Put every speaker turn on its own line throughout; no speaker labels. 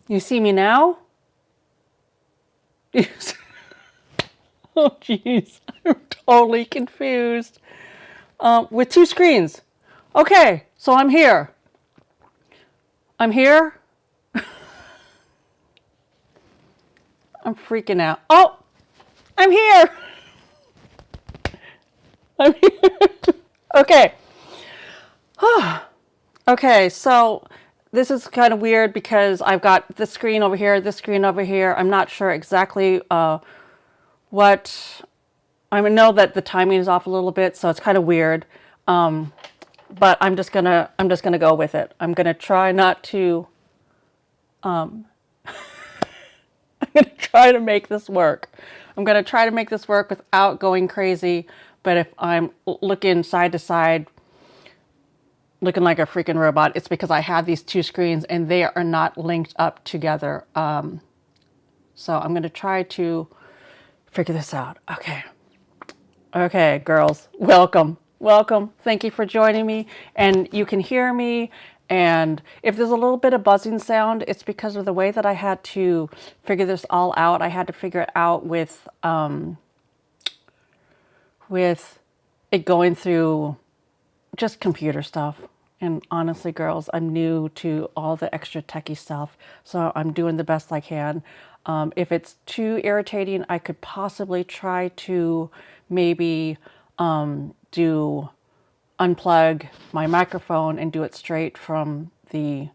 You see me now? Oh, jeez. I'm totally confused. With two screens. Okay, so I'm here. I'm here. I'm freaking out. Oh, I'm here. I'm here. Okay. Okay, so this is kind of weird because I've got this screen over here, this screen over here. I'm not sure exactly what. I know that the timing is off a little bit, so it's kind of weird. But I'm just gonna go with it. I'm gonna try not to. I'm gonna try to make this work. I'm gonna try to make this work without going crazy. But if I'm looking side to side, looking like a freaking robot, it's because I have these two screens and they are not linked up together. So I'm gonna try to figure this out. Okay. Okay, girls, welcome. Welcome. Thank you for joining me. And you can hear me. And if there's a little bit of buzzing sound, it's because of the way that I had to figure this all out. I had to figure it out with it going through just computer stuff. And honestly, girls, I'm new to all the extra techie stuff, so I'm doing the best I can. If it's too irritating, I could possibly try to maybe do unplug my microphone and do it straight from the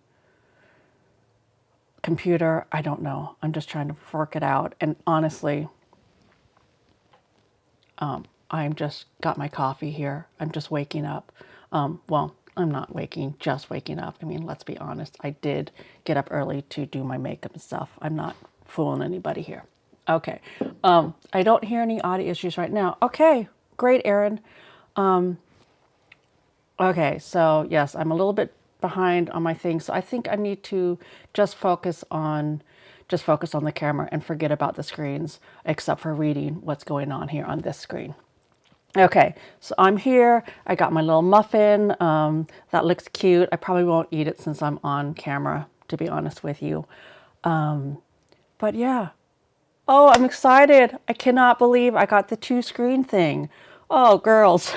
computer. I don't know. I'm just trying to work it out. And honestly, I'm just got my coffee here. I'm just waking up. Well, I'm not just waking up. I mean, let's be honest. I did get up early to do my makeup and stuff. I'm not fooling anybody here. Okay. I don't hear any audio issues right now. Okay. Great, Erin. Okay. So yes, I'm a little bit behind on my things. So I think I need to just focus on the camera and forget about the screens, except for reading what's going on here on this screen. Okay, so I'm here. I got my little muffin. That looks cute. I probably won't eat it since I'm on camera, to be honest with you. But yeah. Oh, I'm excited. I cannot believe I got the two screen thing. Oh, girls.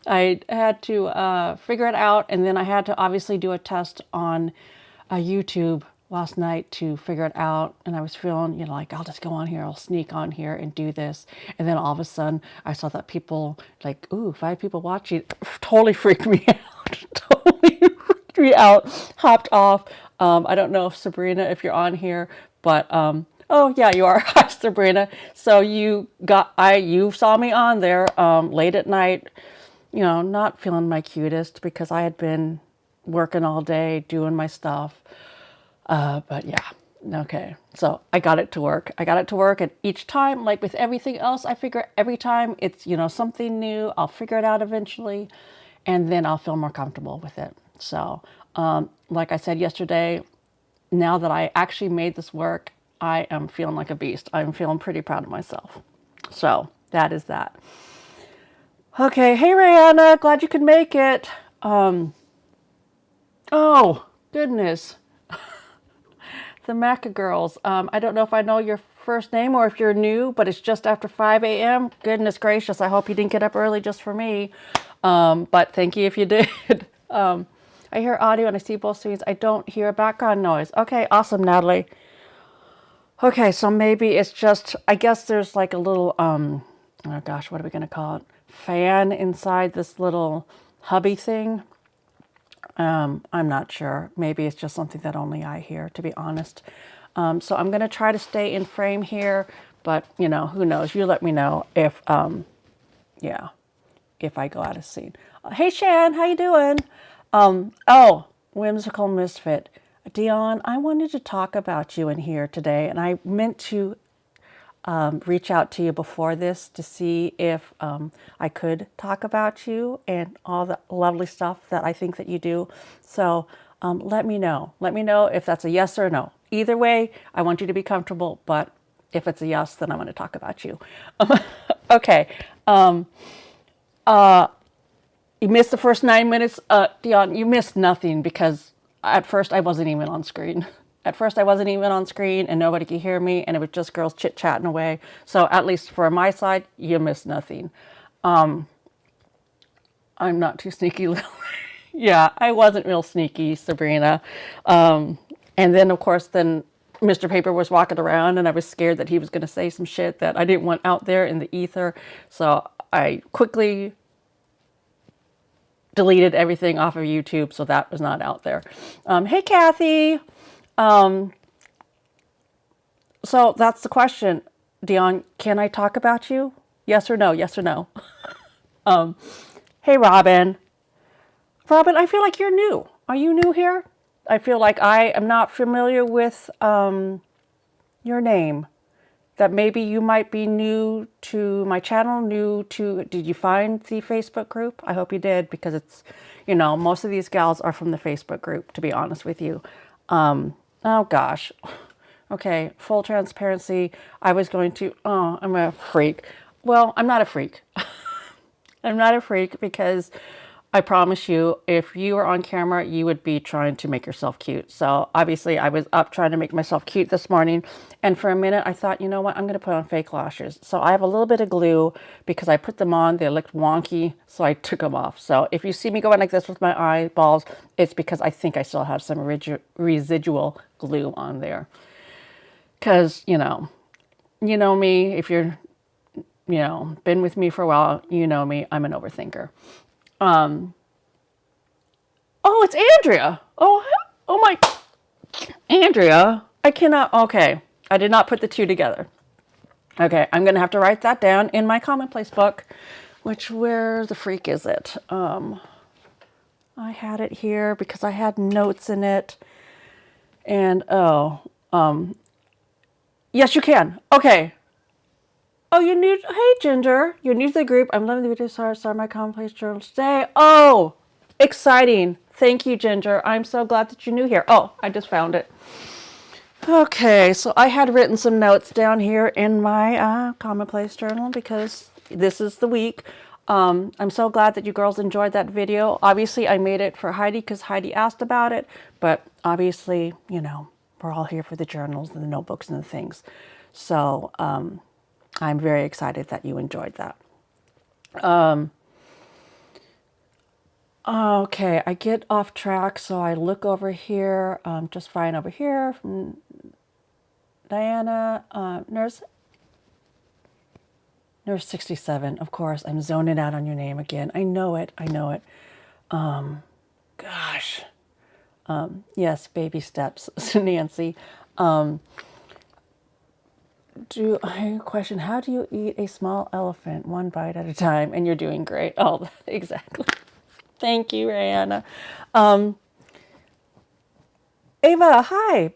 I had to figure it out, and then I had to obviously do a test on YouTube last night to figure it out. And I was feeling, like, I'll just go on here, I'll sneak on here and do this. And then all of a sudden, I saw that people, like, ooh, 5 people watching, totally freaked me out. Totally freaked me out. Hopped off. I don't know if Sabrina, if you're on here, but oh yeah, you are. Hi, Sabrina. So you saw me on there late at night, not feeling my cutest because I had been working all day doing my stuff. But yeah, okay. So I got it to work. And each time, like with everything else, I figure every time it's, something new, I'll figure it out eventually, and then I'll feel more comfortable with it. So, like I said yesterday, now that I actually made this work, I am feeling like a beast. I'm feeling pretty proud of myself. So that is that. Okay. Hey, Rihanna. Glad you could make it. Oh, goodness. The Maca girls. I don't know if I know your first name or if you're new, but it's just after 5 a.m. Goodness gracious. I hope you didn't get up early just for me. But thank you if you did. I hear audio and I see both screens. I don't hear background noise. Okay, awesome, Natalie. Okay, so maybe it's just, I guess there's like a little, oh gosh, what are we going to call it? Fan inside this little hubby thing. I'm not sure. Maybe it's just something that only I hear, to be honest. So I'm going to try to stay in frame here, but who knows? You let me know if, yeah, if I go out of scene. Hey, Shan, how you doing? Oh, Whimsical Misfit. Dion, I wanted to talk about you in here today, and I meant to reach out to you before this to see if I could talk about you and all the lovely stuff that I think that you do. So let me know. Let me know if that's a yes or a no. Either way, I want you to be comfortable, but if it's a yes, then I'm going to talk about you. Okay. You missed the first 9 minutes. Dion, you missed nothing because at first I wasn't even on screen. At first I wasn't even on screen and nobody could hear me and it was just girls chit-chatting away. So at least for my side, you missed nothing. I'm not too sneaky. Yeah, I wasn't real sneaky, Sabrina. And then, of course, then Mr. Paper was walking around and I was scared that he was going to say some shit that I didn't want out there in the ether. So I quickly deleted everything off of YouTube so that was not out there. Hey, Kathy. So that's the question. Dion, can I talk about you? Yes or no? Yes or no? Hey, Robin. Robin, I feel like you're new. Are you new here? I feel like I am not familiar with your name. That maybe you might be new to my channel, did you find the Facebook group? I hope you did, because it's, you know, most of these gals are from the Facebook group, to be honest with you. Oh gosh. Okay, full transparency. I was going to, oh, I'm a freak. Well, I'm not a freak. I'm not a freak because I promise you, if you were on camera, you would be trying to make yourself cute. So obviously I was up trying to make myself cute this morning. And for a minute I thought, you know what, I'm going to put on fake lashes. So I have a little bit of glue because I put them on. They looked wonky. So I took them off. So if you see me going like this with my eyeballs, it's because I think I still have some residual glue on there. Because, you know me, if you're, been with me for a while, you know me, I'm an overthinker. Oh, it's Andrea. Oh my, Andrea. I cannot, okay. I did not put the two together. Okay, I'm going to have to write that down in my commonplace book, which, where the freak is it? I had it here because I had notes in it. And, yes, you can. Okay. Oh, you're new. Hey, Ginger. You're new to the group. I'm loving the video. Start my commonplace journal today. Oh, exciting. Thank you, Ginger. I'm so glad that you're new here. Oh, I just found it. Okay, so I had written some notes down here in my commonplace journal because this is the week. I'm so glad that you girls enjoyed that video. Obviously, I made it for Heidi because Heidi asked about it. But obviously, we're all here for the journals and the notebooks and the things. So, I'm very excited that you enjoyed that. Okay, I get off track, so I look over here, just fine over here from Diana, Nurse 67. Of course, I'm zoning out on your name again. I know it. Gosh. Yes, baby steps, Nancy. Question, how do you eat a small elephant one bite at a time? And you're doing great. Oh, exactly. Thank you, Rihanna. Ava, hi.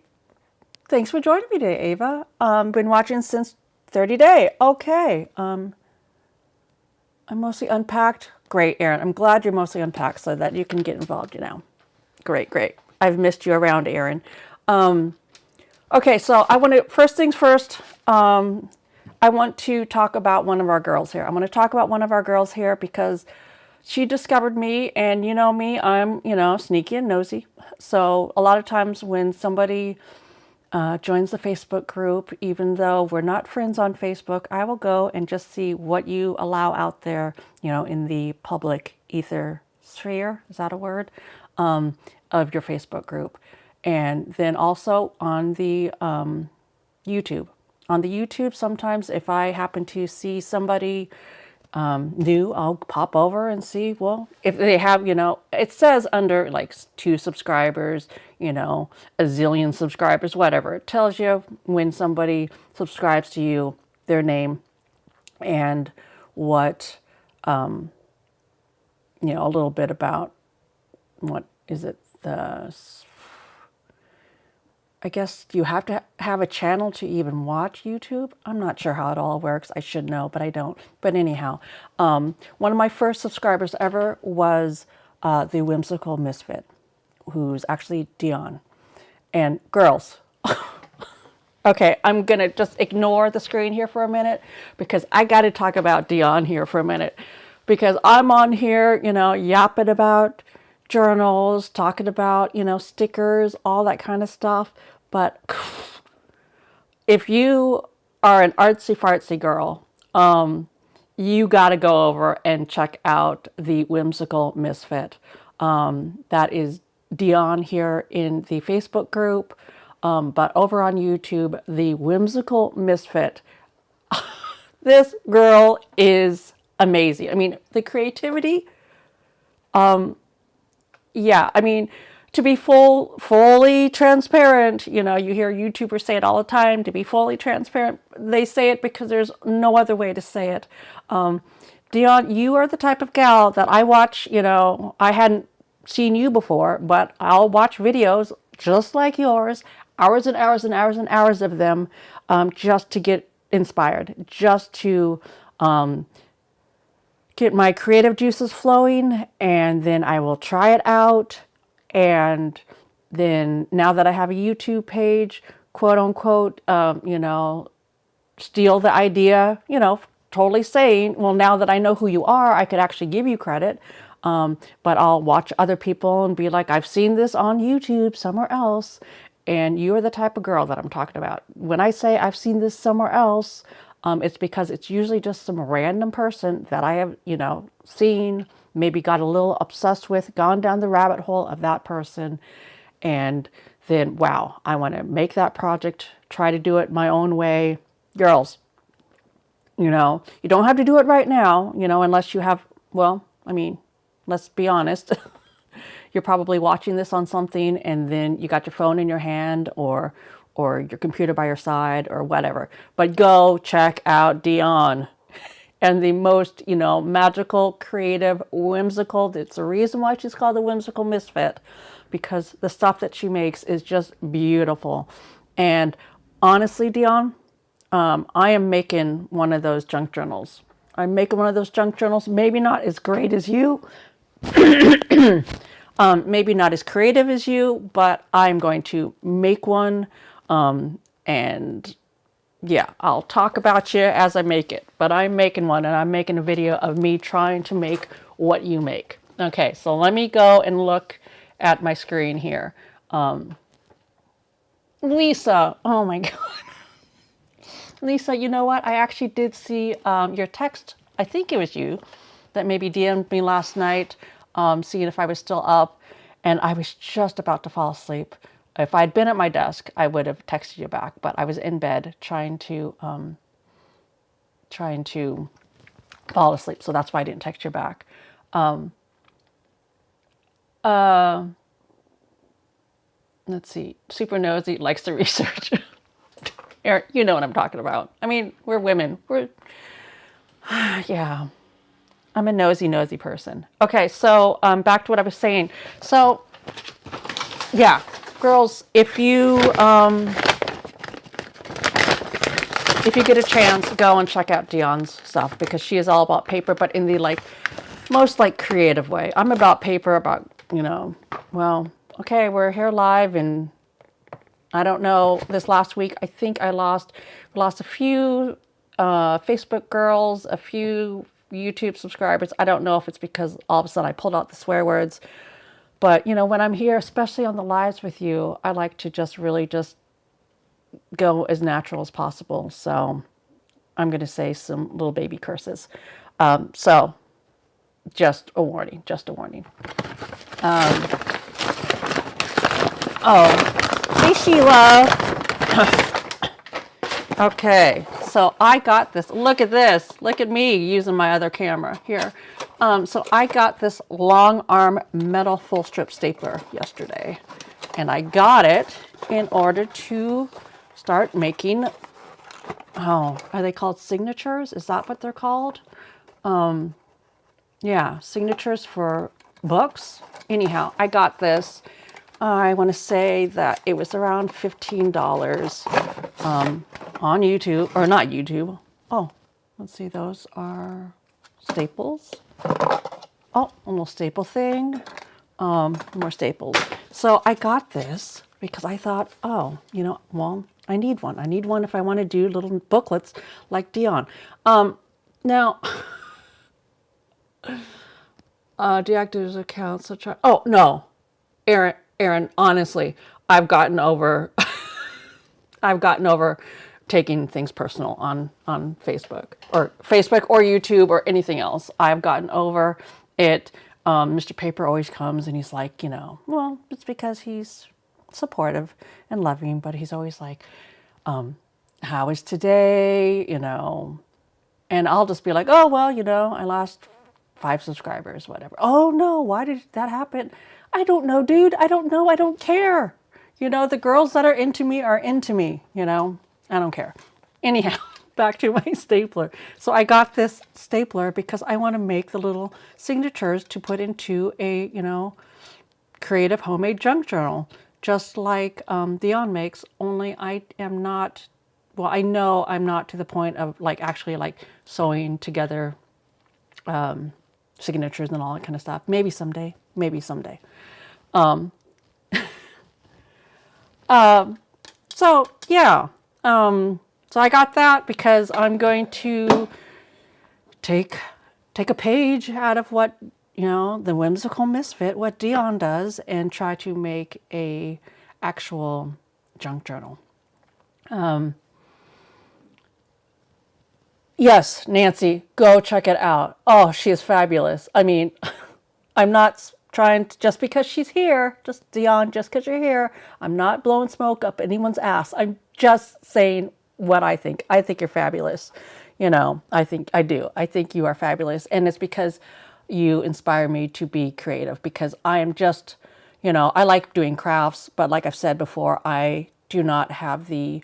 Thanks for joining me today, Ava. Been watching since 30 Day. Okay. I'm mostly unpacked. Great, Erin. I'm glad you're mostly unpacked so that you can get involved, Great. I've missed you around, Erin. Okay, so I want to, first things first, I want to talk about one of our girls here. I want to talk about one of our girls here because she discovered me, and you know me, I'm, sneaky and nosy. So a lot of times when somebody joins the Facebook group, even though we're not friends on Facebook, I will go and just see what you allow out there, in the public ether sphere, is that a word, of your Facebook group. And then also on the YouTube. On the YouTube, sometimes if I happen to see somebody new, I'll pop over and see, well, if they have, it says under like 2 subscribers, a zillion subscribers, whatever. It tells you when somebody subscribes to you, their name, and what, a little bit about, what is it, I guess you have to have a channel to even watch YouTube. I'm not sure how it all works. I should know, but I don't. But anyhow, one of my first subscribers ever was the Whimsical Misfit, who's actually Dion. And girls, okay, I'm going to just ignore the screen here for a minute because I got to talk about Dion here for a minute. Because I'm on here, yapping about journals, talking about, stickers, all that kind of stuff. But if you are an artsy fartsy girl, you got to go over and check out the Whimsical Misfit. That is Dion here in the Facebook group, but over on YouTube, the Whimsical Misfit. This girl is amazing. I mean, the creativity. Yeah, I mean, to be fully transparent, you know, you hear YouTubers say it all the time, to be fully transparent. They say it because there's no other way to say it. Dion, you are the type of gal that I watch, you know, I hadn't seen you before, but I'll watch videos just like yours, hours and hours and hours and hours of them, just to get inspired, just to get my creative juices flowing, and then I will try it out. And then now that I have a YouTube page, quote unquote, you know, steal the idea, you know, totally saying, well, now that I know who you are, I could actually give you credit. But I'll watch other people and be like, I've seen this on YouTube somewhere else. And you're the type of girl that I'm talking about. When I say I've seen this somewhere else, it's because it's usually just some random person that I have, you know, seen, maybe got a little obsessed with, gone down the rabbit hole of that person. And then, wow, I want to make that project, try to do it my own way. Girls, you know, you don't have to do it right now, you know, unless you have, well, I mean, let's be honest. You're probably watching this on something and then you got your phone in your hand or your computer by your side or whatever. But go check out Dion and the most, you know, magical, creative, whimsical. It's the reason why she's called the Whimsical Misfit, because the stuff that she makes is just beautiful. And honestly, Dion, I am making one of those junk journals. I'm making one of those junk journals, maybe not as great as you, maybe not as creative as you, but I'm going to make one. And yeah, I'll talk about you as I make it, but I'm making one, and I'm making a video of me trying to make what you make. Okay, so let me go and look at my screen here. Lisa, oh my God. Lisa, you know what? I actually did see your text. I think it was you that maybe DM'd me last night, seeing if I was still up, and I was just about to fall asleep. If I'd been at my desk, I would have texted you back, but I was in bed trying to fall asleep, so that's why I didn't text you back. Let's see. Super Nosy likes to research. Erin, you know what I'm talking about. I mean, we're women. Yeah. I'm a nosy person. Okay, so back to what I was saying. So, yeah, girls, if you get a chance, go and check out Dion's stuff, because she is all about paper, but in the most creative way. I'm about paper, about, you know, well, okay, we're here live, and I don't know, this last week, I think I lost a few Facebook girls, a few YouTube subscribers. I don't know if it's because all of a sudden I pulled out the swear words. But, you know, when I'm here, especially on the lives with you, I like to just really just go as natural as possible. So I'm going to say some little baby curses. So just a warning, Oh, hey, Sheila. Okay, so I got this. Look at this. Look at me using my other camera here. So I got this long arm metal full strip stapler yesterday, and I got it in order to start making, oh, are they called signatures? Is that what they're called? Yeah, signatures for books. Anyhow, I got this. I want to say that it was around $15 on YouTube, or not YouTube. Oh, let's see, those are staples. Oh, a little staple thing. More staples. So I got this because I thought, oh, you know, well, I need one. I need one if I want to do little booklets like Dion. Now, deactivated accounts. Oh, no. Erin, honestly, I've gotten over I've gotten over taking things personal on Facebook or YouTube or anything else. I've gotten over it. Mr. Paper always comes and he's like, well, it's because he's supportive and loving, but he's always like, how is today? And I'll just be like, oh, well, I lost 5 subscribers, whatever. Oh no, why did that happen? I don't know, dude. I don't know. I don't care. The girls that are into me are into me, I don't care. Anyhow, back to my stapler. So I got this stapler because I want to make the little signatures to put into a, creative homemade junk journal, just like Dion makes, only I am not, well, I know I'm not to the point of actually sewing together signatures and all that kind of stuff. Maybe someday, maybe someday. So yeah, so I got that because I'm going to take a page out of what, the whimsical misfit, what Dion does, and try to make a actual junk journal. Yes, Nancy, go check it out. Oh, she is fabulous. I mean, I'm not trying to, just because she's here, just Dion, just because you're here, I'm not blowing smoke up anyone's ass. I'm just saying what I think. I think you're fabulous. I do. I think you are fabulous. And it's because you inspire me to be creative, because I am just, I like doing crafts, but like I've said before, I do not have the,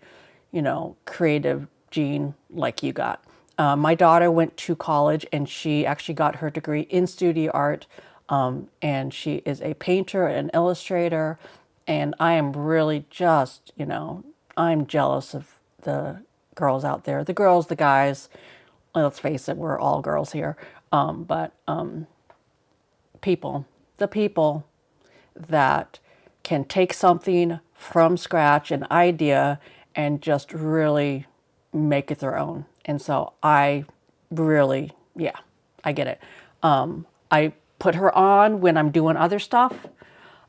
creative gene like you got. My daughter went to college and she actually got her degree in studio art. And she is a painter and illustrator. And I am really just, I'm jealous of the girls out there. The girls, the guys, let's face it, we're all girls here. But the people that can take something from scratch, an idea, and just really make it their own. And so I really, yeah, I get it. I put her on when I'm doing other stuff.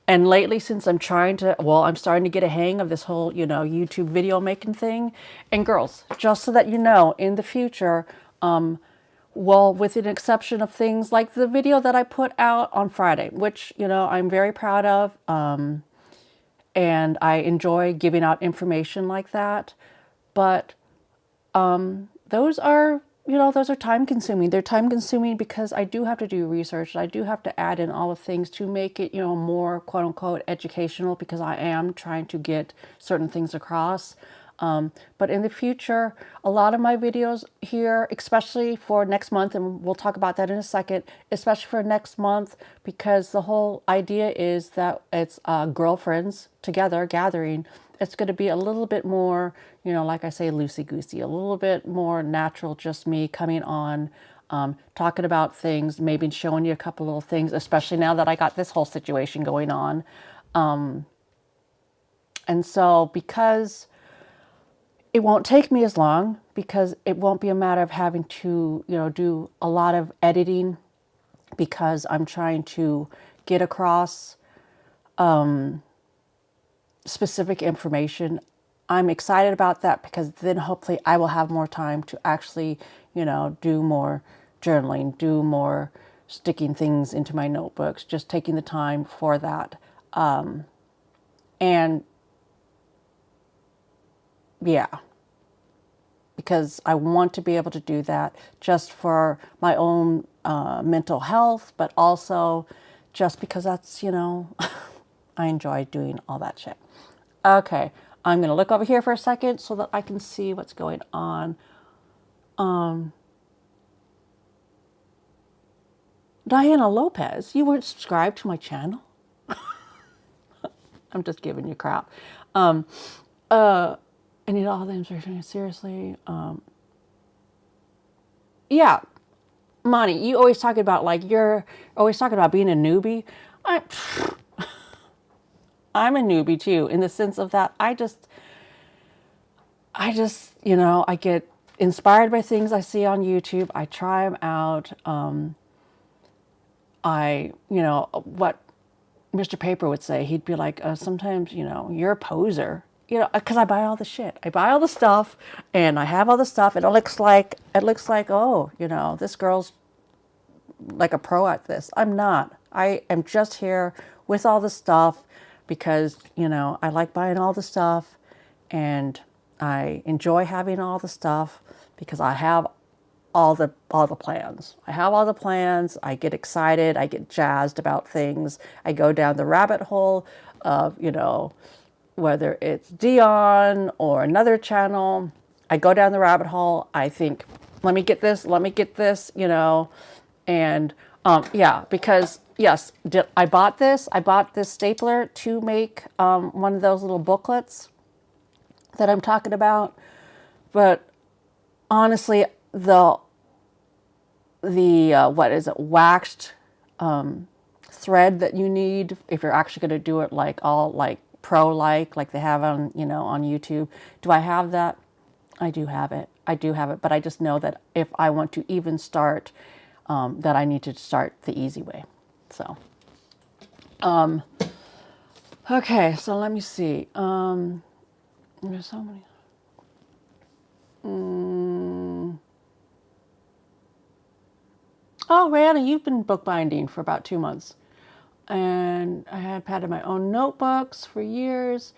And lately, since I'm starting to get a hang of this whole, YouTube video making thing. And girls, just so that you know, in the future, with an exception of things like the video that I put out on Friday, which, I'm very proud of. And I enjoy giving out information like that. But those are time consuming. They're time consuming because I do have to do research. I do have to add in all the things to make it, more quote unquote educational, because I am trying to get certain things across. But in the future, a lot of my videos here, especially for next month, and we'll talk about that in a second, especially for next month, because the whole idea is that it's girlfriends together gathering. It's going to be a little bit more, like I say, loosey-goosey, a little bit more natural, just me coming on, talking about things, maybe showing you a couple little things, especially now that I got this whole situation going on. And so because it won't take me as long, because it won't be a matter of having to, do a lot of editing, because I'm trying to get across specific information. I'm excited about that, because then hopefully I will have more time to actually, do more journaling, do more sticking things into my notebooks, just taking the time for that. And yeah, because I want to be able to do that just for my own mental health, but also just because that's, I enjoy doing all that shit. Okay, I'm going to look over here for a second so that I can see what's going on. Diana Lopez, you weren't subscribed to my channel? I'm just giving you crap. I need all the information, seriously. Yeah, Monty, you always talk about, you're always talking about being a newbie. I'm a newbie too, in the sense of that I just, I get inspired by things I see on YouTube. I try them out. What Mr. Paper would say, he'd be like, sometimes, you're a poser. you know, because I buy all the shit. I buy all the stuff, and I have all the stuff, and it looks like, oh, you know, this girl's like a pro at this. I'm not. I am just here with all the stuff because, you know, I like buying all the stuff, and I enjoy having all the stuff because I have all the plans. I have all the plans. I get excited. I get jazzed about things. I go down the rabbit hole of, you know, whether it's Dion or another channel. I go down the rabbit hole. I think, let me get this, you know, and yeah, because yes, I bought this. I bought this stapler to make one of those little booklets that I'm talking about. But honestly, the what is it, waxed thread that you need if you're actually going to do it like all like pro like they have on, you know, on YouTube. Do I have that? I do have it. I do have it, but I just know that if I want to even start, that I need to start the easy way. So, okay, so let me see. There's so many. Oh, Rihanna, you've been bookbinding for about 2 months. And I had padded my own notebooks for years.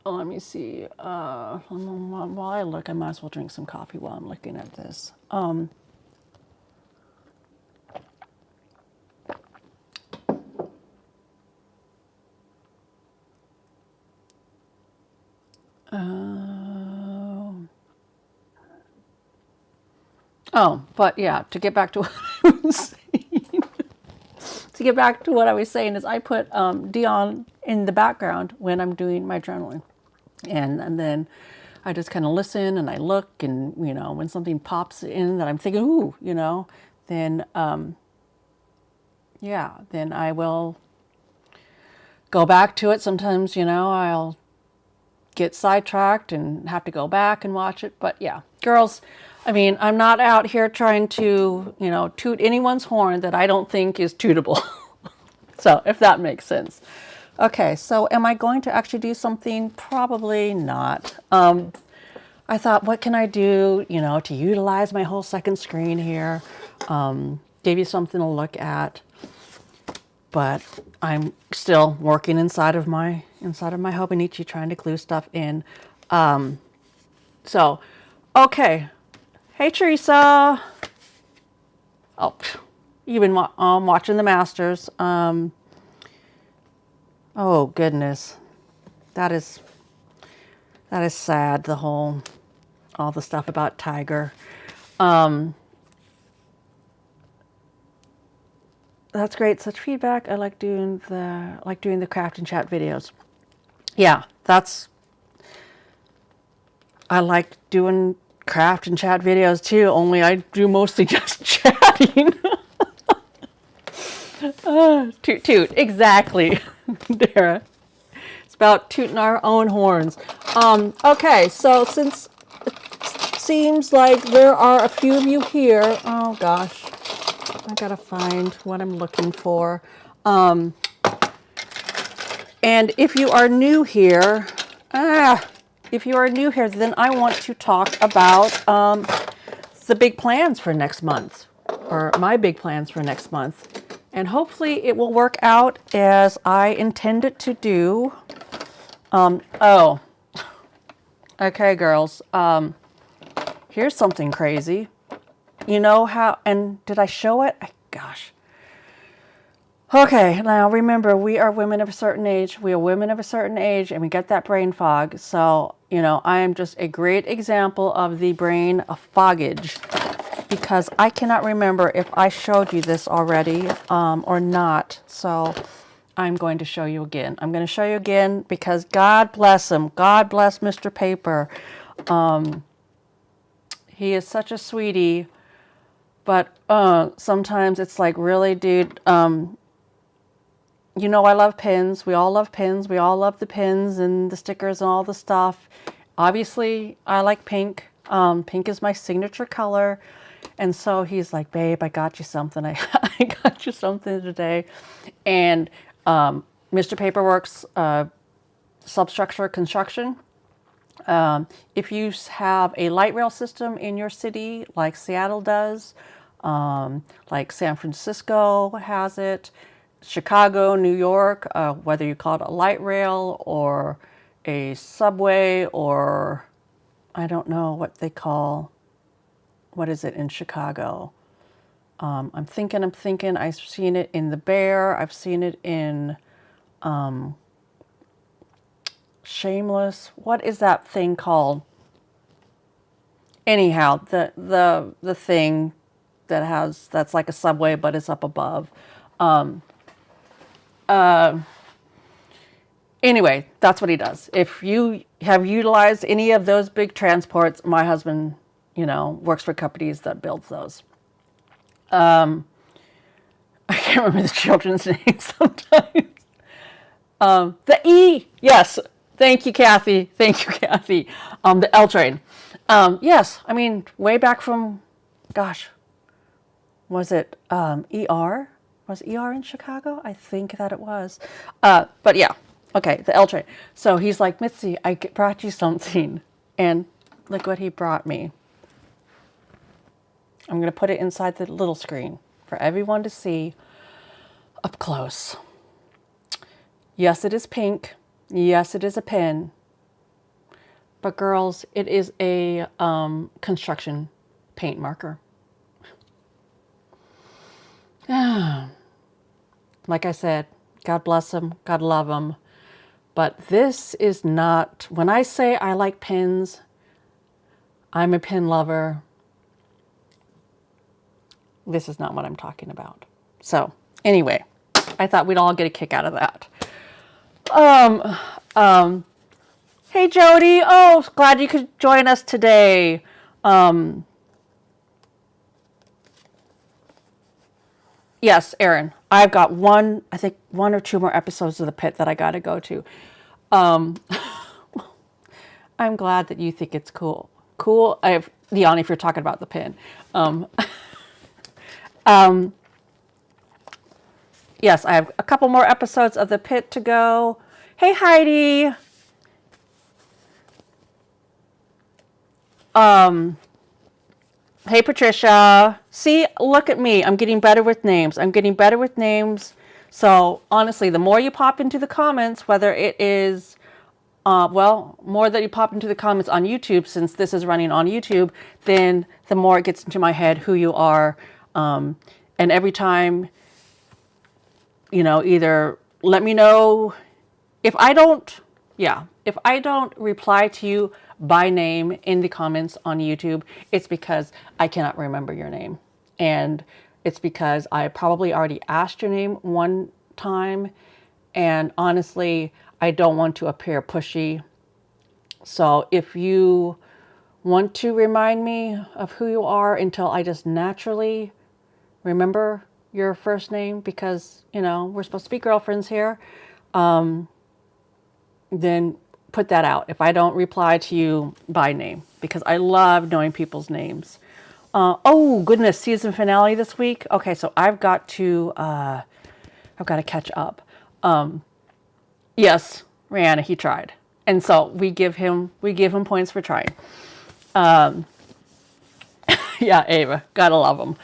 Let me see. While I look, I might as well drink some coffee while I'm looking at this. Oh, but yeah, to get back to what I was saying, is I put Dion in the background when I'm doing my journaling. And then I just kind of listen and I look, and, you know, when something pops in that I'm thinking, ooh, you know, then, yeah, then I will go back to it. Sometimes, you know, I'll get sidetracked and have to go back and watch it. But yeah, girls, I mean, I'm not out here trying to, you know, toot anyone's horn that I don't think is tootable. So if that makes sense. Okay, so am I going to actually do something? Probably not. I thought, what can I do, you know, to utilize my whole second screen here? Give you something to look at. But I'm still working inside of my Hobonichi, trying to glue stuff in. So, okay. Hey, Teresa. Oh, you've been watching the Masters. Oh, goodness. That is sad, all the stuff about Tiger. That's great. Such feedback. I like doing the craft and chat videos. Yeah, I like doing craft and chat videos too, only I do mostly just chatting. Toot toot, exactly, Dara. It's about tooting our own horns. Okay, so since it seems like there are a few of you here, oh gosh, I gotta find what I'm looking for. And if you are new here, then I want to talk about the big plans for next month, or my big plans for next month. And hopefully it will work out as I intend it to do. Oh, okay, girls. Here's something crazy. You know how, and did I show it? Gosh. Okay, now remember, we are women of a certain age. We are women of a certain age, and we get that brain fog. So, you know, I am just a great example of the brain foggage, because I cannot remember if I showed you this already or not. So I'm going to show you again. I'm going to show you again because God bless him. God bless Mr. Paper. He is such a sweetie. But sometimes it's like, really, dude, you know, I love pins. We all love pins. We all love the pins and the stickers and all the stuff. Obviously, I like pink. Pink is my signature color. And so he's like, babe, I got you something. I got you something today. And Mr. Paperwork's substructure construction. If you have a light rail system in your city, like Seattle does, like San Francisco has it, Chicago, New York, whether you call it a light rail or a subway, or I don't know what they call, what is it in Chicago? I'm thinking, I've seen it in the Bear, I've seen it in Shameless. What is that thing called? Anyhow, the thing that's like a subway, but it's up above. Anyway, that's what he does. If you have utilized any of those big transports, my husband, works for companies that builds those. I can't remember the children's names sometimes. The E, yes. Thank you, Kathy. Thank you, Kathy. The L train. Yes, I mean, way back from, gosh, was it ER? Was ER in Chicago? I think that it was. But yeah, okay, the L train. So he's like, Mitzi, I brought you something. And look what he brought me. I'm going to put it inside the little screen for everyone to see up close. Yes, it is pink. Yes, it is a pen. But girls, it is a construction paint marker. Like I said, God bless them, God love them. But this is not, when I say I like pens, I'm a pen lover. This is not what I'm talking about. So anyway, I thought we'd all get a kick out of that. Hey Jody, oh, glad you could join us today. Yes, Erin, I've got I think one or two more episodes of The Pit that I got to go to. I'm glad that you think it's cool. Cool, Dion, if you're talking about the pen. Yes, I have a couple more episodes of The Pit to go. Hey, Heidi. Hey, Patricia. See, look at me. I'm getting better with names. So honestly, the more you pop into the comments, whether it is, more that you pop into the comments on YouTube, since this is running on YouTube, then the more it gets into my head who you are. And every time, either let me know if I don't reply to you by name in the comments on YouTube, it's because I cannot remember your name. And it's because I probably already asked your name one time. And honestly, I don't want to appear pushy. So if you want to remind me of who you are until I just naturally remember your first name, because, we're supposed to be girlfriends here, then put that out if I don't reply to you by name, because I love knowing people's names. Oh goodness, season finale this week. Okay, so I've got to catch up. Yes, Rihanna, he tried, and so we give him points for trying. Yeah, Ava, gotta love him.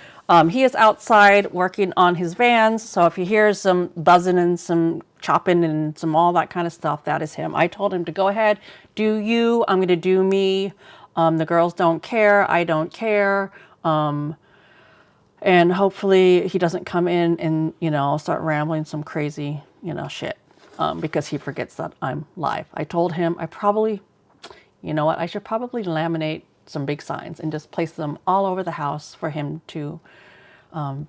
He is outside working on his vans, so if you hear some buzzing and some chopping and some all that kind of stuff, that is him. I told him to go ahead, do you, I'm going to do me. The girls don't care, I don't care. And hopefully he doesn't come in and, start rambling some crazy, shit, because he forgets that I'm live. I told him I should probably laminate some big signs and just place them all over the house for him to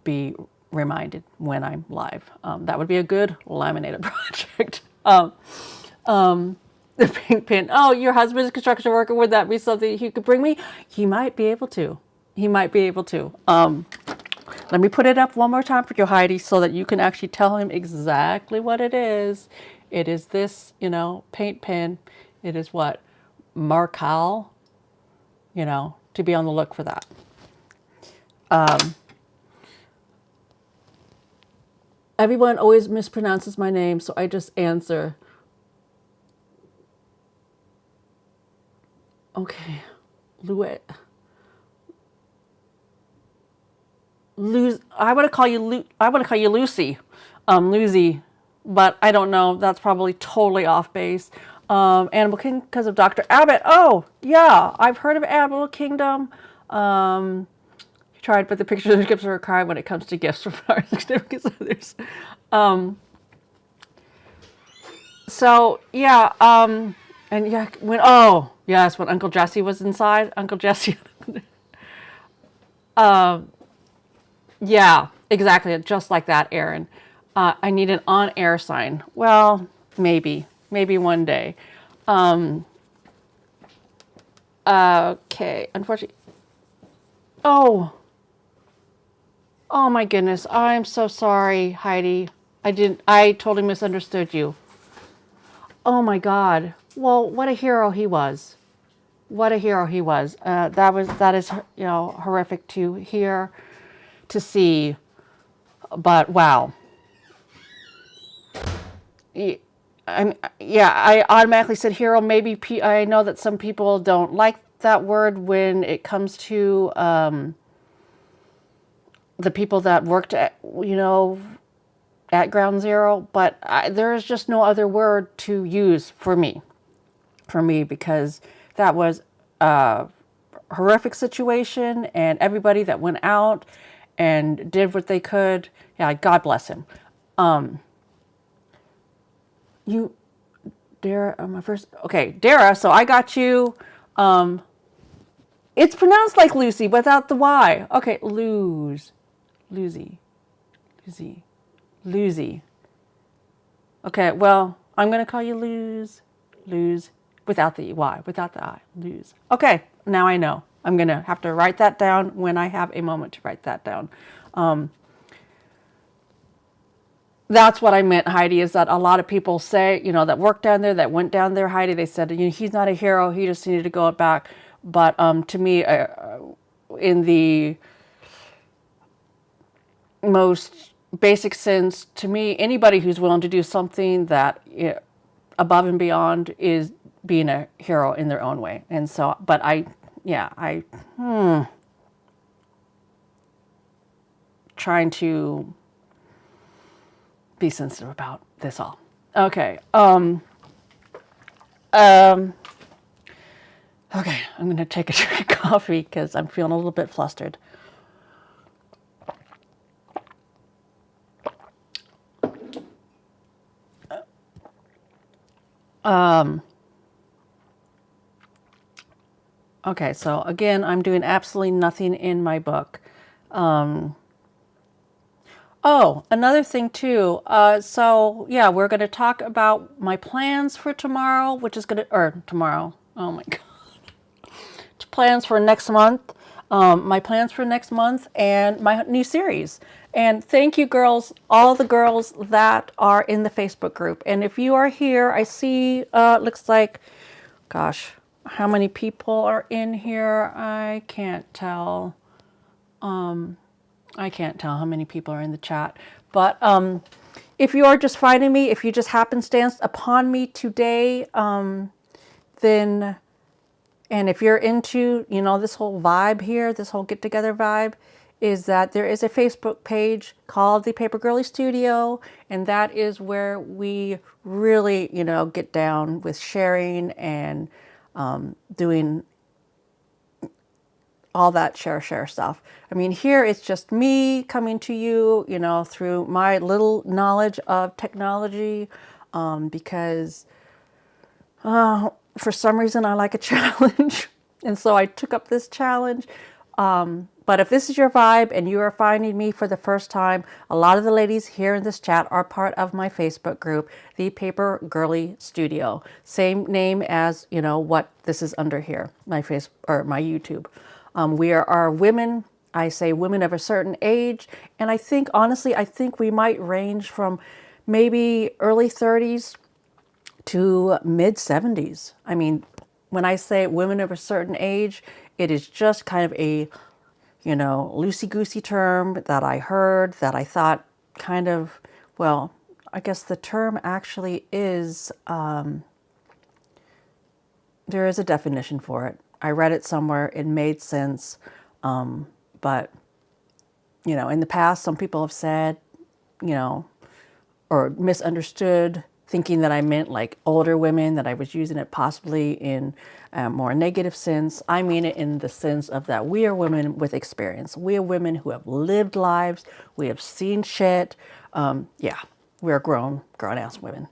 be reminded when I'm live. That would be a good laminated project. The pink pin. Oh, your husband is a construction worker. Would that be something he could bring me? He might be able to. Let me put it up one more time for you, Heidi, so that you can actually tell him exactly what it is. It is this, paint pen. It is what? Marcal. To be on the look for that. Everyone always mispronounces my name, so I just answer. Okay. Louis. I want to call you Lucy. Lucy, but I don't know. That's probably totally off base. Animal Kingdom because of Dr. Abbott. Oh, yeah. I've heard of Animal Kingdom. Tried, but the pictures and gifts are required when it comes to gifts from our significant others. So yeah, and yeah, when Uncle Jesse was inside, Uncle Jesse. Yeah, exactly, just like that, Aaron. I need an on-air sign. Well, maybe one day. Okay, unfortunately. Oh, oh my goodness, I'm so sorry, Heidi. I totally misunderstood you. Oh my God. Well, what a hero he was. What a hero he was. That is horrific to hear, to see. But wow. I automatically said hero. Maybe I know that some people don't like that word when it comes to the people that worked at Ground Zero, but there is just no other word to use for me, because that was a horrific situation, and everybody that went out and did what they could, yeah, God bless him. Dara, my first, okay, Dara, so I got you. It's pronounced like Lucy without the Y. Okay, Lucy. Okay, well, I'm going to call you Luz, without the Y, without the I, Luz. Okay, now I know. I'm going to have to write that down when I have a moment to write that down. That's what I meant, Heidi, is that a lot of people say, that work down there, that went down there, Heidi, they said, he's not a hero, he just needed to go back. But to me, in the most basic sense, to me, anybody who's willing to do something that above and beyond is being a hero in their own way. And so, but trying to be sensitive about this all. Okay. Okay, I'm going to take a drink of coffee because I'm feeling a little bit flustered. Okay, so again, I'm doing absolutely nothing in my book. Oh, another thing too. So yeah, we're going to talk about my plans for tomorrow, tomorrow. Oh my God. Plans for next month. My plans for next month and my new series. And thank you, girls, all the girls that are in the Facebook group. And if you are here, I see, looks like, gosh, how many people are in here? I can't tell. I can't tell how many people are in the chat. But if you are just finding me, if you just happenstance upon me today, then, and if you're into, this whole vibe here, this whole get-together vibe, is that there is a Facebook page called the Paper Girly Studio, and that is where we really, get down with sharing and doing all that share stuff. I mean, here it's just me coming to you, through my little knowledge of technology, because for some reason I like a challenge. And so I took up this challenge. But if this is your vibe and you are finding me for the first time, a lot of the ladies here in this chat are part of my Facebook group, the Paper Girly Studio. Same name as, what this is under here, my YouTube. We are women, I say women of a certain age. And I think, honestly, we might range from maybe early 30s to mid 70s. I mean, when I say women of a certain age, it is just kind of a you know, loosey-goosey term that I heard that I thought kind of, well, I guess the term actually is, there is a definition for it. I read it somewhere, it made sense, but, you know, in the past, some people have said, you know, or misunderstood, thinking that I meant like older women, that I was using it possibly in a more negative sense. I mean it in the sense of that we are women with experience. We are women who have lived lives. We have seen shit. Yeah, we're grown-ass women.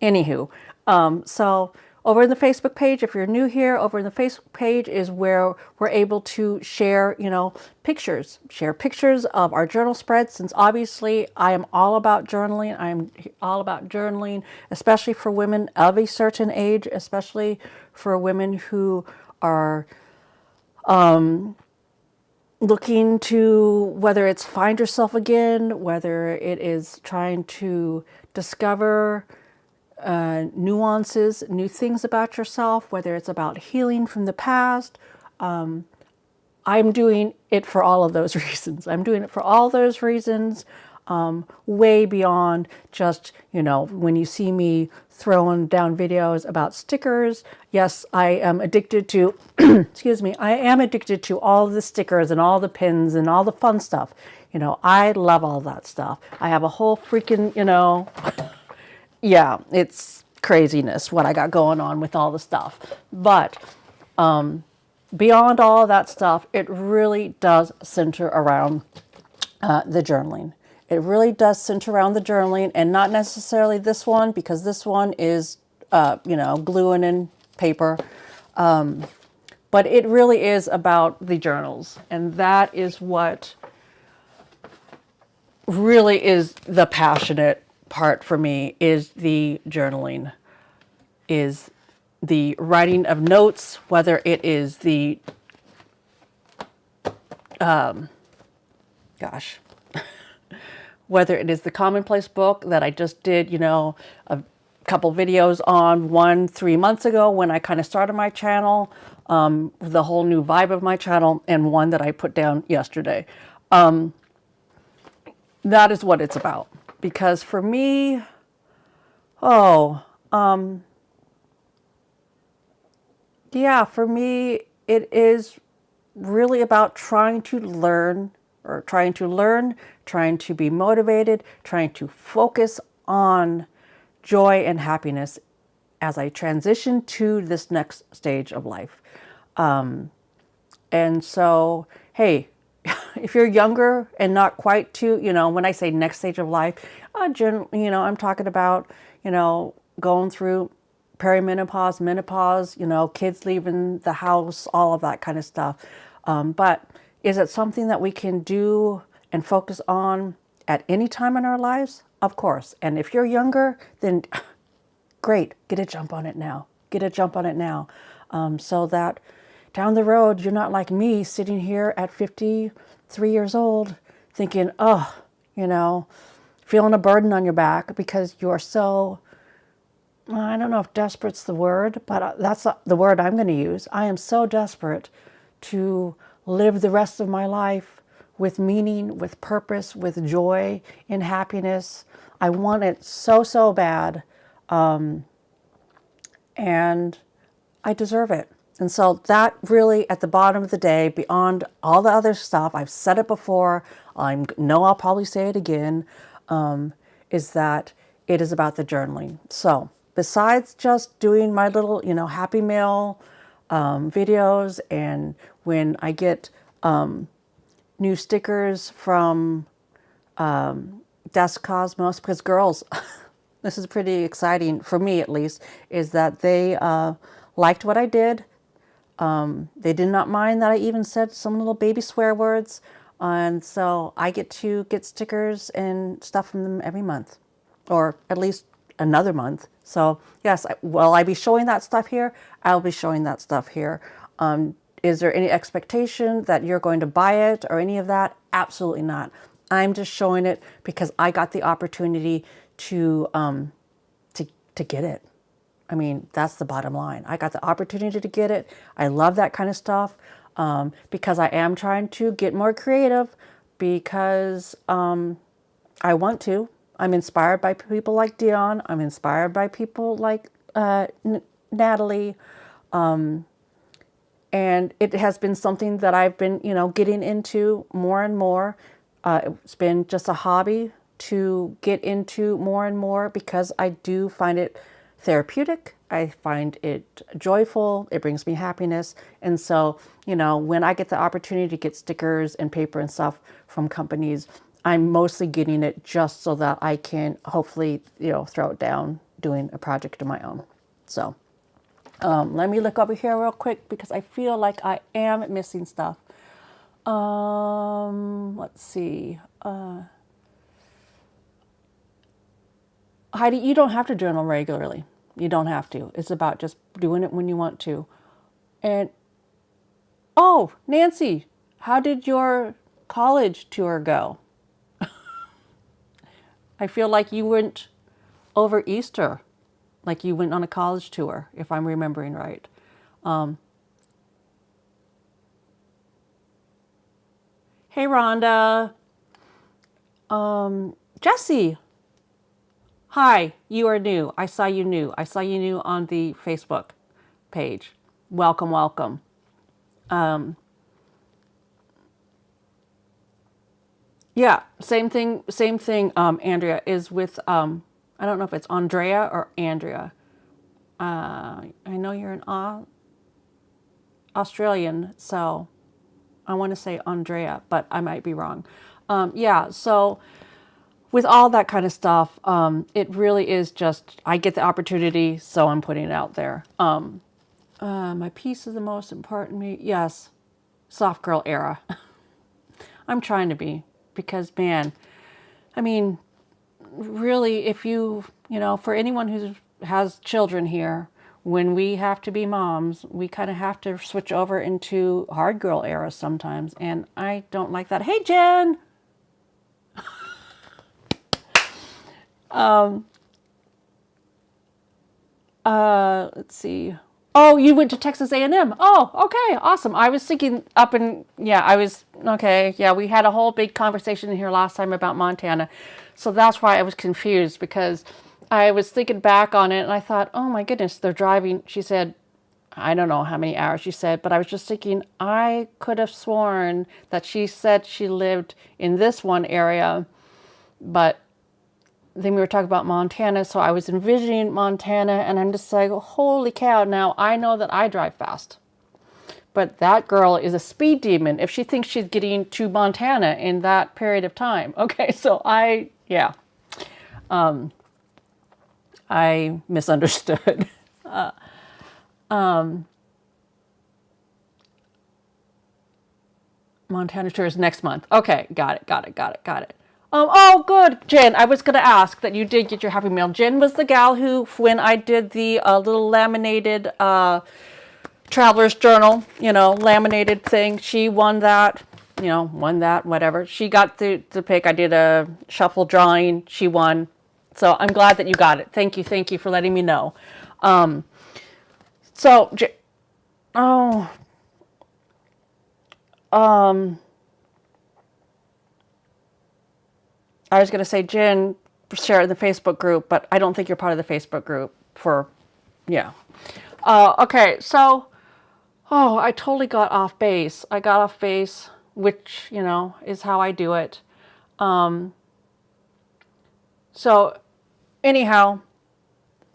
Anywho, so over in the Facebook page, if you're new here, over in the Facebook page is where we're able to share, you know, pictures, share pictures of our journal spreads. Since obviously I am all about journaling. I'm all about journaling, especially for women of a certain age, especially for women who are looking to, whether it's find yourself again, whether it is trying to discover nuances, new things about yourself, whether it's about healing from the past. I'm doing it for all of those reasons. I'm doing it for all those reasons, way beyond just, you know, when you see me throwing down videos about stickers. Yes, I am addicted to, excuse me, I am addicted to all the stickers and all the pins and all the fun stuff. You know, I love all that stuff. I have a whole freaking, you know, yeah, it's craziness what I got going on with all the stuff. But beyond all of that stuff, it really does center around the journaling. It really does center around the journaling, and not necessarily this one, because this one is, you know, gluing in paper. But it really is about the journals. And that is what really is the passionate part for me, is the journaling, is the writing of notes, whether it is the, gosh, whether it is the commonplace book that I just did, you know, a couple videos on, one 3 months ago when I kind of started my channel, the whole new vibe of my channel, and one that I put down yesterday. That is what it's about. Because for me, yeah, for me, it is really about trying to learn, trying to be motivated, trying to focus on joy and happiness as I transition to this next stage of life. And so, hey, if you're younger and not quite to, you know, when I say next stage of life, you know, I'm talking about, you know, going through perimenopause, menopause, you know, kids leaving the house, all of that kind of stuff. But is it something that we can do and focus on at any time in our lives? Of course. And if you're younger, then great, get a jump on it now. Get a jump on it now. So that down the road, you're not like me sitting here at 53 years old thinking, oh, you know, feeling a burden on your back because you're so, I don't know if desperate's the word, but that's the word I'm going to use. I am so desperate to live the rest of my life with meaning, with purpose, with joy, in happiness. I want it so, so bad. And I deserve it. And so that really, at the bottom of the day, beyond all the other stuff, I've said it before, I know I'll probably say it again, is that it is about the journaling. So besides just doing my little, you know, Happy Mail videos, and when I get new stickers from Desk Cosmos, because girls, this is pretty exciting for me at least, is that they liked what I did. They did not mind that I even said some little baby swear words. And so I get to get stickers and stuff from them every month, or at least another month. So yes, will I be showing that stuff here? I'll be showing that stuff here. Is there any expectation that you're going to buy it or any of that? Absolutely not. I'm just showing it because I got the opportunity to get it. I mean, that's the bottom line. I got the opportunity to get it. I love that kind of stuff. because I am trying to get more creative because I want to. I'm inspired by people like Dion. I'm inspired by people like Natalie. And it has been something that I've been, getting into more and more. It's been just a hobby to get into more and more because I do find it therapeutic. I find it joyful. It brings me happiness. And so, when I get the opportunity to get stickers and paper and stuff from companies, I'm mostly getting it just so that I can hopefully, throw it down doing a project of my own. So let me look over here real quick because I feel like I am missing stuff. Let's see. Heidi, you don't have to journal regularly. You don't have to. It's about just doing it when you want to. And, oh, Nancy, how did your college tour go? I feel like you went over Easter, like you went on a college tour, if I'm remembering right. Hey, Rhonda. Jesse. Hi, you are new. I saw you new. I saw you new on the Facebook page. Welcome, welcome. Yeah, same thing, Andrea, is with, I don't know if it's Andrea or Andrea. I know you're an Australian, so I want to say Andrea, but I might be wrong. Yeah, so with all that kind of stuff, it really is just, I get the opportunity, so I'm putting it out there. My piece is the most important to me. Yes, soft girl era. I'm trying to be, because man, I mean, really, if for anyone who has children here, when we have to be moms, we kind of have to switch over into hard girl era sometimes, and I don't like that. Hey, Jen! Let's see. Oh, you went to Texas A&M. Oh, okay, awesome. I was thinking okay. Yeah, we had a whole big conversation here last time about Montana. So that's why I was confused, because I was thinking back on it and I thought, oh my goodness, they're driving. She said, I don't know how many hours she said, but I was just thinking, I could have sworn that she said she lived in this one area, but then we were talking about Montana, so I was envisioning Montana, and I'm just like, holy cow, now I know that I drive fast. But that girl is a speed demon if she thinks she's getting to Montana in that period of time. Okay, so I misunderstood. Montana tour is next month. Okay, got it. Oh, good, Jen. I was going to ask that you did get your Happy Mail. Jen was the gal who, when I did the little laminated traveler's journal, laminated thing, she won that, whatever. She got the pick. I did a shuffle drawing. She won. So I'm glad that you got it. Thank you for letting me know. I was going to say, Jen, share in the Facebook group, but I don't think you're part of the Facebook group okay, so, I totally got off base. I got off base, which, is how I do it. So, anyhow,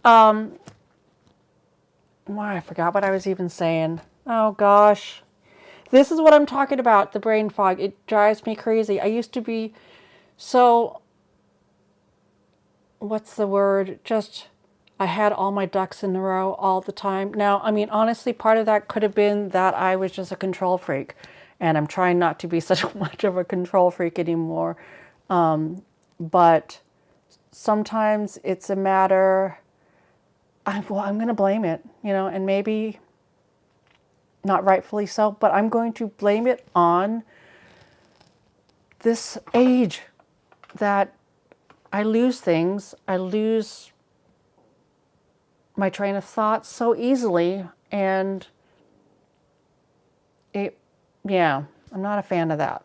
I forgot what I was even saying. Oh, gosh. This is what I'm talking about, the brain fog. It drives me crazy. I used to be so, what's the word? Just, I had all my ducks in a row all the time. Now, I mean, honestly, part of that could have been that I was just a control freak. And I'm trying not to be such much of a control freak anymore. But sometimes it's a matter, I'm going to blame it, and maybe not rightfully so, but I'm going to blame it on this age that I lose things. I lose my train of thought so easily, and yeah, I'm not a fan of that.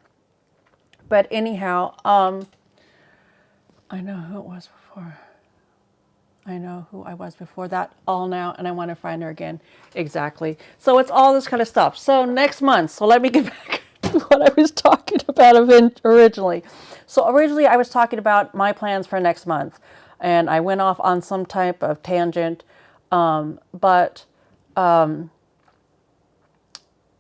But anyhow, I know who it was before. I know who I was before that all now, and I want to find her again. Exactly. So it's all this kind of stuff. So next month, so let me get back to what I was talking about originally. So originally I was talking about my plans for next month, and I went off on some type of tangent. But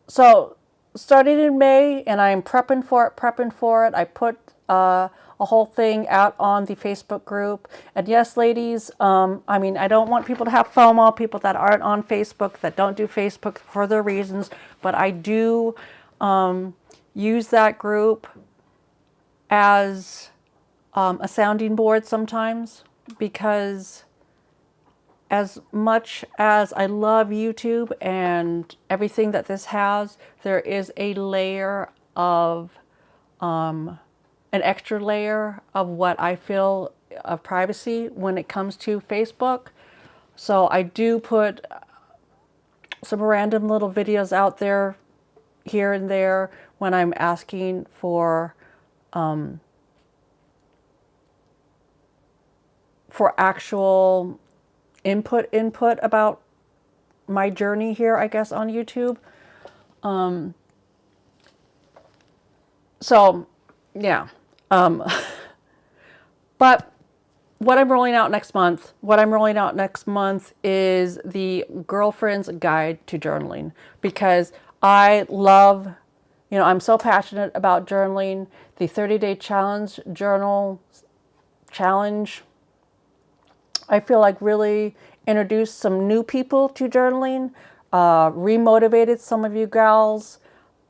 so started in May, and I'm prepping for it. I put a whole thing out on the Facebook group. And yes, ladies, I mean, I don't want people to have FOMO, people that aren't on Facebook, that don't do Facebook for their reasons, but I do use that group as a sounding board sometimes, because as much as I love YouTube and everything that this has, there is a layer of, an extra layer of what I feel of privacy when it comes to Facebook. So I do put some random little videos out there here and there when I'm asking for actual input about my journey here, I guess, on YouTube. So yeah. But what I'm rolling out next month, is the Girlfriend's Guide to Journaling, because I love, I'm so passionate about journaling. The 30-day challenge journal challenge, I feel like really introduced some new people to journaling, remotivated some of you gals,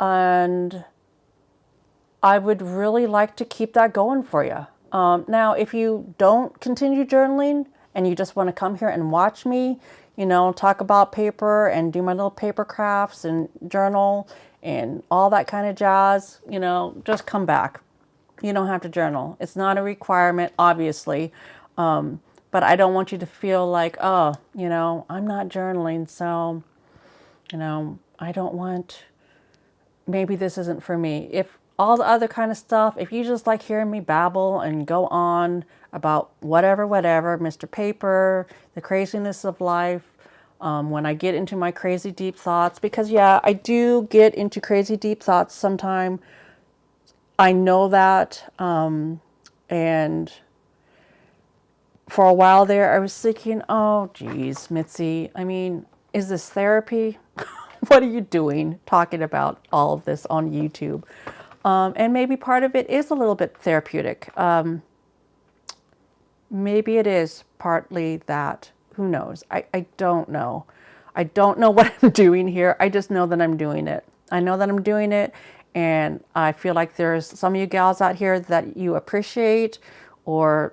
and I would really like to keep that going for you. Now, if you don't continue journaling and you just want to come here and watch me, talk about paper and do my little paper crafts and journal and all that kind of jazz, just come back. You don't have to journal. It's not a requirement, obviously. But I don't want you to feel like, oh, I'm not journaling, so, I don't want, maybe this isn't for me. If all the other kind of stuff, if you just like hearing me babble and go on about whatever, Mr. Paper, the craziness of life, when I get into my crazy deep thoughts, because yeah, I do get into crazy deep thoughts sometime. I know that, and for a while there, I was thinking, oh, geez, Mitzi, I mean, is this therapy? What are you doing talking about all of this on YouTube? And maybe part of it is a little bit therapeutic. Maybe it is partly that. Who knows? I don't know. I don't know what I'm doing here. I just know that I'm doing it. I know that I'm doing it. And I feel like there's some of you gals out here that you appreciate or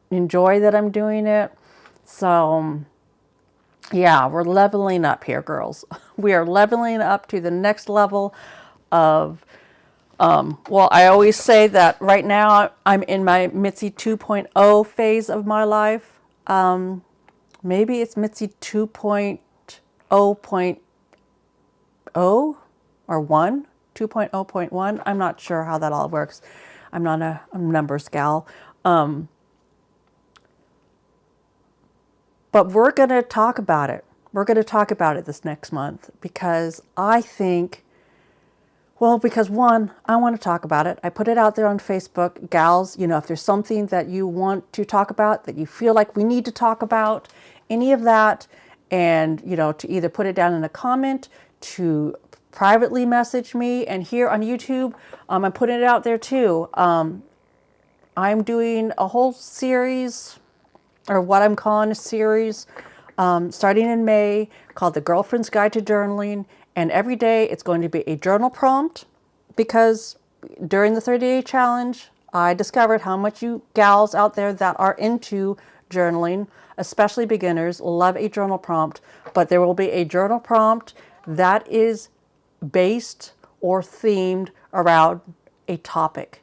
enjoy that I'm doing it. So yeah, we're leveling up here, girls. We are leveling up to the next level of, well, I always say that right now I'm in my Mitzi 2.0 phase of my life. Maybe it's Mitzi 2.0.0 or 1, 2.0.1. I'm not sure how that all works. I'm not a numbers gal. But we're going to talk about it. We're going to talk about it this next month, because I think, well, because one, I want to talk about it. I put it out there on Facebook. Gals, if there's something that you want to talk about, that you feel like we need to talk about, any of that, and, to either put it down in a comment, to privately message me, and here on YouTube, I'm putting it out there too. I'm doing a whole series, or what I'm calling a series, starting in May, called The Girlfriend's Guide to Journaling. And every day it's going to be a journal prompt, because during the 30-day challenge, I discovered how much you gals out there that are into journaling, especially beginners, love a journal prompt. But there will be a journal prompt that is based or themed around a topic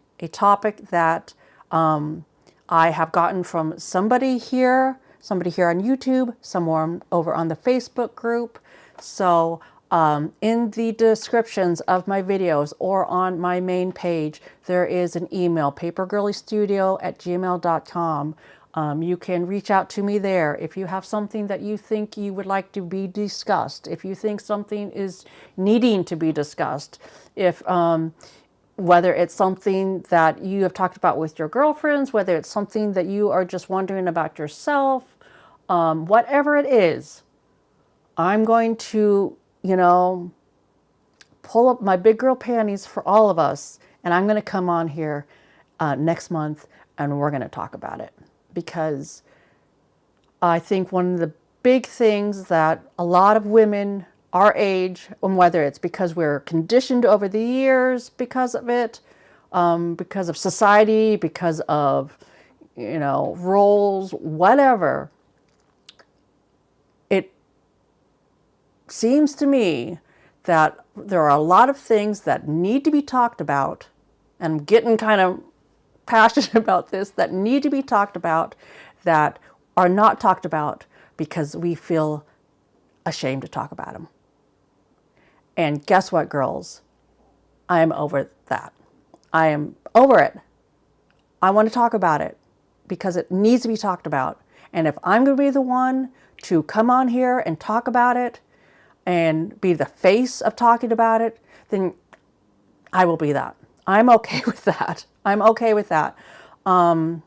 that I have gotten from somebody here on YouTube, someone over on the Facebook group. So In the descriptions of my videos or on my main page, there is an email, papergirliestudio@gmail.com. You can reach out to me there if you have something that you think you would like to be discussed, if you think something is needing to be discussed, if whether it's something that you have talked about with your girlfriends, whether it's something that you are just wondering about yourself, whatever it is, I'm going to, pull up my big girl panties for all of us, and I'm going to come on here next month, and we're going to talk about it. Because I think one of the big things that a lot of women our age, and whether it's because we're conditioned over the years because of it, because of society, because of, roles, whatever, it seems to me that there are a lot of things that need to be talked about, and I'm getting kind of passionate about this, that need to be talked about, that are not talked about because we feel ashamed to talk about them. And guess what, girls? I am over that. I am over it. I want to talk about it because it needs to be talked about. And if I'm going to be the one to come on here and talk about it and be the face of talking about it, then I will be that. I'm okay with that. I'm okay with that. I'm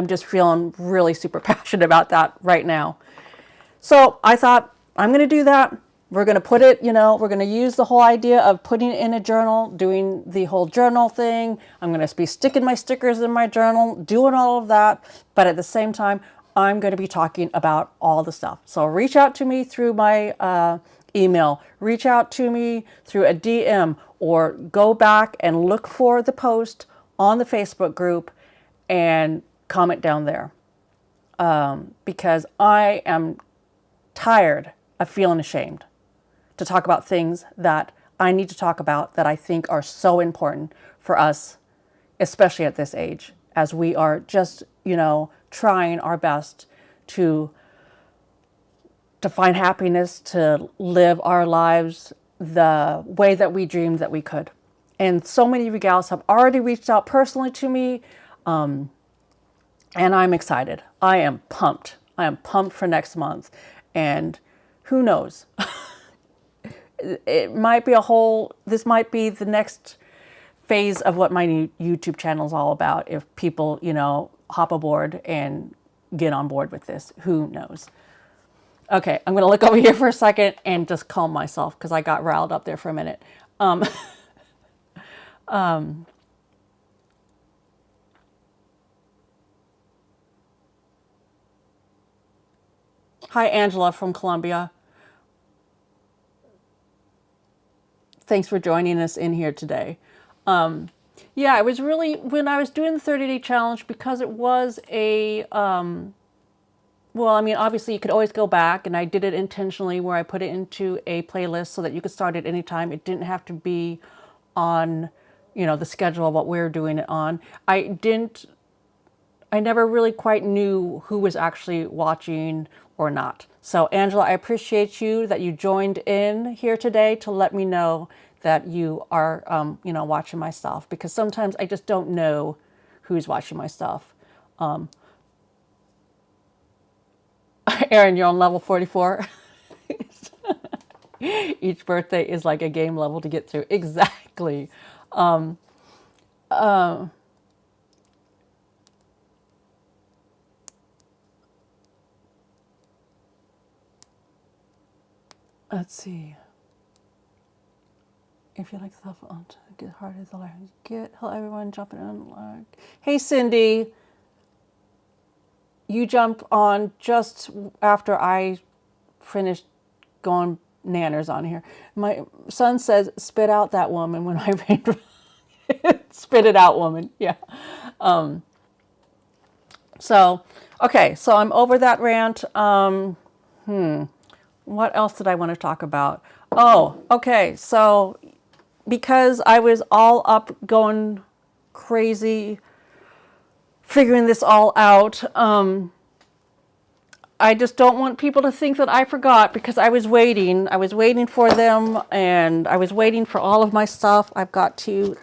just feeling really super passionate about that right now. So I thought, I'm going to do that. We're going to put it, we're going to use the whole idea of putting it in a journal, doing the whole journal thing. I'm going to be sticking my stickers in my journal, doing all of that. But at the same time, I'm going to be talking about all the stuff. So reach out to me through my email, reach out to me through a DM, or go back and look for the post on the Facebook group and comment down there. Because I am tired of feeling ashamed to talk about things that I need to talk about, that I think are so important for us, especially at this age, as we are just, trying our best to find happiness, to live our lives the way that we dreamed that we could. And so many of you gals have already reached out personally to me, and I'm excited. I am pumped. I am pumped for next month. And who knows? It might be this might be the next phase of what my new YouTube channel is all about. If people, hop aboard and get on board with this, who knows? Okay, I'm going to look over here for a second and just calm myself because I got riled up there for a minute. Hi, Angela from Colombia. Thanks for joining us in here today. Yeah, it was really, when I was doing the 30-day challenge, because it was a, obviously you could always go back, and I did it intentionally where I put it into a playlist so that you could start at any time. It didn't have to be on, the schedule of what we were doing it on. I never really quite knew who was actually watching or not. So Angela, I appreciate you that you joined in here today to let me know that you are, watching my stuff, because sometimes I just don't know who's watching my stuff. Erin, you're on level 44. Each birthday is like a game level to get through. Exactly. Let's see. If you like stuff on to get harder, the life get. Hello, everyone jumping on. Like, hey, Cindy. You jumped on just after I finished going nanners on here. My son says, "Spit out that woman." When I read, spit it out, woman. Yeah. So, okay. So I'm over that rant. What else did I want to talk about? Oh, okay. So because I was all up going crazy, figuring this all out, I I just don't want people to think that I forgot, because I was waiting. I was waiting for them, and I was waiting for all of my stuff. I've got to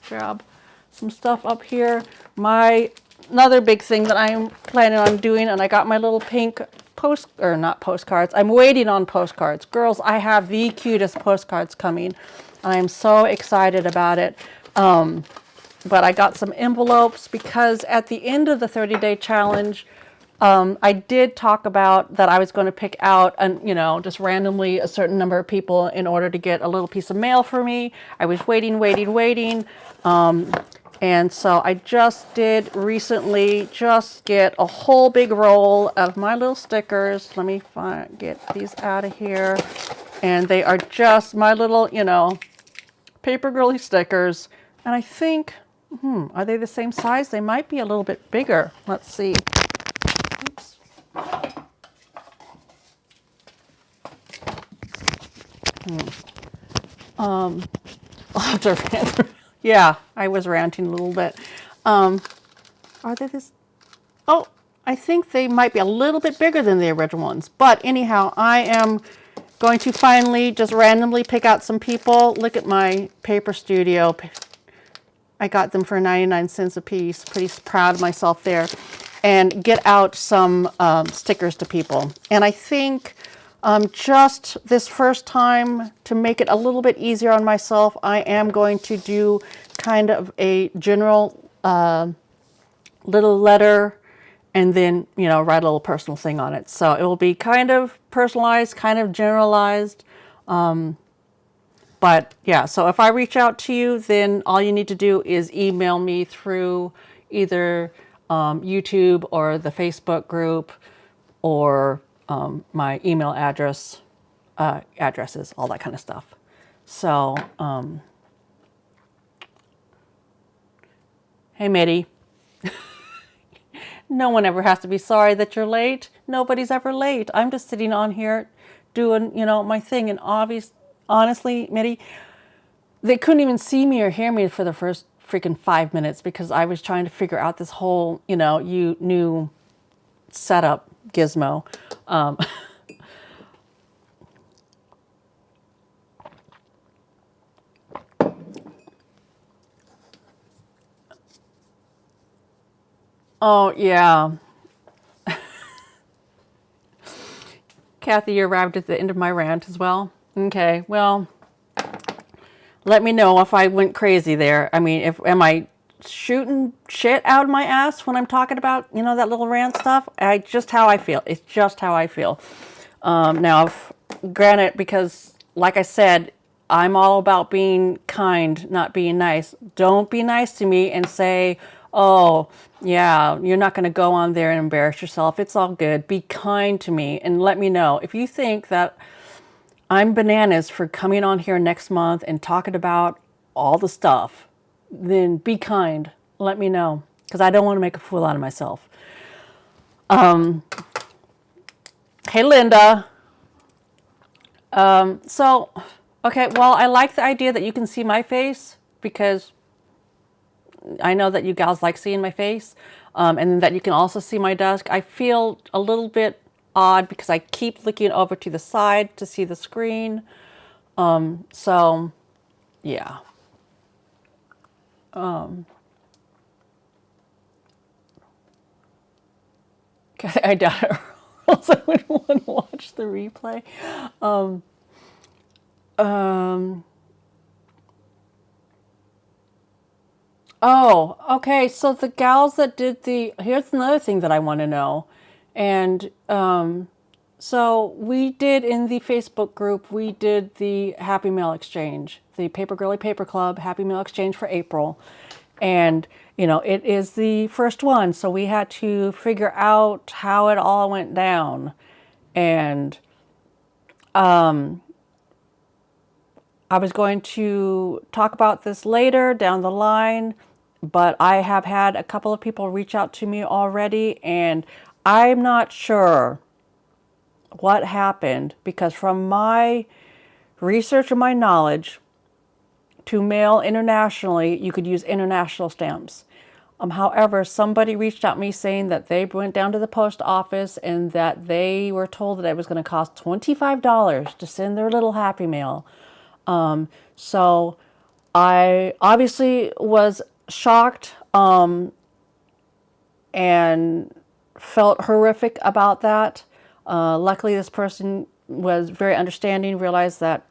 grab some stuff up here. Another big thing that I'm planning on doing, and I got my little pink not postcards. I'm waiting on postcards. Girls, I have the cutest postcards coming. I'm so excited about it. But I got some envelopes because at the end of the 30-day challenge, I did talk about that I was going to pick out, just randomly a certain number of people in order to get a little piece of mail for me. I was waiting. And so I just did recently just get a whole big roll of my little stickers. Let me get these out of here. And they are just my little, paper girly stickers. And I think, are they the same size? They might be a little bit bigger. Let's see. Oops. I'll have to rant. Yeah, I was ranting a little bit. Are they this? Oh, I think they might be a little bit bigger than the original ones. But anyhow, I am going to finally just randomly pick out some people. Look at my paper studio. I got them for 99 cents a piece. Pretty proud of myself there. And get out some stickers to people. And I think just this first time, to make it a little bit easier on myself, I am going to do kind of a general little letter, and then, write a little personal thing on it. So it will be kind of personalized, kind of generalized. But yeah, so if I reach out to you, then all you need to do is email me through either YouTube or the Facebook group, or my email addresses, all that kind of stuff. So, hey, Mitty. No one ever has to be sorry that you're late. Nobody's ever late. I'm just sitting on here doing, my thing. And honestly, Mitty, they couldn't even see me or hear me for the first freaking 5 minutes, because I was trying to figure out this whole, new setup gizmo. Oh, yeah. Kathy, you arrived at the end of my rant as well. Okay, well, let me know if I went crazy there. I mean, am I shooting shit out of my ass when I'm talking about, that little rant stuff? Just how I feel. It's just how I feel. Now, granted, because like I said, I'm all about being kind, not being nice. Don't be nice to me and say, oh, yeah, you're not going to go on there and embarrass yourself. It's all good. Be kind to me and let me know. If you think that I'm bananas for coming on here next month and talking about all the stuff, then be kind. Let me know, because I don't want to make a fool out of myself. Hey, Linda. Okay, well, I like the idea that you can see my face, because I know that you gals like seeing my face, and that you can also see my desk. I feel a little bit odd because I keep looking over to the side to see the screen. So, yeah. I doubt it, or else I wouldn't want to watch the replay. Oh, okay. So the gals that did here's another thing that I want to know. And so we did in the Facebook group, we did the Happy Mail Exchange, the Paper Girly Paper Club Happy Mail Exchange for April. And, it is the first one. So we had to figure out how it all went down. And I was going to talk about this later down the line, but I have had a couple of people reach out to me already, and I'm not sure what happened, because from my research and my knowledge, to mail internationally, you could use international stamps. However, somebody reached out to me saying that they went down to the post office and that they were told that it was going to cost $25 to send their little Happy Mail. So I obviously was shocked and felt horrific about that. Luckily, this person was very understanding, realized that,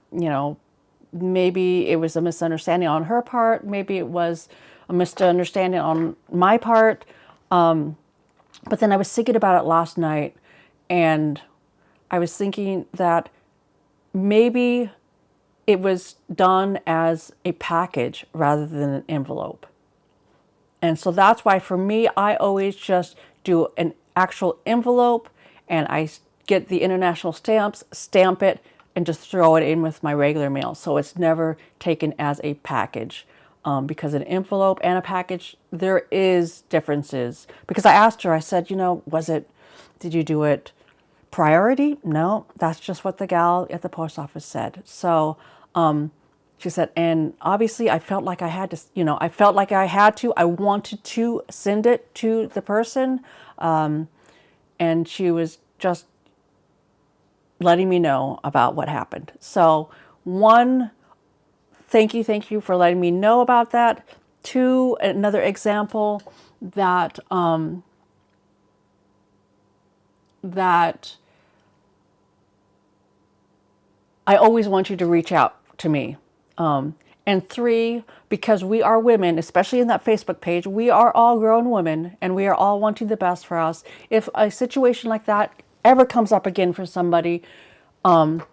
maybe it was a misunderstanding on her part. Maybe it was a misunderstanding on my part. But then I was thinking about it last night, and I was thinking that maybe it was done as a package rather than an envelope. And so that's why for me, I always just do an actual envelope, and I get the international stamps, stamp it, and just throw it in with my regular mail. So it's never taken as a package. Because an envelope and a package, there is differences. Because I asked her, I said, did you do it priority? No, that's just what the gal at the post office said. So she said, and obviously I felt like I had to, I wanted to send it to the person. And she was just letting me know about what happened. So one, thank you for letting me know about that. Two, another example that that I always want you to reach out to me. And three, because we are women, especially in that Facebook page, we are all grown women and we are all wanting the best for us. If a situation like that ever comes up again for somebody, and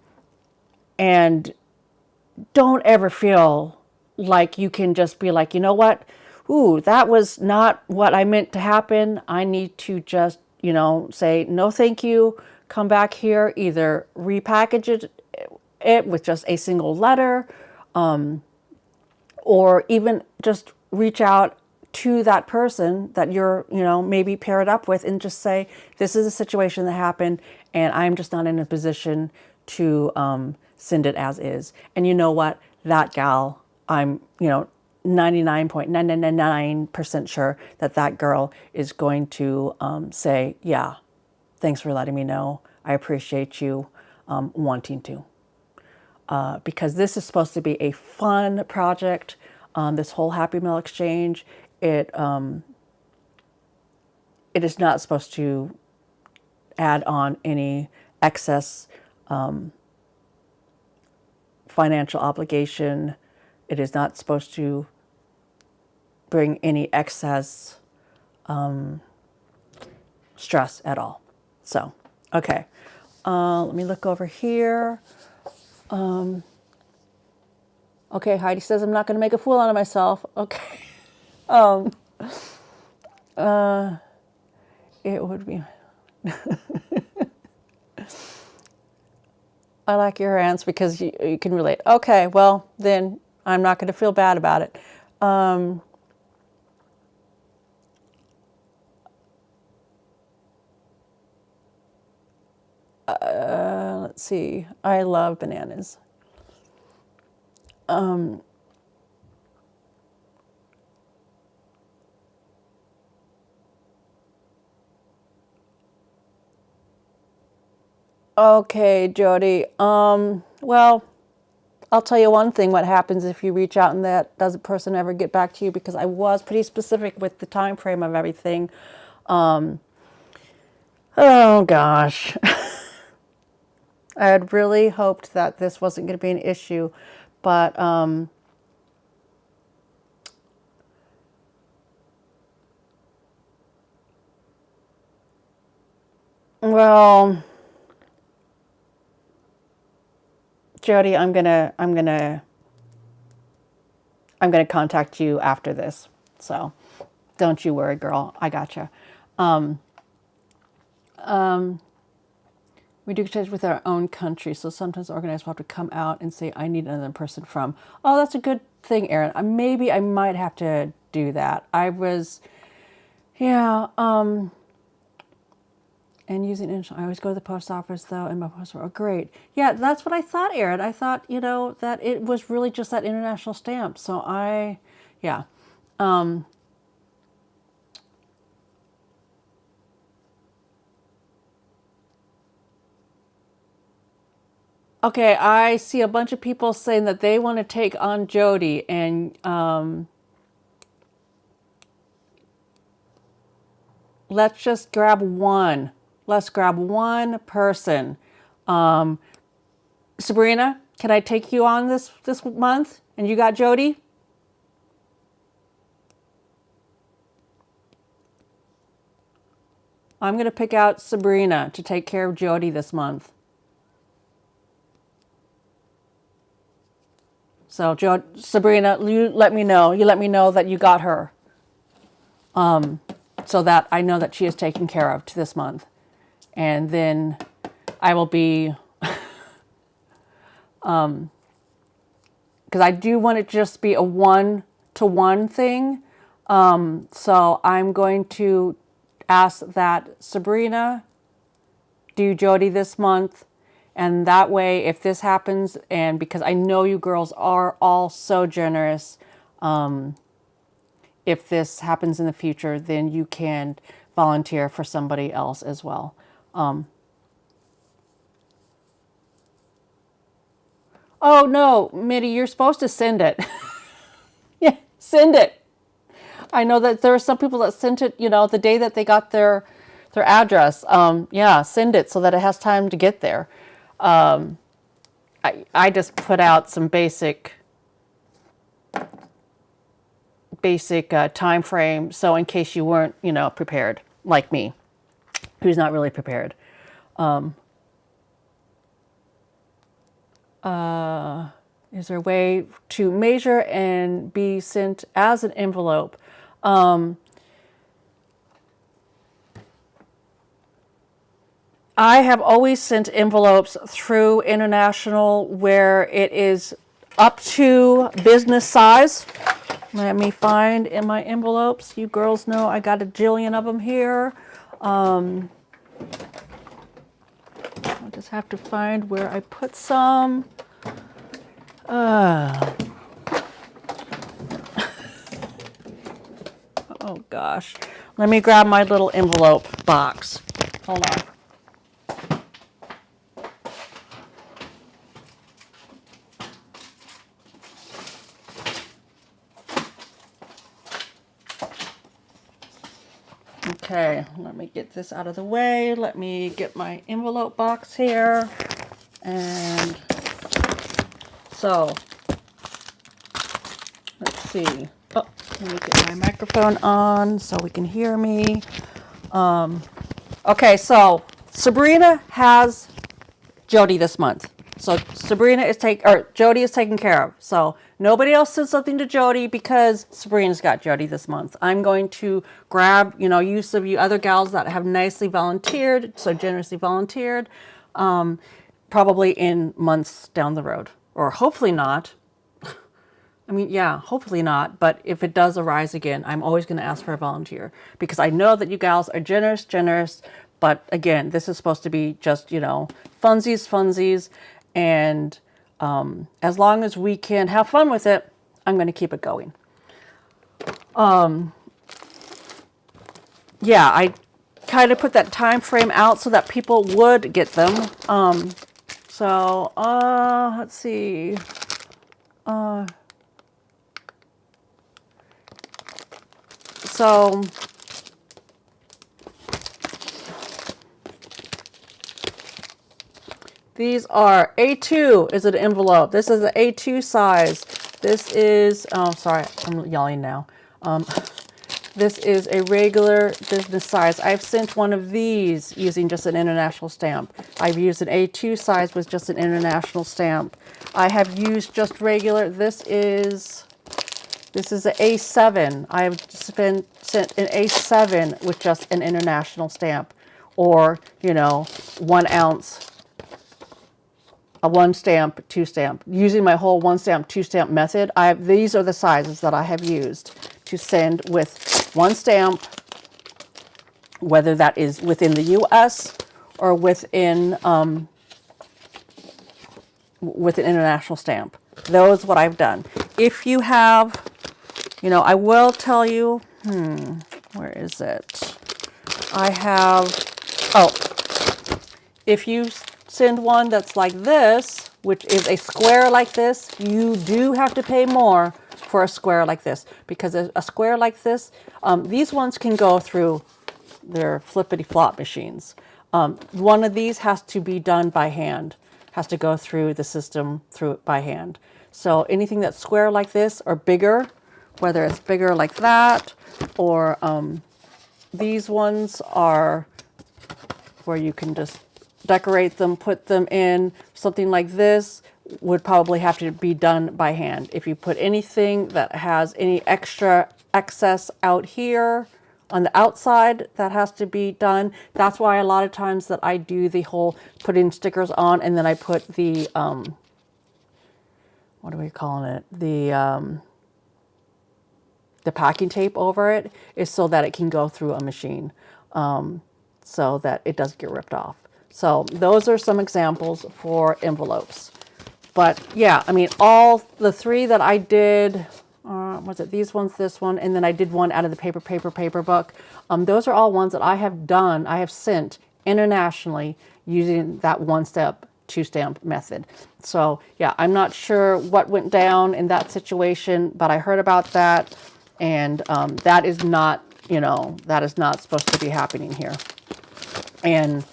don't ever feel like you can just be like, you know what? Ooh, that was not what I meant to happen. I need to just, say, no, thank you. Come back here, either repackage it with just a single letter, or even just reach out to that person that you're, maybe paired up with and just say, this is a situation that happened and I'm just not in a position to send it as is. And you know what? That gal, I'm, 99.999% sure that girl is going to say, yeah, thanks for letting me know. I appreciate you wanting to. Because this is supposed to be a fun project, this whole Happy Mail exchange. It is not supposed to add on any excess financial obligation. It is not supposed to bring any excess stress at all. So, okay. Let me look over here. Okay, Heidi says I'm not going to make a fool out of myself. Okay. It would be... I like your hands because you can relate. Okay, well, then I'm not going to feel bad about it. Let's see. I love bananas. Okay, Jody. Well, I'll tell you one thing, what happens if you reach out and that doesn't person ever get back to you, because I was pretty specific with the time frame of everything. Oh gosh. I had really hoped that this wasn't going to be an issue, but well, Jody, I'm gonna contact you after this. So don't you worry, girl. I gotcha. We do exchange with our own country, so sometimes organizers will have to come out and say, I need another person from. Oh, that's a good thing, Erin. Maybe I might have to do that. And using initial, I always go to the post office though, and my post office, oh great. Yeah, that's what I thought, Erin. I thought, that it was really just that international stamp. So yeah. Okay, I see a bunch of people saying that they want to take on Jody, and let's just grab one. Let's grab one person. Sabrina, can I take you on this month? And you got Jody? I'm going to pick out Sabrina to take care of Jody this month. So, Sabrina, you let me know. You let me know that you got her, so that I know that she is taken care of this month. And then I will be, because I do want it to just be a one-to-one thing. So I'm going to ask that Sabrina do Jody this month. And that way, if this happens, and because I know you girls are all so generous, if this happens in the future, then you can volunteer for somebody else as well. Oh no, Mitty, you're supposed to send it. Yeah, send it. I know that there are some people that sent it, the day that they got their address. Yeah, send it so that it has time to get there. I just put out some basic time frame, so in case you weren't, prepared, like me, who's not really prepared. Is there a way to measure and be sent as an envelope? I have always sent envelopes through international where it is up to business size. Let me find in my envelopes. You girls know I got a jillion of them here. I just have to find where I put some. Oh gosh. Let me grab my little envelope box. Hold on. Okay, let me get this out of the way. Let me get my envelope box here. And so, let's see. Oh, let me get my microphone on so we can hear me. Okay, so Sabrina has Jody this month. So Jody is taken care of. So nobody else said something to Jody because Sabrina's got Jody this month. I'm going to grab, use of you other gals that have nicely volunteered, so generously volunteered, probably in months down the road, or hopefully not. I mean, yeah, hopefully not. But if it does arise again, I'm always going to ask for a volunteer because I know that you gals are generous. But again, this is supposed to be just, funsies. And as long as we can have fun with it, I'm going to keep it going. Yeah, I kind of put that time frame out so that people would get them. Let's see. So these are A2 is an envelope. This is an A2 size. This is, oh, sorry, I'm yelling now. This is a regular business size. I've sent one of these using just an international stamp. I've used an A2 size with just an international stamp. I have used just regular, this is an A7. I've sent an A7 with just an international stamp, or, 1 ounce, a 1 stamp, 2 stamp. Using my whole 1 stamp, 2 stamp method, these are the sizes that I have used to send with 1 stamp, whether that is within the U.S. or within with an international stamp. Those what I've done. If you have, I will tell you, where is it? I have, if you send one that's like this, which is a square like this, you do have to pay more for a square like this, because a square like this, these ones can go through their flippity flop machines. One of these has to be done by hand, has to go through the system through it by hand. So anything that's square like this or bigger, whether it's bigger like that, or these ones are where you can just decorate them, put them in, something like this would probably have to be done by hand. If you put anything that has any extra excess out here on the outside, that has to be done. That's why a lot of times that I do the whole putting stickers on, and then I put the, what are we calling it? The packing tape over it, is so that it can go through a machine, so that it doesn't get ripped off. So those are some examples for envelopes. But yeah, I mean, all the three that I did, was it these ones, this one, and then I did one out of the paper book. Those are all ones that I have done, I have sent internationally using that one-step, two-stamp method. So yeah, I'm not sure what went down in that situation, but I heard about that, and that is not, you know, that is not supposed to be happening here. And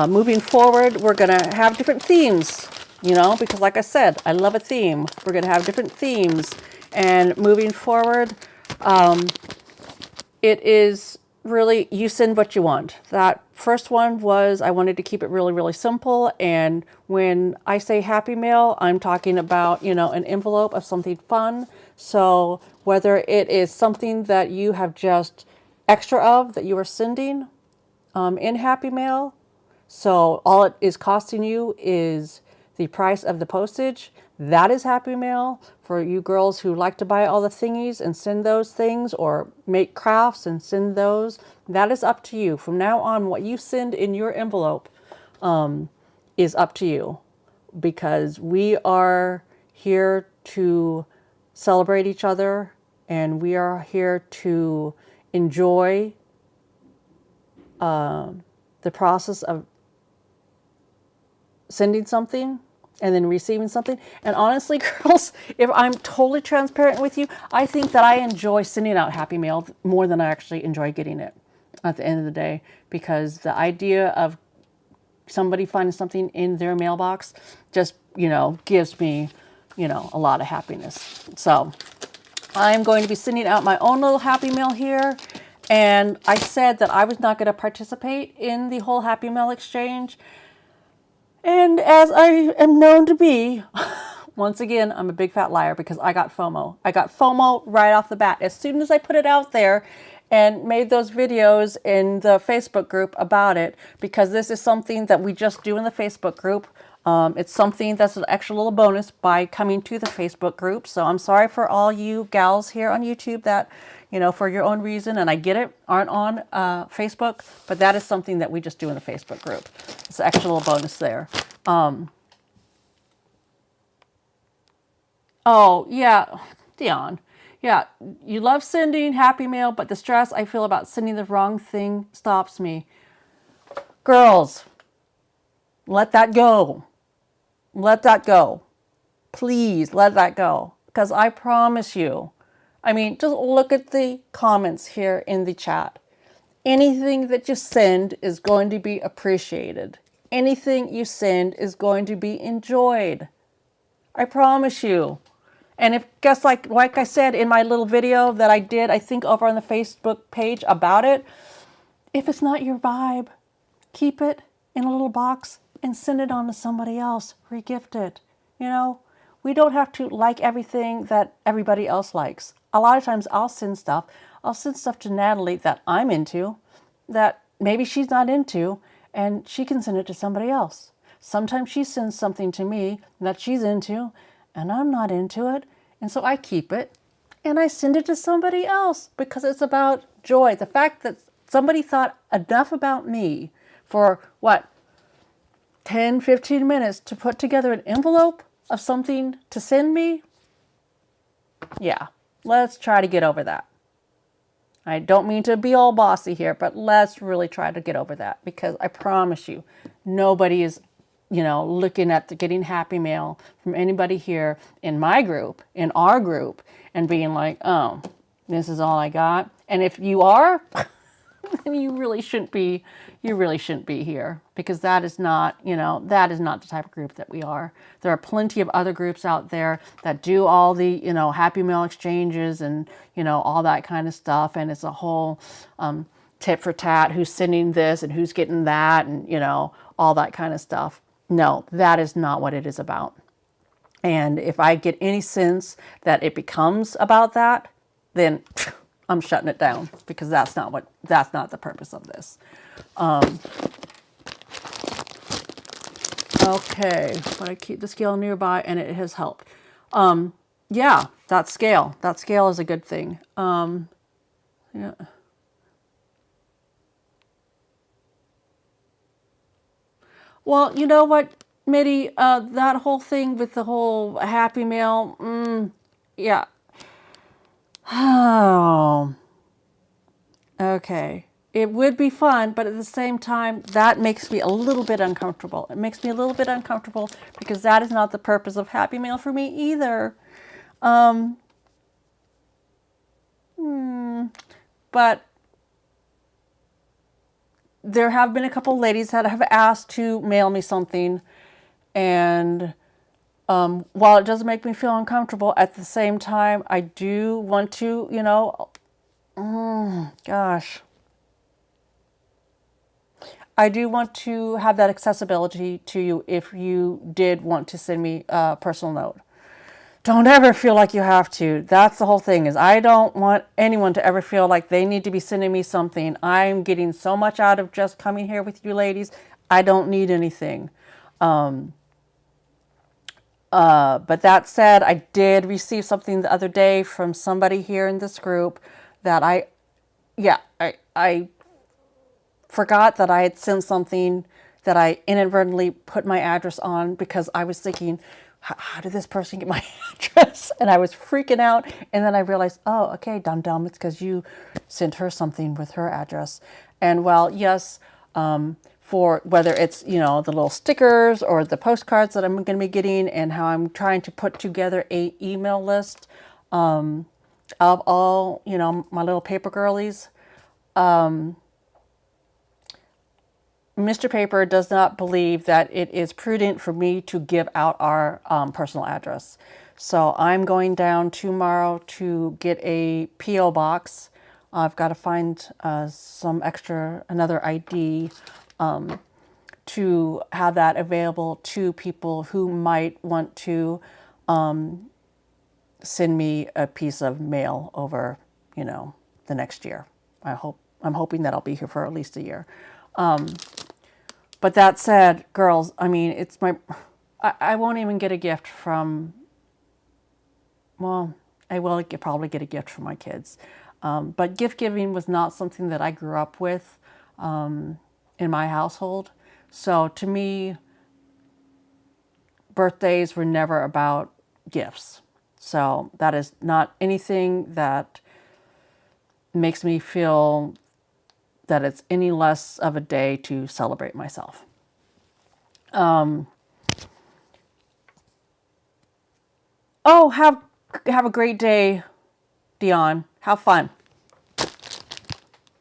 moving forward, we're going to have different themes, you know, because like I said, I love a theme. We're going to have different themes. And moving forward, it is really, you send what you want. That first one was, I wanted to keep it really, really simple. And when I say happy mail, I'm talking about, you know, an envelope of something fun. So whether it is something that you have just extra of that you are sending in happy mail, so all it is costing you is the price of the postage, that is happy mail. For you girls who like to buy all the thingies and send those things, or make crafts and send those, that is up to you. From now on, what you send in your envelope is up to you, because we are here to celebrate each other, and we are here to enjoy the process of sending something and then receiving something. And honestly, girls, if I'm totally transparent with you, I think that I enjoy sending out happy mail more than I actually enjoy getting it at the end of the day, because the idea of somebody finding something in their mailbox just, you know, gives me, you know, a lot of happiness. So I'm going to be sending out my own little happy mail here. And I said that I was not going to participate in the whole happy mail exchange. And as I am known to be, once again, I'm a big fat liar, because I got FOMO. I got FOMO right off the bat. As soon as I put it out there and made those videos in the Facebook group about it, because this is something that we just do in the Facebook group. It's something that's an extra little bonus by coming to the Facebook group. So I'm sorry for all you gals here on YouTube that, you know, for your own reason, and I get it, aren't on Facebook, but that is something that we just do in the Facebook group. It's an extra little bonus there. Oh, yeah, Dion. Yeah, you love sending happy mail, but the stress I feel about sending the wrong thing stops me. Girls, let that go. Let that go. Please let that go. Because I promise you, I mean, just look at the comments here in the chat. Anything that you send is going to be appreciated. Anything you send is going to be enjoyed. I promise you. And if, guess like I said in my little video that I did, I think over on the Facebook page about it, if it's not your vibe, keep it in a little box and send it on to somebody else. Regift it. You know, we don't have to like everything that everybody else likes. A lot of times I'll send stuff to Natalie that I'm into, that maybe she's not into, and she can send it to somebody else. Sometimes she sends something to me that she's into, and I'm not into it, and so I keep it, and I send it to somebody else, because it's about joy. The fact that somebody thought enough about me for, what, 10, 15 minutes to put together an envelope of something to send me? Yeah, let's try to get over that. I don't mean to be all bossy here, but let's really try to get over that, because I promise you, nobody is you know, looking at the getting happy mail from anybody here in my group, in our group, and being like, oh, this is all I got. And if you are, then you really shouldn't be here, because that is not, you know, that is not the type of group that we are. There are plenty of other groups out there that do all the, you know, happy mail exchanges and, you know, all that kind of stuff. And it's a whole tit for tat, who's sending this and who's getting that, and, you know, all that kind of stuff. No, that is not what it is about. And if I get any sense that it becomes about that, then I'm shutting it down, because that's not the purpose of this. Okay, but I keep the scale nearby and it has helped. Yeah, that scale is a good thing. Yeah. Well, you know what, Mitty, that whole thing with the whole happy mail, yeah. Oh, okay. It would be fun, but at the same time, that makes me a little bit uncomfortable. It makes me a little bit uncomfortable, because that is not the purpose of happy mail for me either. But there have been a couple ladies that have asked to mail me something, and while it doesn't make me feel uncomfortable, at the same time, I do want to, you know, gosh. I do want to have that accessibility to you if you did want to send me a personal note. Don't ever feel like you have to. That's the whole thing, is I don't want anyone to ever feel like they need to be sending me something. I'm getting so much out of just coming here with you ladies. I don't need anything. But that said, I did receive something the other day from somebody here in this group that I forgot that I had sent something that I inadvertently put my address on, because I was thinking, how did this person get my address? And I was freaking out. And then I realized, oh, okay, dum-dum, it's because you sent her something with her address. And well, yes, for whether it's, you know, the little stickers or the postcards that I'm going to be getting, and how I'm trying to put together a email list of all, you know, my little paper girlies. Mr. Paper does not believe that it is prudent for me to give out our personal address. So I'm going down tomorrow to get a P.O. box. I've got to find another ID to have that available to people who might want to send me a piece of mail over, you know, the next year. I'm hoping that I'll be here for at least a year. But that said, girls, I mean, I won't even get a gift from, well, I will probably get a gift from my kids. But gift giving was not something that I grew up with in my household. So to me, birthdays were never about gifts. So that is not anything that makes me feel that it's any less of a day to celebrate myself. Oh, have a great day, Dion. Have fun.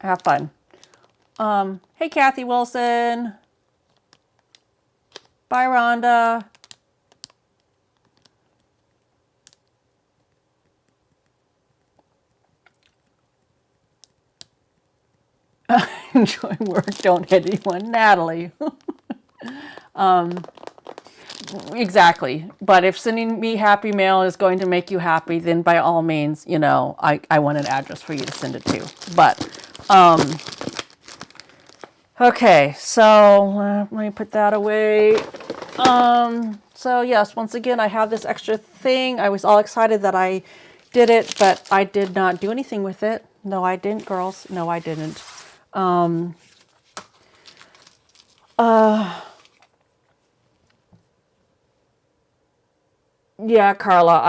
Have fun. Hey, Kathy Wilson. Bye, Rhonda. Enjoy work, don't hit anyone. Natalie. Exactly. But if sending me happy mail is going to make you happy, then by all means, you know, I want an address for you to send it to. But, okay, so let me put that away. So yes, once again, I have this extra thing. I was all excited that I did it, but I did not do anything with it. No, I didn't, girls. No, I didn't. Yeah, Carla,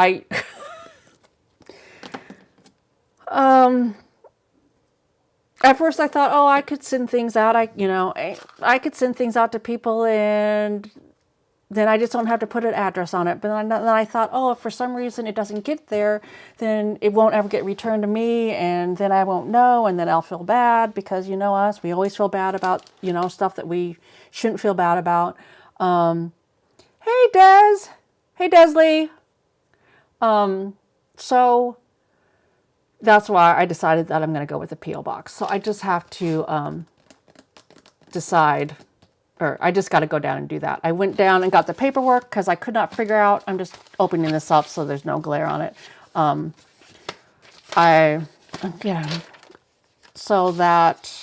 at first I thought, oh, I could send things out. I could send things out to people, and then I just don't have to put an address on it. But then I thought, oh, if for some reason it doesn't get there, then it won't ever get returned to me, and then I won't know, and then I'll feel bad, because you know us, we always feel bad about, you know, stuff that we shouldn't feel bad about. Hey, Des. Hey, Desley. So that's why I decided that I'm going to go with the P.O. box. So I just have to decide, or I just got to go down and do that. I went down and got the paperwork because I could not figure out. I'm just opening this up so there's no glare on it. Yeah, so that,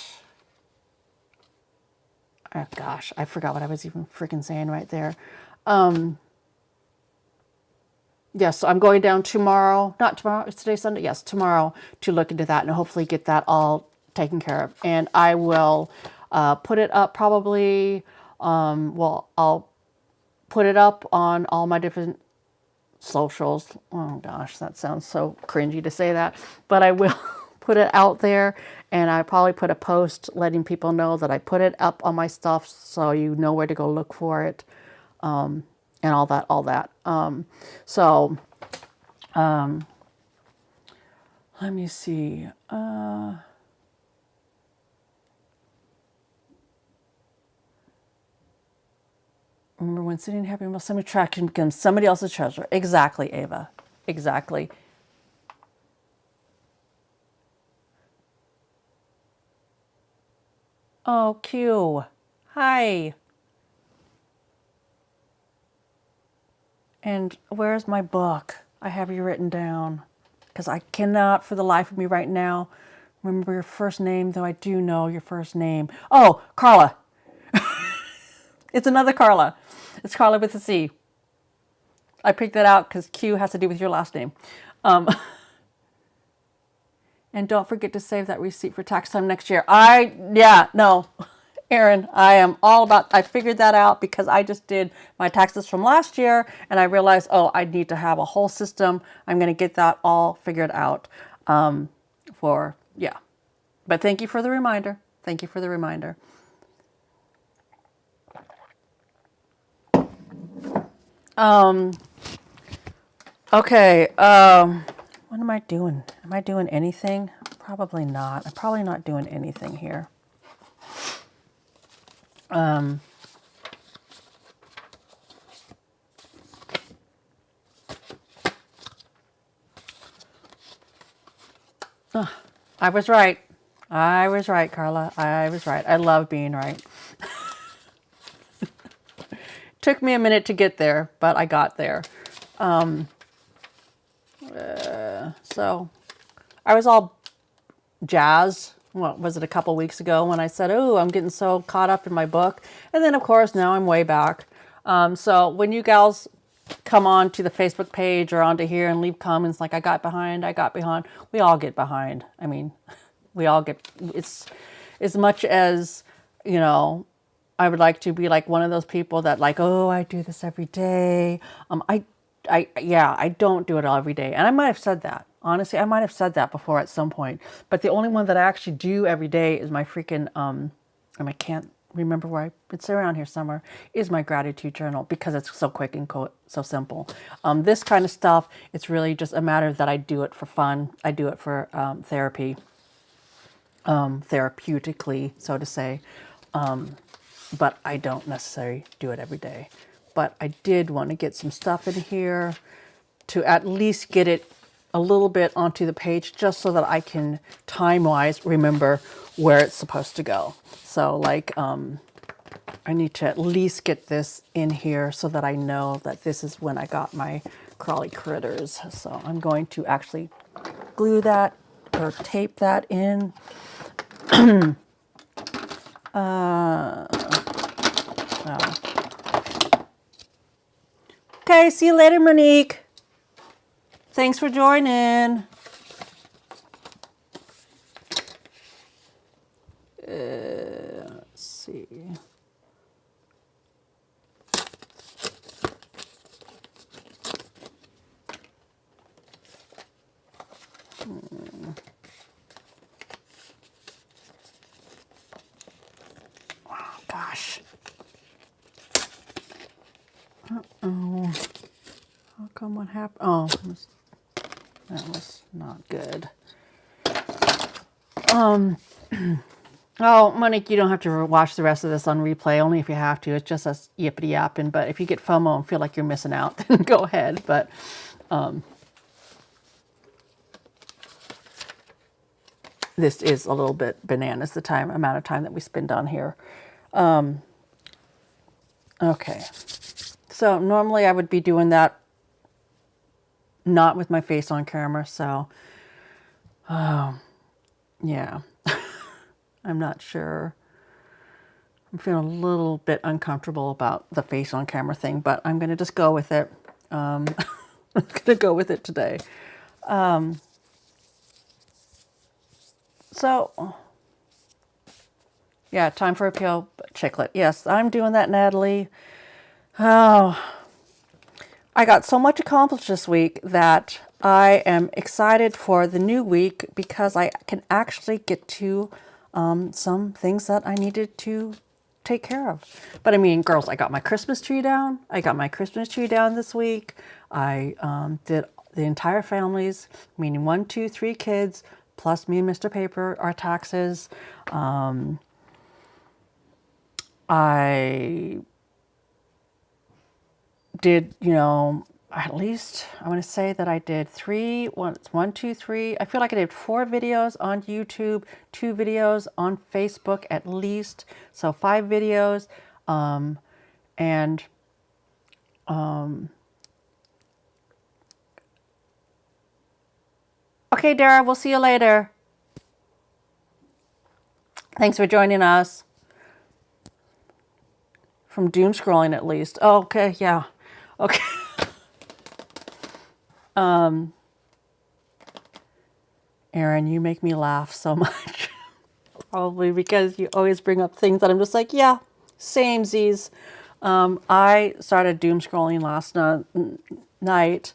oh gosh, I forgot what I was even freaking saying right there. Yes, so I'm going down tomorrow, not tomorrow, it's today Sunday, yes, tomorrow, to look into that and hopefully get that all taken care of. And I will put it up probably, well, I'll put it up on all my different socials. Oh gosh, that sounds so cringy to say that, but I will put it out there, and I probably put a post letting people know that I put it up on my stuff, so you know where to go look for it. And all that. Let me see. Remember when sitting happy about some attraction becomes somebody else's treasure. Exactly, Ava. Exactly. Oh, Q. Hi. And where's my book? I have you written down, because I cannot for the life of me right now remember your first name, though I do know your first name. Oh, Carla. It's another Carla. It's Carla with a C. I picked that out because Q has to do with your last name. And don't forget to save that receipt for tax time next year. No. Erin, I am all about, I figured that out because I just did my taxes from last year, and I realized, oh, I need to have a whole system. I'm going to get that all figured out yeah. But thank you for the reminder. Thank you for the reminder. Okay, what am I doing? Am I doing anything? Probably not. I'm probably not doing anything here. I was right. I was right, Carla. I was right. I love being right. Took me a minute to get there, but I got there. So I was all jazzed. What was it, a couple weeks ago when I said, oh, I'm getting so caught up in my book. And then, of course, now I'm way back. So when you gals come on to the Facebook page or onto here and leave comments like I got behind, we all get behind. I mean, we all get, it's as much as, you know, I would like to be like one of those people that like, oh, I do this every day. I don't do it all every day. And I might have said that. Honestly, I might have said that before at some point. But the only one that I actually do every day is my freaking, and I can't remember it's around here somewhere, is my gratitude journal, because it's so quick and so simple. This kind of stuff, it's really just a matter that I do it for fun. I do it for therapy, therapeutically, so to say. But I don't necessarily do it every day. But I did want to get some stuff in here to at least get it a little bit onto the page, just so that I can time-wise remember where it's supposed to go. So like, I need to at least get this in here so that I know that this is when I got my crawly critters. So I'm going to actually glue that or tape that in. Okay, see you later, Monique. Thanks for joining. Let's see. Oh, gosh. Oh, how come what happened? Oh, that was not good. Oh, Monique, you don't have to watch the rest of this on replay, only if you have to. It's just us yippity yapping. But if you get FOMO and feel like you're missing out, then go ahead. But this is a little bit bananas, the amount of time that we spend on here. Okay. So normally I would be doing that not with my face on camera. So, yeah. I'm not sure. I'm feeling a little bit uncomfortable about the face on camera thing, but I'm going to just go with it. I'm going to go with it today. So, yeah, time for a pale chiclet. Yes, I'm doing that, Natalie. Oh, I got so much accomplished this week that I am excited for the new week because I can actually get to some things that I needed to take care of. But I mean, girls, I got my Christmas tree down. I got my Christmas tree down this week. I did the entire family's, meaning 1, 2, 3 kids, plus me and Mr. Paper, our taxes. I did, at least I want to say that I did 1, 2, 3. I feel like I did 4 videos on YouTube, 2 videos on Facebook at least. So 5 videos. Okay, Dara, we'll see you later. Thanks for joining us. From doom scrolling at least. Oh, okay, yeah. Okay. Erin, you make me laugh so much. Probably because you always bring up things that I'm just like, yeah, samesies. I started doom scrolling last night,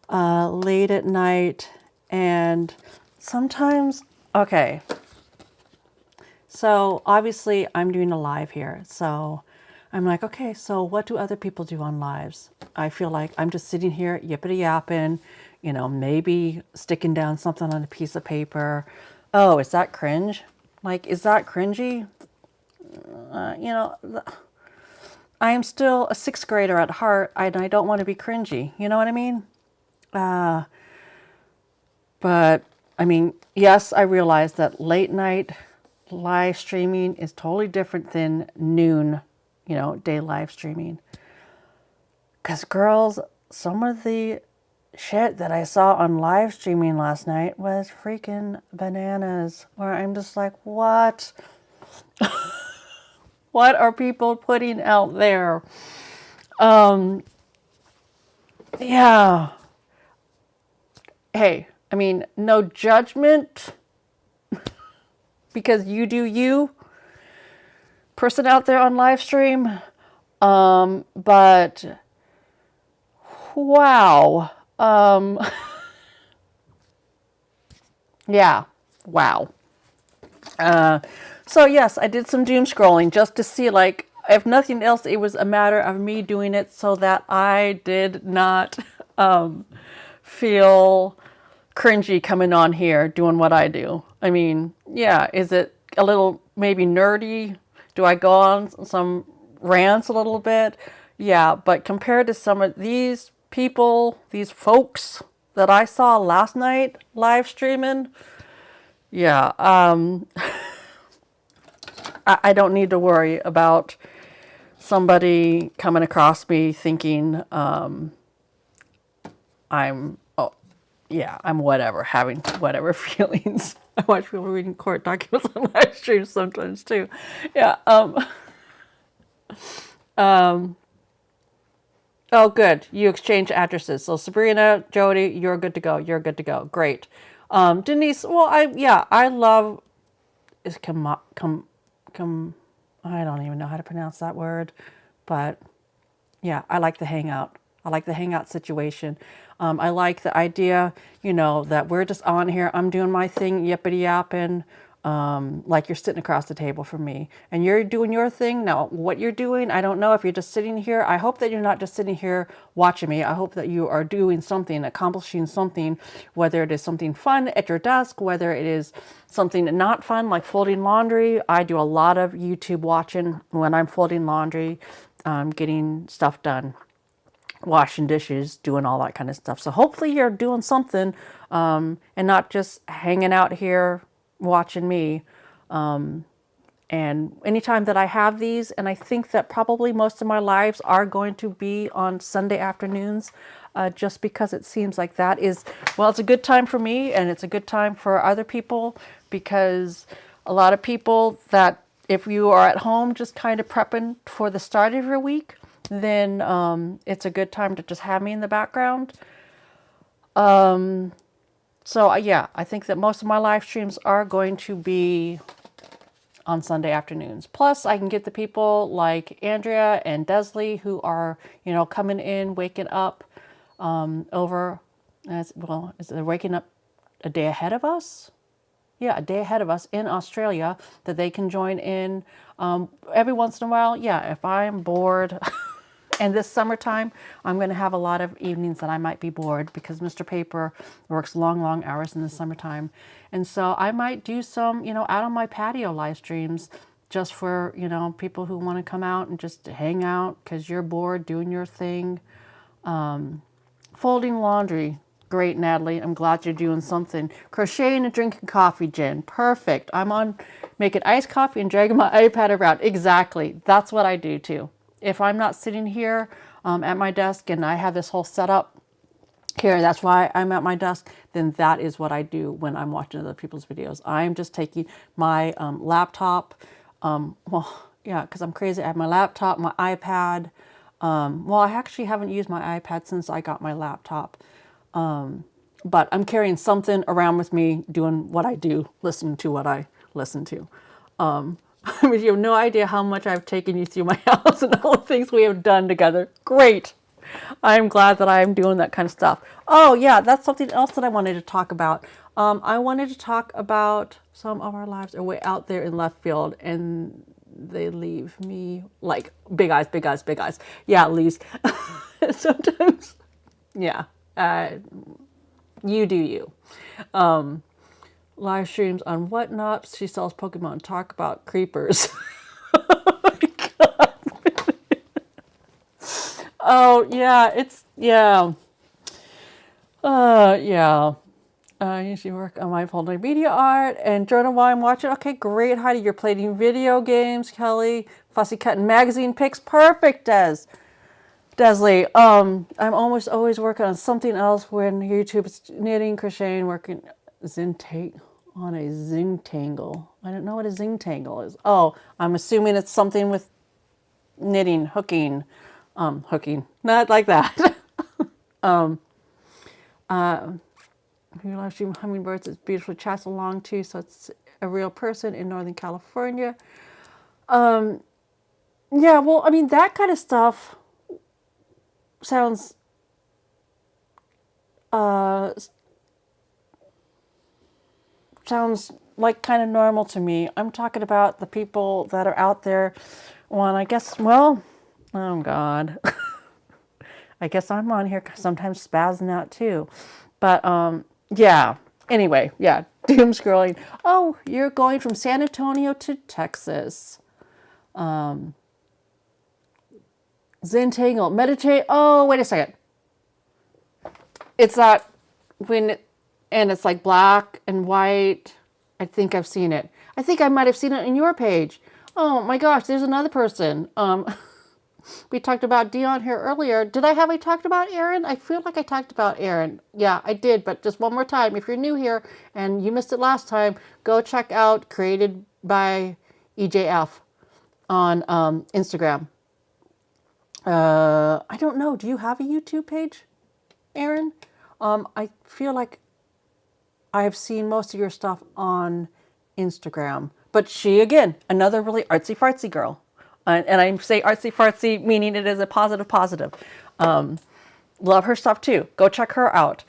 late at night, and sometimes, okay. So obviously I'm doing a live here. So I'm like, okay, so what do other people do on lives? I feel like I'm just sitting here yippity yapping, maybe sticking down something on a piece of paper. Oh, is that cringe? Like, is that cringy? I am still a 6th grader at heart, and I don't want to be cringy. You know what I mean? But I mean, yes, I realize that late night live streaming is totally different than noon, day live streaming. Because girls, some of the shit that I saw on live streaming last night was freaking bananas. Where I'm just like, what? What are people putting out there? Yeah. Hey, I mean, no judgment. Because you do you, person out there on live stream. But wow. Yeah, wow. So yes, I did some doom scrolling just to see, like, if nothing else, it was a matter of me doing it so that I did not feel cringy coming on here doing what I do. I mean, yeah, is it a little maybe nerdy? Do I go on some rants a little bit? Yeah, but compared to some of these people, these folks that I saw last night live streaming, yeah, I don't need to worry about somebody coming across me thinking I'm, oh, yeah, I'm whatever, having whatever feelings. I watch people reading court documents on live streams sometimes too. Yeah. Oh, good. You exchange addresses. So Sabrina, Jody, you're good to go. You're good to go. Great. Denise, well, I love is I don't even know how to pronounce that word, but yeah, I like the hangout. I like the hangout situation. I like the idea, that we're just on here. I'm doing my thing, yippity yapping. like you're sitting across the table from me and you're doing your thing. Now, what you're doing, I don't know if you're just sitting here. I hope that you're not just sitting here watching me. I hope that you are doing something, accomplishing something, whether it is something fun at your desk, whether it is something not fun, like folding laundry. I do a lot of YouTube watching when I'm folding laundry, getting stuff done, washing dishes, doing all that kind of stuff. So hopefully you're doing something, and not just hanging out here watching me. And anytime that I have these, and I think that probably most of my lives are going to be on Sunday afternoons, just because it seems like that is, well, it's a good time for me and it's a good time for other people, because a lot of people that if you are at home just kind of prepping for the start of your week, then it's a good time to just have me in the background. So yeah, I think that most of my live streams are going to be on Sunday afternoons. Plus, I can get the people like Andrea and Desley who are, coming in, waking up over, as well, is they're waking up a day ahead of us? Yeah, a day ahead of us in Australia, that they can join in every once in a while. Yeah, if I'm bored. And this summertime, I'm going to have a lot of evenings that I might be bored, because Mr. Paper works long, long hours in the summertime. And so I might do some, out on my patio live streams, just for, people who want to come out and just hang out because you're bored doing your thing. Folding laundry. Great, Natalie. I'm glad you're doing something. Crocheting and drinking coffee, Jen. Perfect. I'm on making iced coffee and dragging my iPad around. Exactly. That's what I do too. If I'm not sitting here at my desk and I have this whole setup here, that's why I'm at my desk, then that is what I do when I'm watching other people's videos. I'm just taking my laptop. Well, yeah, because I'm crazy. I have my laptop, my iPad. Well, I actually haven't used my iPad since I got my laptop. But I'm carrying something around with me, doing what I do, listening to what I listen to. I mean, you have no idea how much I've taken you through my house and all the things we have done together. Great. I'm glad that I'm doing that kind of stuff. Oh, yeah, that's something else that I wanted to talk about. I wanted to talk about some of our lives are way out there in left field, and they leave me like big eyes, big eyes, big eyes. Yeah, Lise. Sometimes, yeah, you do you. Live streams on Whatnot. She sells Pokemon. Talk about creepers. Oh my God. Oh yeah, it's yeah. Yeah. I usually work on my folding media art and journal while I'm watching. Okay, great, Heidi. You're playing video games, Kelly. Fussy cutting magazine pics. Perfect, Desley. I'm almost always working on something else when YouTube is knitting, crocheting, working on a Zintangle. I don't know what a Zintangle is. Oh, I'm assuming it's something with knitting, hooking, not like that. You live stream hummingbirds. It's beautifully chats along too, so it's a real person in Northern California. Yeah, well, I mean, that kind of stuff sounds like kind of normal to me. I'm talking about the people that are out there. Well, I guess, well, oh God. I guess I'm on here sometimes spazzing out too. But yeah, anyway, yeah, doom scrolling. Oh, you're going from San Antonio to Texas. Zentangle, meditate. Oh, wait a second. It's that and it's like black and white. I think I've seen it. I think I might have seen it in your page. Oh my gosh, there's another person. We talked about Dion here earlier. Did I talked about Aaron? I feel like I talked about Aaron. Yeah, I did, but just one more time. If you're new here and you missed it last time, go check out Created by EJF on Instagram. I don't know. Do you have a YouTube page, Aaron? I feel like I've seen most of your stuff on Instagram. But she, again, another really artsy-fartsy girl. And I say artsy-fartsy, meaning it is a positive. Love her stuff, too. Go check her out.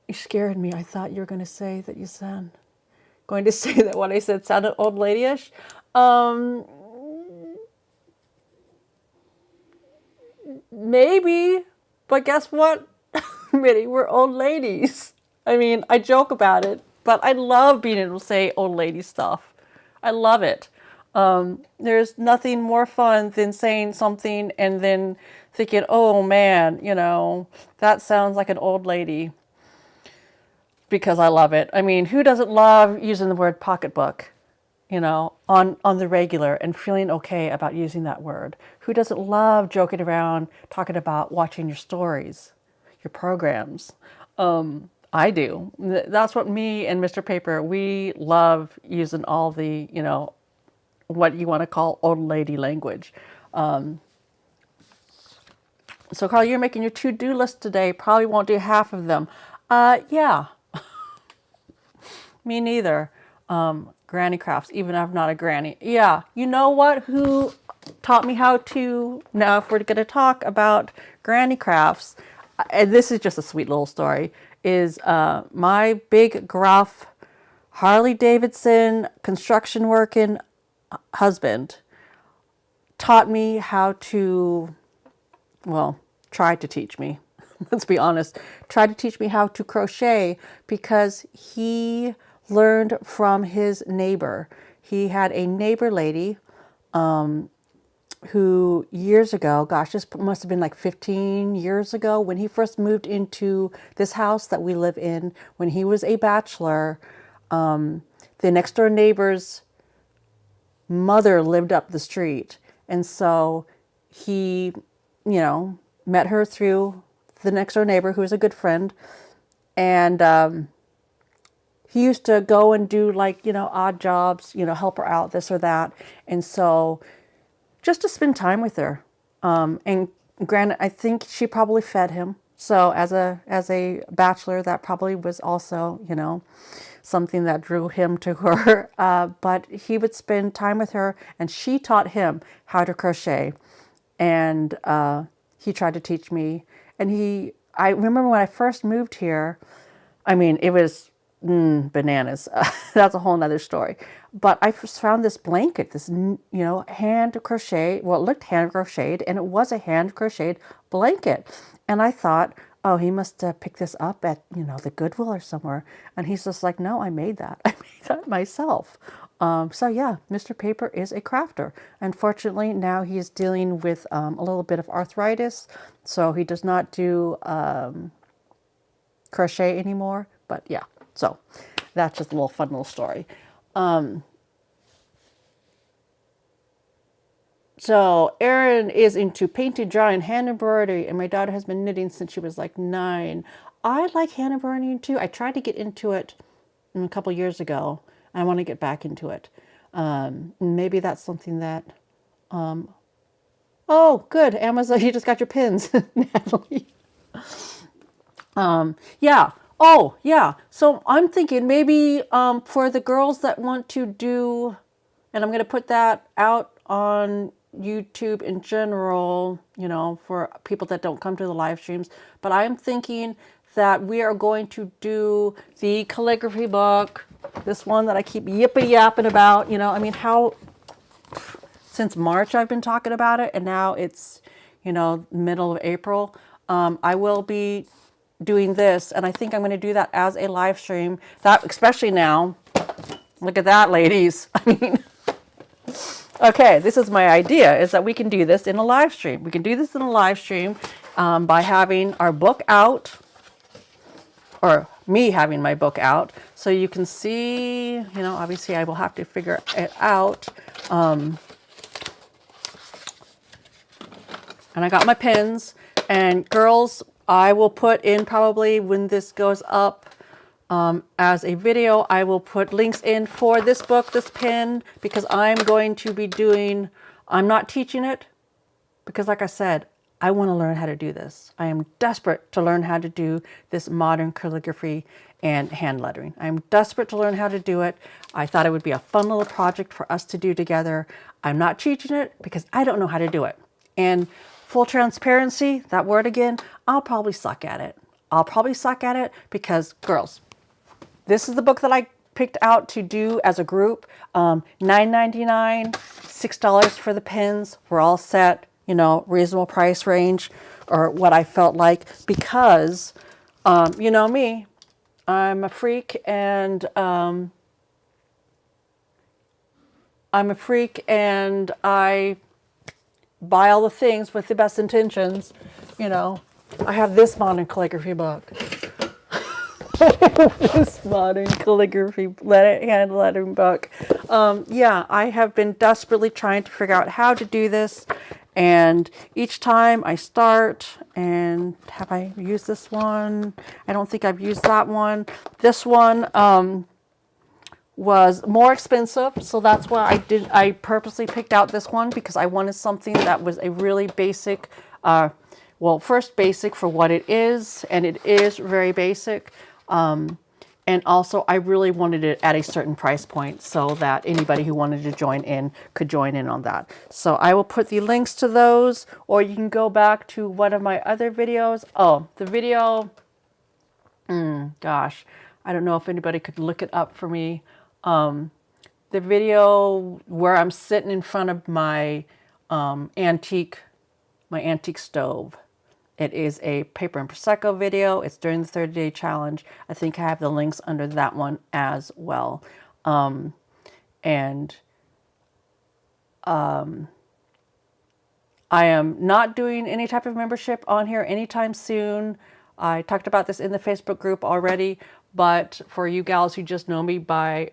You scared me. I thought you were going to say that you sound, going to say that what I said sounded old ladyish. Maybe, but guess what? Mitty, we're old ladies. I mean, I joke about it, but I love being able to say old lady stuff. I love it. There's nothing more fun than saying something and then thinking, oh man, you know, that sounds like an old lady, because I love it. I mean, who doesn't love using the word pocketbook, you know, on the regular and feeling okay about using that word? Who doesn't love joking around, talking about watching your stories, your programs? I do. That's what me and Mr. Paper, we love using all the, you know, what you want to call old lady language. So Carl, you're making your to-do list today. Probably won't do half of them. Yeah, me neither. Granny crafts, even if I'm not a granny. Yeah, you know what? Who taught me how to, now if we're going to talk about granny crafts, and this is just a sweet little story, is my big gruff Harley Davidson construction working husband taught me how to, well, tried to teach me, let's be honest, tried to teach me how to crochet because he learned from his neighbor. He had a neighbor lady who years ago, gosh, this must have been like 15 years ago, when he first moved into this house that we live in, when he was a bachelor, the next door neighbor's mother lived up the street. And so he, you know, met her through the next door neighbor, who was a good friend. And he used to go and do, like, you know, odd jobs, you know, help her out, this or that. And so just to spend time with her. And granted, I think she probably fed him. So as a bachelor, that probably was also, you know, something that drew him to her. But he would spend time with her, and she taught him how to crochet. And he tried to teach me. And I remember when I first moved here, I mean, it was bananas. That's a whole nother story. But I found this blanket, this, you know, hand crochet. Well, it looked hand crocheted, and it was a hand crocheted blanket. And I thought, oh, he must pick this up at, you know, the Goodwill or somewhere. And he's just like, no, I made that. I made that myself. So yeah, Mr. Paper is a crafter. Unfortunately, now he's dealing with a little bit of arthritis, so he does not do crochet anymore. But yeah, so that's just a little fun little story. So Erin is into painting, drawing, hand embroidery, and my daughter has been knitting since she was like 9. I like hand embroidering too. I tried to get into it a couple years ago. I want to get back into it. Maybe that's something that, oh, good, Amazon, you just got your pins, Natalie. Yeah. Oh, yeah. So I'm thinking maybe for the girls that want to do, and I'm going to put that out on YouTube in general, you know, for people that don't come to the live streams, but I'm thinking that we are going to do the calligraphy book, this one that I keep yippity yapping about, you know, I mean, since March I've been talking about it, and now it's, you know, middle of April. I will be doing this, and I think I'm going to do that as a live stream, that especially now. Look at that, ladies. I mean, okay, this is my idea, is that we can do this in a live stream. We can do this in a live stream by having our book out, or me having my book out, so you can see, you know, obviously I will have to figure it out. And I got my pins, and girls, I will put in, probably when this goes up as a video, I will put links in for this book, this pin, because I'm going to be doing, I'm not teaching it, because like I said, I want to learn how to do this. I am desperate to learn how to do this modern calligraphy and hand lettering. I'm desperate to learn how to do it. I thought it would be a fun little project for us to do together. I'm not teaching it because I don't know how to do it. And full transparency, that word again, I'll probably suck at it. I'll probably suck at it because, girls, this is the book that I picked out to do as a group. $9.99, $6 for the pins. We're all set, you know, reasonable price range, or what I felt like, because you know me, I'm a freak, and I buy all the things with the best intentions. You know, I have this modern calligraphy book. This modern calligraphy hand lettering book. Yeah, I have been desperately trying to figure out how to do this, and each time I start, and have I used this one? I don't think I've used that one. This one was more expensive, so that's why I purposely picked out this one, because I wanted something that was a really basic, well, first basic for what it is, and it is very basic. And also I really wanted it at a certain price point so that anybody who wanted to join in could join in on that. So I will put the links to those, or you can go back to one of my other videos. Oh, the video, gosh, I don't know if anybody could look it up for me. The video where I'm sitting in front of my antique stove. It is a paper and Prosecco video. It's during the 30-day challenge. I think I have the links under that one as well. And I am not doing any type of membership on here anytime soon. I talked about this in the Facebook group already, but for you gals who just know me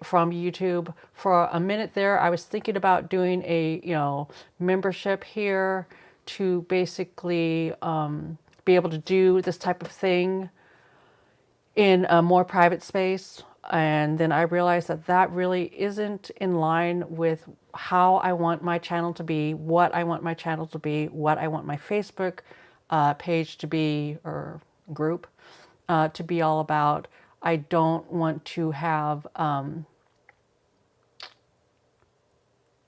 from YouTube, for a minute there, I was thinking about doing a, you know, membership here to basically be able to do this type of thing in a more private space. And then I realized that that really isn't in line with how I want my channel to be, what I want my channel to be, what I want my Facebook page to be, or group to be all about. I don't want to have, I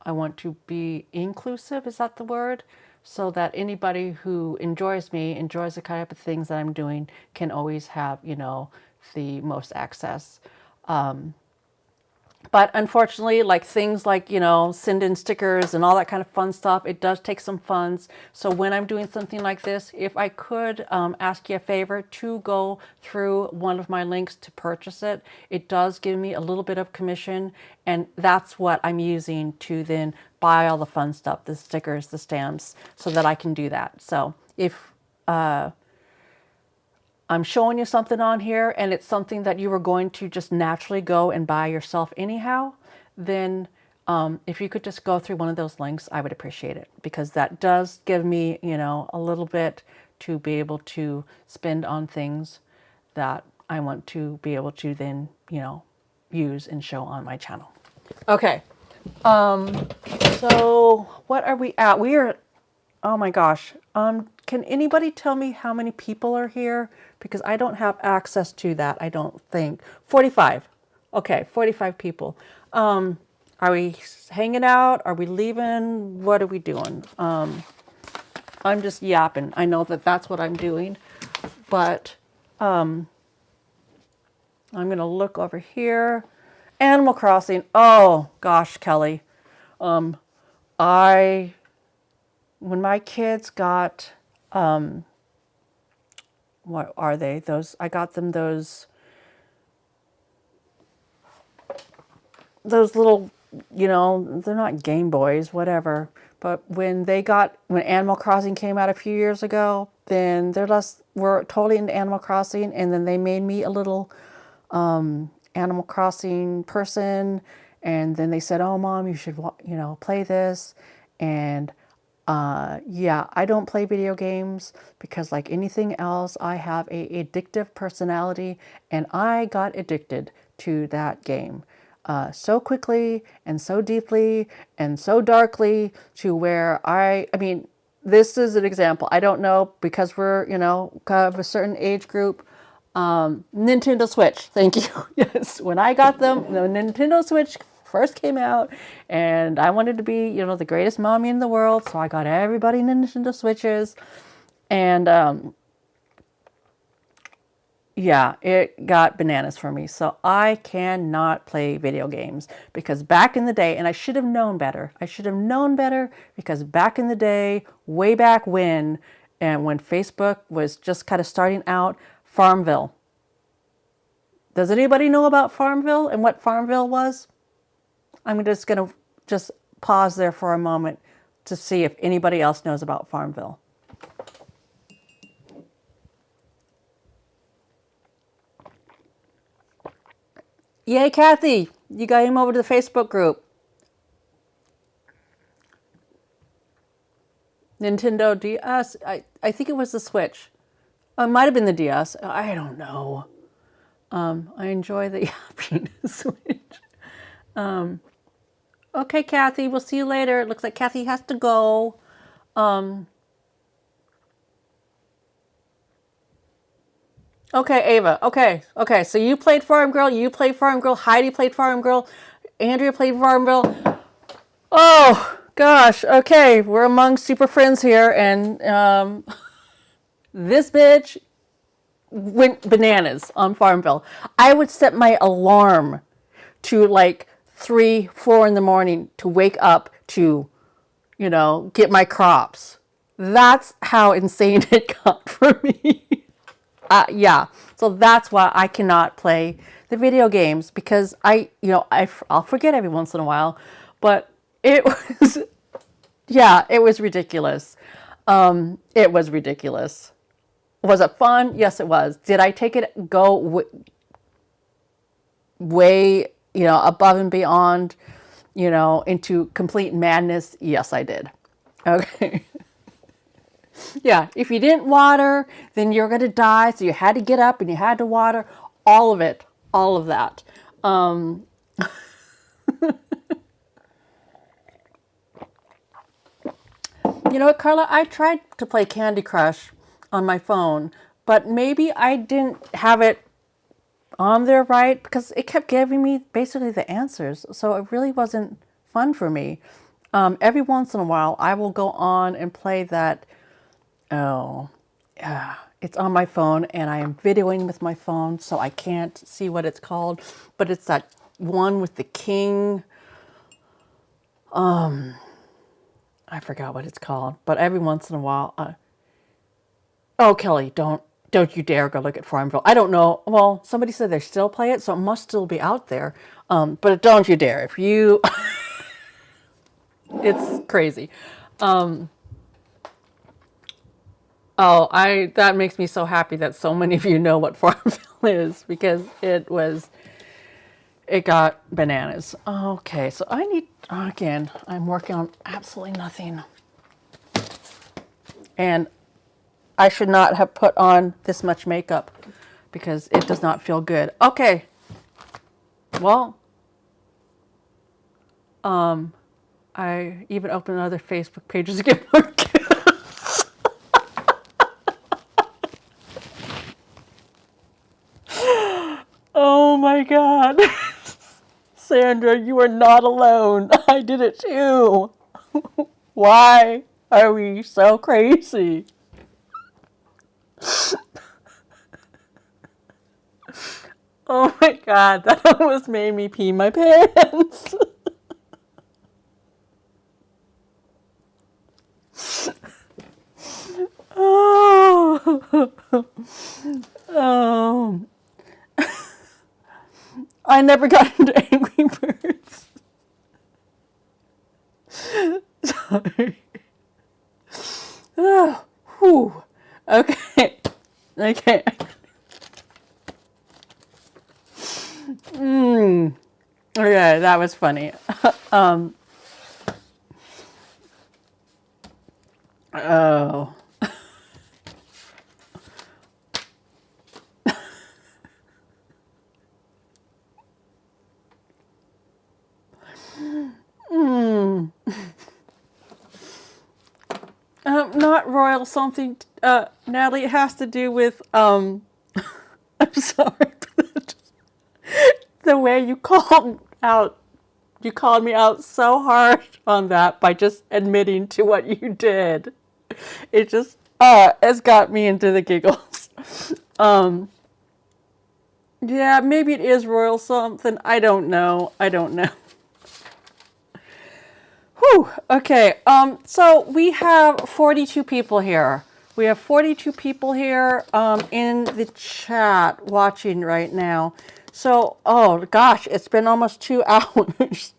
want to be inclusive, is that the word? So that anybody who enjoys me, enjoys the kind of things that I'm doing, can always have, you know, the most access. But unfortunately, like things like, you know, send in stickers and all that kind of fun stuff, it does take some funds. So when I'm doing something like this, if I could ask you a favor to go through one of my links to purchase it, it does give me a little bit of commission. And that's what I'm using to then buy all the fun stuff, the stickers, the stamps, so that I can do that. So if I'm showing you something on here and it's something that you were going to just naturally go and buy yourself anyhow, then if you could just go through one of those links, I would appreciate it, because that does give me, you know, a little bit to be able to spend on things that I want to be able to then, you know, use and show on my channel. Okay. So what are we at? We are, oh my gosh. Can anybody tell me how many people are here? Because I don't have access to that, I don't think. 45. Okay, 45 people. Are we hanging out? Are we leaving? What are we doing? I'm just yapping. I know that that's what I'm doing. But I'm going to look over here. Animal Crossing. Oh, gosh, Kelly. When my kids got... what are they? Those, I got them those little, you know, they're not Game Boys, whatever. But when Animal Crossing came out a few years ago, then we're totally into Animal Crossing, and then they made me a little Animal Crossing person, and then they said, "Oh, Mom, you should, you know, play this." And yeah, I don't play video games because, like anything else, I have a addictive personality, and I got addicted to that game so quickly and so deeply and so darkly, to where I mean, this is an example. I don't know, because we're, you know, kind of a certain age group. Nintendo Switch, thank you. Yes, when I got them, the Nintendo Switch first came out, and I wanted to be, you know, the greatest mommy in the world, so I got everybody Nintendo Switches. And yeah, it got bananas for me. So I cannot play video games because back in the day, and I should have known better. I should have known better because back in the day, way back when, and when Facebook was just kind of starting out, Farmville. Does anybody know about Farmville and what Farmville was? I'm just going to just pause there for a moment to see if anybody else knows about Farmville. Yay, Kathy! You got him over to the Facebook group. Nintendo DS. I think it was the Switch. It might have been the DS. I don't know. I enjoy the being the Switch. Okay, Kathy, we'll see you later. It looks like Kathy has to go. Okay, Ava. Okay. So you played Farm Girl. You played Farm Girl. Heidi played Farm Girl. Andrea played Farm Girl. Oh gosh. Okay, we're among super friends here, and this bitch went bananas on Farmville. I would set my alarm to like 3, 4 in the morning to wake up to, get my crops. That's how insane it got for me. Yeah. So that's why I cannot play the video games because I'll forget every once in a while, but it was, yeah, it was ridiculous. It was ridiculous. Was it fun? Yes, it was. Did I take it way, above and beyond, into complete madness? Yes, I did. Okay. Yeah, if you didn't water, then you're going to die. So you had to get up and you had to water. All of it. All of that. You know what, Carla? I tried to play Candy Crush on my phone, but maybe I didn't have it on there right because it kept giving me basically the answers. So it really wasn't fun for me. Every once in a while, I will go on and play that. Oh, yeah. It's on my phone and I am videoing with my phone, so I can't see what it's called. But it's that one with the king. I forgot what it's called. But every once in a while, oh, Kelly, don't you dare go look at Farmville. I don't know. Well, somebody said they still play it, so it must still be out there. But don't you dare. If you, it's crazy. Oh, that makes me so happy that so many of you know what Farmville is because it got bananas. Okay, so again, I'm working on absolutely nothing. And I should not have put on this much makeup because it does not feel good. Okay. Well, I even opened other Facebook pages to get more gifts. Oh my God. Sandra, you are not alone. I did it too. Why are we so crazy? Oh my God, that almost made me pee my pants. Oh. Oh. I never got into Angry Birds. Sorry. Oh, whew. Okay. Okay. Okay, that was funny. Oh. Not royal something, Natalie. It has to do with, I'm sorry, the way you called me out so hard on that by just admitting to what you did. It just, has got me into the giggles. Yeah, maybe it is royal something. I don't know. I don't know. Whew. Okay. So we have 42 people here. We have 42 people here in the chat watching right now. So, oh gosh, it's been almost 2 hours.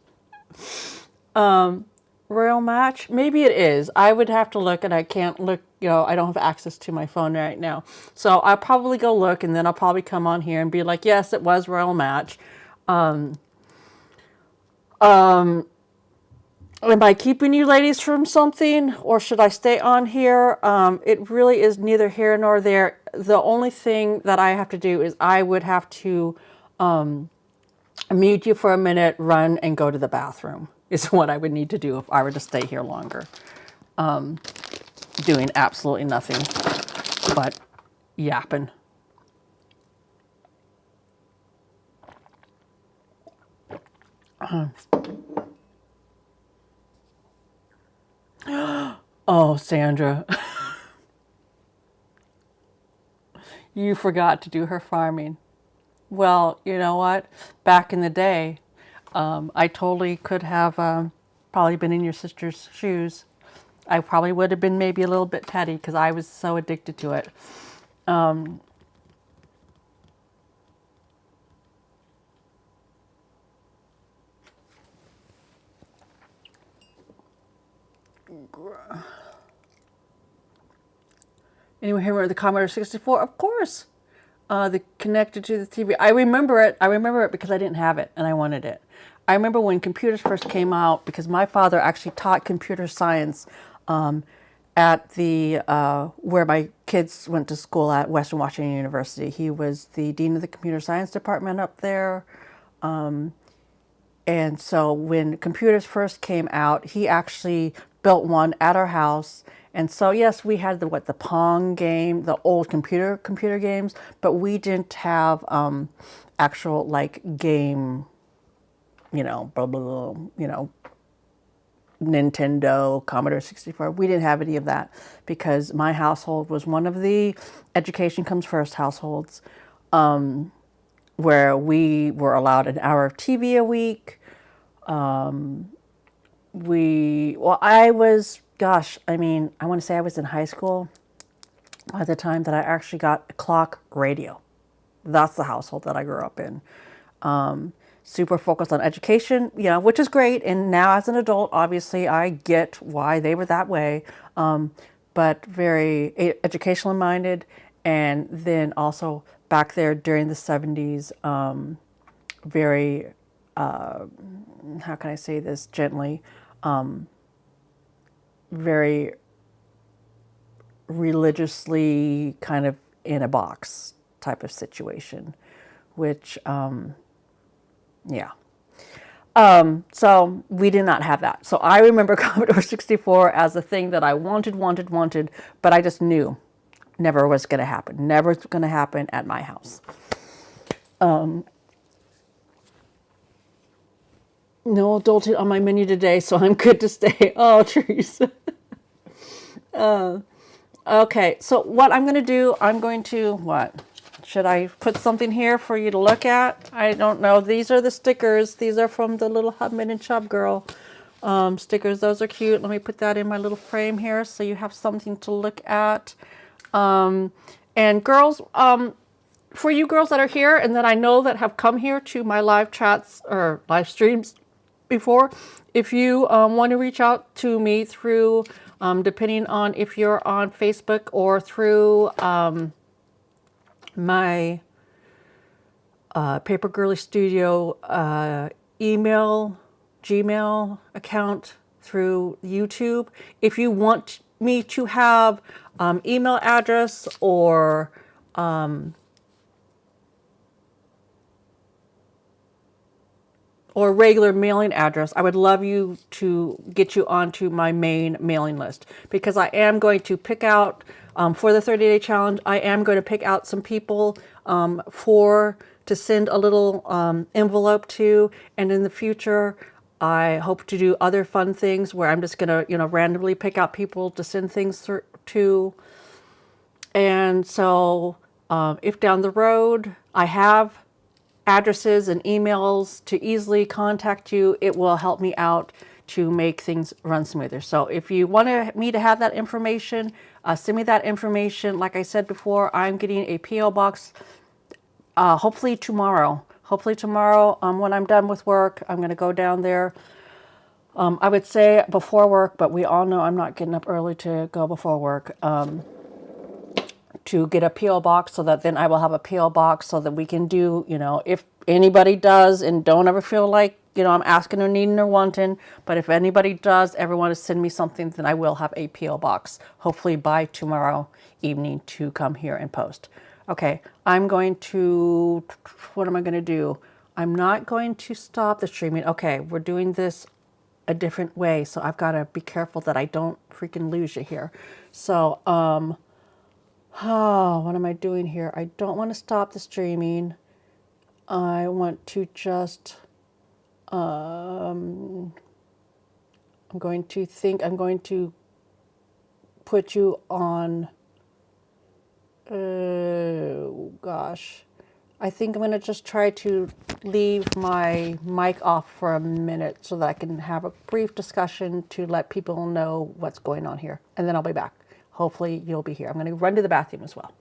Royal match? Maybe it is. I would have to look, and I can't look, I don't have access to my phone right now. So I'll probably go look, and then I'll probably come on here and be like, yes, it was royal match. Am I keeping you ladies from something, or should I stay on here? It really is neither here nor there. The only thing that I have to do is I would have to mute you for a minute, run, and go to the bathroom is what I would need to do if I were to stay here longer. Doing absolutely nothing but yapping. Oh, Sandra. You forgot to do her farming. Well, you know what? Back in the day, I totally could have probably been in your sister's shoes. I probably would have been maybe a little bit petty because I was so addicted to it. Anyone here remember the Commodore 64? Of course. The connected to the TV. I remember it. I remember it because I didn't have it and I wanted it. I remember when computers first came out because my father actually taught computer science at the where my kids went to school at Western Washington University. He was the dean of the computer science department up there. And so when computers first came out, he actually built one at our house. And so yes, we had the Pong game, the old computer games, but we didn't have actual like game, blah blah blah, Nintendo, Commodore 64. We didn't have any of that because my household was one of the education comes first households. Where we were allowed an hour of TV a week. I was, I want to say I was in high school by the time that I actually got a clock radio. That's the household that I grew up in. Super focused on education, which is great. And now as an adult, obviously I get why they were that way. But very educationally minded. And then also back there during the 70s, very, how can I say this gently, very religiously kind of in a box type of situation, which, yeah. So we did not have that. So I remember Commodore 64 as a thing that I wanted, but I just knew never was going to happen. Never was going to happen at my house. No adulting on my menu today, so I'm good to stay. Oh, Teresa. Okay, so what I'm going to do, what? Should I put something here for you to look at? I don't know. These are the stickers. These are from the little Hubman and Chubb girl stickers. Those are cute. Let me put that in my little frame here so you have something to look at. And girls, for you girls that are here and that I know that have come here to my live chats or live streams before, if you want to reach out to me through, depending on if you're on Facebook or through my Paper Girly Studio Gmail account through YouTube. If you want me to have email address or regular mailing address, I would love you to get you onto my main mailing list because I am going to pick out for the 30-day challenge. I am going to pick out some people to send a little envelope to, and in the future I hope to do other fun things where I'm just going to randomly pick out people to send things to. And so if down the road I have addresses and emails to easily contact you, it will help me out to make things run smoother. So if you want me to have that information, send me that information. Like I said before, I'm getting a P.O. box hopefully tomorrow. Hopefully tomorrow, when I'm done with work, I'm going to go down there. I would say before work, but we all know I'm not getting up early to go before work, to get a P.O. box, so that then I will have a P.O. box so that we can do, you know, if anybody does, and don't ever feel like, you know, I'm asking or needing or wanting, but if anybody does ever want to send me something, then I will have a P.O. box, hopefully by tomorrow evening, to come here and post. Okay, I'm going to, what am I going to do? I'm not going to stop the streaming. Okay, we're doing this a different way, so I've got to be careful that I don't freaking lose you here. So, oh, what am I doing here? I don't want to stop the streaming. I want to just, I'm going to put you on, oh gosh. I think I'm going to just try to leave my mic off for a minute so that I can have a brief discussion to let people know what's going on here. And then I'll be back. Hopefully you'll be here. I'm going to run to the bathroom as well.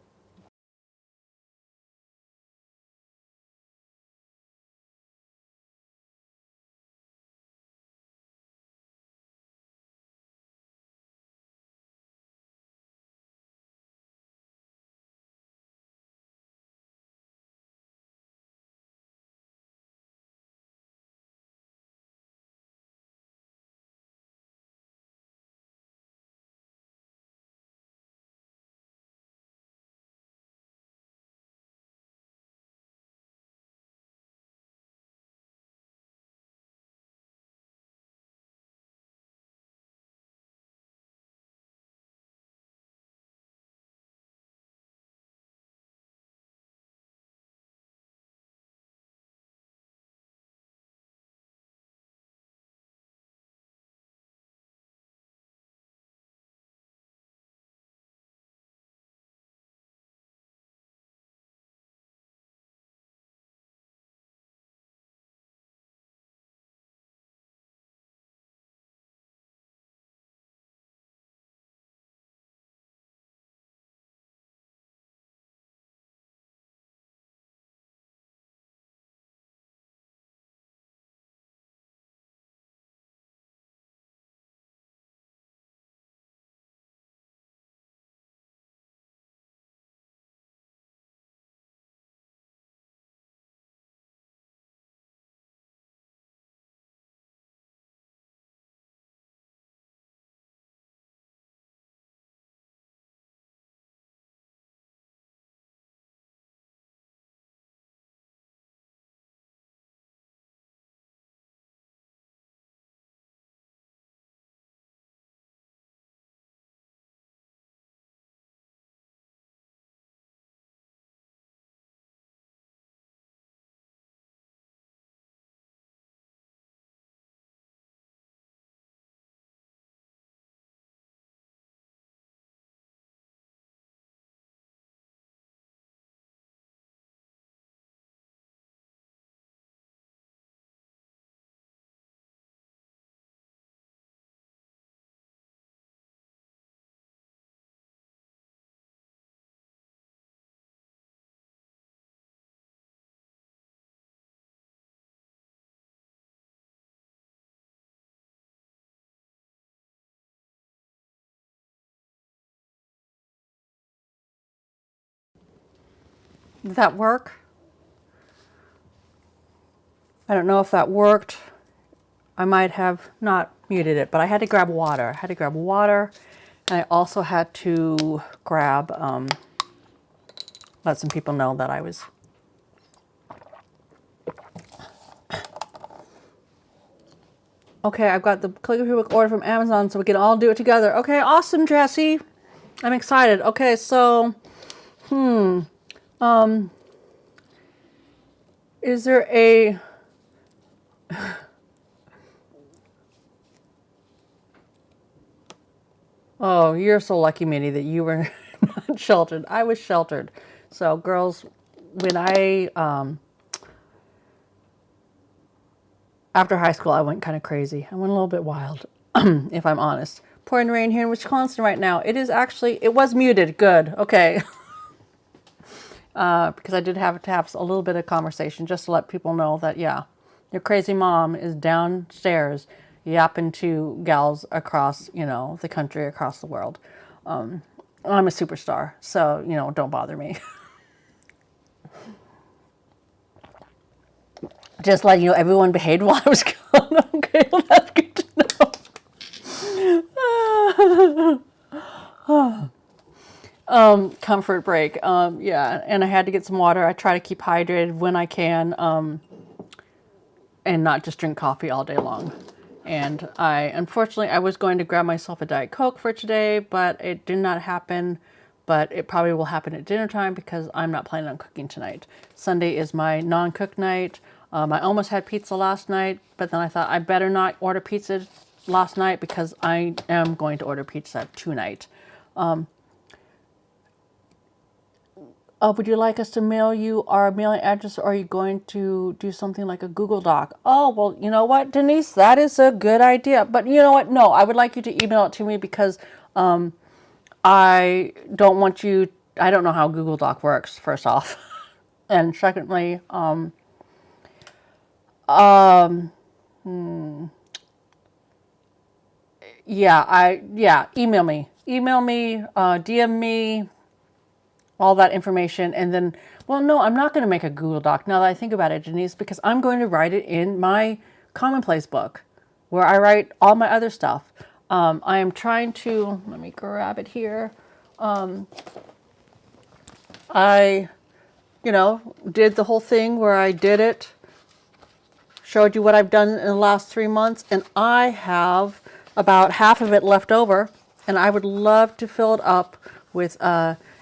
Did that work? I don't know if that worked. I might have not muted it, but I had to grab water. I had to grab water, and I also had to grab, let some people know that I was. Okay, I've got the calligraphy book order from Amazon, so we can all do it together. Okay, awesome, Jessie. I'm excited. Okay, so, is there a, oh, you're so lucky, Minnie, that you were not sheltered. I was sheltered. So, girls, when I After high school, I went kind of crazy. I went a little bit wild, if I'm honest. Pouring rain here in Wisconsin right now. It is actually, it was muted. Good. Okay. Because I did have to have a little bit of conversation just to let people know that, yeah, your crazy mom is downstairs yapping to gals across, you know, the country, across the world. I'm a superstar, so, you know, don't bother me. Just letting you know, everyone behaved while I was gone. Okay, well, that's good to know. Comfort break. Yeah, and I had to get some water. I try to keep hydrated when I can, and not just drink coffee all day long. And unfortunately, I was going to grab myself a Diet Coke for today, but it did not happen. But it probably will happen at dinner time because I'm not planning on cooking tonight. Sunday is my non-cook night. I almost had pizza last night, but then I thought I better not order pizza last night because I am going to order pizza tonight. Would you like us to mail you our mailing address, or are you going to do something like a Google Doc? Oh, well, you know what, Denise, that is a good idea. But you know what? No, I would like you to email it to me because I don't want you, I don't know how Google Doc works, first off. And secondly, yeah, email me. Email me, DM me, all that information, and then, well, no, I'm not going to make a Google Doc now that I think about it, Denise, because I'm going to write it in my commonplace book where I write all my other stuff. I am trying to, let me grab it here. I, you know, did the whole thing where I did it, showed you what I've done in the last 3 months, and I have about half of it left over, and I would love to fill it up with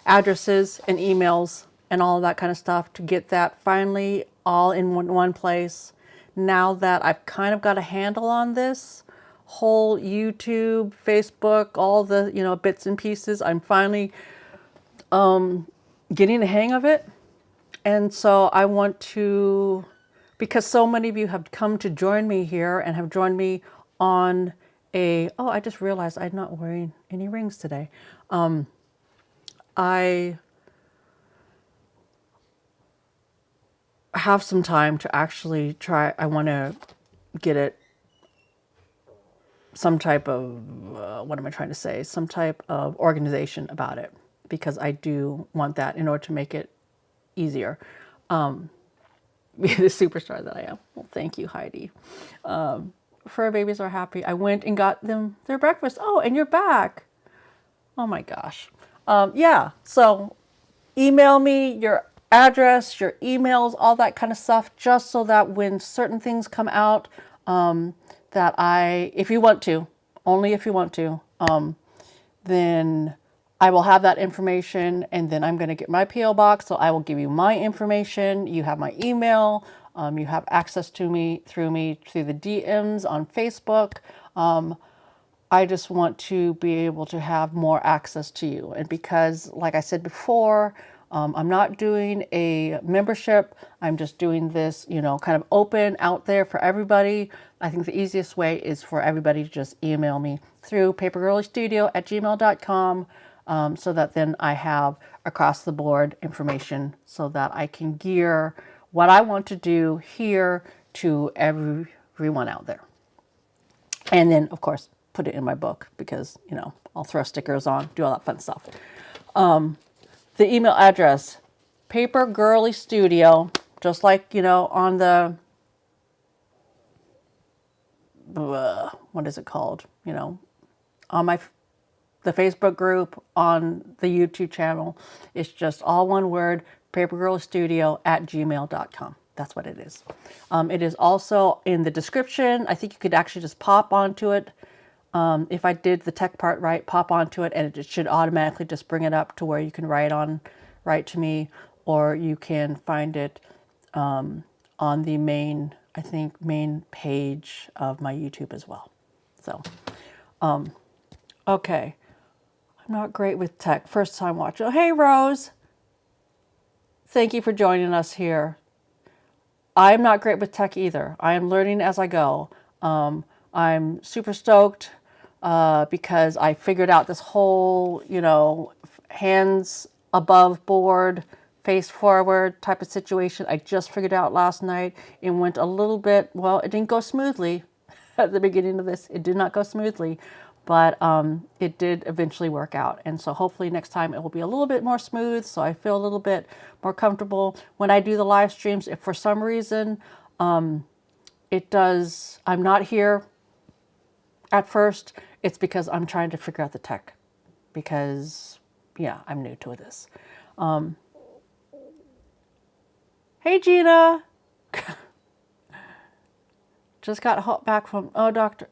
addresses and emails and all of that kind of stuff to get that finally all in one place. Now that I've kind of got a handle on this whole YouTube, Facebook, all the, you know, bits and pieces, I'm finally getting the hang of it. And so I want to, because so many of you have come to join me here and have joined me on oh, I just realized I'm not wearing any rings today. I have some time to actually try, I want to get it some type of, what am I trying to say? Some type of organization about it, because I do want that in order to make it easier. Be the superstar that I am. Well, thank you, Heidi. Fur babies are happy. I went and got them their breakfast. Oh, and you're back. Oh my gosh. Yeah, so email me your address, your emails, all that kind of stuff, just so that when certain things come out, that if you want to, only if you want to, then I will have that information, and then I'm going to get my P.O. box, so I will give you my information. You have my email. You have access to me through the DMs on Facebook. I just want to be able to have more access to you. And because, like I said before, I'm not doing a membership. I'm just doing this, you know, kind of open out there for everybody. I think the easiest way is for everybody to just email me through papergirliestudio@gmail.com, so that then I have across the board information so that I can gear what I want to do here to everyone out there. And then, of course, put it in my book because, you know, I'll throw stickers on, do all that fun stuff. The email address, papergirliestudio, just like, you know, on the, what is it called? You know, on the Facebook group, on the YouTube channel. It's just all one word, papergirliestudio@gmail.com. That's what it is. It is also in the description. I think you could actually just pop onto it. If I did the tech part right, pop onto it, and it should automatically just bring it up to where you can write to me, or you can find it on the main page of my YouTube as well. So, okay. I'm not great with tech. First time watcher. Oh, hey, Rose. Thank you for joining us here. I'm not great with tech either. I am learning as I go. I'm super stoked because I figured out this whole, hands above board, face forward type of situation. I just figured out last night. It went a little bit, well, it didn't go smoothly at the beginning of this. It did not go smoothly, but it did eventually work out. And so hopefully next time it will be a little bit more smooth, so I feel a little bit more comfortable. When I do the live streams, if for some reason it does, I'm not here at first, it's because I'm trying to figure out the tech. Because, yeah, I'm new to this. Hey, Gina. Just got back from, doctor.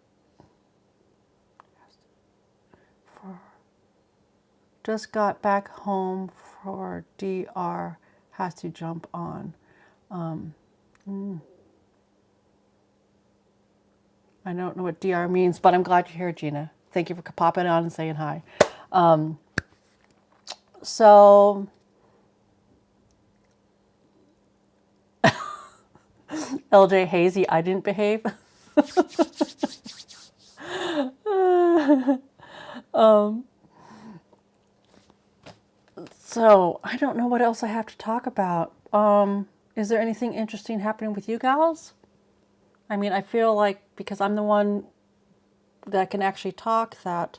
Just got back home for DR. Has to jump on. I don't know what DR means, but I'm glad you're here, Gina. Thank you for popping on and saying hi. So, LJ Hazy, I didn't behave. So, I don't know what else I have to talk about. Is there anything interesting happening with you gals? I mean, I feel like because I'm the one that can actually talk that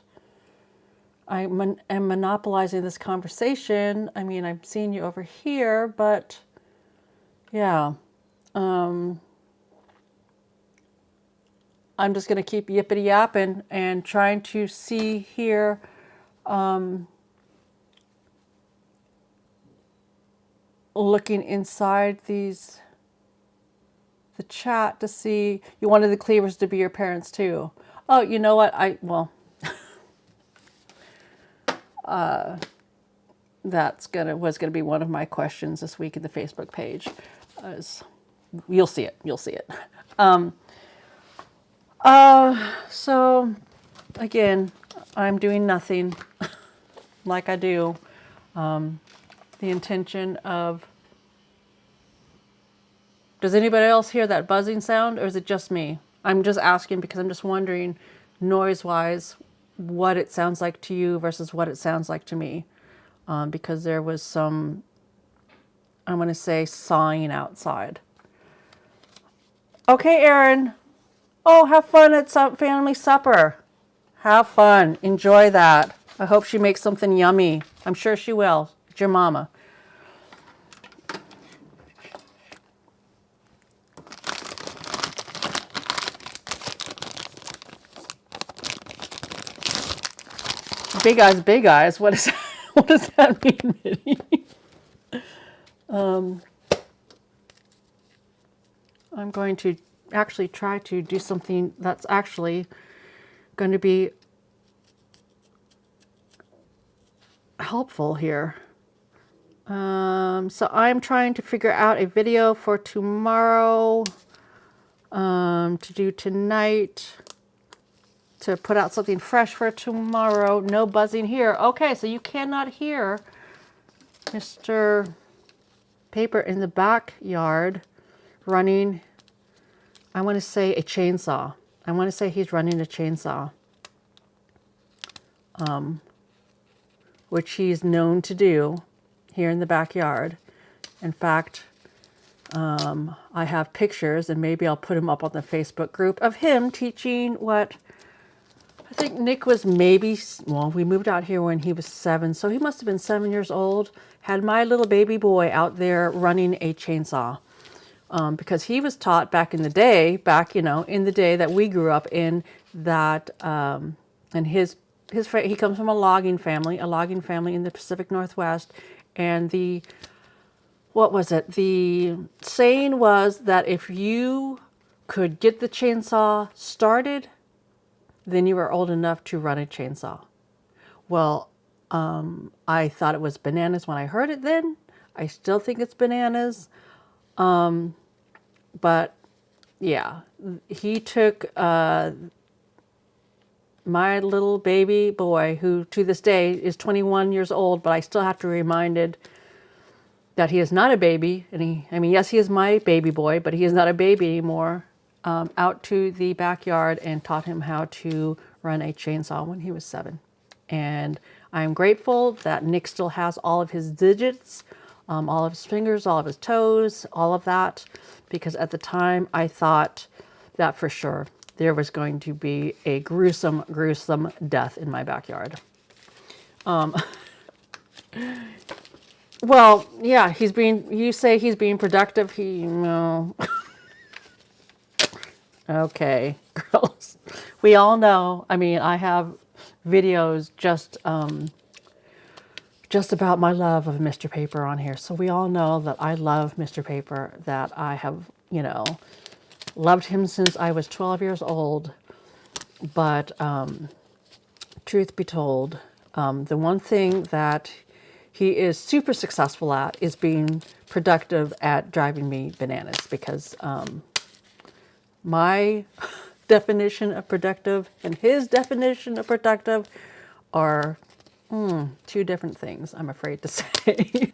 I am monopolizing this conversation. I mean, I'm seeing you over here, but yeah. I'm just going to keep yippity yapping and trying to see here. Looking inside the chat to see, you wanted the cleavers to be your parents too. Oh, you know what? Was gonna be one of my questions this week in the Facebook page. You'll see it. You'll see it. So again, I'm doing nothing like I do. The intention of, does anybody else hear that buzzing sound, or is it just me? I'm just asking because I'm just wondering, noise-wise, what it sounds like to you versus what it sounds like to me. Because there was some, I'm going to say, sawing outside. Okay, Erin. Oh, have fun at family supper. Have fun. Enjoy that. I hope she makes something yummy. I'm sure she will. It's your mama. Big eyes, big eyes. What is that? What does that mean, Minnie? I'm going to actually try to do something that's actually going to be helpful here. So I'm trying to figure out a video for tomorrow, to do tonight, to put out something fresh for tomorrow. No buzzing here. Okay, so you cannot hear Mr. Paper in the backyard running, I want to say, a chainsaw. I want to say he's running a chainsaw, which he's known to do here in the backyard. In fact, I have pictures, and maybe I'll put them up on the Facebook group, of him teaching what I think Nick was maybe, well, we moved out here when he was 7, so he must have been 7 years old. Had my little baby boy out there running a chainsaw. Because he was taught back in the day, in the day that we grew up in, that, and he comes from a logging family in the Pacific Northwest, and the saying was that if you could get the chainsaw started, then you were old enough to run a chainsaw. Well, I thought it was bananas when I heard it then. I still think it's bananas. But yeah, he took my little baby boy, who to this day is 21 years old, but I still have to be reminded that he is not a baby, and I mean, yes, he is my baby boy, but he is not a baby anymore, out to the backyard and taught him how to run a chainsaw when he was 7. And I'm grateful that Nick still has all of his digits, all of his fingers, all of his toes, all of that, because at the time I thought that for sure there was going to be a gruesome, gruesome death in my backyard. Well, yeah, you say he's being productive. No. Okay, girls. We all know. I mean, I have videos just about my love of Mr. Paper on here. So we all know that I love Mr. Paper, that I have, loved him since I was 12 years old. But truth be told, the one thing that he is super successful at is being productive at driving me bananas, because my definition of productive and his definition of productive are two different things, I'm afraid to say.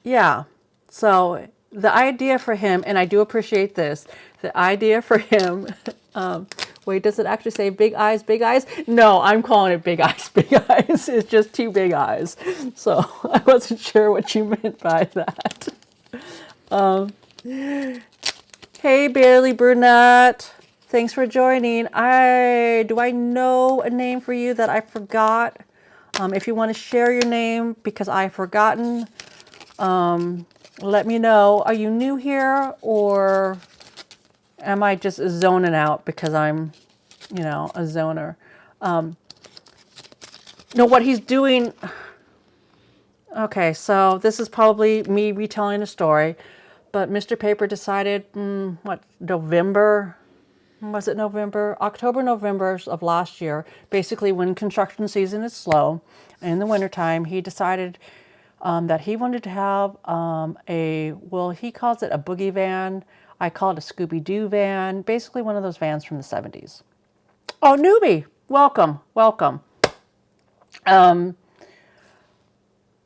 Yeah. So the idea for him, and I do appreciate this, the idea for him, wait, does it actually say big eyes, big eyes? No, I'm calling it big eyes, big eyes. It's just 2 big eyes. So I wasn't sure what you meant by that. Hey, Barely Brunette. Thanks for joining. Do I know a name for you that I forgot? If you want to share your name because I've forgotten, let me know. Are you new here, or am I just zoning out because I'm, a zoner? No, what he's doing. Okay, so this is probably me retelling a story, but Mr. Paper decided, November? Was it November? October, November of last year, basically when construction season is slow in the wintertime, he decided that he wanted to have he calls it a boogie van. I call it a Scooby-Doo van, basically one of those vans from the 70s. Oh, newbie, welcome, welcome.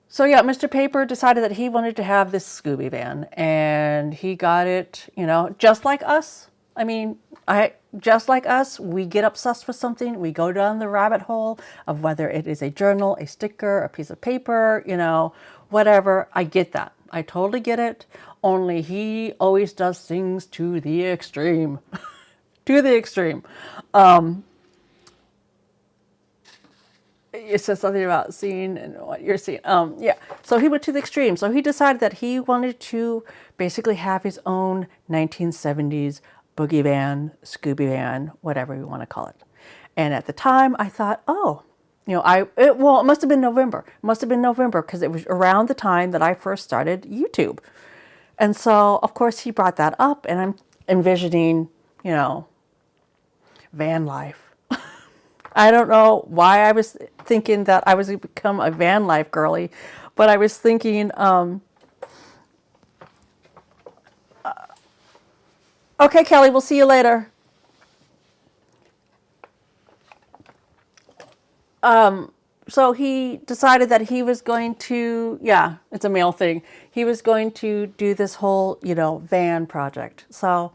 So yeah, Mr. Paper decided that he wanted to have this Scooby van, and he got it, just like us. I mean, just like us, we get obsessed with something. We go down the rabbit hole of whether it is a journal, a sticker, a piece of paper, whatever. I get that. I totally get it. Only he always does things to the extreme. To the extreme. It says something about seeing and what you're seeing. Yeah. So he went to the extreme. So he decided that he wanted to basically have his own 1970s boogie van, Scooby van, whatever you want to call it. And at the time, I thought, it must have been November. It must have been November because it was around the time that I first started YouTube. And so, of course, he brought that up, and I'm envisioning, van life. I don't know why I was thinking that I was going to become a van life girly, but I was thinking, okay, Kelly, we'll see you later. So he decided that he was going to, yeah, it's a male thing. He was going to do this whole, van project. So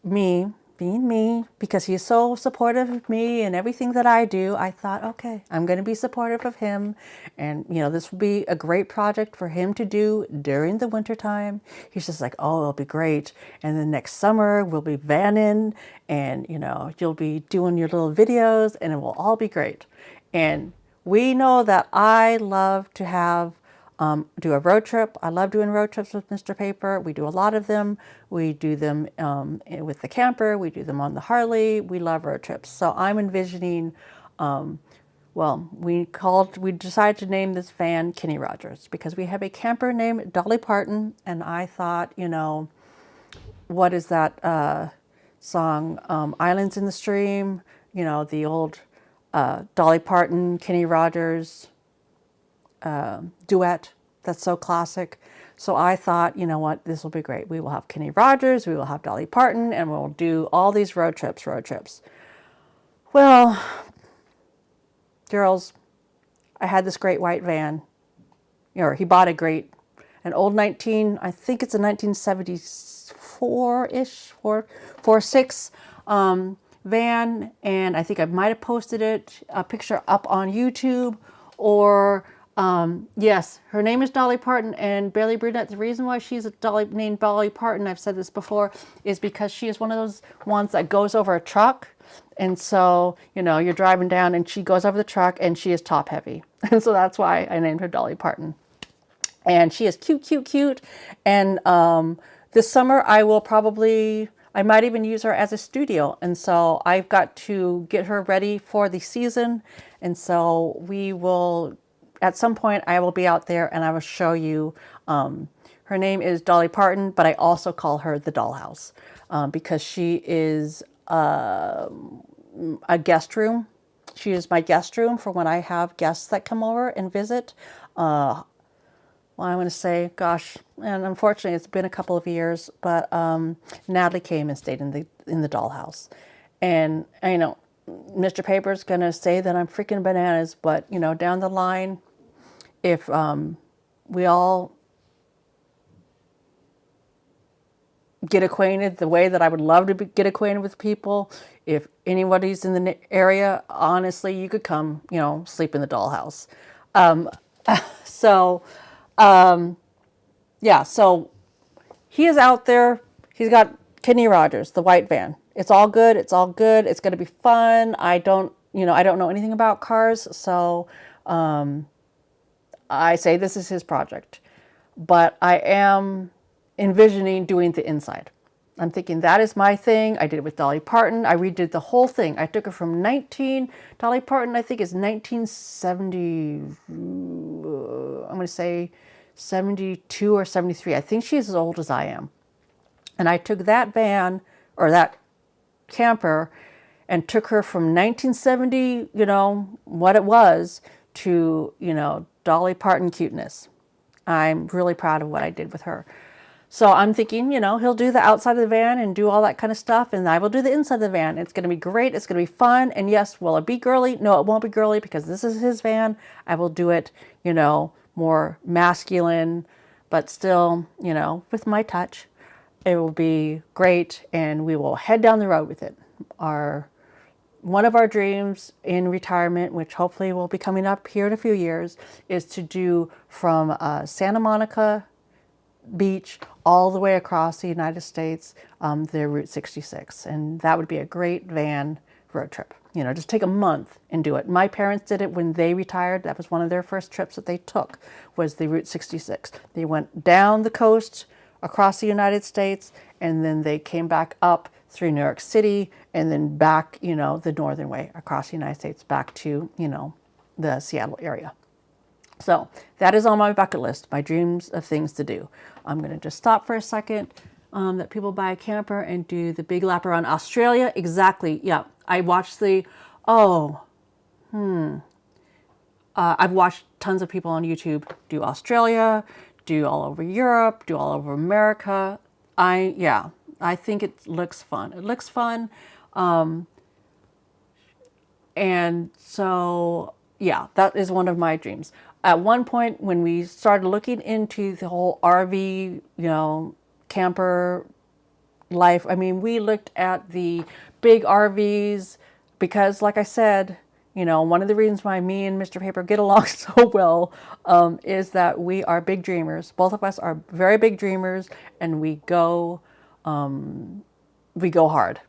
me, being me, because he's so supportive of me and everything that I do, I thought, okay, I'm going to be supportive of him. And, this will be a great project for him to do during the winter time. He's just like, oh, it'll be great. And then next summer we'll be vanning, and, you'll be doing your little videos, and it will all be great. And we know that I love to have do a road trip. I love doing road trips with Mr. Paper. We do a lot of them. We do them with the camper. We do them on the Harley. We love road trips. So I'm envisioning, we decided to name this van Kenny Rogers because we have a camper named Dolly Parton. And I thought, what is that song? Islands in the Stream, the old Dolly Parton, Kenny Rogers duet that's so classic. So I thought, what, this will be great. We will have Kenny Rogers, we will have Dolly Parton, and we'll do all these road trips. Well, girls, I had this great white van, or he bought an old I think it's a 1974-ish, 46 van, and I think I might have posted a picture up on YouTube, or yes, her name is Dolly Parton, and Barely Brunette, the reason why she's named Dolly Parton, I've said this before, is because she is one of those ones that goes over a truck. And so, you know, you're driving down and she goes over the truck and she is top heavy. And so that's why I named her Dolly Parton. And she is cute, cute, cute. And this summer I might even use her as a studio. And so I've got to get her ready for the season. And so at some point I will be out there and I will show you. Her name is Dolly Parton, but I also call her the Dollhouse because she is a guest room. She is my guest room for when I have guests that come over and visit. Well, I'm going to say, gosh, and unfortunately it's been a couple of years, but Natalie came and stayed in the dollhouse. And you know, Mr. Paper's going to say that I'm freaking bananas, but you know, down the line, if we all get acquainted the way that I would love to get acquainted with people, if anybody's in the area, honestly, you could come, you know, sleep in the dollhouse. Yeah, so he is out there. He's got Kenny Rogers, the white van. It's all good. It's all good. It's going to be fun. I don't know anything about cars, so I say this is his project. But I am envisioning doing the inside. I'm thinking that is my thing. I did it with Dolly Parton. I redid the whole thing. I took her from Dolly Parton, I think is 1970, I'm going to say 72 or 73. I think she's as old as I am. And I took that van, or that camper, and took her from 1970, you know, what it was, to, you know, Dolly Parton cuteness. I'm really proud of what I did with her. So I'm thinking, you know, he'll do the outside of the van and do all that kind of stuff, and I will do the inside of the van. It's going to be great. It's going to be fun. And yes, will it be girly? No, it won't be girly because this is his van. I will do it, you know, more masculine, but still, you know, with my touch. It will be great, and we will head down the road with it. One of our dreams in retirement, which hopefully will be coming up here in a few years, is to do from Santa Monica Beach all the way across the United States, the Route 66. And that would be a great van road trip. You know, just take a month and do it. My parents did it when they retired. That was one of their first trips that they took, was the Route 66. They went down the coast across the United States, and then they came back up through New York City, and then back, you know, the northern way across the United States back to, you know, the Seattle area. So that is on my bucket list, my dreams of things to do. I'm going to just stop for a second, that people buy a camper and do the big lap around Australia. Exactly. Yeah. I watched I've watched tons of people on YouTube do Australia, do all over Europe, do all over America. I think it looks fun. It looks fun. And so, yeah, that is one of my dreams. At one point, when we started looking into the whole RV, you know, camper life, I mean, we looked at the big RVs because, like I said, you know, one of the reasons why me and Mr. Paper get along so well is that we are big dreamers. Both of us are very big dreamers, and we go hard.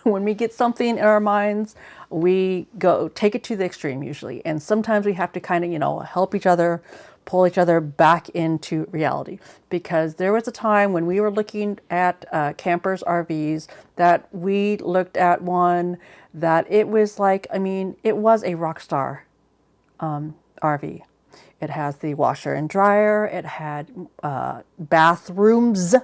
When we get something in our minds, we take it to the extreme usually. And sometimes we have to kind of, you know, help each other, pull each other back into reality. Because there was a time when we were looking at campers, RVs, that we looked at one that it was like, I mean, it was a rock star RV. It has the washer and dryer. It had bathrooms.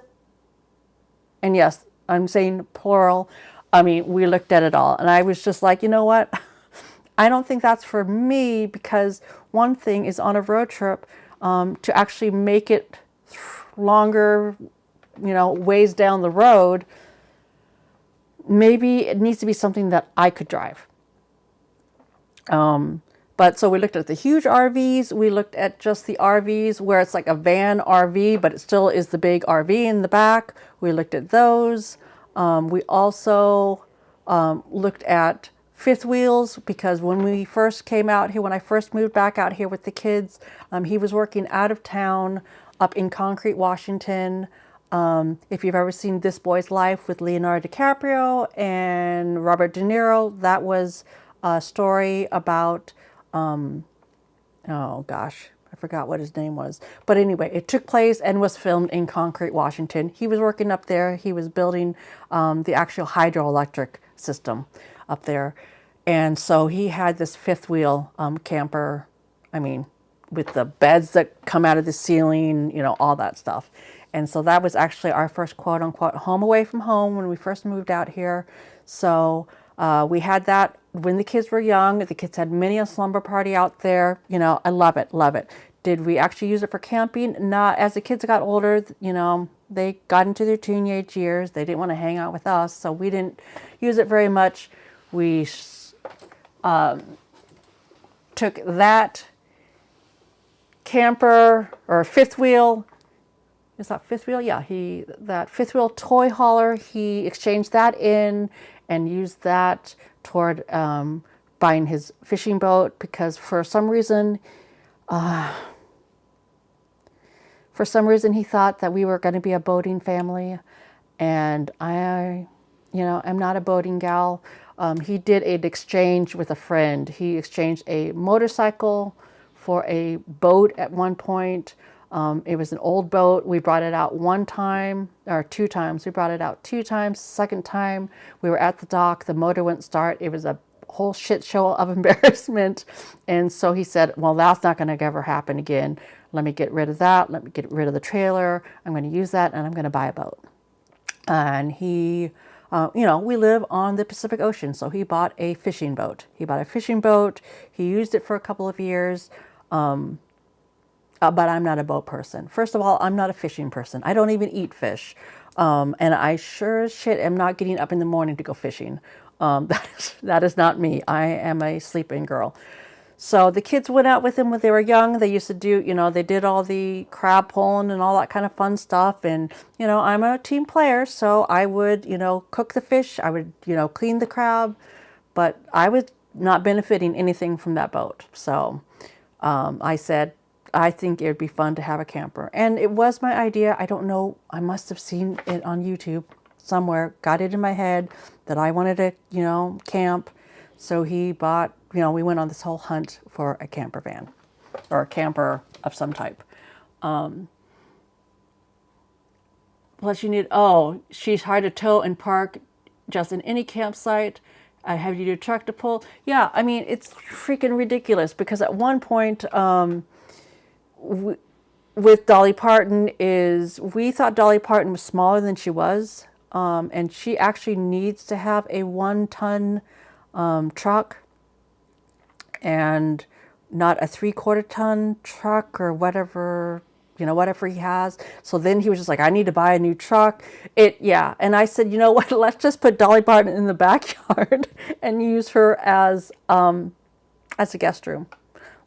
And yes, I'm saying plural. I mean, we looked at it all. And I was just like, you know what? I don't think that's for me, because one thing is on a road trip, to actually make it longer, you know, ways down the road, maybe it needs to be something that I could drive. But But so we looked at the huge RVs. We looked at just the RVs where it's like a van RV, but it still is the big RV in the back. We looked at those. We also looked at fifth wheels, because when we first came out here, when I first moved back out here with the kids, he was working out of town up in Concrete, Washington. If you've ever seen This Boy's Life with Leonardo DiCaprio and Robert De Niro, that was a story about, oh gosh, I forgot what his name was. But anyway, it took place and was filmed in Concrete, Washington. He was working up there. He was building the actual hydroelectric system up there. And so he had this fifth wheel camper, I mean, with the beds that come out of the ceiling, you know, all that stuff. And so that was actually our first quote unquote home away from home when we first moved out here. So we had that when the kids were young. The kids had many a slumber party out there. You know, I love it, love it. Did we actually use it for camping? Not. As the kids got older, you know, they got into their teenage years. They didn't want to hang out with us, so we didn't use it very much. We took that camper or fifth wheel. Is that fifth wheel? Yeah, that fifth wheel toy hauler, he exchanged that in and used that toward buying his fishing boat, because for some reason he thought that we were going to be a boating family, and I, you know, I'm not a boating gal. He did an exchange with a friend. He exchanged a motorcycle for a boat at one point. It was an old boat. We brought it out one time or two times. We brought it out two times. Second time we were at the dock, the motor wouldn't start. It was a whole shit show of embarrassment. And so he said, well, that's not going to ever happen again. Let me get rid of that. Let me get rid of the trailer. I'm going to use that and I'm going to buy a boat. And he, you know, we live on the Pacific Ocean. So he bought a fishing boat. He bought a fishing boat. He used it for a couple of years. But I'm not a boat person. First of all, I'm not a fishing person. I don't even eat fish. And I sure as shit am not getting up in the morning to go fishing. That is not me. I am a sleep-in girl. So the kids went out with him when they were young. They used to do, you know, they did all the crab pulling and all that kind of fun stuff. And, you know, I'm a team player, so I would, you know, cook the fish. I would, you know, clean the crab. But I was not benefiting anything from that boat. So I said, I think it would be fun to have a camper. And it was my idea. I don't know. I must have seen it on YouTube somewhere, got it in my head that I wanted to, you know, camp. So he bought, you know, we went on this whole hunt for a camper van or a camper of some type. Plus you need, oh, she's hard to tow and park just in any campsite. I have you do truck to pull. Yeah, I mean, it's freaking ridiculous because at one point, with Dolly Parton we thought Dolly Parton was smaller than she was. And she actually needs to have a 1-ton truck and not a 3/4-ton truck or whatever, you know, whatever he has. So then he was just like, I need to buy a new truck. Yeah. And I said, you know what, let's just put Dolly Parton in the backyard and use her as a guest room.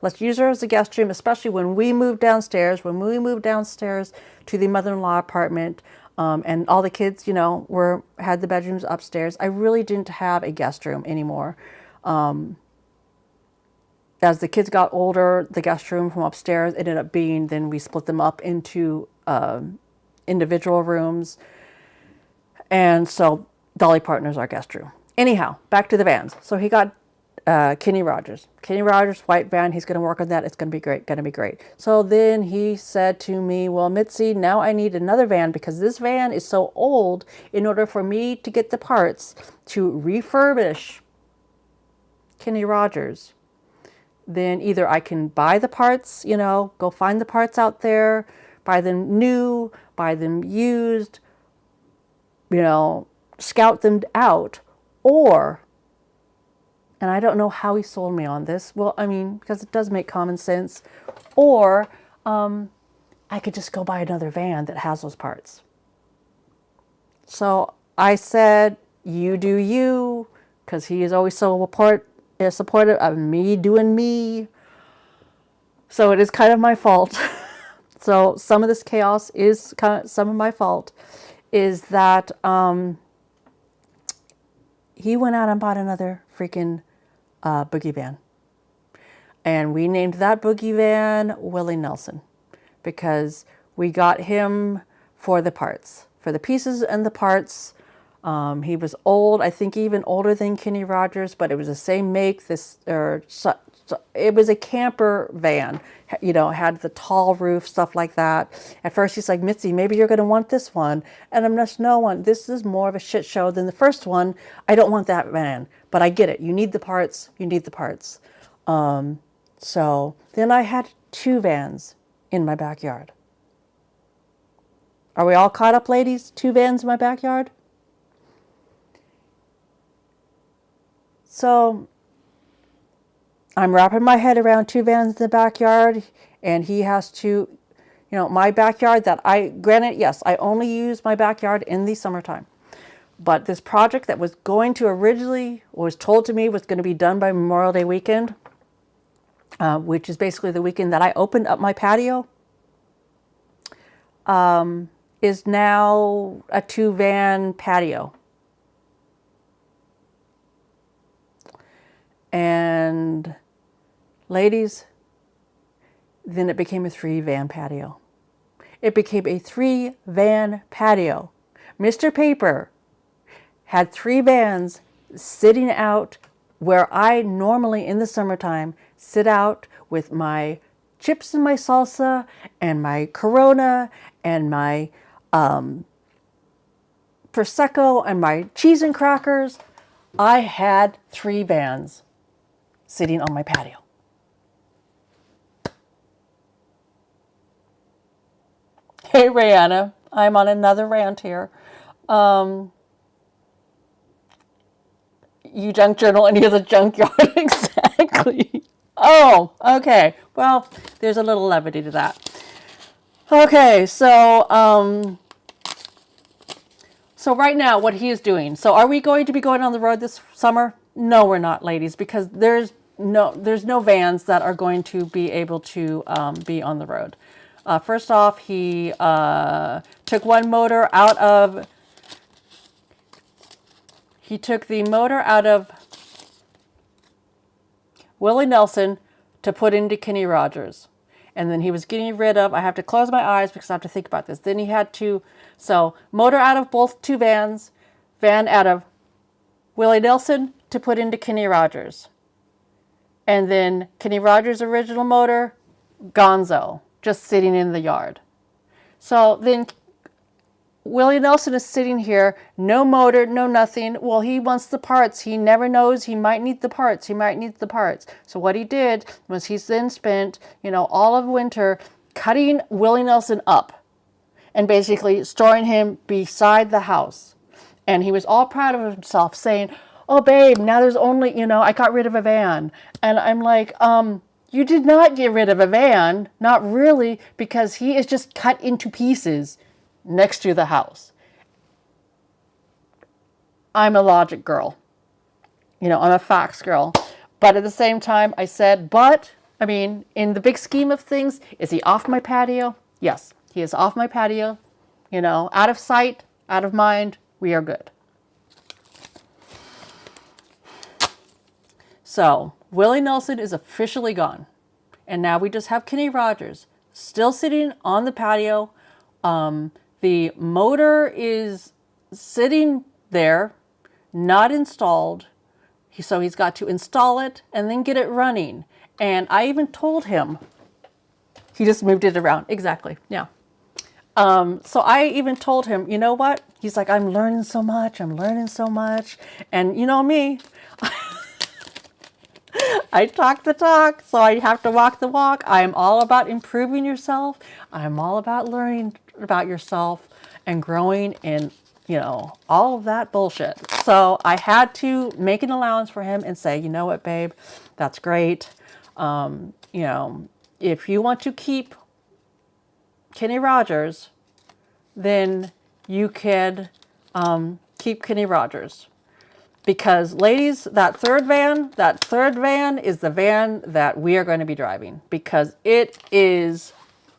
Let's use her as a guest room, especially when we moved downstairs to the mother-in-law apartment, and all the kids, you know, had the bedrooms upstairs. I really didn't have a guest room anymore. As the kids got older, the guest room from upstairs ended up being, then we split them up into individual rooms. And so Dolly Parton is our guest room. Anyhow, back to the vans. So he got Kenny Rogers, white van. He's going to work on that. It's going to be great. So then he said to me, well, Mitzi, now I need another van because this van is so old. In order for me to get the parts to refurbish Kenny Rogers, then either I can buy the parts, you know, go find the parts out there, buy them new, buy them used, you know, scout them out, or, and I don't know how he sold me on this. Well, I mean, because it does make common sense. Or I could just go buy another van that has those parts. So I said, you do you, because he is always so is supportive of me doing me. So it is kind of my fault. So some of this chaos is kind of some of my fault. Is that he went out and bought another freaking boogie van. And we named that boogie van Willie Nelson because we got him for the parts, for the pieces and the parts. He was old, I think even older than Kenny Rogers, but it was the same make. It was a camper van, you know, had the tall roof, stuff like that. At first he's like, Mitzi, maybe you're going to want this one. And I'm just, no one, this is more of a shit show than the first one. I don't want that van, but I get it. You need the parts, you need the parts. So then I had 2 vans in my backyard. Are we all caught up, ladies? 2 vans in my backyard? So I'm wrapping my head around 2 vans in the backyard, and he has to, you know, my backyard that granted, yes, I only use my backyard in the summertime. But this project that was going to originally, was told to me was going to be done by Memorial Day weekend, which is basically the weekend that I opened up my patio, is now a 2-van patio. And ladies, then it became a 3-van patio. It became a 3-van patio. Mr. Paper had 3 vans sitting out where I normally in the summertime sit out with my chips and my salsa and my Corona and my Prosecco and my cheese and crackers. I had 3 vans sitting on my patio. Hey, Rihanna, I'm on another rant here. You junk journal and you're the junkyard. Exactly. Oh, okay. Well, there's a little levity to that. Okay, so right now what he is doing. So are we going to be going on the road this summer? No, we're not, ladies, because there's no vans that are going to be able to be on the road. First off, he took one motor out of. He took the motor out of Willie Nelson to put into Kenny Rogers. And then he was getting rid of, I have to close my eyes because I have to think about this. Then he had to, so motor out of both 2 vans, van out of Willie Nelson to put into Kenny Rogers. And then Kenny Rogers' original motor, Gonzo, just sitting in the yard. So then Willie Nelson is sitting here, no motor, no nothing. Well, he wants the parts. He never knows. He might need the parts. He might need the parts. So what he did was he's then spent, you know, all of winter cutting Willie Nelson up and basically storing him beside the house. And he was all proud of himself saying, oh, babe, now there's only, you know, I got rid of a van. And I'm like, you did not get rid of a van. Not really, because he is just cut into pieces next to the house. I'm a logic girl. You know, I'm a facts girl. But at the same time, I said, I mean, in the big scheme of things, is he off my patio? Yes, he is off my patio. You know, out of sight, out of mind, we are good. So, Willie Nelson is officially gone. And now we just have Kenny Rogers still sitting on the patio. The motor is sitting there, not installed. So he's got to install it and then get it running. And I even told him, he just moved it around. Exactly, yeah. So I even told him, you know what? He's like, I'm learning so much. And you know me, I talk the talk, so I have to walk the walk. I am all about improving yourself. I'm all about learning about yourself and growing in, you know, all of that bullshit. So I had to make an allowance for him and say, you know what, babe, that's great. You know, if you want to keep Kenny Rogers, then you could keep Kenny Rogers. Because ladies, that third van is the van that we are going to be driving because it is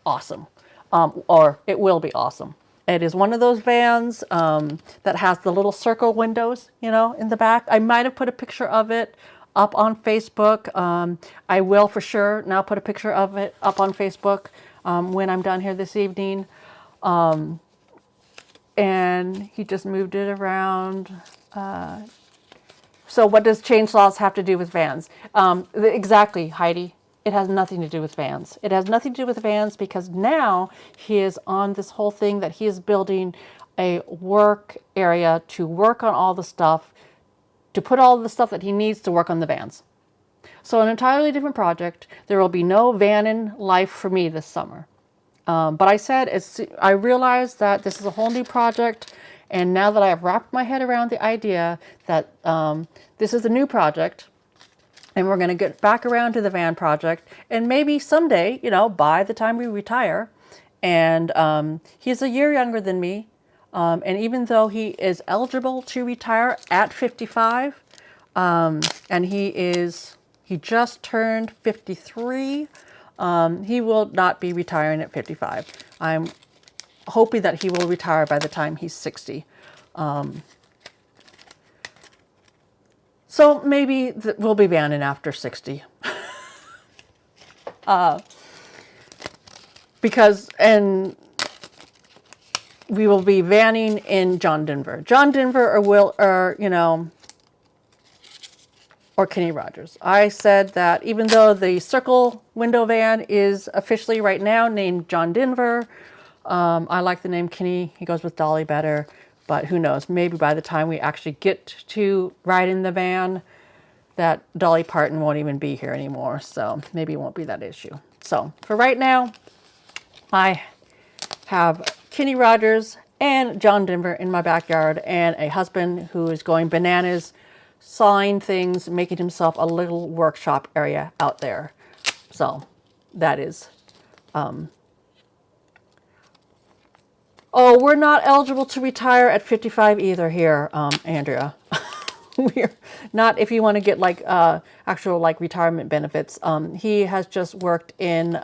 awesome. Or it will be awesome. It is one of those vans that has the little circle windows, you know, in the back. I might have put a picture of it up on Facebook. I will for sure now put a picture of it up on Facebook when I'm done here this evening. And he just moved it around. So what does chainsaws have to do with vans? Exactly, Heidi. It has nothing to do with vans. It has nothing to do with vans because now he is on this whole thing that he is building a work area to work on all the stuff, to put all the stuff that he needs to work on the vans. So an entirely different project. There will be no van in life for me this summer. But I said, I realized that this is a whole new project. And now that I have wrapped my head around the idea that this is a new project, and we're going to get back around to the van project, and maybe someday, you know, by the time we retire, and he's a year younger than me, and even though he is eligible to retire at 55, and he just turned 53, he will not be retiring at 55. I'm hoping that he will retire by the time he's 60. So maybe we'll be vanning after 60. And we will be vanning in John Denver. John Denver or Kenny Rogers. I said that even though the circle window van is officially right now named John Denver, I like the name Kenny. He goes with Dolly better. But who knows, maybe by the time we actually get to ride in the van, that Dolly Parton won't even be here anymore. So maybe it won't be that issue. So for right now, I have Kenny Rogers and John Denver in my backyard and a husband who is going bananas, sawing things, making himself a little workshop area out there. So that is... Oh, we're not eligible to retire at 55 either here, Andrea. We're not if you want to get like actual like retirement benefits. He has just worked in,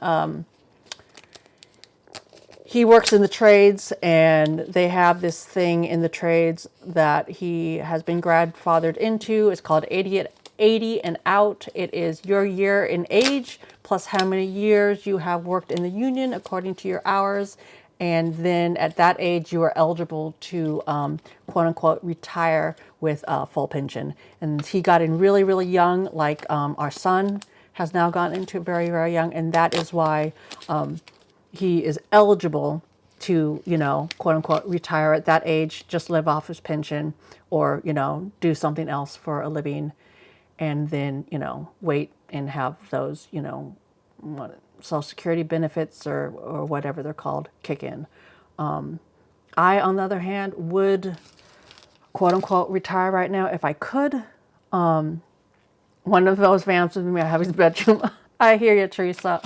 he works in the trades, and they have this thing in the trades that he has been grandfathered into. It's called 80 and out. It is your year in age plus how many years you have worked in the union according to your hours. And then at that age, you are eligible to, quote unquote, retire with a full pension. And he got in really, really young, like our son has now gotten into it very, very young. And that is why he is eligible to, you know, quote unquote, retire at that age, just live off his pension or, you know, do something else for a living. And then, you know, wait and have those, you know, Social Security benefits or whatever they're called kick in. I, on the other hand, would quote unquote retire right now if I could. One of those vans with me, I have his bedroom. I hear you, Teresa.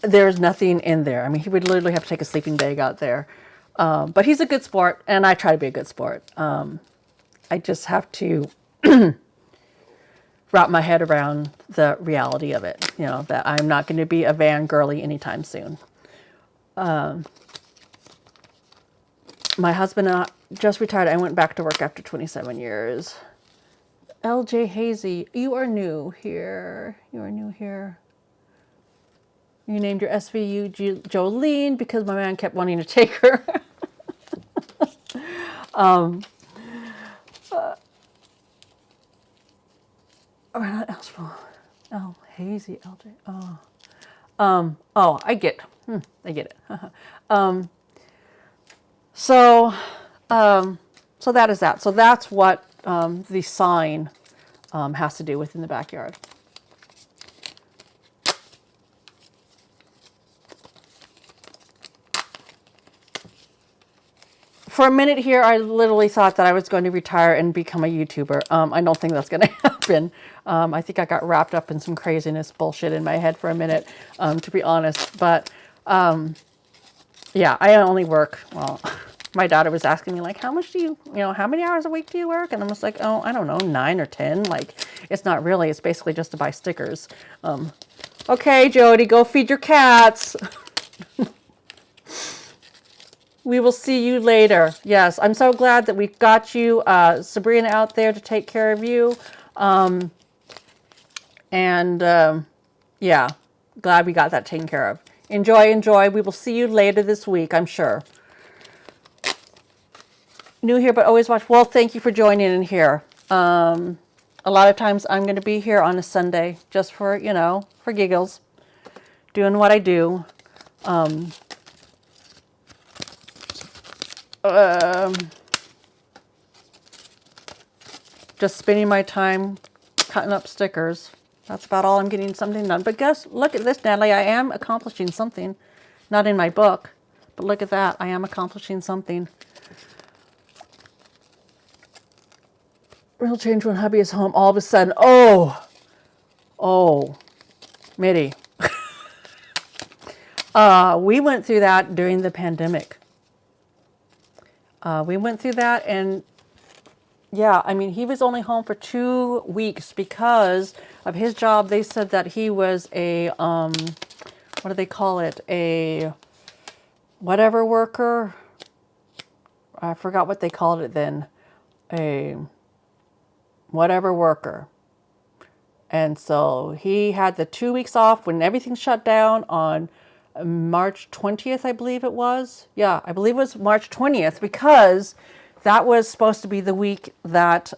There's nothing in there. I mean, he would literally have to take a sleeping bag out there. But he's a good sport, and I try to be a good sport. I just have to wrap my head around the reality of it, you know, that I'm not going to be a van girly anytime soon. My husband and I just retired. I went back to work after 27 years. LJ Hazy, you are new here. You are new here. You named your SVU Jolene because my man kept wanting to take her. Or not Elspeth. Oh, Hazy LJ. Oh, I get it. So that is that. So that's what the sign has to do with in the backyard. For a minute here, I literally thought that I was going to retire and become a YouTuber. I don't think that's going to happen. I think I got wrapped up in some craziness bullshit in my head for a minute, to be honest. But Yeah, I only work, well, my daughter was asking me, like, how much do you, how many hours a week do you work? And I was like, oh, I don't know, 9 or 10. Like, it's not really, it's basically just to buy stickers. Okay, Jody, go feed your cats. We will see you later. Yes, I'm so glad that we got you, Sabrina, out there to take care of you. Yeah, glad we got that taken care of. Enjoy, enjoy. We will see you later this week, I'm sure. New here, but always watch. Well, thank you for joining in here. A lot of times I'm going to be here on a Sunday just for, for giggles, doing what I do. Just spending my time cutting up stickers. That's about all I'm getting something done. But guess, look at this, Natalie. I am accomplishing something. Not in my book, but look at that. I am accomplishing something. Real change when hubby is home. All of a sudden, Mitty. We went through that during the pandemic. We went through that, and yeah, I mean, he was only home for 2 weeks because of his job. They said that he was a, what do they call it? A whatever worker. I forgot what they called it then. A whatever worker. And so he had the 2 weeks off when everything shut down on March 20th, I believe it was. Yeah, I believe it was March 20th because that was supposed to be the week that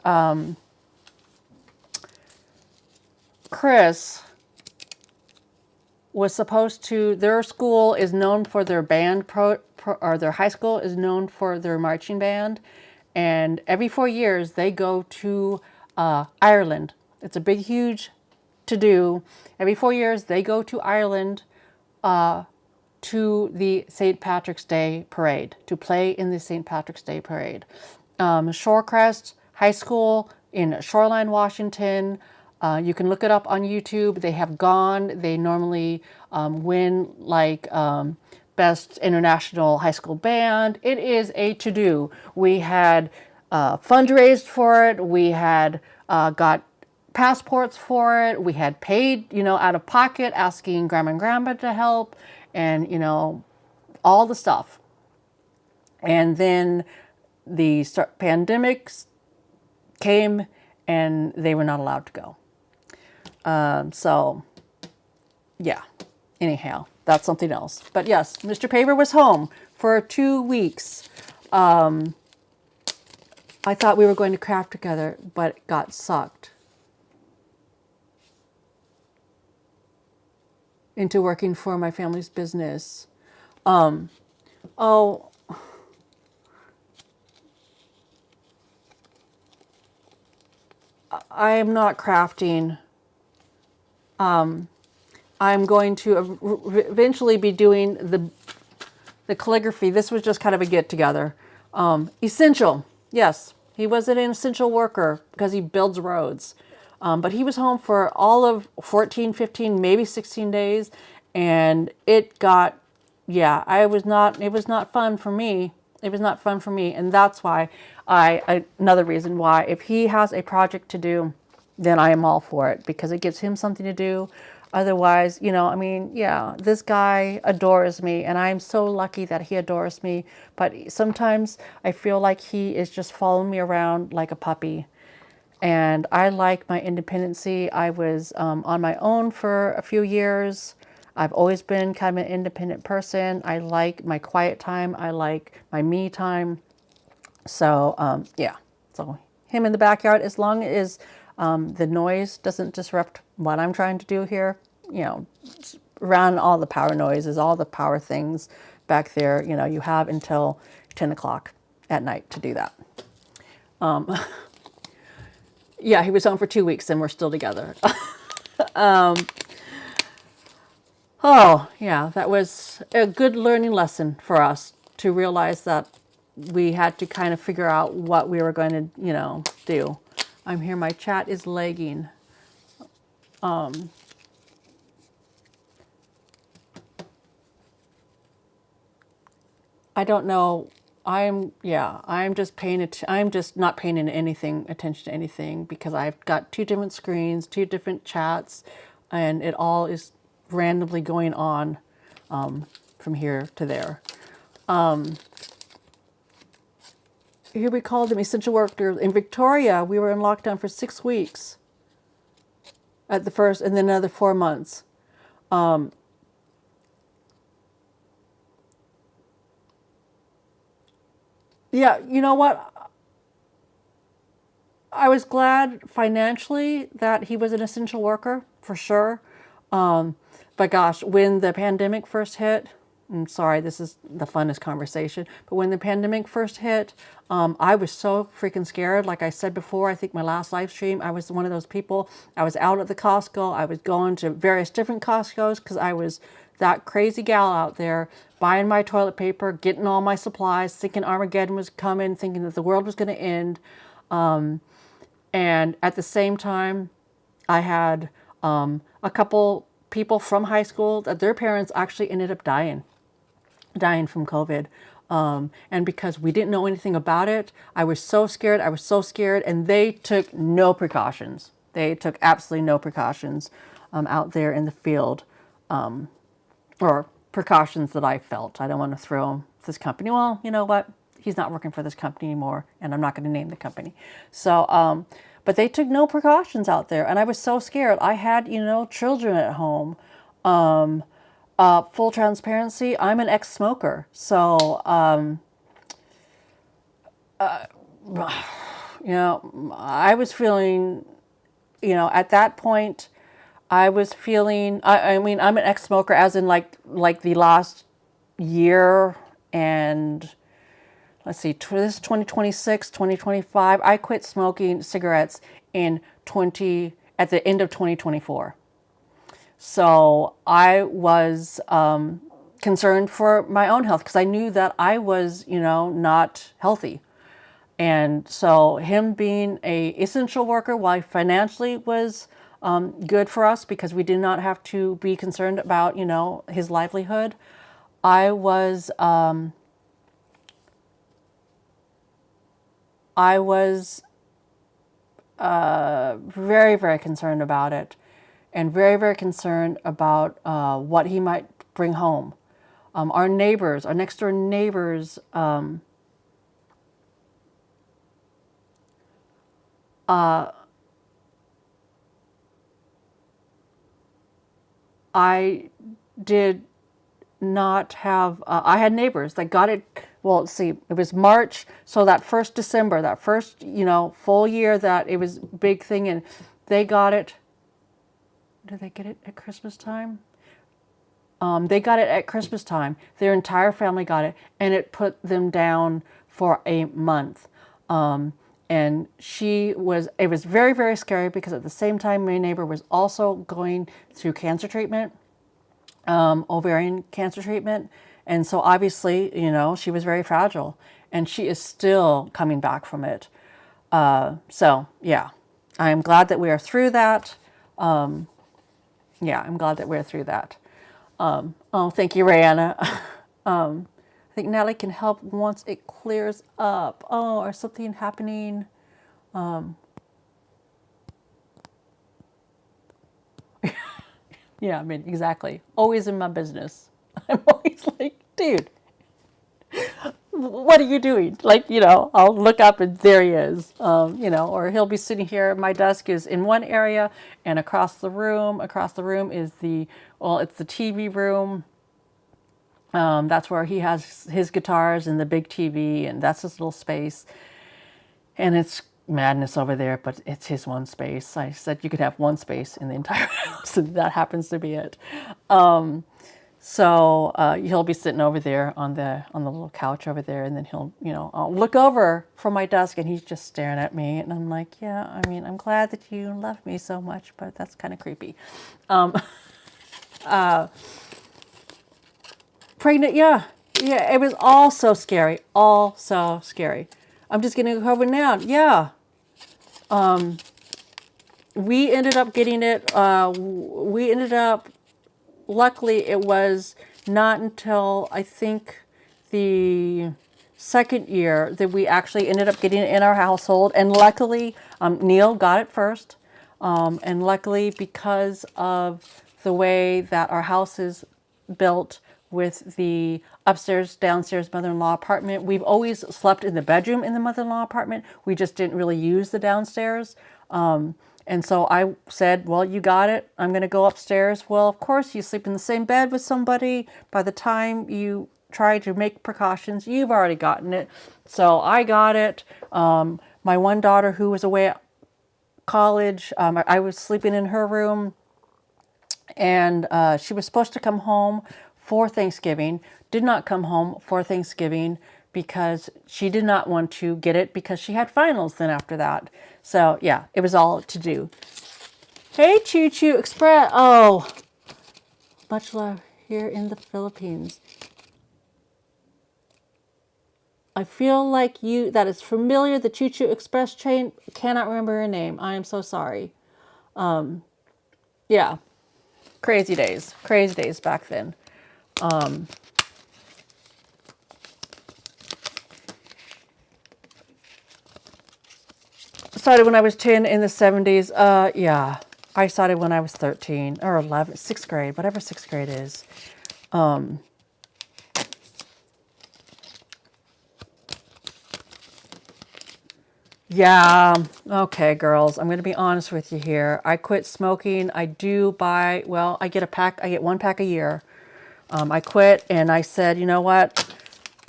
Chris was supposed to, their school is known for their band, or their high school is known for their marching band. And every 4 years they go to Ireland. It's a big, huge to-do. Every 4 years they go to Ireland to the St. Patrick's Day parade, to play in the St. Patrick's Day parade. Shorecrest High School in Shoreline, Washington. You can look it up on YouTube. They have gone. They normally win like Best International High School Band. It is a to-do. We had fundraised for it. We had got passports for it. We had paid, out of pocket, asking grandma and grandpa to help, and, all the stuff. And then the pandemic came and they were not allowed to go. So, yeah. Anyhow, that's something else. But yes, Mr. Paver was home for 2 weeks. I thought we were going to craft together, but got sucked into working for my family's business. Oh, I am not crafting. I'm going to eventually be doing the calligraphy. This was just kind of a get together. Essential. Yes, he was an essential worker because he builds roads. But he was home for all of 14, 15, maybe 16 days. And it got, yeah, it was not fun for me. It was not fun for me. And that's why another reason why, if he has a project to do, then I am all for it, because it gives him something to do. Otherwise, yeah, this guy adores me, and I'm so lucky that he adores me. But sometimes I feel like he is just following me around like a puppy. And I like my independency. I was on my own for a few years. I've always been kind of an independent person. I like my quiet time. I like my me time. So, yeah. So him in the backyard, as long as the noise doesn't disrupt what I'm trying to do here, around all the power noises, all the power things back there, you have until 10 o'clock at night to do that. Yeah, he was home for 2 weeks and we're still together. Oh, yeah, that was a good learning lesson for us to realize that we had to kind of figure out what we were going to, do. I'm here, my chat is lagging. I don't know. I'm just paying it. I'm just not paying attention to anything because I've got two different screens, two different chats, and it all is randomly going on from here to there. Here we called them essential workers. In Victoria, we were in lockdown for 6 weeks at the first, and then another 4 months. Yeah, you know what? I was glad financially that he was an essential worker, for sure. But gosh, when the pandemic first hit, I'm sorry, this is the funnest conversation, but when the pandemic first hit, I was so freaking scared. Like I said before, I think my last live stream, I was one of those people. I was out at the Costco. I was going to various different Costco's because I was that crazy gal out there buying my toilet paper, getting all my supplies, thinking Armageddon was coming, thinking that the world was going to end. And at the same time, I had a couple people from high school that their parents actually ended up dying from COVID. And because we didn't know anything about it, I was so scared. And they took no precautions. They took absolutely no precautions out there in the field, or precautions that I felt. I don't want to throw this company. Well, you know what? He's not working for this company anymore, and I'm not going to name the company. So, but they took no precautions out there, and I was so scared. I had, children at home. Full transparency, I'm an ex-smoker. So, I was feeling, at that point, I was feeling, I mean, I'm an ex-smoker as in like the last year and let's see, this is 2026, 2025. I quit smoking cigarettes at the end of 2024. So I was concerned for my own health because I knew that I was, not healthy. And so him being a essential worker, while financially was good for us because we did not have to be concerned about, his livelihood, I was very, very concerned about it, and very, very concerned about what he might bring home. Our neighbors, our next door neighbors, I did not have, I had neighbors that got it. Well, let's see, it was March. So that first December, that first, full year that it was big thing, and they got it. Did they get it at Christmas time? They got it at Christmas time. Their entire family got it, and it put them down for a month. And it was very, very scary because at the same time, my neighbor was also going through cancer treatment, ovarian cancer treatment. And so obviously, she was very fragile, and she is still coming back from it. So yeah, I'm glad that we are through that. I'm glad that we're through that. Oh, thank you, Rihanna. I think Natalie can help once it clears up. Oh, or something happening. Yeah, I mean, exactly. Always in my business. I'm always like, dude, what are you doing? Like, I'll look up and there he is. Or he'll be sitting here. My desk is in one area, and across the room is it's the TV room. That's where he has his guitars and the big TV, and that's his little space. And it's madness over there, but it's his one space. I said you could have one space in the entire house, and that happens to be it. So he'll be sitting over there on the little couch over there, and then I'll look over from my desk, and he's just staring at me, and I'm like, yeah, I mean, I'm glad that you love me so much, but that's kind of creepy. Pregnant, yeah, it was all so scary, I'm just getting COVID now, yeah. We ended up getting it. Luckily, it was not until I think the second year that we actually ended up getting it in our household. And luckily, Neil got it first. And luckily, because of the way that our house is built with the upstairs, downstairs mother-in-law apartment, we've always slept in the bedroom in the mother-in-law apartment. We just didn't really use the downstairs. And so I said, well, you got it. I'm going to go upstairs. Well, of course, you sleep in the same bed with somebody. By the time you try to make precautions, you've already gotten it. So I got it. My one daughter who was away at college, I was sleeping in her room, and she was supposed to come home for Thanksgiving, did not come home for Thanksgiving because she did not want to get it because she had finals then after that. So yeah, it was all to do. Hey, Choo Choo Express. Oh, much love here in the Philippines. I feel like that is familiar. The Choo Choo Express train. Cannot remember her name. I am so sorry. Yeah, crazy days back then. Started when I was 10 in the 70s. Yeah, I started when I was 13 or 11, 6th grade, whatever 6th grade is. Yeah, okay, girls, I'm going to be honest with you here. I quit smoking. I do buy, well, I get 1 pack a year. I quit and I said, you know what?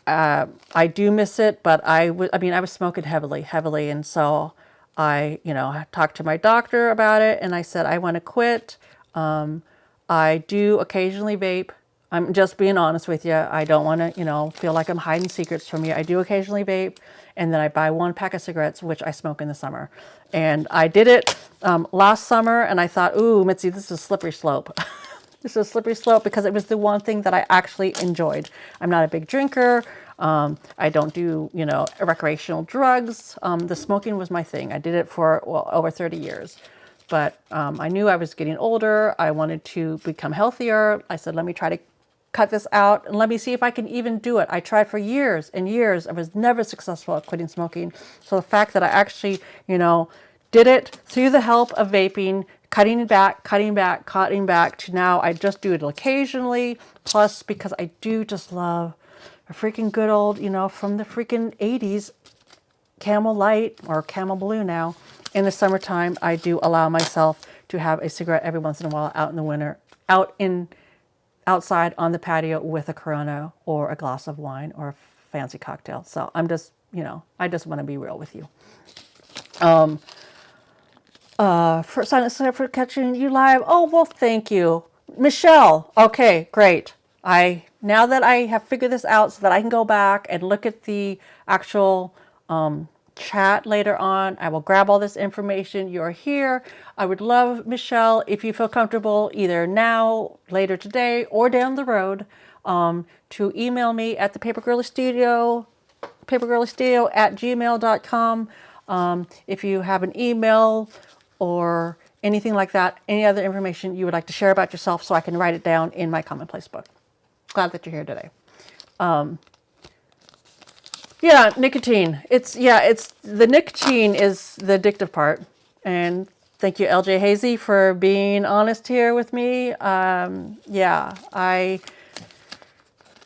I do miss it, but I was smoking heavily. And so I talked to my doctor about it and I said, I want to quit. I do occasionally vape. I'm just being honest with you. I don't want to, feel like I'm hiding secrets from you. I do occasionally vape, and then I buy 1 pack of cigarettes, which I smoke in the summer. And I did it last summer, and I thought, ooh, Mitzi, this is a slippery slope. This is a slippery slope because it was the one thing that I actually enjoyed. I'm not a big drinker. I don't do, recreational drugs. The smoking was my thing. I did it for, over 30 years. But I knew I was getting older. I wanted to become healthier. I said, let me try to cut this out and let me see if I can even do it. I tried for years and years. I was never successful at quitting smoking. So the fact that I actually, did it through the help of vaping, cutting back to now I just do it occasionally. Plus, because I do just love a freaking good old, from the freaking 80s, Camel Light or Camel Blue now. In the summertime, I do allow myself to have a cigarette every once in a while out in the winter, outside on the patio with a Corona or a glass of wine or a fancy cocktail. So I'm just, I just want to be real with you. For catching you live. Oh, well, thank you. Michelle. Okay, great. Now that I have figured this out so that I can go back and look at the actual chat later on, I will grab all this information. You're here. I would love, Michelle, if you feel comfortable either now, later today, or down the road, to email me at the papergirlystudio@gmail.com. If you have an email or anything like that, any other information you would like to share about yourself so I can write it down in my commonplace book. Glad that you're here today. Yeah, nicotine. It's the nicotine is the addictive part. And thank you, LJ Hazy, for being honest here with me. Yeah, I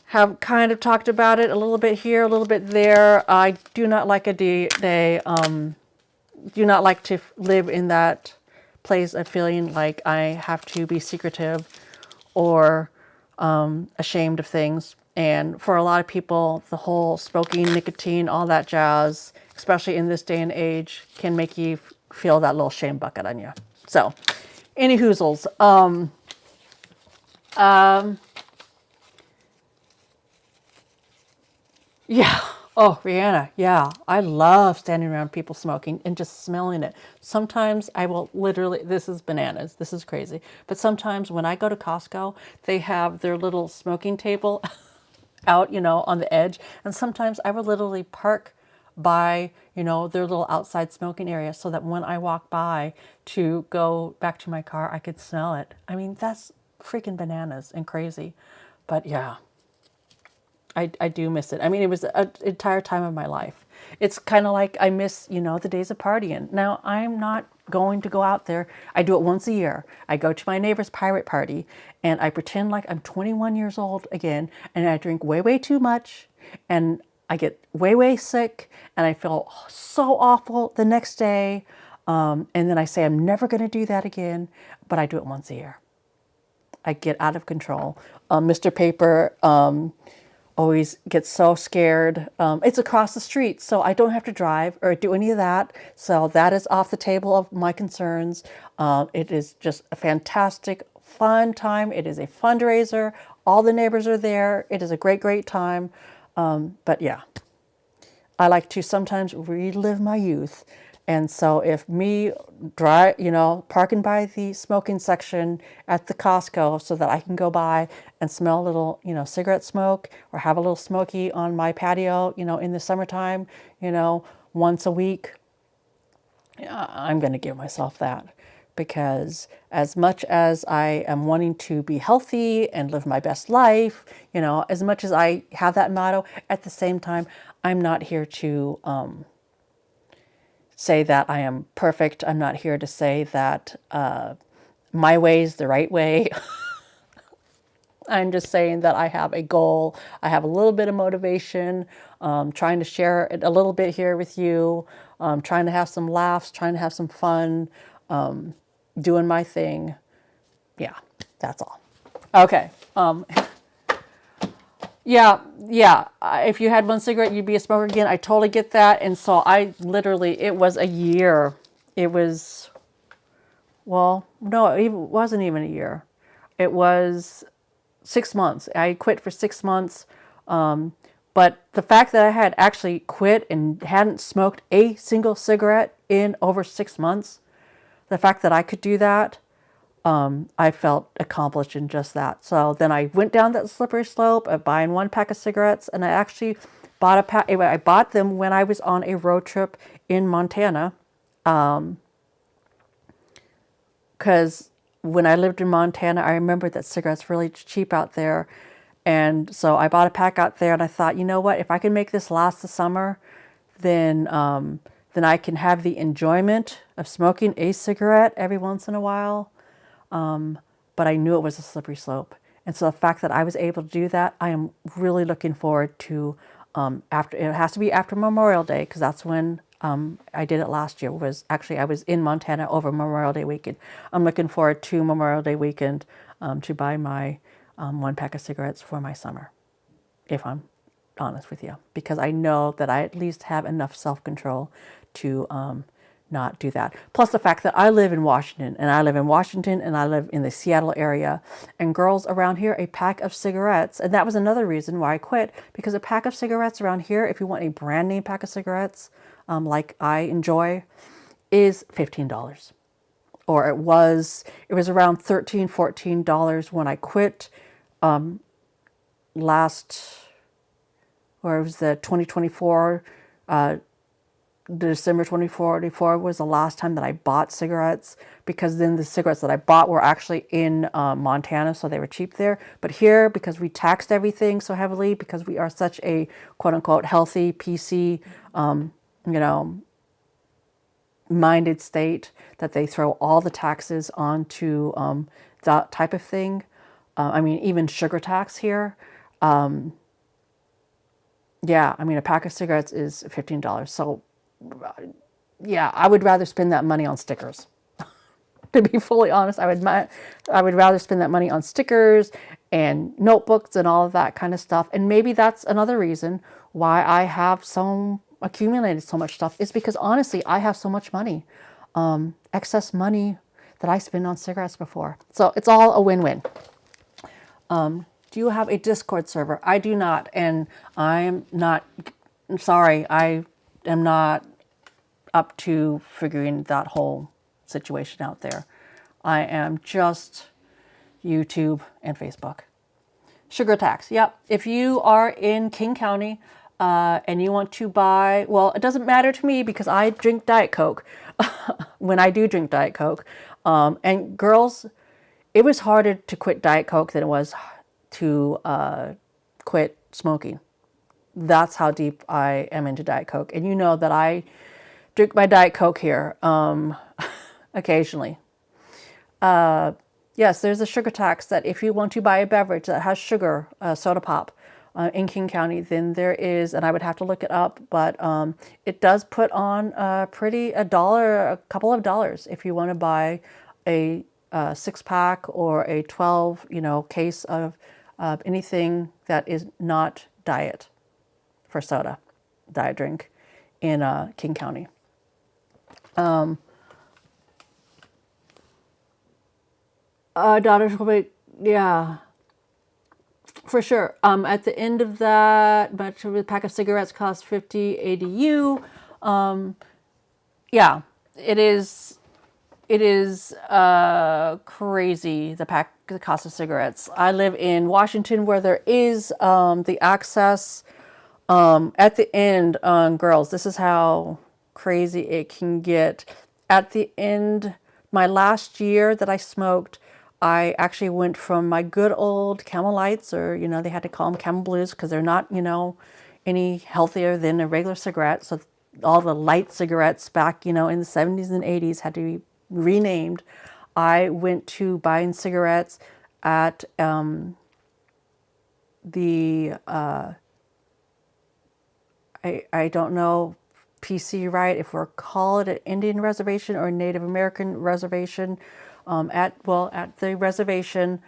have kind of talked about it a little bit here, a little bit there. I do not like do not like to live in that place of feeling like I have to be secretive or ashamed of things. And for a lot of people, the whole smoking, nicotine, all that jazz, especially in this day and age, can make you feel that little shame bucket on you. So, any hoozles. Yeah. Oh, Rihanna. Yeah. I love standing around people smoking and just smelling it. Sometimes I will literally, this is bananas. This is crazy. But sometimes when I go to Costco, they have their little smoking table out, on the edge. And sometimes I will literally park by, their little outside smoking area so that when I walk by to go back to my car, I could smell it. I mean, that's freaking bananas and crazy. But yeah. I do miss it. I mean, it was an entire time of my life. It's kind of like I miss, the days of partying. Now, I'm not going to go out there. I do it once a year. I go to my neighbor's pirate party and I pretend like I'm 21 years old again, and I drink way, way too much, and I get way, way sick, and I feel so awful the next day. And then I say I'm never going to do that again, but I do it once a year. I get out of control. Mr. Paper always gets so scared. It's across the street, so I don't have to drive or do any of that. So that is off the table of my concerns. It is just a fantastic, fun time. It is a fundraiser. All the neighbors are there. It is a great, great time. But yeah, I like to sometimes relive my youth. And so if me parking by the smoking section at the Costco so that I can go by and smell a little, cigarette smoke, or have a little smoky on my patio, in the summertime, once a week, I'm going to give myself that. Because as much as I am wanting to be healthy and live my best life, as much as I have that motto, at the same time, I'm not here to say that I am perfect. I'm not here to say that my way is the right way. I'm just saying that I have a goal. I have a little bit of motivation, trying to share it a little bit here with you, trying to have some laughs, trying to have some fun, doing my thing. Yeah, that's all. Okay. Yeah. If you had one cigarette, you'd be a smoker again. I totally get that. And so it was a year. It was, well, no, it wasn't even a year. It was 6 months. I quit for 6 months. But the fact that I had actually quit and hadn't smoked a single cigarette in over 6 months, the fact that I could do that, I felt accomplished in just that. So then I went down that slippery slope of buying 1 pack of cigarettes, and I actually bought a pack. I bought them when I was on a road trip in Montana, because when I lived in Montana, I remember that cigarettes were really cheap out there. And so I bought a pack out there, and I thought, you know what, if I can make this last the summer, then I can have the enjoyment of smoking a cigarette every once in a while. But I knew it was a slippery slope. And so the fact that I was able to do that, I am really looking forward to, it has to be after Memorial Day, because that's when I did it last year. I was in Montana over Memorial Day weekend. I'm looking forward to Memorial Day weekend to buy my 1 pack of cigarettes for my summer, if I'm honest with you, because I know that I at least have enough self-control to not do that. Plus the fact that I live in Washington, and I live in the Seattle area, and girls around here, a pack of cigarettes, and that was another reason why I quit, because a pack of cigarettes around here, if you want a brand name pack of cigarettes, like I enjoy, is $15. Or it was around $13, $14 when I quit or it was the 2024, December 2044 was the last time that I bought cigarettes, because then the cigarettes that I bought were actually in Montana, so they were cheap there. But here, because we taxed everything so heavily, because we are such a quote-unquote healthy, PC, minded state, that they throw all the taxes onto that type of thing. Even sugar tax here. A pack of cigarettes is $15. So, yeah, I would rather spend that money on stickers. To be fully honest, I would rather spend that money on stickers and notebooks and all of that kind of stuff. And maybe that's another reason why I have accumulated so much stuff, is because honestly, I have so much money, excess money that I spend on cigarettes before. So it's all a win-win. Do you have a Discord server? I do not, and I'm sorry, I am not up to figuring that whole situation out there. I am just YouTube and Facebook. Sugar tax, yep. If you are in King County and you want to buy, well, it doesn't matter to me because I drink Diet Coke when I do drink Diet Coke. And girls, it was harder to quit Diet Coke than it was to quit smoking. That's how deep I am into Diet Coke. And you know that I drink my Diet Coke here occasionally. Yes, there's a sugar tax that if you want to buy a beverage that has sugar, soda pop, in King County, then there is, and I would have to look it up, but it does put on a couple of dollars if you want to buy a 6-pack or a 12, case of anything that is not diet for soda, diet drink in King County. Daughters will be, yeah. For sure. At the end of that, much of a pack of cigarettes costs 50 ADU. Yeah, it is. It is crazy, the cost of cigarettes. I live in Washington where there is the access at the end on girls. This is how crazy it can get. At the end, my last year that I smoked, I actually went from my good old Camel Lights, or, they had to call them Camel Blues because they're not, any healthier than a regular cigarette. So all the light cigarettes back, in the 70s and 80s had to be renamed. I went to buying cigarettes at I don't know PC right if we're called it an Indian reservation or a Native American reservation. At the reservation,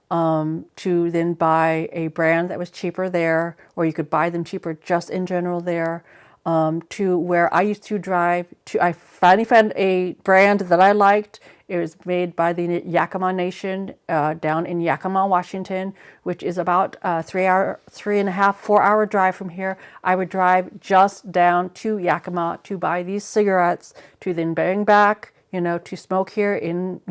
to then buy a brand that was cheaper there, or you could buy them cheaper just in general there, to where I used to drive to. I finally found a brand that I liked. It was made by the Yakima Nation down in Yakima, Washington, which is about 4 hour drive from here. I would drive just down to Yakima to buy these cigarettes, to then bring back, to smoke here in,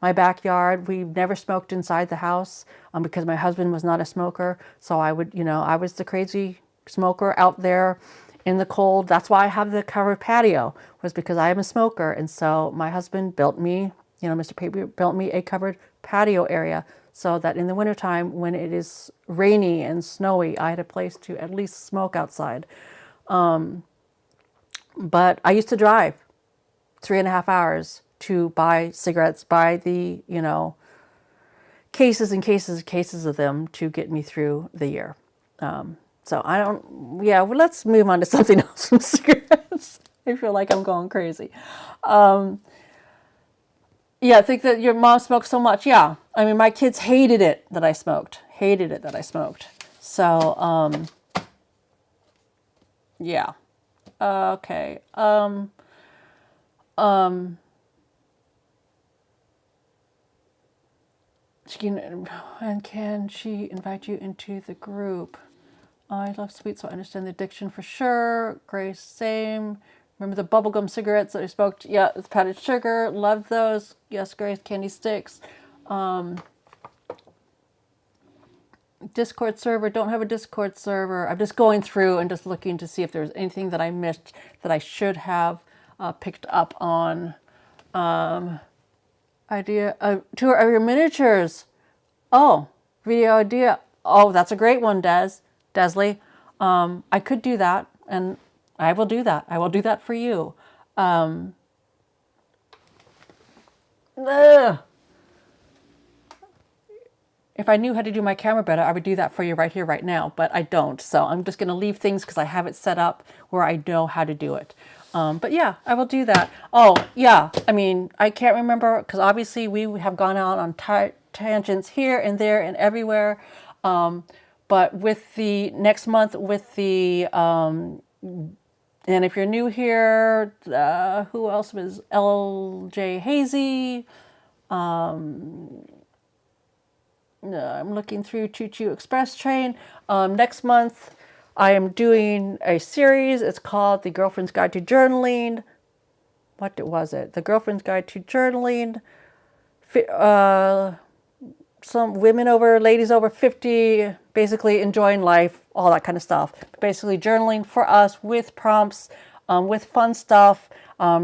my backyard. We never smoked inside the house because my husband was not a smoker. So I would, I was the crazy smoker out there in the cold. That's why I have the covered patio, was because I am a smoker. And so my husband built me, Mr. Paper built me a covered patio area so that in the wintertime when it is rainy and snowy, I had a place to at least smoke outside. But I used to drive 3.5 hours to buy cigarettes, buy the, cases and cases and cases of them to get me through the year. So let's move on to something else from cigarettes. I feel like I'm going crazy. I think that your mom smoked so much. Yeah. I mean, my kids hated it that I smoked. So, yeah. Okay. Can she invite you into the group? I love sweets, so I understand the addiction for sure. Grace, same. Remember the bubblegum cigarettes that I smoked? Yeah, it's powdered sugar. Love those. Yes, Grace, candy sticks. Discord server. Don't have a Discord server. I'm just going through and just looking to see if there's anything that I missed that I should have picked up on. Idea. Tour of your miniatures. Oh, video idea. Oh, that's a great one, Desley. I could do that, and I will do that. I will do that for you. If I knew how to do my camera better, I would do that for you right here, right now, but I don't. So I'm just going to leave things because I have it set up where I know how to do it. But yeah, I will do that. Oh, yeah. I mean, I can't remember because obviously we have gone out on tangents here and there and everywhere. But with the next month, with the, and if you're new here, who else was LJ Hazy? I'm looking through Choo Choo Express Train. Next month, I am doing a series. It's called The Girlfriend's Guide to Journaling. What was it? The Girlfriend's Guide to Journaling. Some ladies over 50, basically enjoying life, all that kind of stuff. Basically journaling for us with prompts, with fun stuff,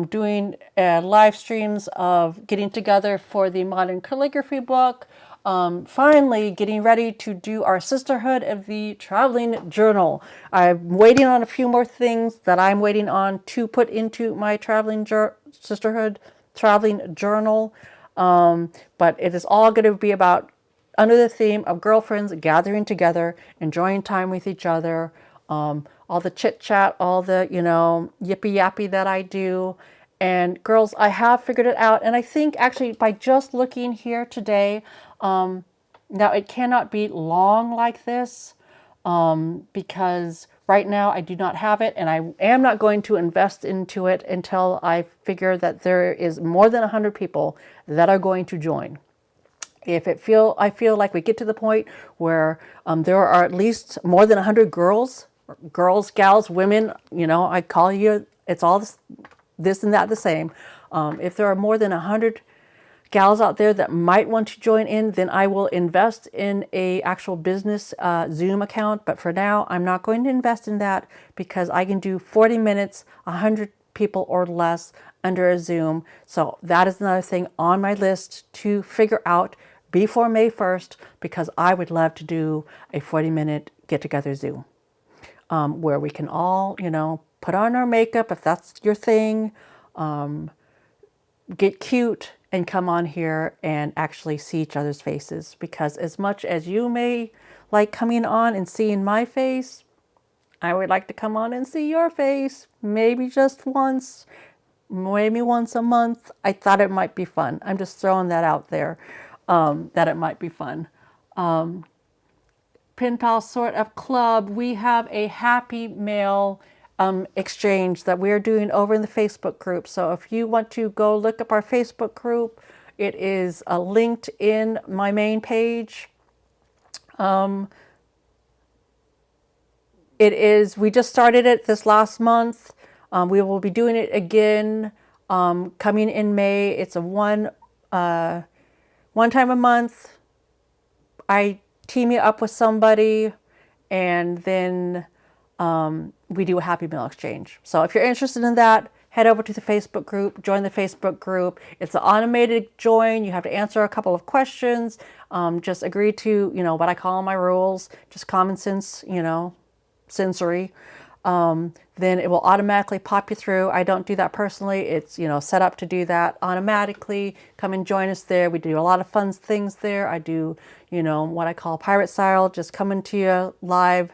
doing live streams of getting together for the Modern Calligraphy book, Finally getting ready to do our Sisterhood of the Traveling Journal. I'm waiting on a few more things that I'm waiting on to put into my Sisterhood Traveling Journal. But it is all going to be about under the theme of girlfriends gathering together, enjoying time with each other, all the chit chat, all the, yippee yappy that I do. And girls, I have figured it out. And I think actually by just looking here today, now it cannot be long like this because right now I do not have it, and I am not going to invest into it until I figure that there is more than 100 people that are going to join. If I feel like we get to the point where there are at least more than 100 girls, gals, women, I call you, it's all this and that the same. If there are more than 100 gals out there that might want to join in, then I will invest in a actual business Zoom account. But for now, I'm not going to invest in that because I can do 40 minutes, 100 people or less under a Zoom. So that is another thing on my list to figure out before May 1st, because I would love to do a 40-minute get-together Zoom where we can all, put on our makeup if that's your thing, get cute, and come on here and actually see each other's faces. Because as much as you may like coming on and seeing my face, I would like to come on and see your face, maybe just once, maybe once a month. I thought it might be fun. I'm just throwing that out there, that it might be fun. Pen Pal sort of club, we have a happy mail exchange that we're doing over in the Facebook group. So if you want to go look up our Facebook group, it is linked in my main page. We just started it this last month. We will be doing it again coming in May. It's a one time a month. I team you up with somebody, and then we do a happy mail exchange. So if you're interested in that, head over to the Facebook group, join the Facebook group. It's an automated join. You have to answer a couple of questions. Just agree to, what I call my rules, just common sense, sensory. Then it will automatically pop you through. I don't do that personally. It's, set up to do that automatically. Come and join us there. We do a lot of fun things there. I do, what I call pirate style, just coming to you live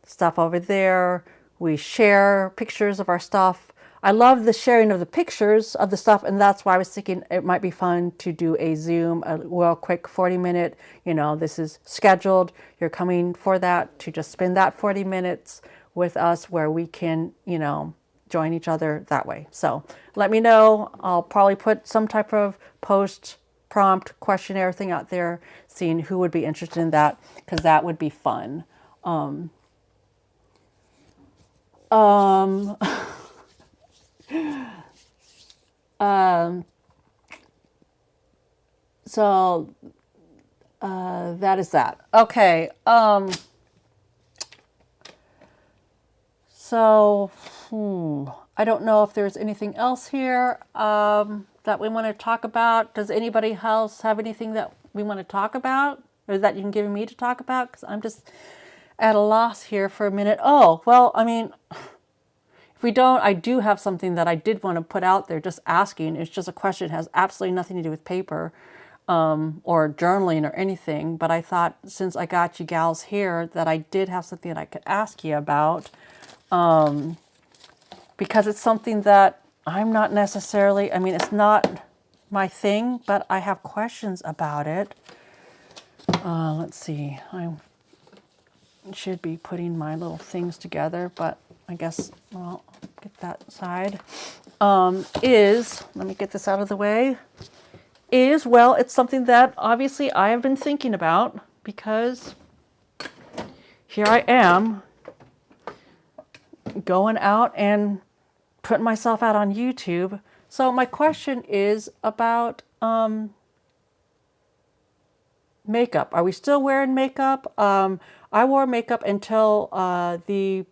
stuff over there. We share pictures of our stuff. I love the sharing of the pictures of the stuff, and that's why I was thinking it might be fun to do a Zoom, a real quick 40-minute, this is scheduled. You're coming for that, to just spend that 40 minutes with us where we can, join each other that way. So let me know. I'll probably put some type of post prompt questionnaire thing out there, seeing who would be interested in that, because that would be fun. So that is that. Okay. So I don't know if there's anything else here that we want to talk about. Does anybody else have anything that we want to talk about, or that you can give me to talk about? Because I'm just at a loss here for a minute. Oh, well, I mean, if we don't, I do have something that I did want to put out there, just asking. It's just a question. It has absolutely nothing to do with paper or journaling or anything. But I thought, since I got you gals here, that I did have something that I could ask you about. Because it's something that I'm not necessarily, it's not my thing, but I have questions about it. Let's see. I should be putting my little things together, but I guess, well, get that side. Let me get this out of the way. Well, it's something that obviously I have been thinking about, because here I am going out and putting myself out on YouTube. So my question is about makeup. Are we still wearing makeup? I wore makeup until the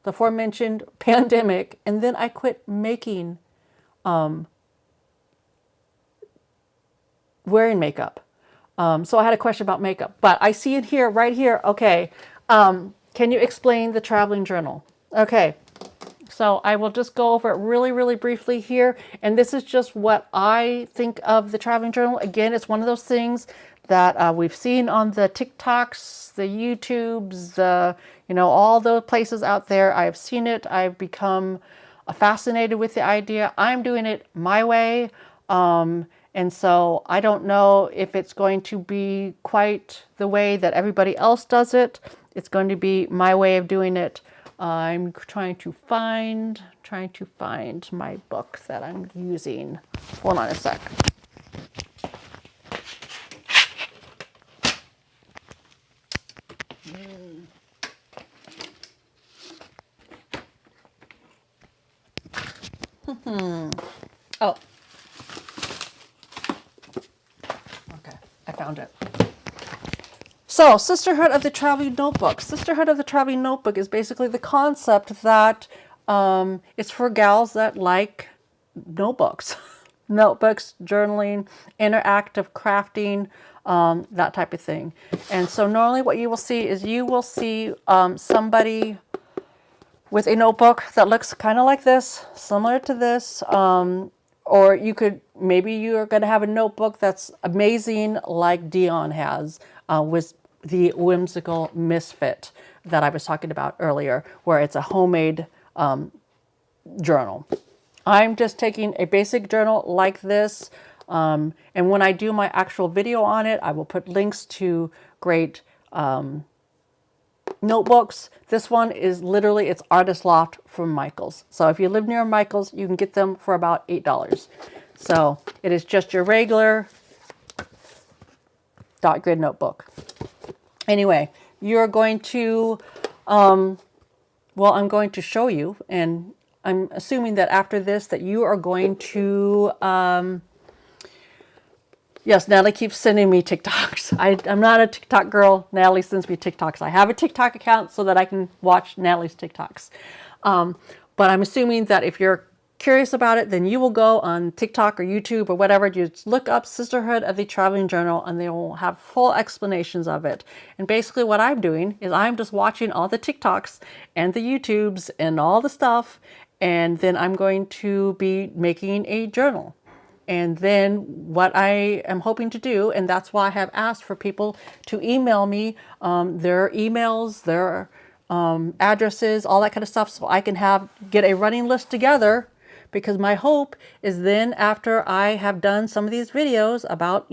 aforementioned pandemic, and then I quit making wearing makeup. So I had a question about makeup, but I see it here, right here. Okay. Can you explain the traveling journal? Okay. So I will just go over it really, really briefly here. And this is just what I think of the traveling journal. Again, it's one of those things that we've seen on the TikToks, the YouTubes, the, all the places out there. I've seen it. I've become fascinated with the idea. I'm doing it my way. And so I don't know if it's going to be quite the way that everybody else does it. It's going to be my way of doing it. I'm trying to find my book that I'm using. Hold on a sec. Oh, okay, I found it. So, Sisterhood of the Traveling Notebook. Sisterhood of the Traveling Notebook is basically the concept that it's for gals that like notebooks. Notebooks, journaling, interactive crafting, that type of thing. And so normally what you will see is you will see somebody with a notebook that looks kind of like this, similar to this. Or maybe you're going to have a notebook that's amazing like Dion has with the Whimsical Misfit that I was talking about earlier, where it's a homemade journal. I'm just taking a basic journal like this. And when I do my actual video on it, I will put links to great notebooks. This one is literally, it's Artist Loft from Michaels. So if you live near Michaels, you can get them for about $8. So it is just your regular dot grid notebook. Anyway, you're going to, I'm going to show you, and I'm assuming that after this that you are going to, yes, Natalie keeps sending me TikToks. I'm not a TikTok girl. Natalie sends me TikToks. I have a TikTok account so that I can watch Natalie's TikToks. But I'm assuming that if you're curious about it, then you will go on TikTok or YouTube or whatever. You just look up Sisterhood of the Traveling Journal and they will have full explanations of it. And basically what I'm doing is I'm just watching all the TikToks and the YouTubes and all the stuff. And then I'm going to be making a journal. And then what I am hoping to do, and that's why I have asked for people to email me their emails, their addresses, all that kind of stuff, so I can get a running list together. Because my hope is then after I have done some of these videos about,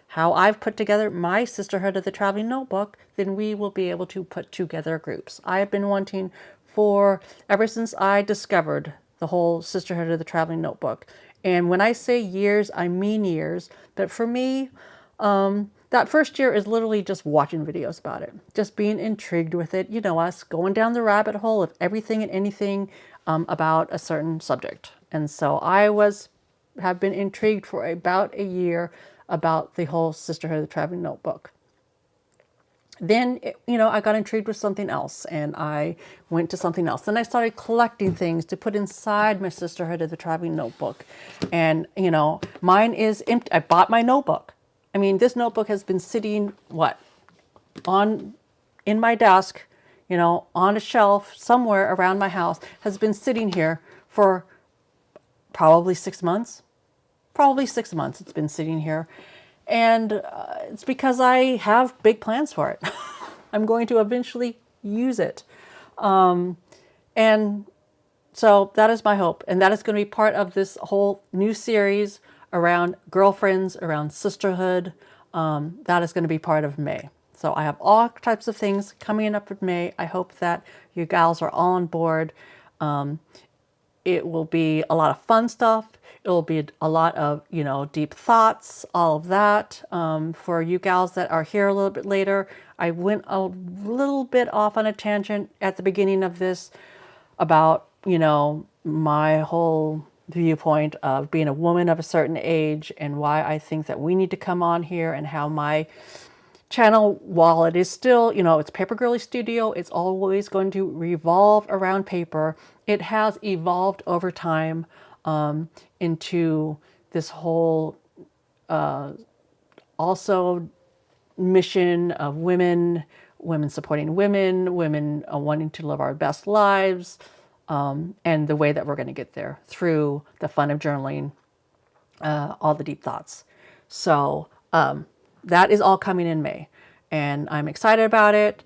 how I've put together my Sisterhood of the Traveling Notebook, then we will be able to put together groups. I have been wanting ever since I discovered the whole Sisterhood of the Traveling Notebook. And when I say years, I mean years. But for me, that first year is literally just watching videos about it, just being intrigued with it. You know us, going down the rabbit hole of everything and anything about a certain subject. And so have been intrigued for about a year about the whole Sisterhood of the Traveling Notebook. Then, I got intrigued with something else and I went to something else. Then I started collecting things to put inside my Sisterhood of the Traveling Notebook. And, mine is empty. I bought my notebook. I mean, this notebook has been sitting, in my desk, on a shelf somewhere around my house, has been sitting here for probably 6 months. Probably 6 months it's been sitting here. And it's because I have big plans for it. I'm going to eventually use it. And so that is my hope. And that is going to be part of this whole new series around girlfriends, around sisterhood. That is going to be part of May. So I have all types of things coming up in May. I hope that you gals are all on board. It will be a lot of fun stuff. It'll be a lot of, deep thoughts, all of that. For you gals that are here a little bit later, I went a little bit off on a tangent at the beginning of this about, my whole viewpoint of being a woman of a certain age and why I think that we need to come on here, and how my channel, while it is still, it's Paper Girly Studio, it's always going to revolve around paper. It has evolved over time into this whole also mission of women, women supporting women, women wanting to live our best lives, and the way that we're going to get there through the fun of journaling, all the deep thoughts. So that is all coming in May, and I'm excited about it.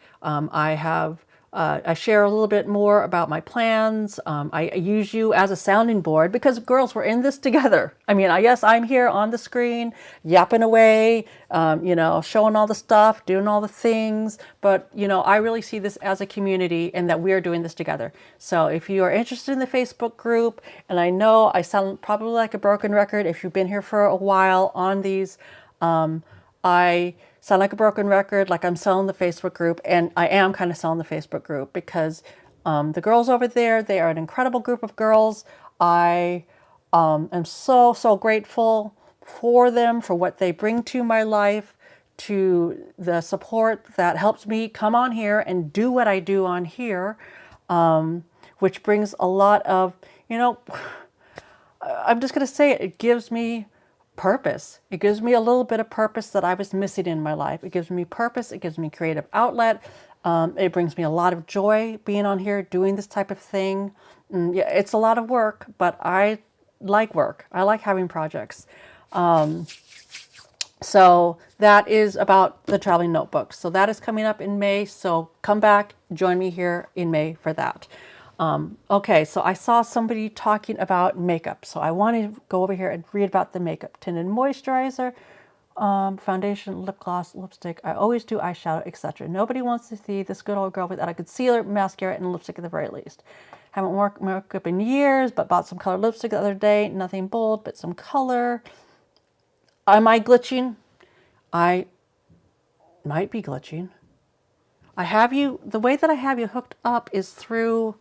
I share a little bit more about my plans. I use you as a sounding board because, girls, we're in this together. I mean, yes, I'm here on the screen, yapping away, showing all the stuff, doing all the things. But, I really see this as a community and that we are doing this together. So if you are interested in the Facebook group, and I know I sound probably like a broken record if you've been here for a while on these, I sound like a broken record, like I'm selling the Facebook group, and I am kind of selling the Facebook group because the girls over there, they are an incredible group of girls. I am so, so grateful for them, for what they bring to my life, to the support that helps me come on here and do what I do on here, which brings a lot of, I'm just going to say it gives me purpose. It gives me a little bit of purpose that I was missing in my life. It gives me purpose. It gives me creative outlet. It brings me a lot of joy being on here, doing this type of thing. Yeah, it's a lot of work, but I like work. I like having projects. So that is about the traveling notebook. So that is coming up in May. So come back, join me here in May for that. Okay, so I saw somebody talking about makeup. So I want to go over here and read about the makeup. Tinted moisturizer, foundation, lip gloss, lipstick. I always do eyeshadow, etc. Nobody wants to see this good old girl without a concealer, mascara, and lipstick at the very least. Haven't worn makeup in years, but bought some colored lipstick the other day. Nothing bold, but some color. Am I glitching? I might be glitching. I have you, the way that I have you hooked up is through...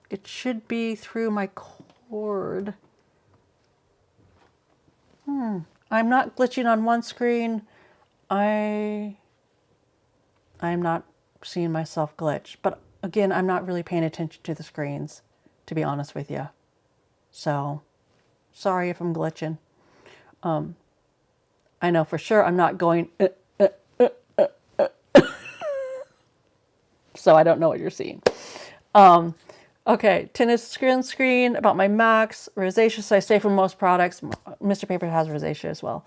It should be through my cord. I'm not glitching on one screen. I'm not seeing myself glitch. But again, I'm not really paying attention to the screens, to be honest with you. So, sorry if I'm glitching. I know for sure I'm not going... So I don't know what you're seeing. Okay, tinted screen about my MACs, rosacea, so I stay from most products. Mr. Paper has rosacea as well.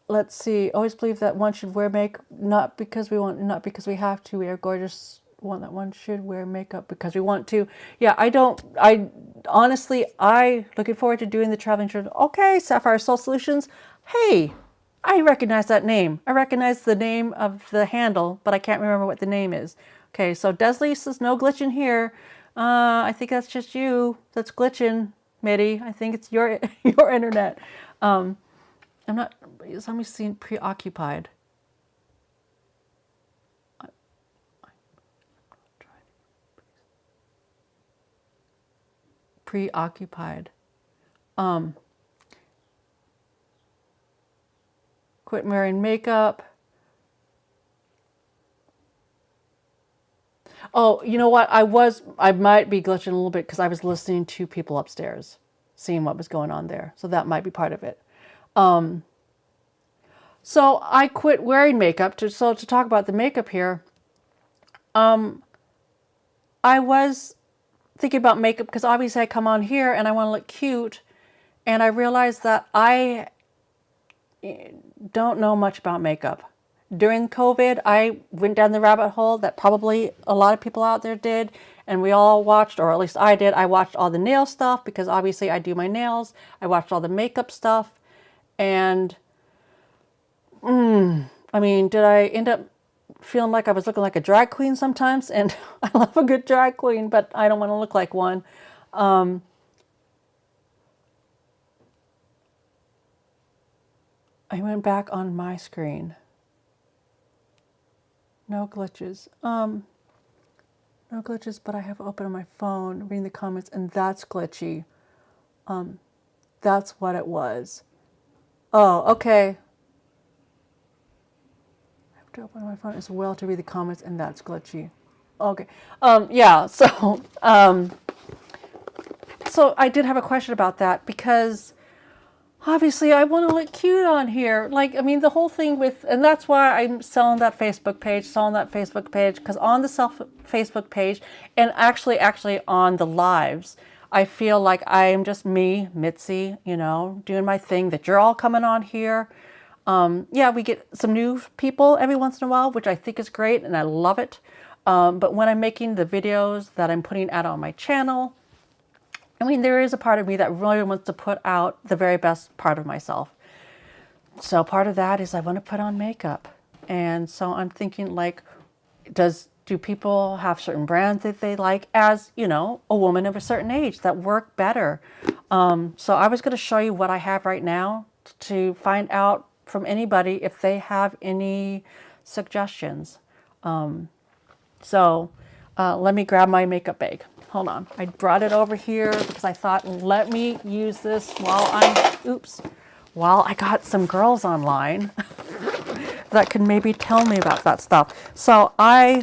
Let's see, always believe that one should wear makeup, not because we want, not because we have to. We are gorgeous. That one should wear makeup because we want to. Yeah, honestly, looking forward to doing the traveling journal. Okay, Sapphire Soul Solutions. Hey, I recognize that name. I recognize the name of the handle, but I can't remember what the name is. Okay, so Desley says no glitching here. I think that's just you that's glitching, Mitty. I think it's your your internet. I'm not. Somebody seen preoccupied. Preoccupied. Quit wearing makeup. Oh, you know what? I might be glitching a little bit because I was listening to people upstairs, seeing what was going on there. So that might be part of it. So I quit wearing makeup. To talk about the makeup here, I was thinking about makeup because obviously I come on here and I want to look cute. And I realized that I don't know much about makeup. During COVID, I went down the rabbit hole that probably a lot of people out there did, and we all watched, or at least I did. I watched all the nail stuff because obviously I do my nails. I watched all the makeup stuff, and I mean, did I end up feeling like I was looking like a drag queen sometimes? And I love a good drag queen, but I don't want to look like one. I went back on my screen. No glitches. No glitches, but I have open on my phone, reading the comments, and that's glitchy. That's what it was. Oh, okay. I have to open my phone as well to read the comments, and that's glitchy. Okay. Yeah, so so I did have a question about that because obviously I want to look cute on here. Like, I mean, the whole thing with, and that's why I'm selling that Facebook page, because on the Facebook page and actually on the lives, I feel like I am just me, Mitzi, you know, doing my thing, that you're all coming on here. Yeah, we get some new people every once in a while, which I think is great and I love it. But when I'm making the videos that I'm putting out on my channel, I mean, there is a part of me that really wants to put out the very best part of myself. So part of that is I want to put on makeup. And so I'm thinking, like, do people have certain brands that they like as, you know, a woman of a certain age that work better? So I was going to show you what I have right now to find out from anybody if they have any suggestions. Let me grab my makeup bag. Hold on. I brought it over here because I thought, let me use this while I got some girls online that can maybe tell me about that stuff. Do I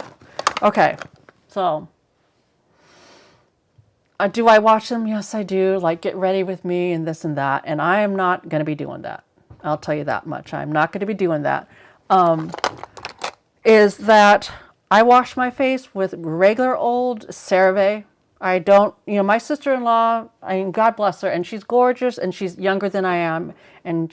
watch them? Yes, I do. Like, get ready with me and this and that. And I am not going to be doing that. I'll tell you that much. I'm not going to be doing that. Is that I wash my face with regular old CeraVe. I don't, you know, my sister-in-law, I mean, God bless her, and she's gorgeous and she's younger than I am. And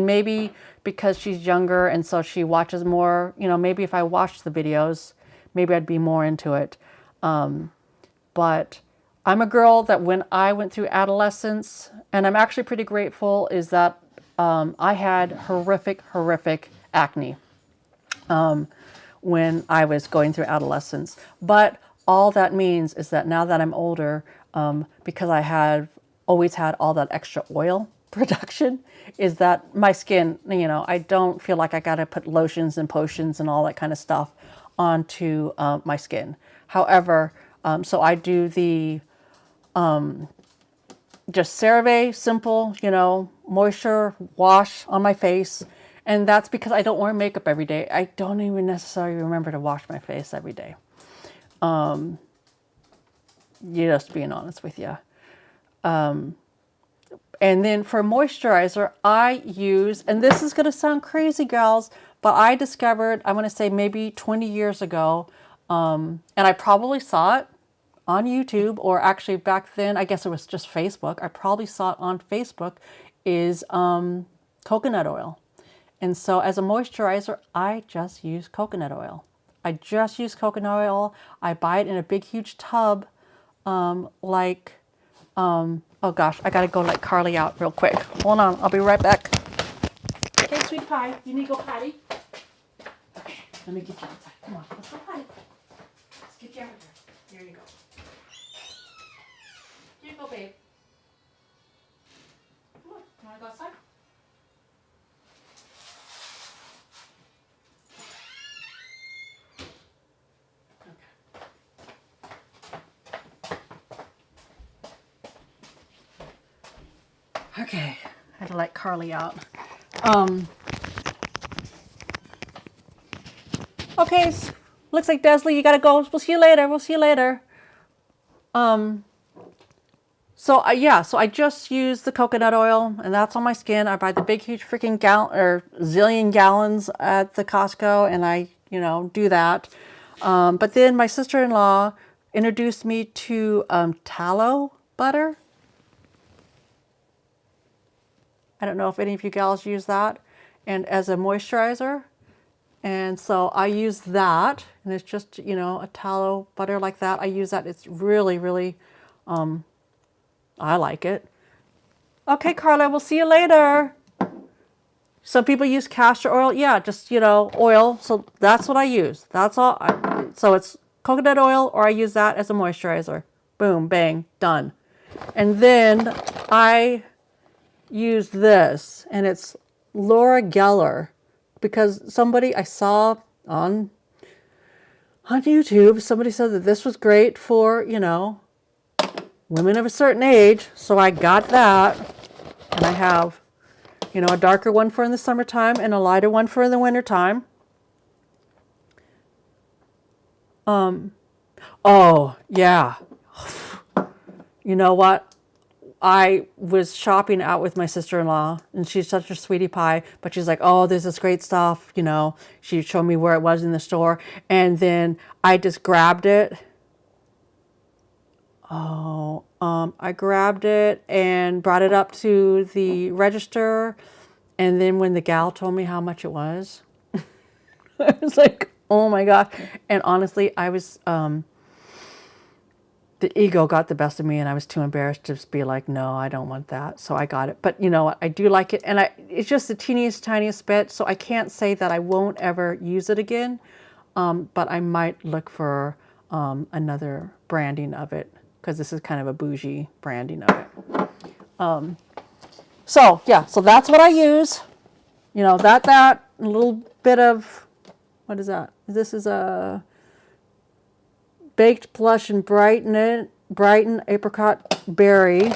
maybe because she's younger and so she watches more, you know, maybe if I watched the videos, maybe I'd be more into it. But I'm a girl that when I went through adolescence, and I'm actually pretty grateful, is that I had horrific acne when I was going through adolescence. But all that means is that now that I'm older, because I have always had all that extra oil production, is that my skin, you know, I don't feel like I got to put lotions and potions and all that kind of stuff onto my skin. However, so I do the just CeraVe, simple, you know, moisture wash on my face. And that's because I don't wear makeup every day. I don't even necessarily remember to wash my face every day. Just being honest with you. And then for moisturizer, I use, and this is going to sound crazy, gals, but I discovered, I'm going to say maybe 20 years ago, and I probably saw it on YouTube, or actually back then, I guess it was just Facebook. I probably saw it on Facebook, is coconut oil. And so as a moisturizer, I just use coconut oil. I just use coconut oil. I buy it in a big, huge tub, oh gosh, I gotta go let Carly out real quick. Hold on, I'll be right back. Okay, sweet pie, you need to go potty? Okay, let me get you outside. Come on, let's go potty. Let's get you out of here. Here you go. Here you go, babe. Come on, you wanna go outside? Okay, I had to let Carly out. Okay, looks like Desley, you gotta go. We'll see you later. We'll see you later. So I just use the coconut oil, and that's on my skin. I buy the big, huge freaking zillion gallons at the Costco, and I, you know, do that. But then my sister-in-law introduced me to tallow butter. I don't know if any of you gals use that, and as a moisturizer. And so I use that, and it's just, you know, a tallow butter like that. I use that. It's really, really, I like it. Okay, Carla, we'll see you later. Some people use castor oil. Yeah, just, you know, oil. So that's what I use. That's all. So it's coconut oil, or I use that as a moisturizer. Boom, bang, done. And then I use this, and it's Laura Geller, because somebody I saw on YouTube, somebody said that this was great for, you know, women of a certain age. So I got that, and I have, you know, a darker one for in the summertime and a lighter one for in the wintertime. Oh yeah, you know what? I was shopping out with my sister-in-law, and she's such a sweetie pie, but she's like, oh, there's this great stuff, you know. She showed me where it was in the store, and then I just grabbed it. I grabbed it and brought it up to the register, and then when the gal told me how much it was, I was like, oh my God. And honestly, I was, the ego got the best of me, and I was too embarrassed to just be like, no, I don't want that. So I got it. But you know what? I do like it. And it's just the teeniest, tiniest bit. So I can't say that I won't ever use it again. But I might look for another branding of it, because this is kind of a bougie branding of it. So yeah, so that's what I use. You know, that a little bit of, what is that? This is a Baked Blush and Brighten Apricot Berry.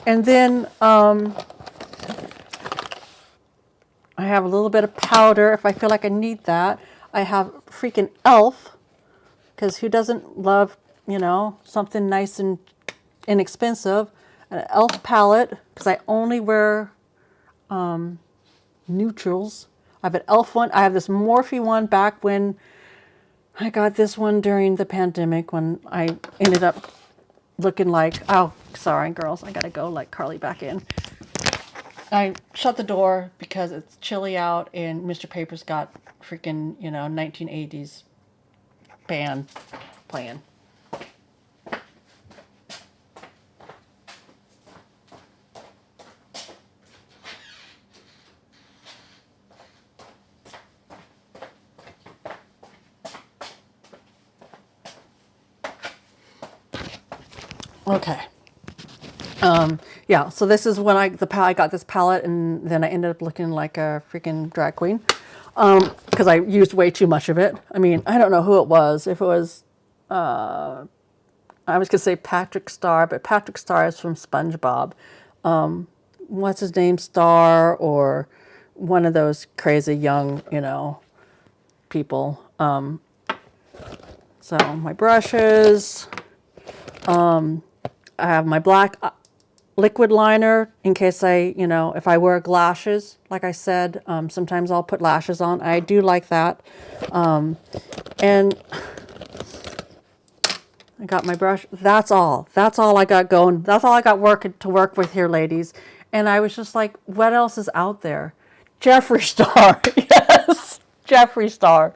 And then I have a little bit of powder if I feel like I need that. I have freaking e.l.f. because who doesn't love, you know, something nice and inexpensive. An e.l.f. palette, because I only wear neutrals. I have an e.l.f. one. I have this Morphe one back when I got this one during the pandemic, when I ended up looking like, oh, sorry, girls, I gotta go like Carly back in. I shut the door because it's chilly out, and Mr. Paper's got freaking, you know, 1980s band playing. Okay. Yeah, so this is when I got this palette, and then I ended up looking like a freaking drag queen, because I used way too much of it. I mean, I don't know who it was. If it was, I was gonna say Patrick Star, but Patrick Star is from SpongeBob. What's his name, Star, or one of those crazy young, you know, people. So my brushes. I have my black liquid liner in case you know, if I wear lashes, like I said, sometimes I'll put lashes on. I do like that. And I got my brush. That's all. That's all I got going. That's all I got to work with here, ladies. And I was just like, what else is out there? Jeffree Star. Yes, Jeffree Star.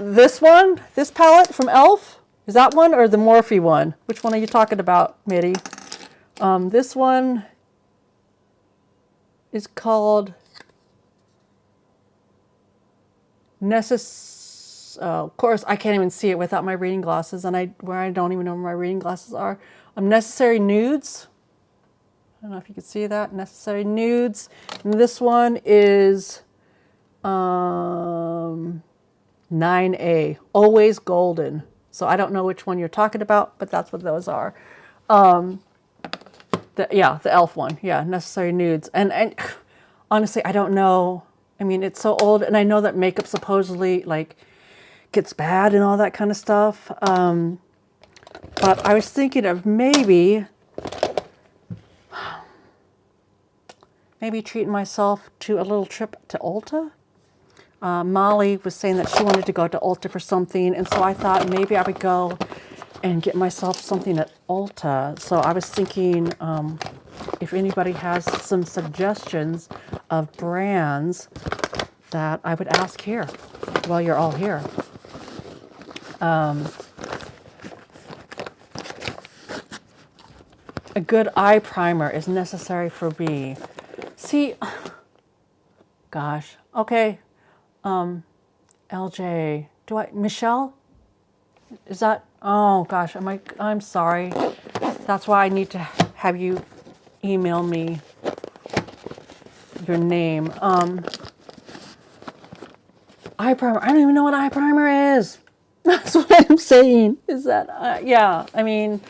This palette from e.l.f. Is that one or the Morphe one? Which one are you talking about, Mitty? This one is called of course, I can't even see it without my reading glasses, and I don't even know where my reading glasses are. Necessary Nudes. I don't know if you can see that. Necessary Nudes. And this one is 9A, Always Golden. So I don't know which one you're talking about, but that's what those are. The e.l.f. one. Yeah, Necessary Nudes. And honestly, I don't know. I mean, it's so old, and I know that makeup supposedly like gets bad and all that kind of stuff. But I was thinking of maybe treating myself to a little trip to Ulta. Molly was saying that she wanted to go to Ulta for something, and so I thought maybe I would go and get myself something at Ulta. So I was thinking if anybody has some suggestions of brands that I would ask here while you're all here. A good eye primer is necessary for me. See, gosh, okay. LJ, Michelle? Is that, oh gosh, I'm sorry. That's why I need to have you email me your name. Eye primer, I don't even know what eye primer is. That's what I'm saying, is that, yeah, I mean,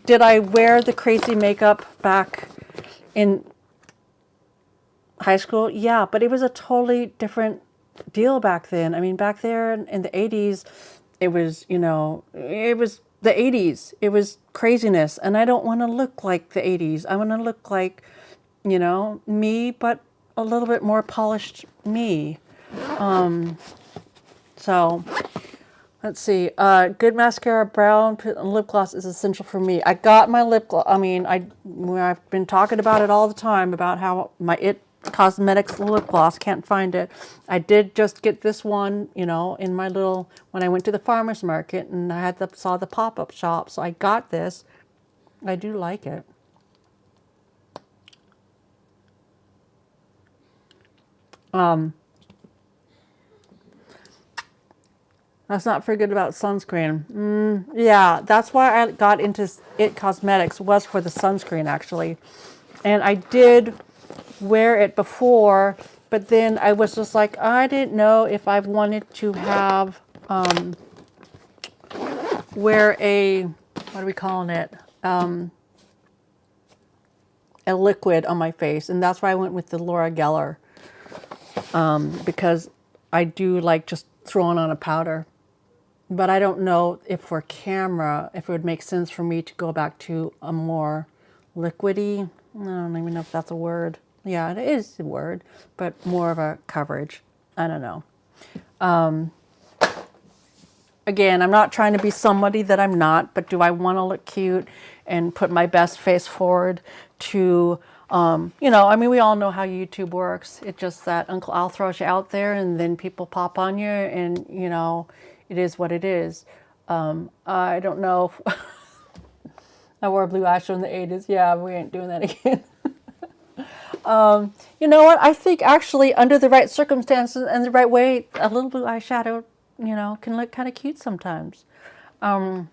did I wear the crazy makeup back in high school? Yeah, but it was a totally different deal back then. I mean, back there in the 80s, it was, you know, it was the 80s. It was craziness. And I don't want to look like the 80s. I want to look like, you know, me, but a little bit more polished me. So let's see. Good mascara, brown lip gloss is essential for me. I got my lip gloss. I mean, I've been talking about it all the time about how my It Cosmetics lip gloss, can't find it. I did just get this one, you know, in my little, when I went to the farmer's market and I saw the pop-up shop. So I got this. I do like it. Let's not forget about sunscreen. Yeah, that's why I got into It Cosmetics, was for the sunscreen actually. And I did wear it before, but then I was just like, I didn't know if I wanted to have, wear a, what are we calling it? A liquid on my face. And that's why I went with the Laura Geller, because I do like just throwing on a powder. But I don't know if for camera, if it would make sense for me to go back to a more liquidy, I don't even know if that's a word. Yeah, it is a word, but more of a coverage. I don't know. Again, I'm not trying to be somebody that I'm not, but do I want to look cute and put my best face forward to, you know, I mean, we all know how YouTube works. It's just that Uncle Al throws you out there and then people pop on you and, you know, it is what it is. I don't know if I wore blue eyeshadow in the 80s. Yeah, we ain't doing that again. You know what? I think actually under the right circumstances and the right way, a little blue eyeshadow, you know, can look kind of cute sometimes. But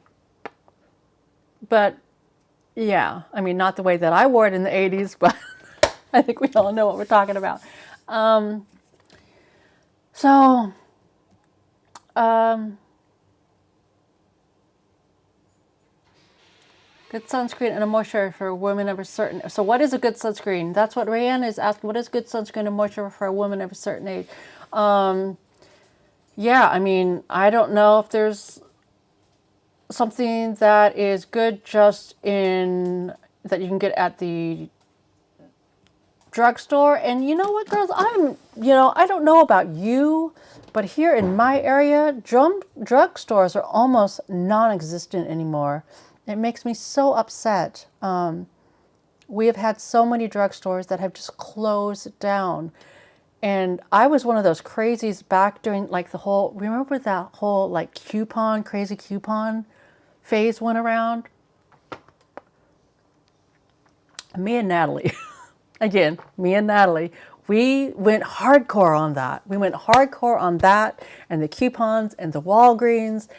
yeah, I mean, not the way that I wore it in the 80s, but I think we all know what we're talking about. Good sunscreen and a moisturizer for women of a certain... So what is a good sunscreen? That's what Rayanne is asking. What is good sunscreen and moisturizer for a woman of a certain age? Yeah, I mean, I don't know if there's something that is good just in... that you can get at the drugstore. And you know what, girls? You know, I don't know about you, but here in my area, drugstores are almost non-existent anymore. It makes me so upset. We have had so many drugstores that have just closed down. And I was one of those crazies back during like the whole, remember that whole like crazy coupon phase went around? Me and Natalie, again, me and Natalie, we went hardcore on that. We went hardcore on that and the coupons and the Walgreens.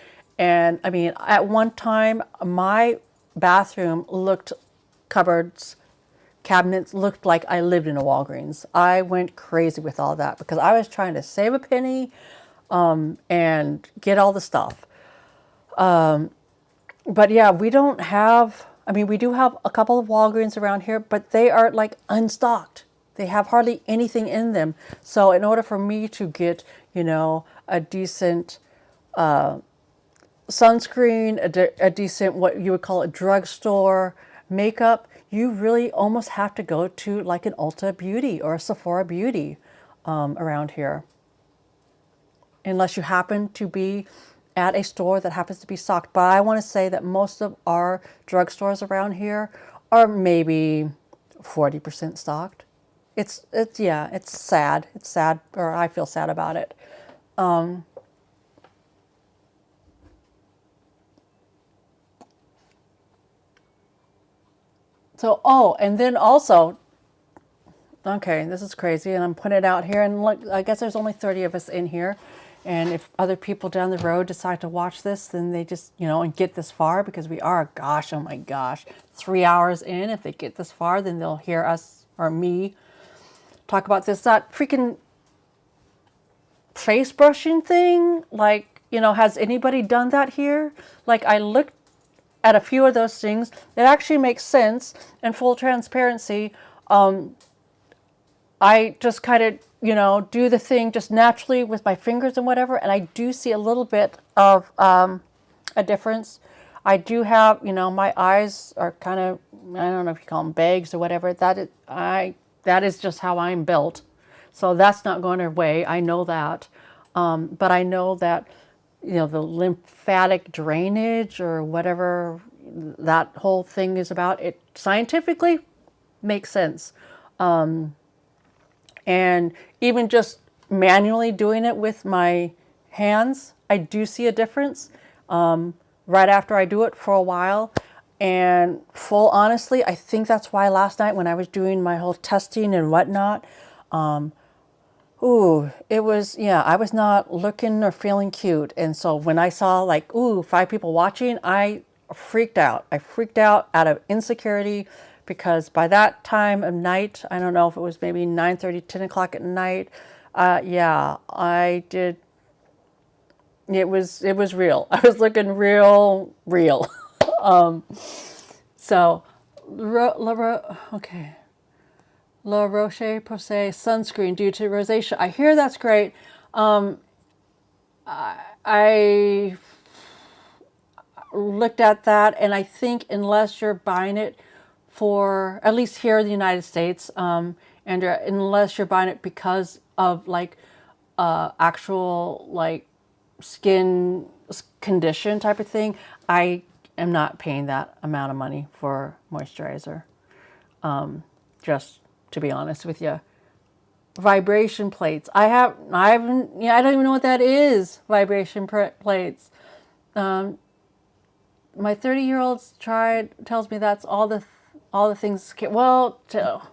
And I mean, at one time, my bathroom cupboards, cabinets looked like I lived in a Walgreens. I went crazy with all that because I was trying to save a penny and get all the stuff. But yeah, we don't have, I mean, we do have a couple of Walgreens around here, but they are like unstocked. They have hardly anything in them. So in order for me to get, you know, a decent sunscreen, a decent, what you would call a drugstore makeup, you really almost have to go to like an Ulta Beauty or a Sephora Beauty around here. Unless you happen to be at a store that happens to be stocked. But I want to say that most of our drugstores around here are maybe 40% stocked. It's yeah, it's sad. It's sad, or I feel sad about it. So, oh, and then also, okay, this is crazy, and I'm putting it out here, and look, I guess there's only 30 of us in here, and if other people down the road decide to watch this, then they just, you know, and get this far, because we are, gosh, oh my gosh, 3 hours in. If they get this far, then they'll hear us, or me, talk about this, that freaking face brushing thing. Like, you know, has anybody done that here? Like, I looked at a few of those things. It actually makes sense. And full transparency, I just kind of, do the thing just naturally with my fingers and whatever, and I do see a little bit of a difference. I do have, my eyes are kind of, I don't know if you call them bags or whatever. That is just how I'm built. So that's not going away. I know that. But I know that, the lymphatic drainage or whatever that whole thing is about, it scientifically makes sense. And even just manually doing it with my hands, I do see a difference right after I do it for a while. And full honestly, I think that's why last night when I was doing my whole testing and whatnot, it was, I was not looking or feeling cute. And so when I saw like, 5 people watching, I freaked out. I freaked out of insecurity because by that time of night, I don't know if it was maybe 9:30, 10 o'clock at night. I did. It was real. I was looking real. So, okay. La Roche-Posay sunscreen due to rosacea. I hear that's great. I looked at that, and I think unless you're buying it for, at least here in the United States, and unless you're buying it because of like actual like skin condition type of thing, I am not paying that amount of money for moisturizer. Just to be honest with you. Vibration plates. I haven't, I don't even know what that is. Vibration plates. My 30-year-old tells me that's all the things. Well, tell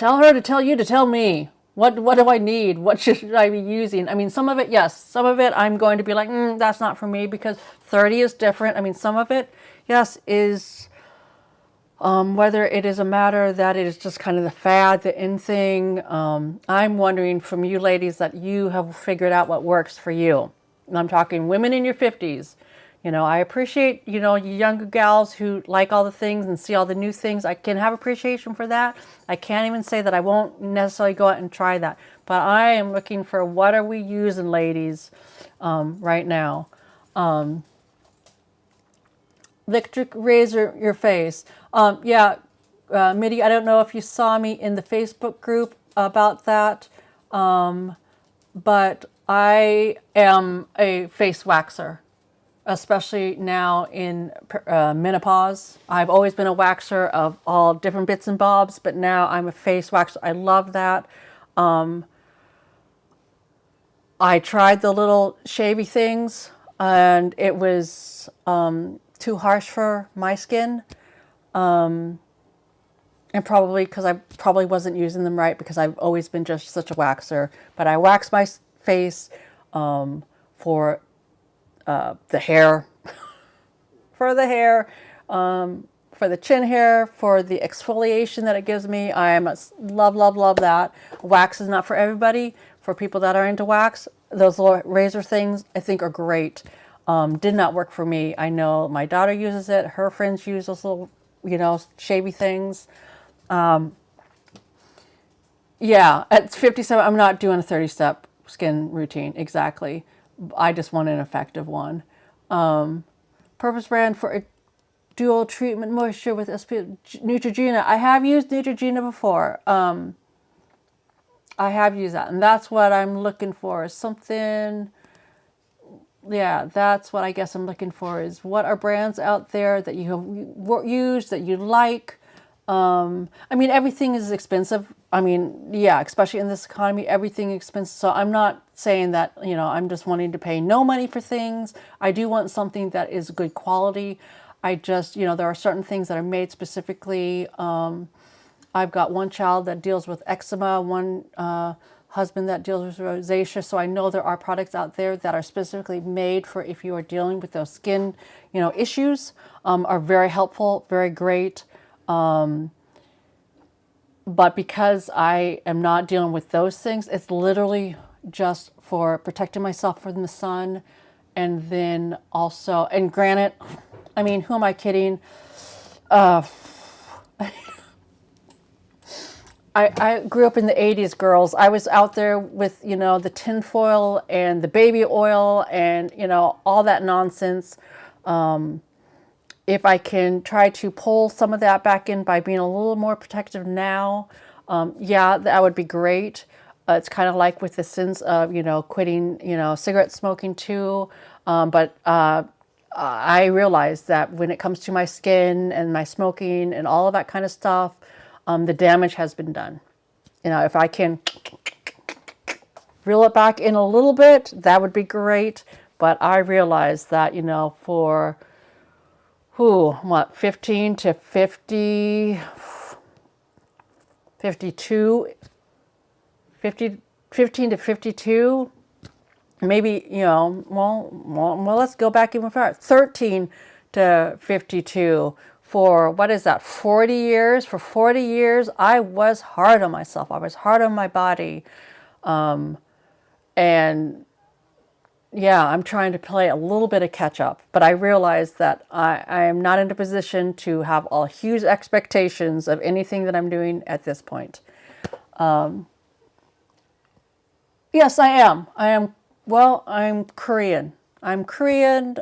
her to tell you to tell me. What do I need? What should I be using? I mean, some of it, yes. Some of it I'm going to be like, that's not for me because 30 is different. I mean, some of it, yes, is whether it is a matter that it is just kind of the fad, the in thing. I'm wondering from you ladies that you have figured out what works for you. And I'm talking women in your 50s. I appreciate, you younger gals who like all the things and see all the new things. I can have appreciation for that. I can't even say that I won't necessarily go out and try that. But I am looking for what are we using, ladies, right now. Electric razor your face. Mitty, I don't know if you saw me in the Facebook group about that, but I am a face waxer, especially now in menopause. I've always been a waxer of all different bits and bobs, but now I'm a face waxer. I love that. I tried the little shavy things, and it was too harsh for my skin. And probably because I probably wasn't using them right because I've always been just such a waxer. But I wax my face for the hair, for the hair, for the chin hair, for the exfoliation that it gives me. I love that. Wax is not for everybody. For people that are into wax, those little razor things I think are great. Did not work for me. I know my daughter uses it. Her friends use those little, shavy things. At 57, I'm not doing a 30-step skin routine. Exactly. I just want an effective one. Purpose brand for a dual treatment moisture with SPF Neutrogena. I have used Neutrogena before. I have used that, and that's what I'm looking for. Is something. Yeah, that's what I guess I'm looking for. Is what are brands out there that you have used that you like? I mean, everything is expensive. I mean, especially in this economy, everything is expensive. So I'm not saying that, I'm just wanting to pay no money for things. I do want something that is good quality. I just, there are certain things that are made specifically. I've got one child that deals with eczema, one husband that deals with rosacea. So I know there are products out there that are specifically made for if you are dealing with those skin, issues, are very helpful, very great. But because I am not dealing with those things, it's literally just for protecting myself from the sun. And then also, and granted, I mean, who am I kidding? I grew up in the 80s, girls. I was out there with, you know, the tinfoil and the baby oil and, you know, all that nonsense. If I can try to pull some of that back in by being a little more protective now, yeah, that would be great. It's kind of like with the sins of, you know, quitting, you know, cigarette smoking too. But I realize that when it comes to my skin and my smoking and all of that kind of stuff, the damage has been done. You know, if I can reel it back in a little bit, that would be great. But I realize that, you know, for what, 15 to 50, 52, 50, 15 to 52, maybe, you know, well, let's go back even further. 13 to 52 for, what is that, 40 years? For 40 years, I was hard on myself. I was hard on my body. And yeah, I'm trying to play a little bit of catch up, but I realize that I am not in a position to have all huge expectations of anything that I'm doing at this point. Yes, I am. Well, I'm Korean. I'm Korean,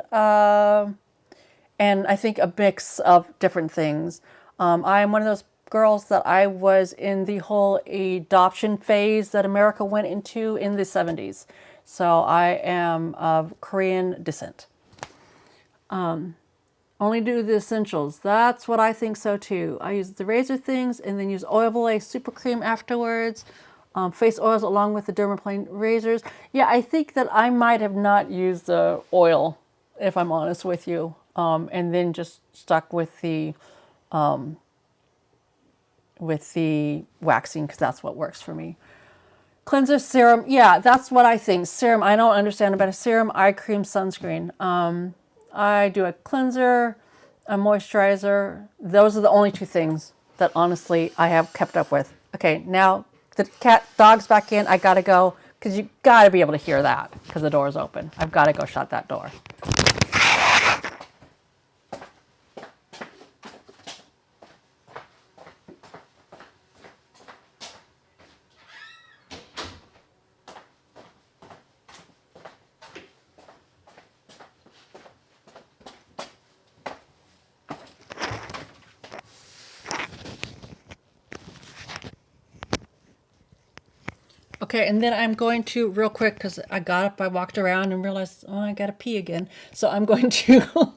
and I think a mix of different things. I am one of those girls that I was in the whole adoption phase that America went into in the 70s. So I am of Korean descent. Only do the essentials. That's what I think so too. I use the razor things and then use Oil Olay Super Cream afterwards. Face oils along with the Dermaplane razors. Yeah, I think that I might have not used the oil, if I'm honest with you, and then just stuck with the waxing because that's what works for me. Cleanser, serum, yeah, that's what I think. Serum, I don't understand about a serum. Eye cream, sunscreen. I do a cleanser, a moisturizer. Those are the only two things that honestly I have kept up with. Okay, now the dog's back in. I gotta go because you gotta be able to hear that because the door's open. I've gotta go shut that door. Okay, and then I'm going to, real quick, because I got up, I walked around and realized, oh, I gotta pee again. So I'm going to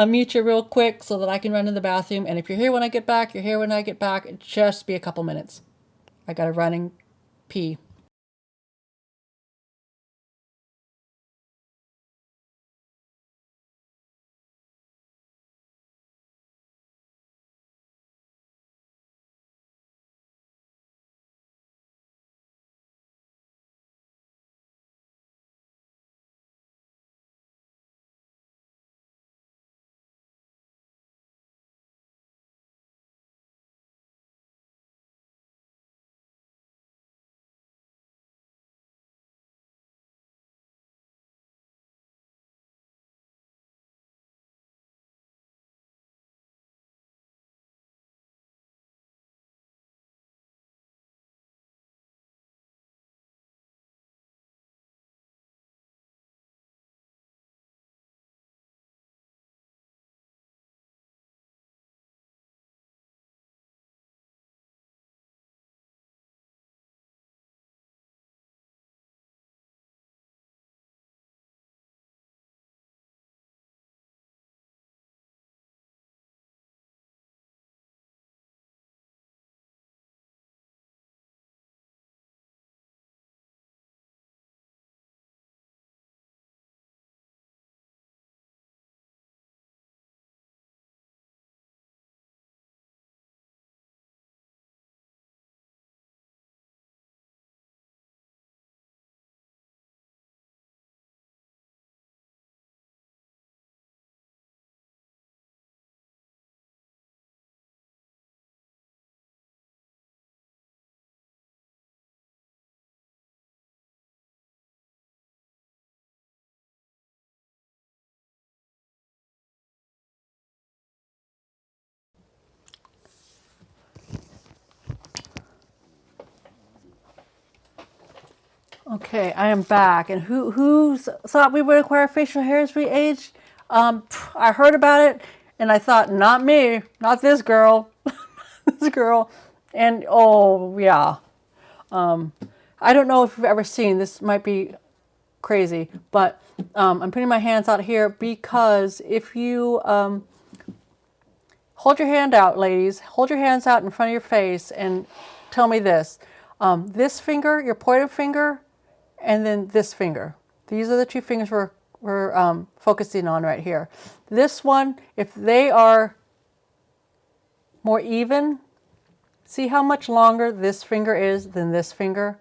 mute you real quick so that I can run to the bathroom. And if you're here when I get back, you're here when I get back. Just be a couple minutes. I gotta run and pee. Okay, I am back. And who thought we would acquire facial hair as we aged? I heard about it, and I thought, not me, not this girl, this girl. And oh yeah, I don't know if you've ever seen this. Might be crazy, but I'm putting my hands out here because if you hold your hand out, ladies, hold your hands out in front of your face and tell me this. This finger, your pointer finger, and then this finger. These are the two fingers we're focusing on right here. This one, if they are more even, see how much longer this finger is than this finger?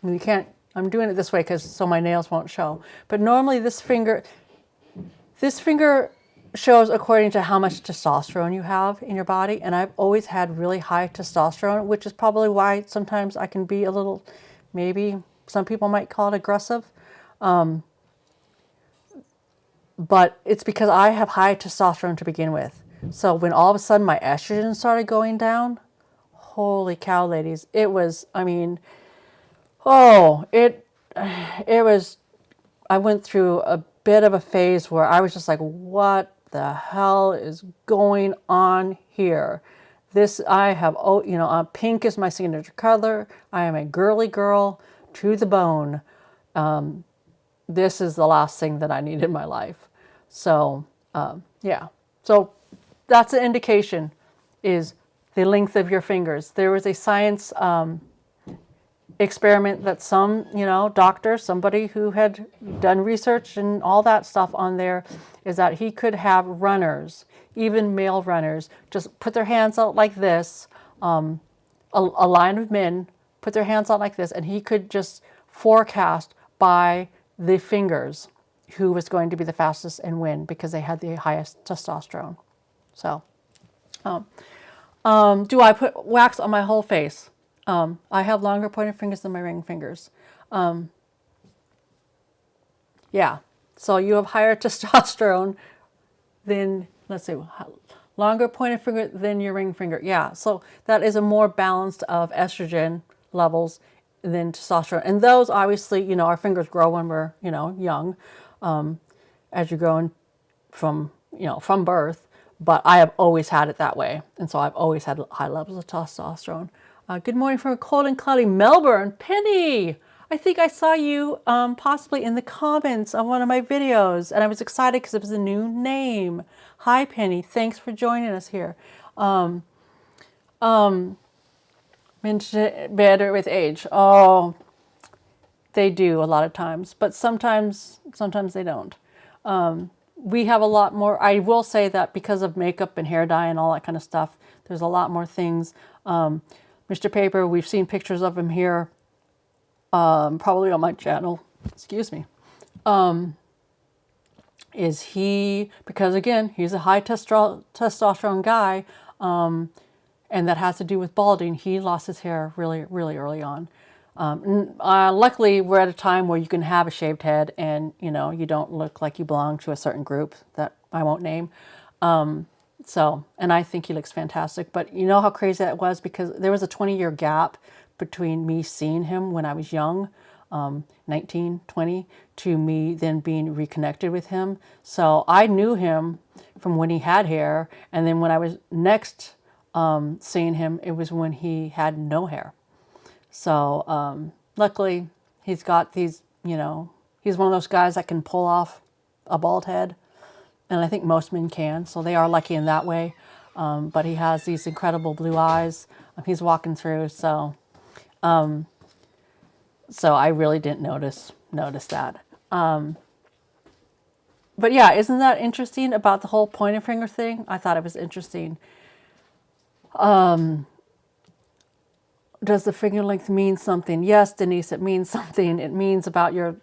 I mean, you can't, I'm doing it this way because so my nails won't show. But normally this finger shows according to how much testosterone you have in your body. And I've always had really high testosterone, which is probably why sometimes I can be a little, maybe some people might call it aggressive. But it's because I have high testosterone to begin with. So when all of a sudden my estrogen started going down, holy cow, ladies, it was, I mean, oh, it was, I went through a bit of a phase where I was just like, what the hell is going on here? This, I have, oh, you know, pink is my signature color. I am a girly girl to the bone. This is the last thing that I need in my life. So, yeah. So that's an indication, is the length of your fingers. There was a science experiment that some, you know, doctor, somebody who had done research and all that stuff on there, is that he could have runners, even male runners, just put their hands out like this, a line of men put their hands out like this, and he could just forecast by the fingers who was going to be the fastest and win because they had the highest testosterone. So, do I put wax on my whole face? I have longer pointer fingers than my ring fingers. Yeah, so you have higher testosterone than, let's see, longer pointer finger than your ring finger. Yeah, so that is a more balanced of estrogen levels than testosterone. And those, obviously, you know, our fingers grow when we're, you know, young, as you're growing from, you know, from birth. But I have always had it that way. And so I've always had high levels of testosterone. Good morning from a cold and cloudy Melbourne. Penny, I think I saw you possibly in the comments on one of my videos. And I was excited because it was a new name. Hi, Penny. Thanks for joining us here. Better with age. Oh, they do a lot of times. But sometimes they don't. We have a lot more. I will say that because of makeup and hair dye and all that kind of stuff, there's a lot more things. Mr. Paper, we've seen pictures of him here, probably on my channel. Excuse me. Is he, because again, he's a high testosterone guy, and that has to do with balding. He lost his hair really, really early on. Luckily, we're at a time where you can have a shaved head and, you know, you don't look like you belong to a certain group that I won't name. So, and I think he looks fantastic. But you know how crazy that was? Because there was a 20-year gap between me seeing him when I was young, 19, 20, to me then being reconnected with him. So I knew him from when he had hair. And then when I was next seeing him, it was when he had no hair. So luckily, he's got these, you know, he's one of those guys that can pull off a bald head. And I think most men can, so they are lucky in that way. But he has these incredible blue eyes. He's walking through, so I really didn't notice that. But yeah, isn't that interesting about the whole pointer finger thing? I thought it was interesting. Does the finger length mean something? Yes, Denise, it means something. It means about your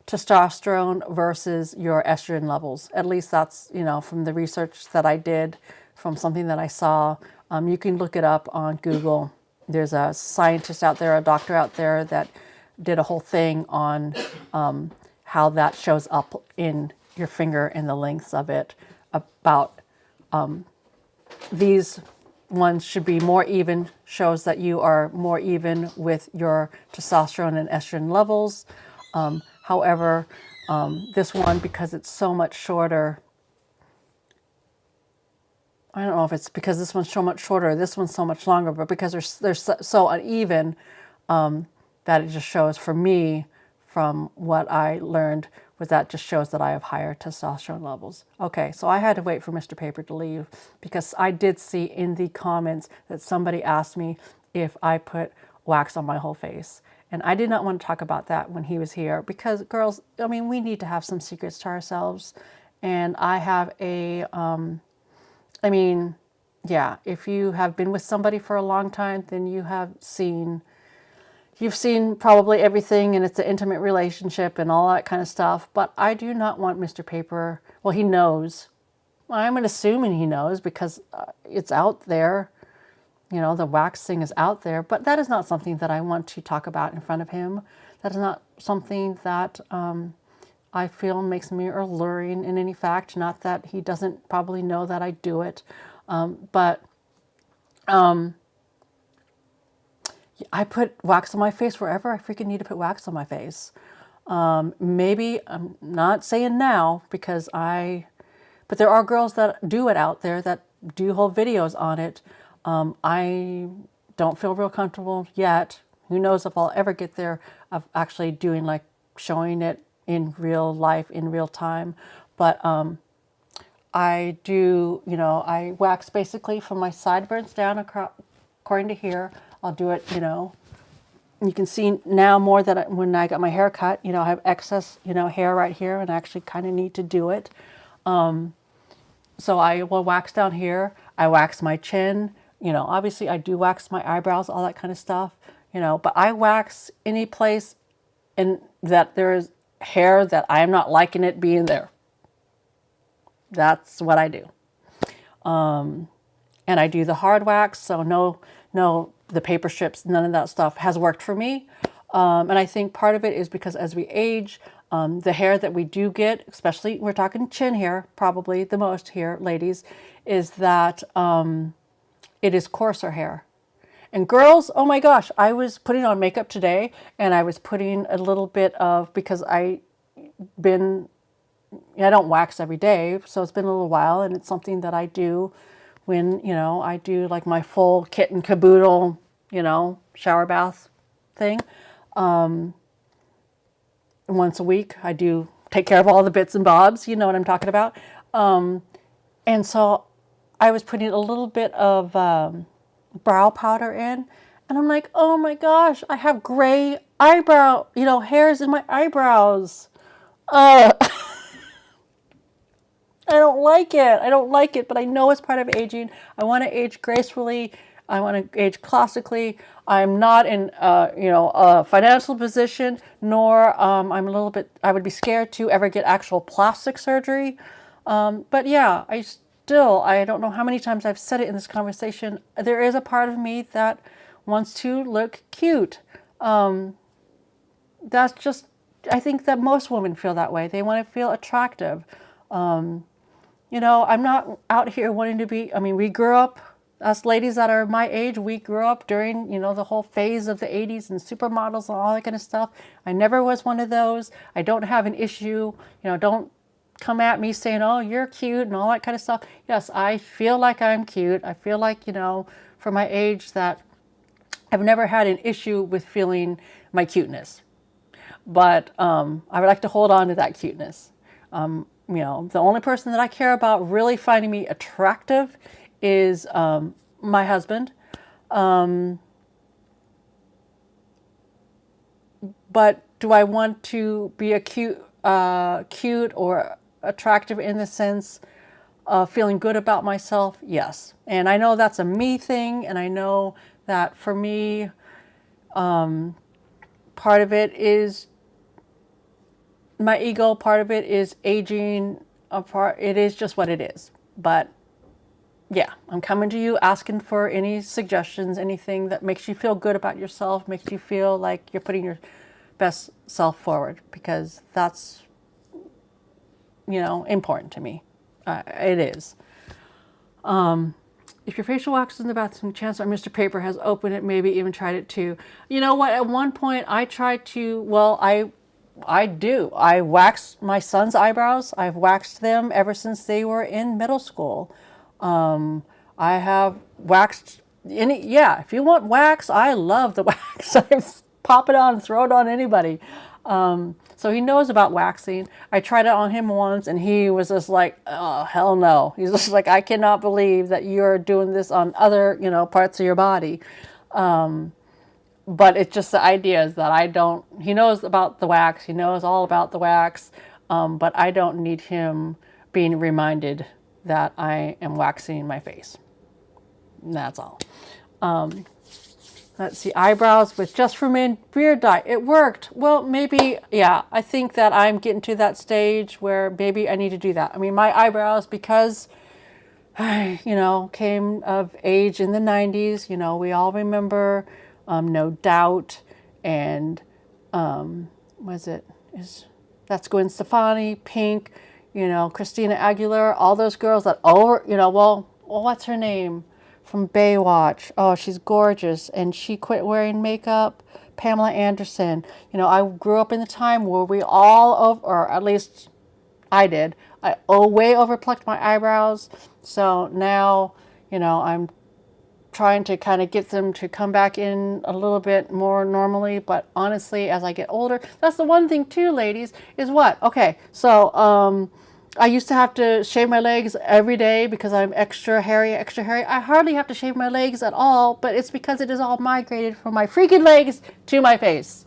testosterone versus your estrogen levels. At least that's, you know, from the research that I did, from something that I saw. You can look it up on Google. There's a scientist out there, a doctor out there that did a whole thing on how that shows up in your finger and the lengths of it, about these ones should be more even, shows that you are more even with your testosterone and estrogen levels. However, this one, because it's so much shorter, I don't know if it's because this one's so much shorter, this one's so much longer, but because they're so uneven, that it just shows for me, from what I learned, was that just shows that I have higher testosterone levels. Okay, so I had to wait for Mr. Paper to leave because I did see in the comments that somebody asked me if I put wax on my whole face. And I did not want to talk about that when he was here because, girls, I mean, we need to have some secrets to ourselves. And I have a, I mean, yeah, if you have been with somebody for a long time, then you've seen probably everything, and it's an intimate relationship and all that kind of stuff. But I do not want Mr. Paper, well, he knows. I'm assuming he knows because it's out there. You know, the wax thing is out there, but that is not something that I want to talk about in front of him. That is not something that I feel makes me alluring in any fact. Not that he doesn't probably know that I do it, but I put wax on my face wherever I freaking need to put wax on my face. Maybe, I'm not saying now because but there are girls that do it out there that do whole videos on it. I don't feel real comfortable yet. Who knows if I'll ever get there of actually doing, like, showing it in real life, in real time. But I do, you know, I wax basically from my sideburns down according to here. I'll do it, you know. You can see now more that when I got my hair cut, you know, I have excess, you know, hair right here, and I actually kind of need to do it. So I will wax down here. I wax my chin. You know, obviously I do wax my eyebrows, all that kind of stuff, you know, but I wax any place and that there is hair that I am not liking it being there. That's what I do. And I do the hard wax, so no, the paper strips, none of that stuff has worked for me. And I think part of it is because as we age, the hair that we do get, especially we're talking chin hair, probably the most here, ladies, is that it is coarser hair. And girls, oh my gosh, I was putting on makeup today and I was putting a little bit of, because I don't wax every day, so it's been a little while, and it's something that I do when, you know, I do like my full kit and caboodle, you know, shower bath thing. Once a week, I do take care of all the bits and bobs, you know what I'm talking about. And so I was putting a little bit of brow powder in, and I'm like, oh my gosh, I have gray eyebrow, you know, hairs in my eyebrows. I don't like it. I don't like it, but I know it's part of aging. I want to age gracefully. I want to age classically. I'm not in, you know, a financial position, nor I'm a little bit, I would be scared to ever get actual plastic surgery. But yeah, I don't know how many times I've said it in this conversation. There is a part of me that wants to look cute. That's just, I think that most women feel that way. They want to feel attractive. You know, I'm not out here wanting to be, I mean, we grew up, us ladies that are my age, we grew up during, you know, the whole phase of the 80s and supermodels and all that kind of stuff. I never was one of those. I don't have an issue. You know, don't come at me saying, oh, you're cute and all that kind of stuff. Yes, I feel like I'm cute. I feel like, you know, for my age, that I've never had an issue with feeling my cuteness. But I would like to hold on to that cuteness. You know, the only person that I care about really finding me attractive is my husband. But do I want to be a cute or attractive in the sense of feeling good about myself? Yes. And I know that's a me thing, and I know that for me, part of it is my ego, part of it is aging, it is just what it is. But yeah, I'm coming to you asking for any suggestions, anything that makes you feel good about yourself, makes you feel like you're putting your best self forward, because that's, you know, important to me. It is. If your facial wax is in the bathroom, chances are Mr. Paper has opened it, maybe even tried it too. You know what? At one point, I tried to. Well, I do. I wax my son's eyebrows. I've waxed them ever since they were in middle school. I have waxed any. Yeah, if you want wax, I love the wax. I pop it on, throw it on anybody. So he knows about waxing. I tried it on him once and he was just like, oh, hell no. He's just like, I cannot believe that you're doing this on other, parts of your body. But it's just the idea is that I don't, he knows about the wax. He knows all about the wax. But I don't need him being reminded that I am waxing my face. And that's all. Let's see, eyebrows with just for men beard dye. It worked. Well, maybe, yeah, I think that I'm getting to that stage where maybe I need to do that. I mean, my eyebrows, because I, came of age in the 90s, we all remember No Doubt and, that's Gwen Stefani, Pink, Christina Aguilera, all those girls that what's her name? From Baywatch. Oh, she's gorgeous. And she quit wearing makeup. Pamela Anderson. I grew up in the time where we all, or at least I did, I way overplucked my eyebrows. So now, I'm trying to kind of get them to come back in a little bit more normally. But honestly, as I get older, that's the one thing too, ladies, is what? Okay, so, I used to have to shave my legs every day because I'm extra hairy. I hardly have to shave my legs at all, but it's because it is all migrated from my freaking legs to my face.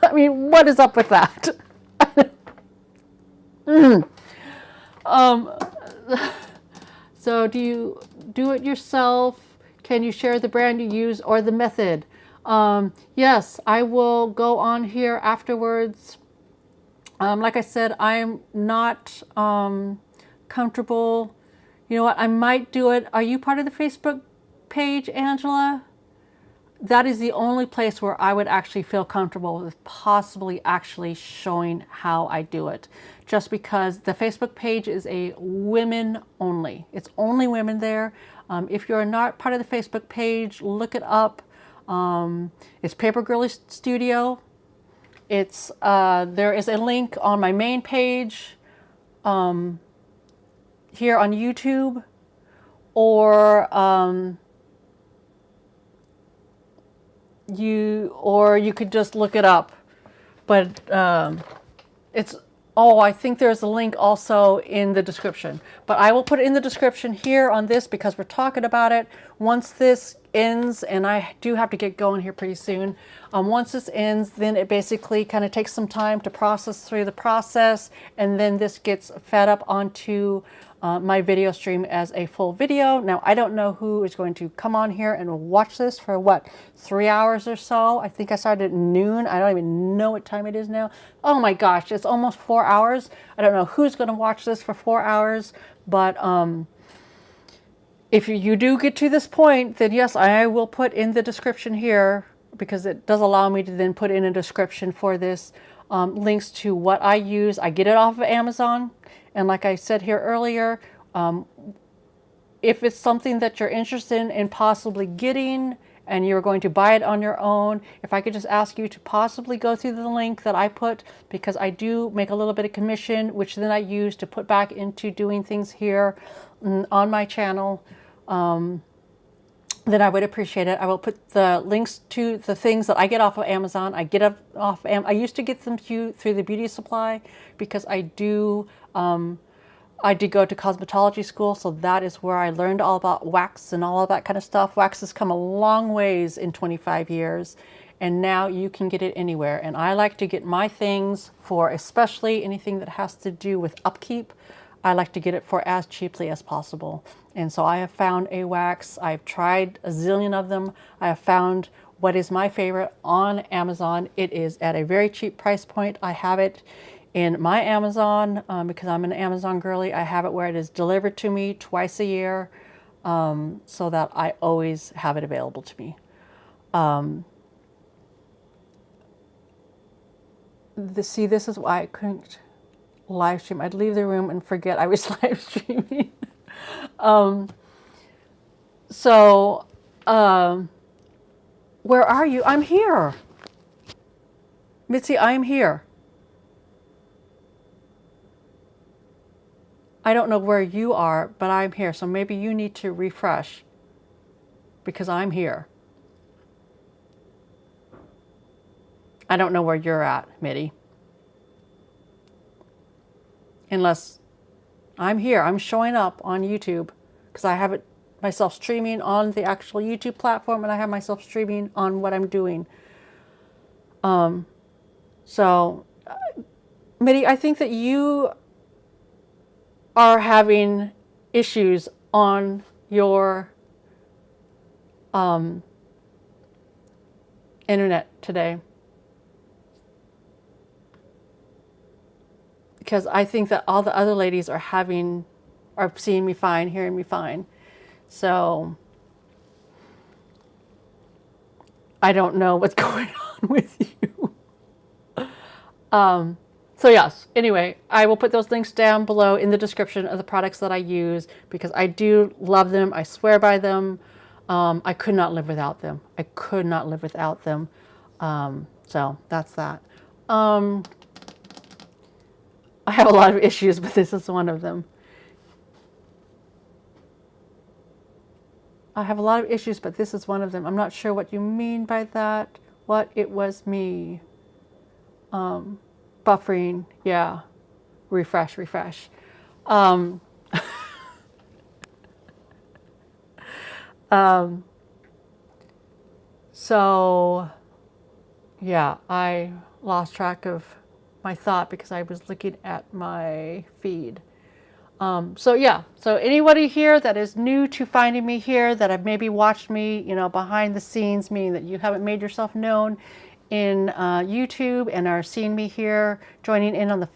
I mean, what is up with that? So do you do it yourself? Can you share the brand you use or the method? Yes, I will go on here afterwards. Like I said, I'm not comfortable. You know what? I might do it. Are you part of the Facebook page, Angela? That is the only place where I would actually feel comfortable with possibly actually showing how I do it. Just because the Facebook page is a women only. It's only women there. If you're not part of the Facebook page, look it up. It's Paper Girlies Studio. It's there is a link on my main page here on YouTube, or you could just look it up. But I think there's a link also in the description. But I will put it in the description here on this because we're talking about it. Once this ends, and I do have to get going here pretty soon. Once this ends, then it basically kind of takes some time to process through the process, and then this gets fed up onto my video stream as a full video. Now, I don't know who is going to come on here and watch this for what, 3 hours or so. I think I started at noon. I don't even know what time it is now. Oh my gosh, it's almost 4 hours. I don't know who's going to watch this for 4 hours, but if you do get to this point, then yes, I will put in the description here, because it does allow me to then put in a description for this, links to what I use. I get it off of Amazon. And like I said here earlier, if it's something that you're interested in possibly getting and you're going to buy it on your own, if I could just ask you to possibly go through the link that I put, because I do make a little bit of commission, which then I use to put back into doing things here on my channel, then I would appreciate it. I will put the links to the things that I get off of Amazon. I used to get them through the beauty supply, because I did go to cosmetology school, so that is where I learned all about wax and all of that kind of stuff. Wax has come a long ways in 25 years, and now you can get it anywhere. And I like to get my things for, especially anything that has to do with upkeep, I like to get it for as cheaply as possible. And so I have found a wax. I've tried a zillion of them. I have found what is my favorite on Amazon. It is at a very cheap price point. I have it in my Amazon because I'm an Amazon girly. I have it where it is delivered to me twice a year, so that I always have it available to me. See, this is why I couldn't live stream. I'd leave the room and forget I was live streaming. So, where are you? I'm here. Mitzi, I am here. I don't know where you are, but I'm here. So maybe you need to refresh because I'm here. I don't know where you're at, Mitty. Unless I'm here. I'm showing up on YouTube because I have it myself streaming on the actual YouTube platform and I have myself streaming on what I'm doing. So, Mitty, I think that you are having issues on your internet today. Because I think that all the other ladies are seeing me fine, hearing me fine. So I don't know what's going on with you. So yes, anyway, I will put those links down below in the description of the products that I use because I do love them. I swear by them. I could not live without them. I could not live without them. So that's that. I have a lot of issues, but this is one of them. I have a lot of issues, but this is one of them. I'm not sure what you mean by that. What it was me. Buffering, yeah. Refresh. So, yeah, I lost track of my thought because I was looking at my feed. So yeah, so anybody here that is new to finding me here, that have maybe watched me, behind the scenes, meaning that you haven't made yourself known in YouTube and are seeing me here, joining in on the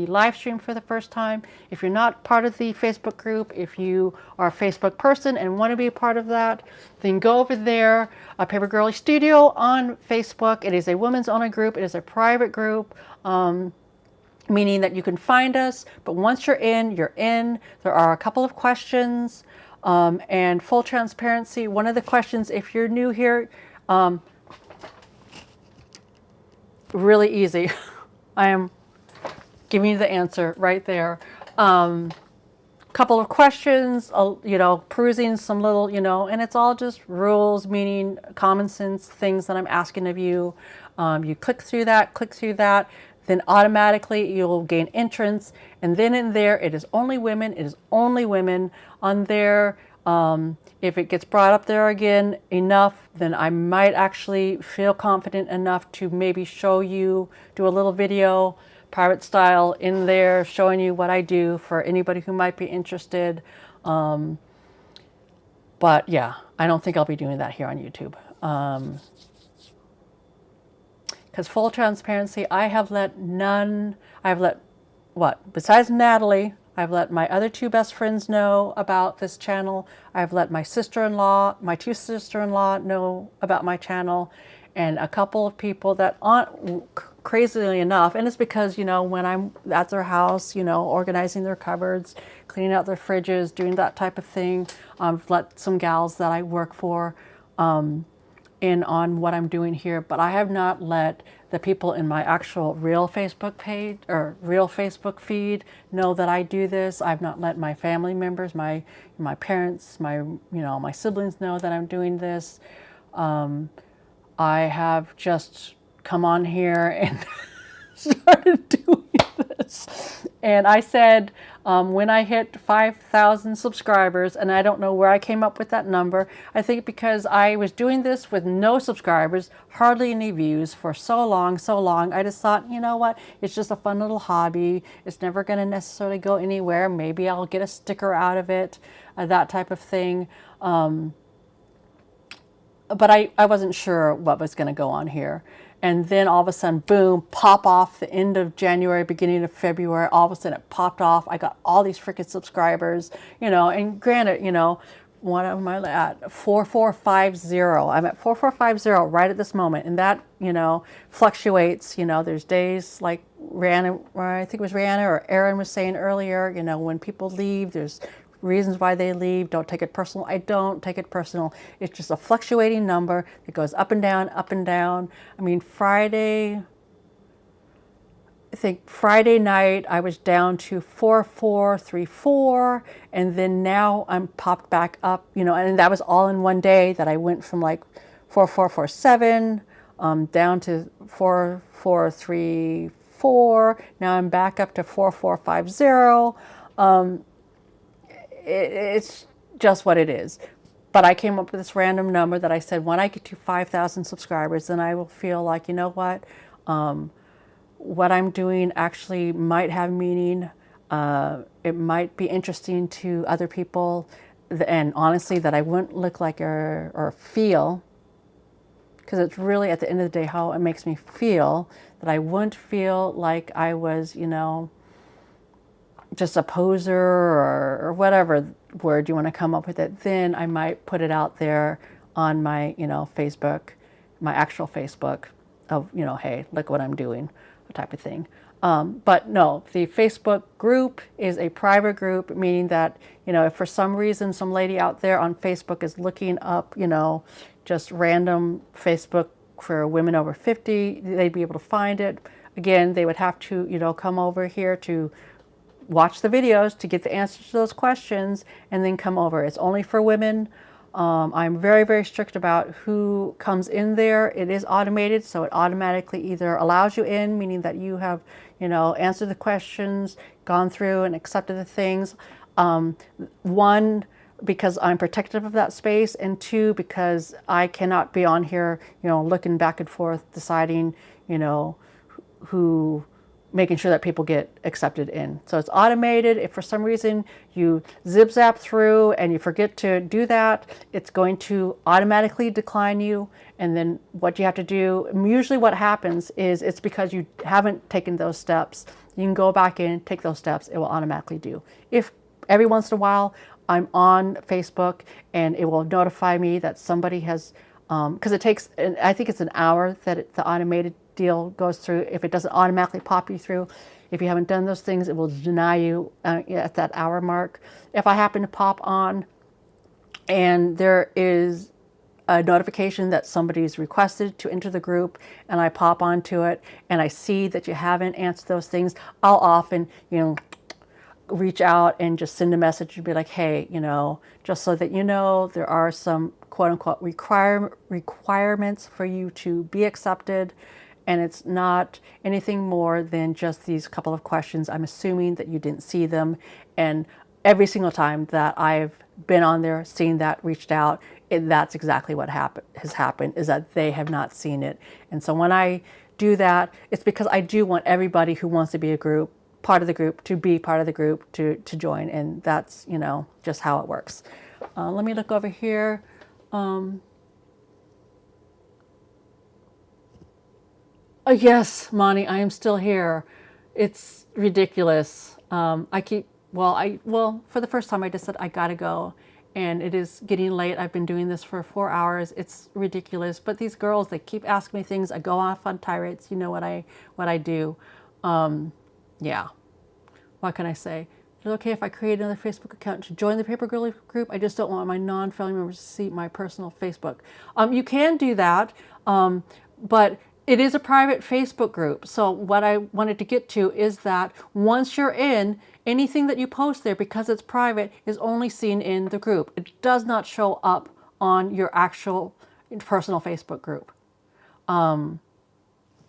live stream for the first time. If you're not part of the Facebook group, if you are a Facebook person and want to be a part of that, then go over there. Paper Girly Studio on Facebook. It is a women's only group. It is a private group. Meaning that you can find us, but once you're in, you're in. There are a couple of questions, and full transparency. One of the questions, if you're new here, really easy. I am giving you the answer right there. Couple of questions, perusing some little, and it's all just rules, meaning common sense things that I'm asking of you. You click through that, then automatically you'll gain entrance. And then in there, it is only women. It is only women on there. If it gets brought up there again enough, then I might actually feel confident enough to maybe show you, do a little video, private style in there, showing you what I do for anybody who might be interested. But yeah, I don't think I'll be doing that here on YouTube. Because full transparency, besides Natalie, I've let my other two best friends know about this channel. I've let my two sister-in-law know about my channel, and a couple of people that aren't, crazily enough, and it's because, when I'm at their house, organizing their cupboards, cleaning out their fridges, doing that type of thing, I've let some gals that I work for in on what I'm doing here, but I have not let the people in my actual real Facebook page or real Facebook feed know that I do this. I've not let my family members, my parents, my siblings know that I'm doing this. I have just come on here and started doing this. And I said, when I hit 5,000 subscribers, and I don't know where I came up with that number. I think because I was doing this with no subscribers, hardly any views for so long. I just thought, you know what? It's just a fun little hobby. It's never going to necessarily go anywhere. Maybe I'll get a sticker out of it, that type of thing. But I wasn't sure what was going to go on here. And then all of a sudden, boom, pop off the end of January, beginning of February, all of a sudden it popped off. I got all these freaking subscribers, and granted, what am I at? 4450. I'm at 4450 right at this moment. And that, you know, fluctuates. You know, there's days like Rihanna, or I think it was Rihanna or Aaron was saying earlier, you know, when people leave, there's reasons why they leave. Don't take it personal. I don't take it personal. It's just a fluctuating number that goes up and down, up and down. I mean, I think Friday night I was down to 4434, and then now I'm popped back up, you know, and that was all in one day that I went from like 4447 down to 4434. Now I'm back up to 4450. It's just what it is. But I came up with this random number that I said, when I get to 5,000 subscribers, then I will feel like, you know what I'm doing actually might have meaning. It might be interesting to other people. And honestly, that I wouldn't look like or feel, because it's really at the end of the day how it makes me feel, that I wouldn't feel like I was, you know, just a poser or whatever word you want to come up with it. Then I might put it out there on my, you know, Facebook, my actual Facebook of, you know, hey, look what I'm doing, type of thing. But no, the Facebook group is a private group, meaning that, you know, if for some reason some lady out there on Facebook is looking up, you know, just random Facebook for women over 50, they'd be able to find it. Again, they would have to, you know, come over here to watch the videos to get the answers to those questions and then come over. It's only for women. I'm very, very strict about who comes in there. It is automated, so it automatically either allows you in, meaning that you have, you know, answered the questions, gone through and accepted the things. One, because I'm protective of that space, and two, because I cannot be on here, you know, looking back and forth, deciding, you know, who, making sure that people get accepted in. So it's automated. If for some reason you zip zap through and you forget to do that, it's going to automatically decline you. And then what you have to do, usually what happens is it's because you haven't taken those steps. You can go back in, take those steps, it will automatically do. If every once in a while I'm on Facebook and it will notify me that somebody has, because it takes, I think it's an hour that the automated deal goes through. If it doesn't automatically pop you through, if you haven't done those things, it will deny you at that hour mark. If I happen to pop on and there is a notification that somebody's requested to enter the group and I pop onto it and I see that you haven't answered those things, I'll often, you know, reach out and just send a message and be like, hey, you know, just so that you know, there are some quote unquote requirements for you to be accepted. And it's not anything more than just these couple of questions. I'm assuming that you didn't see them. And every single time that I've been on there, seen that, reached out, that's exactly what has happened, is that they have not seen it. And so when I do that, it's because I do want everybody who wants to be part of the group, to be part of the group, to join. And that's, you know, just how it works. Let me look over here. Oh, yes, Monty, I am still here. It's ridiculous. Well, for the first time I just said I gotta go, and it is getting late. I've been doing this for 4 hours. It's ridiculous. But these girls, they keep asking me things. I go off on tirades. You know what I do. Yeah. What can I say? Is it okay if I create another Facebook account to join the Paper Girly group? I just don't want my non-family members to see my personal Facebook. You can do that, but it is a private Facebook group. So what I wanted to get to is that once you're in, anything that you post there, because it's private, is only seen in the group. It does not show up on your actual personal Facebook group.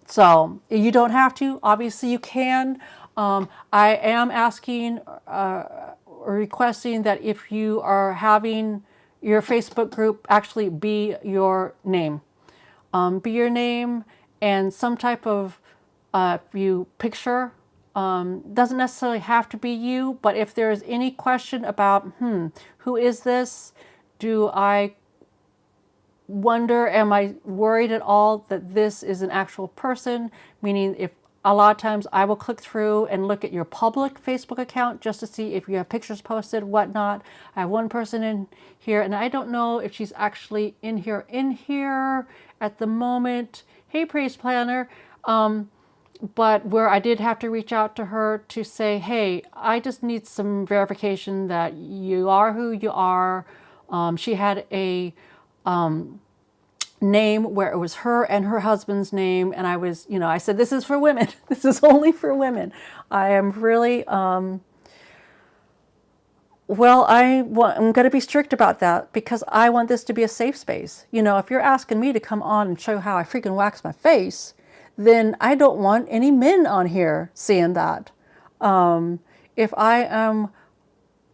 So you don't have to. Obviously you can. I am asking or requesting that if you are having your Facebook group actually be your name. Be your name and some type of picture. Doesn't necessarily have to be you, but if there is any question about, who is this? Do I wonder, am I worried at all that this is an actual person? Meaning if a lot of times I will click through and look at your public Facebook account just to see if you have pictures posted, whatnot. I have one person in here, and I don't know if she's actually in here at the moment. Hey, Praise Planner. But where I did have to reach out to her to say, hey, I just need some verification that you are who you are. She had a name where it was her and her husband's name, and I was, I said, this is for women. This is only for women. I am really, I'm going to be strict about that because I want this to be a safe space. If you're asking me to come on and show you how I freaking wax my face, then I don't want any men on here seeing that. If I am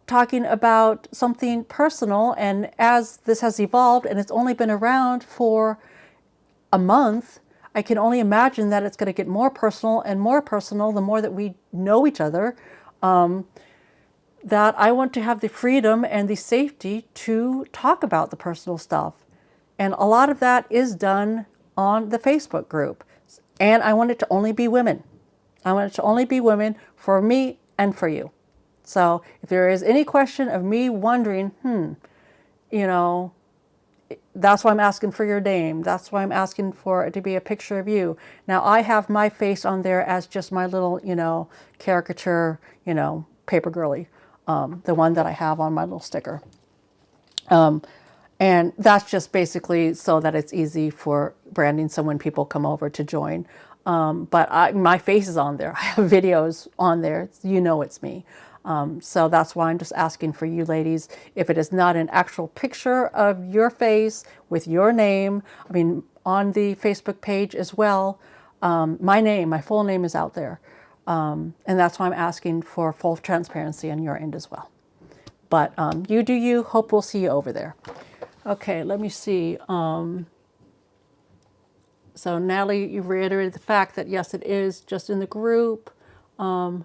talking about something personal, and as this has evolved and it's only been around for a month, I can only imagine that it's going to get more personal and more personal the more that we know each other. That I want to have the freedom and the safety to talk about the personal stuff. And a lot of that is done on the Facebook group. And I want it to only be women. I want it to only be women for me and for you. So if there is any question of me wondering, that's why I'm asking for your name. That's why I'm asking for it to be a picture of you. Now I have my face on there as just my little, caricature, paper girly, the one that I have on my little sticker. And that's just basically so that it's easy for branding. So when people come over to join, but my face is on there. I have videos on there. It's me. So that's why I'm just asking for you ladies, if it is not an actual picture of your face with your name, on the Facebook page as well, my full name is out there. And that's why I'm asking for full transparency on your end as well. But you do you. Hope we'll see you over there. Okay, let me see. So Natalie, you reiterated the fact that yes, it is just in the group. Yeah.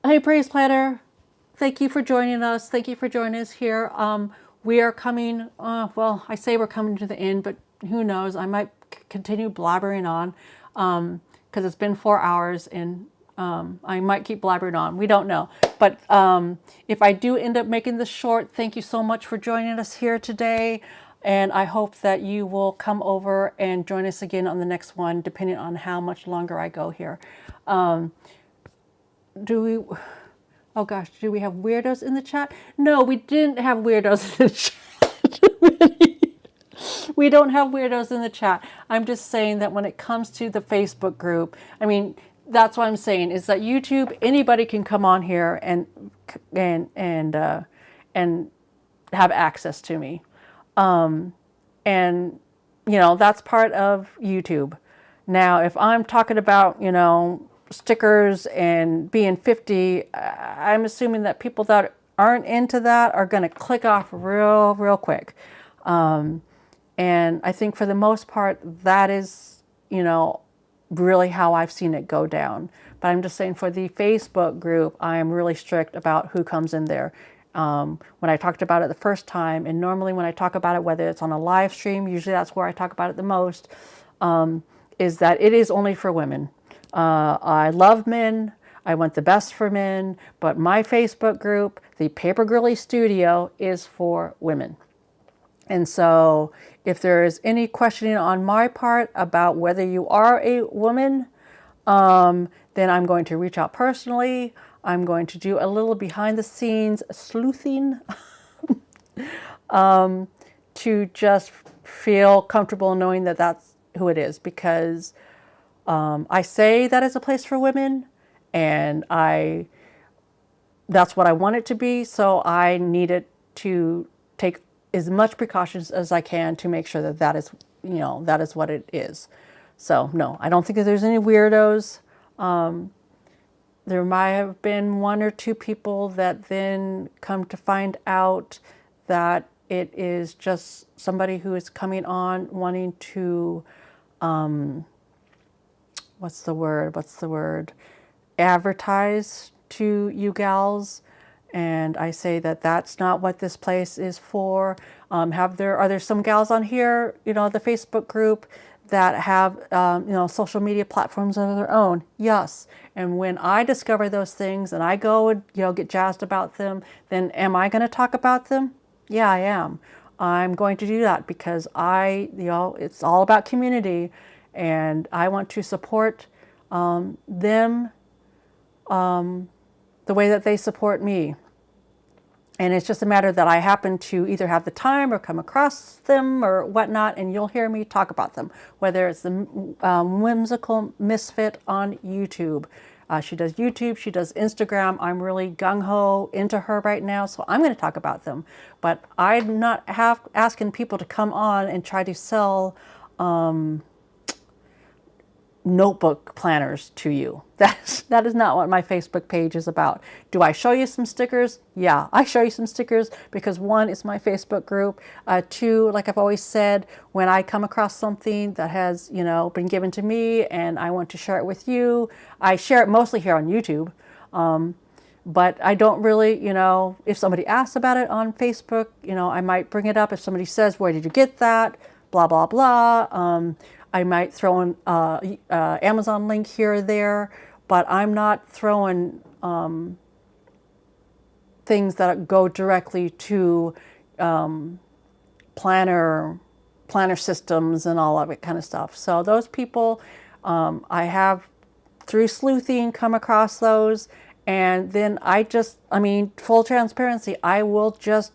Hey, Praise Planner. Thank you for joining us. Thank you for joining us here. We are coming, I say we're coming to the end, but who knows? I might continue blabbering on because it's been 4 hours and I might keep blabbering on. We don't know. But if I do end up making this short, thank you so much for joining us here today. And I hope that you will come over and join us again on the next one, depending on how much longer I go here. Oh gosh, do we have weirdos in the chat? No, we didn't have weirdos in the chat. We don't have weirdos in the chat. I'm just saying that when it comes to the Facebook group, that's what I'm saying is that YouTube, anybody can come on here and have access to me. That's part of YouTube. Now, if I'm talking about, stickers and being 50, I'm assuming that people that aren't into that are going to click off real quick. And I think for the most part, that is, really how I've seen it go down. But I'm just saying for the Facebook group, I am really strict about who comes in there. When I talked about it the first time, and normally when I talk about it, whether it's on a live stream, usually that's where I talk about it the most, is that it is only for women. I love men. I want the best for men, but my Facebook group, the Paper Girly Studio, is for women. And so if there is any questioning on my part about whether you are a woman, then I'm going to reach out personally. I'm going to do a little behind the scenes sleuthing to just feel comfortable knowing that that's who it is, because I say that is a place for women, and that's what I want it to be. So I needed to take as much precautions as I can to make sure that that is what it is. So no, I don't think that there's any weirdos. There might have been 1 or 2 people that then come to find out that it is just somebody who is coming on wanting to, what's the word? Advertise to you gals. and I say that that's not what this place is for. Are there some gals on here, the Facebook group, that have social media platforms of their own? Yes. And when I discover those things and I go and get jazzed about them, then am I going to talk about them? Yeah, I am. I'm going to do that because it's all about community, and I want to support them the way that they support me. And it's just a matter that I happen to either have the time or come across them or whatnot, and you'll hear me talk about them, whether it's the Whimsical Misfit on YouTube. She does YouTube, she does Instagram. I'm really gung-ho into her right now, so I'm going to talk about them. But I'm not asking people to come on and try to sell notebook planners to you. That is not what my Facebook page is about. Do I show you some stickers? Yeah, I show you some stickers because one, it's my Facebook group. Two, like I've always said, when I come across something that has, been given to me and I want to share it with you, I share it mostly here on YouTube. But I don't really, if somebody asks about it on Facebook, I might bring it up. If somebody says, where did you get that? Blah, blah, blah. I might throw in Amazon link here or there, but I'm not throwing things that go directly to planner systems and all of it kind of stuff. So those people, I have, through sleuthing, come across those, and then full transparency, I will just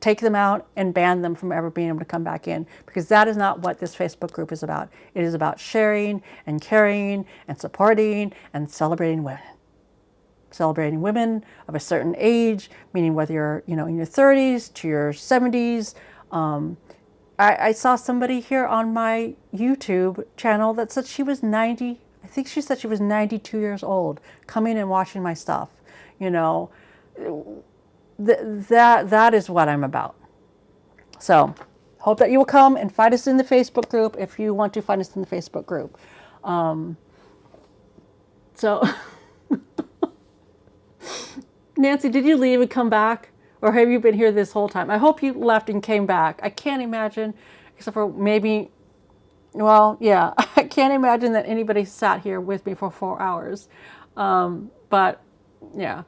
take them out and ban them from ever being able to come back in, because that is not what this Facebook group is about. It is about sharing and caring and supporting and celebrating women. Celebrating women of a certain age, meaning whether you're, in your 30s to your 70s. I saw somebody here on my YouTube channel that said she was 90, I think she said she was 92 years old, coming and watching my stuff. That is what I'm about. So hope that you will come and find us in the Facebook group if you want to find us in the Facebook group. Nancy, did you leave and come back? Or have you been here this whole time? I hope you left and came back. I can't imagine, except for maybe, yeah, I can't imagine that anybody sat here with me for 4 hours. But yeah,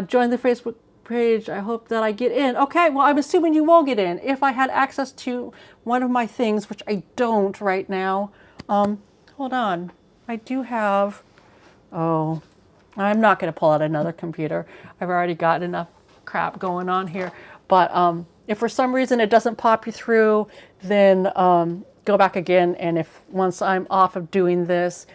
join the Facebook page. I hope that I get in. Okay, well, I'm assuming you will get in. If I had access to one of my things, which I don't right now. Hold on. I do have, I'm not going to pull out another computer. I've already got enough crap going on here. But if for some reason it doesn't pop you through, then go back again. And once I'm off of doing this,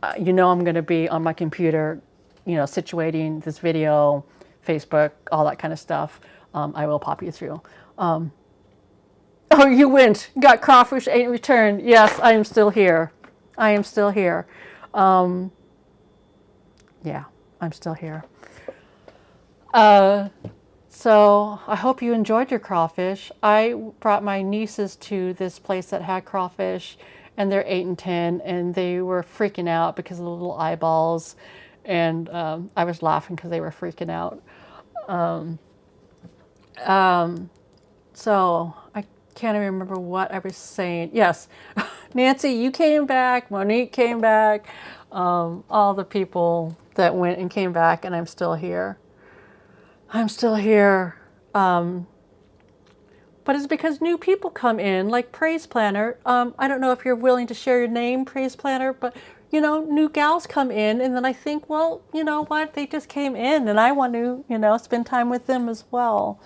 I'm going to be on my computer, situating this video, Facebook, all that kind of stuff. I will pop you through. Oh, you went. Got crawfish, ain't returned. Yes, I am still here. I am still here. Yeah, I'm still here. So I hope you enjoyed your crawfish. I brought my nieces to this place that had crawfish, and they're 8 and 10, and they were freaking out because of the little eyeballs. And I was laughing because they were freaking out. So I can't even remember what I was saying. Yes, Nancy, you came back. Monique came back. All the people that went and came back, and I'm still here. I'm still here. But it's because new people come in, like Praise Planner. I don't know if you're willing to share your name, Praise Planner, but new gals come in, and then I think, well, you know what? They just came in, and I want to, spend time with them as well.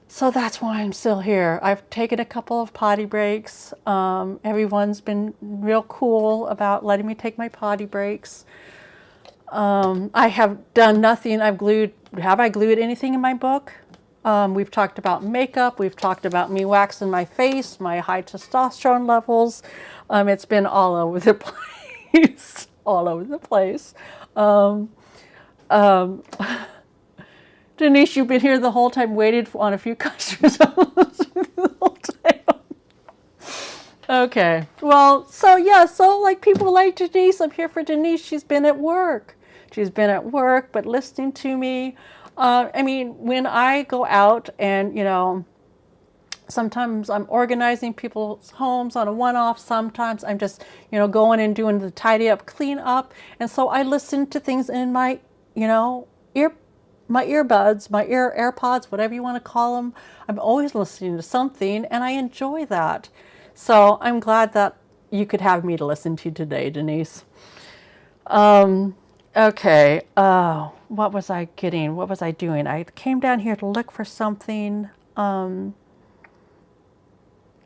So that's why I'm still here. I've taken a couple of potty breaks. Everyone's been real cool about letting me take my potty breaks. I have done nothing. Have I glued anything in my book? We've talked about makeup. We've talked about me waxing my face, my high testosterone levels. It's been all over the place. All over the place. Denise, you've been here the whole time, waited on a few customers the whole time. Okay. Well, so like people like Denise, I'm here for Denise. She's been at work. She's been at work, but listening to me. I mean, when I go out and, you know, sometimes I'm organizing people's homes on a one-off. Sometimes I'm just, you know, going and doing the tidy up, clean up. And so I listen to things in my, you know, my earbuds, my AirPods, whatever you want to call them. I'm always listening to something and I enjoy that. So I'm glad that you could have me to listen to today, Denise. Okay. What was I getting? What was I doing? I came down here to look for something. And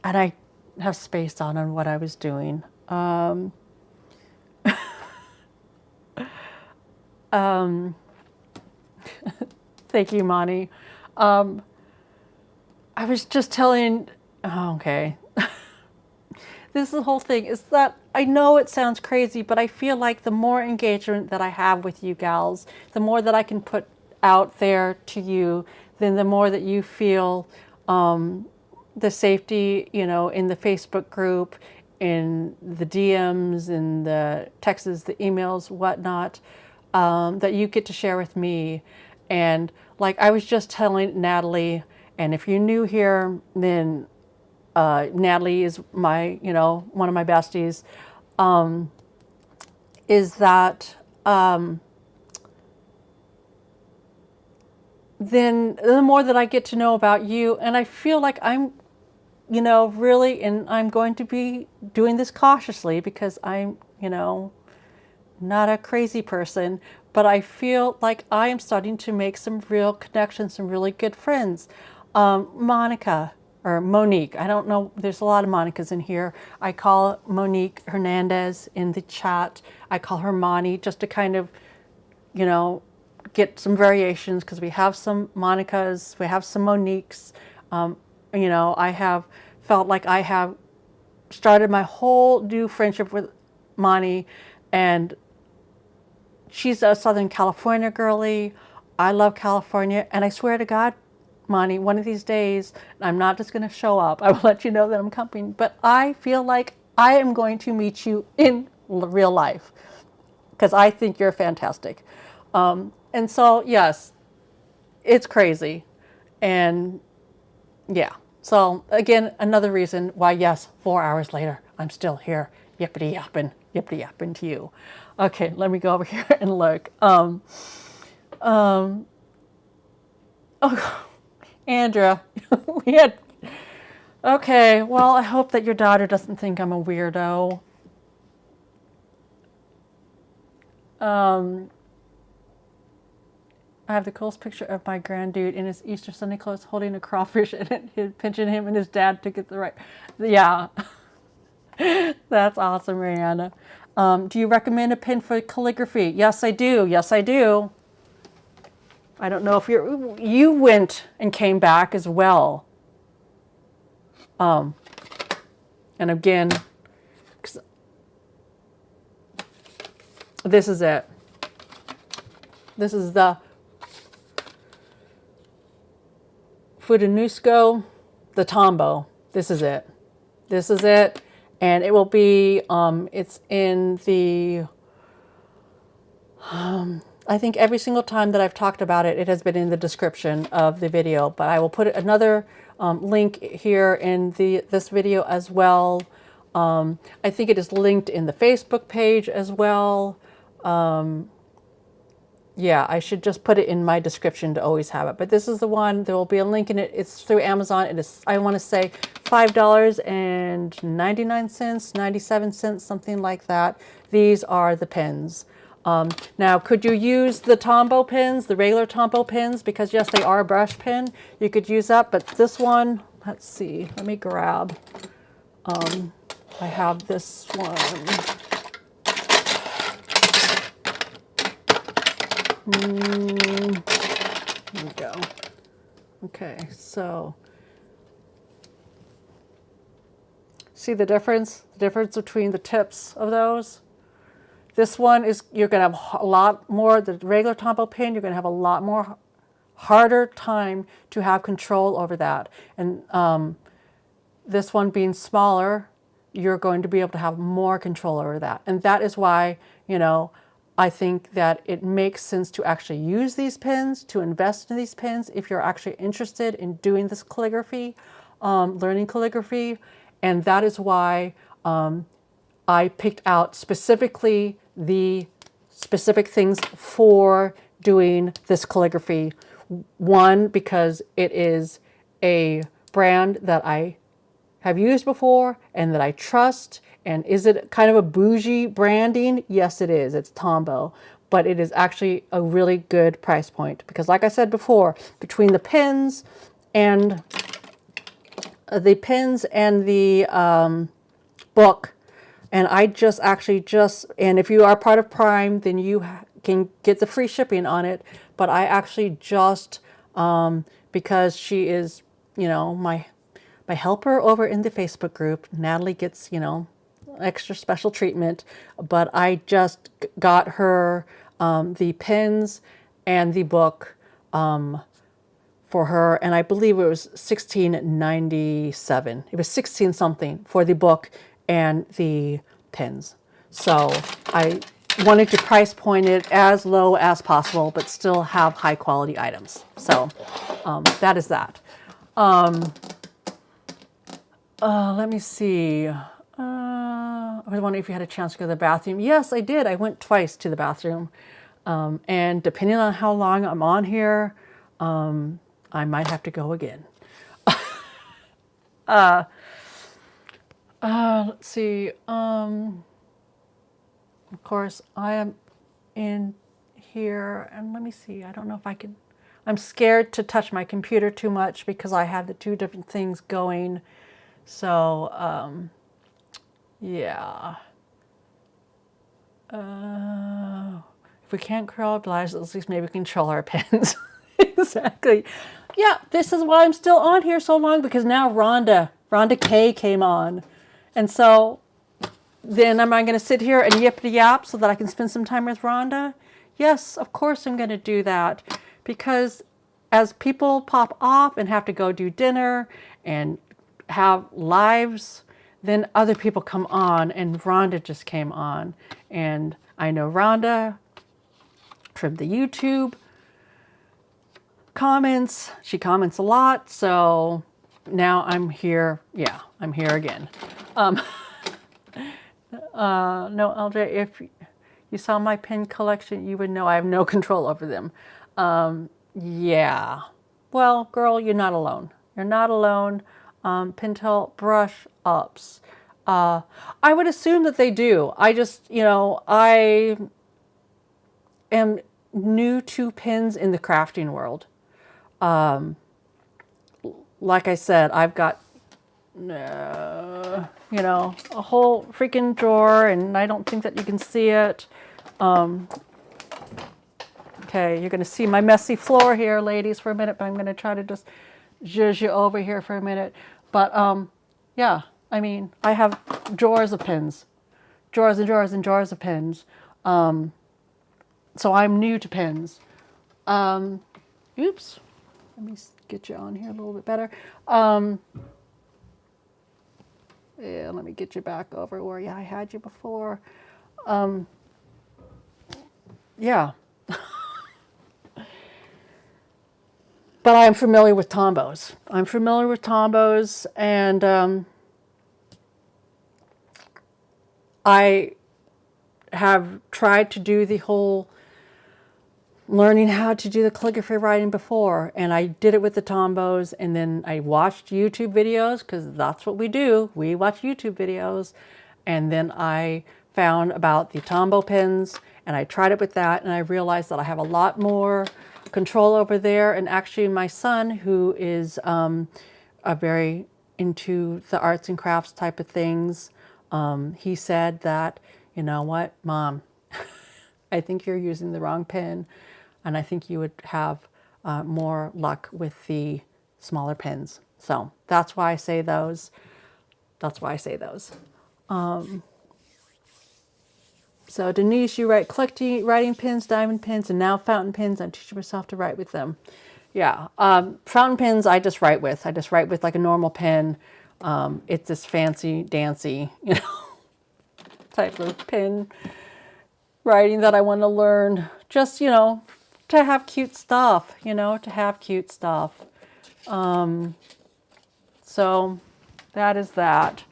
I have spaced on what I was doing. Thank you, Monty. I was just telling, oh, okay. This is the whole thing is that I know it sounds crazy, but I feel like the more engagement that I have with you gals, the more that I can put out there to you, then the more that you feel the safety, you know, in the Facebook group, in the DMs, in the texts, the emails, whatnot, that you get to share with me. And like I was just telling Natalie, and if you're new here, then Natalie is my, you know, one of my besties, is that then the more that I get to know about you, and I feel like I'm, you know, really, and I'm going to be doing this cautiously because I'm, you know, not a crazy person, but I feel like I am starting to make some real connections, some really good friends. Monica or Monique, I don't know, there's a lot of Monicas in here. I call Monique Hernandez in the chat. I call her Moni just to kind of, you know, get some variations because we have some Monicas, we have some Moniques. You know, I have felt like I have started my whole new friendship with Moni, and she's a Southern California girly. I love California, and I swear to God, Moni, one of these days, I'm not just going to show up. I will let you know that I'm coming, but I feel like I am going to meet you in real life because I think you're fantastic. And so, yes, it's crazy. And yeah, so again, another reason why, yes, 4 hours later, I'm still here yippity yapping to you. Okay, let me go over here and look. Oh, Andrea, we had, okay, well, I hope that your daughter doesn't think I'm a weirdo. I have the coolest picture of my grand dude in his Easter Sunday clothes holding a crawfish and pinching him, and his dad took it the right. Yeah, that's awesome, Mariana. Do you recommend a pen for calligraphy? Yes, I do. Yes, I do. I don't know if you went and came back as well. And again, this is it. This is the Fudenosuke, the Tombow. This is it. This is it. And it will be, it's in the, I think every single time that I've talked about it, it has been in the description of the video, but I will put another link here in this video as well. I think it is linked in the Facebook page as well. Yeah, I should just put it in my description to always have it. But this is the one. There will be a link in it. It's through Amazon. It is, I want to say, $5.99, 97 cents, something like that. These are the pens. Now, could you use the Tombow pens, the regular Tombow pens? Because yes, they are a brush pen. You could use that. But this one, let's see. Let me grab. I have this one. Here we go. Okay, so see the difference? The difference between the tips of those? This one is, you're going to have a lot more, the regular Tombow pen, you're going to have a lot more harder time to have control over that. And this one being smaller, you're going to be able to have more control over that. And that is why, you know, I think that it makes sense to actually use these pens, to invest in these pens if you're actually interested in doing this calligraphy, learning calligraphy. And that is why I picked out specifically the specific things for doing this calligraphy. One, because it is a brand that I have used before and that I trust. And is it kind of a bougie branding? Yes, it is. It's Tombow. But it is actually a really good price point because, like I said before, between the pens and the book, and I just actually and if you are part of Prime, then you can get the free shipping on it. But I actually just, because she is, you know, my helper over in the Facebook group, Natalie gets, you know, extra special treatment. But I just got her the pens and the book for her, and I believe it was $16.97. It was 16 something for the book and the pens. So I wanted to price point it as low as possible, but still have high quality items. So that is that. Let me see. I was wondering if you had a chance to go to the bathroom. Yes, I did. I went twice to the bathroom. And depending on how long I'm on here, I might have to go again. Let's see. Of course, I am in here, and let me see. I don't know if I can. I'm scared to touch my computer too much because I have the two different things going. So, yeah. If we can't control our blushes, at least maybe control our pens. Exactly. Yeah, this is why I'm still on here so long, because now Rhonda K came on. And so then am I going to sit here and yippity yap so that I can spend some time with Rhonda? Yes, of course I'm going to do that, because as people pop off and have to go do dinner and have lives, then other people come on, and Rhonda just came on. And I know Rhonda from the YouTube comments. She comments a lot, so now I'm here. Yeah, I'm here again. No, LJ, if you saw my pen collection, you would know I have no control over them. Yeah. Well, girl, you're not alone. You're not alone. Pentel brush ups. I would assume that they do. I just, you know, I am new to pens in the crafting world. Like I said, I've got, you know, a whole freaking drawer, and I don't think that you can see it. Okay, you're going to see my messy floor here, ladies, for a minute, but I'm going to try to just zhuzh you over here for a minute. But, yeah, I mean, I have drawers of pens. Drawers and drawers and drawers of pens. So I'm new to pens. Oops. Let me get you on here a little bit better. Yeah, let me get you back over where I had you before. Yeah. But I'm familiar with Tombows. I'm familiar with Tombows, and I have tried to do the whole learning how to do the calligraphy writing before, and I did it with the Tombows, and then I watched YouTube videos, because that's what we do. We watch YouTube videos, and then I found about the Tombow pens, and I tried it with that, and I realized that I have a lot more control over there. And actually my son, who is very into the arts and crafts type of things, he said that, you know what, Mom, I think you're using the wrong pen, and I think you would have more luck with the smaller pens. So that's why I say those. That's why I say those. So Denise, you write collecting writing pens, diamond pens, and now fountain pens. I'm teaching myself to write with them. Yeah, fountain pens I just write with. I just write with like a normal pen. It's this fancy dancy, you know, type of pen. writing that I want to learn. Just, you know, to have cute stuff, you know, to have cute stuff. So that is that.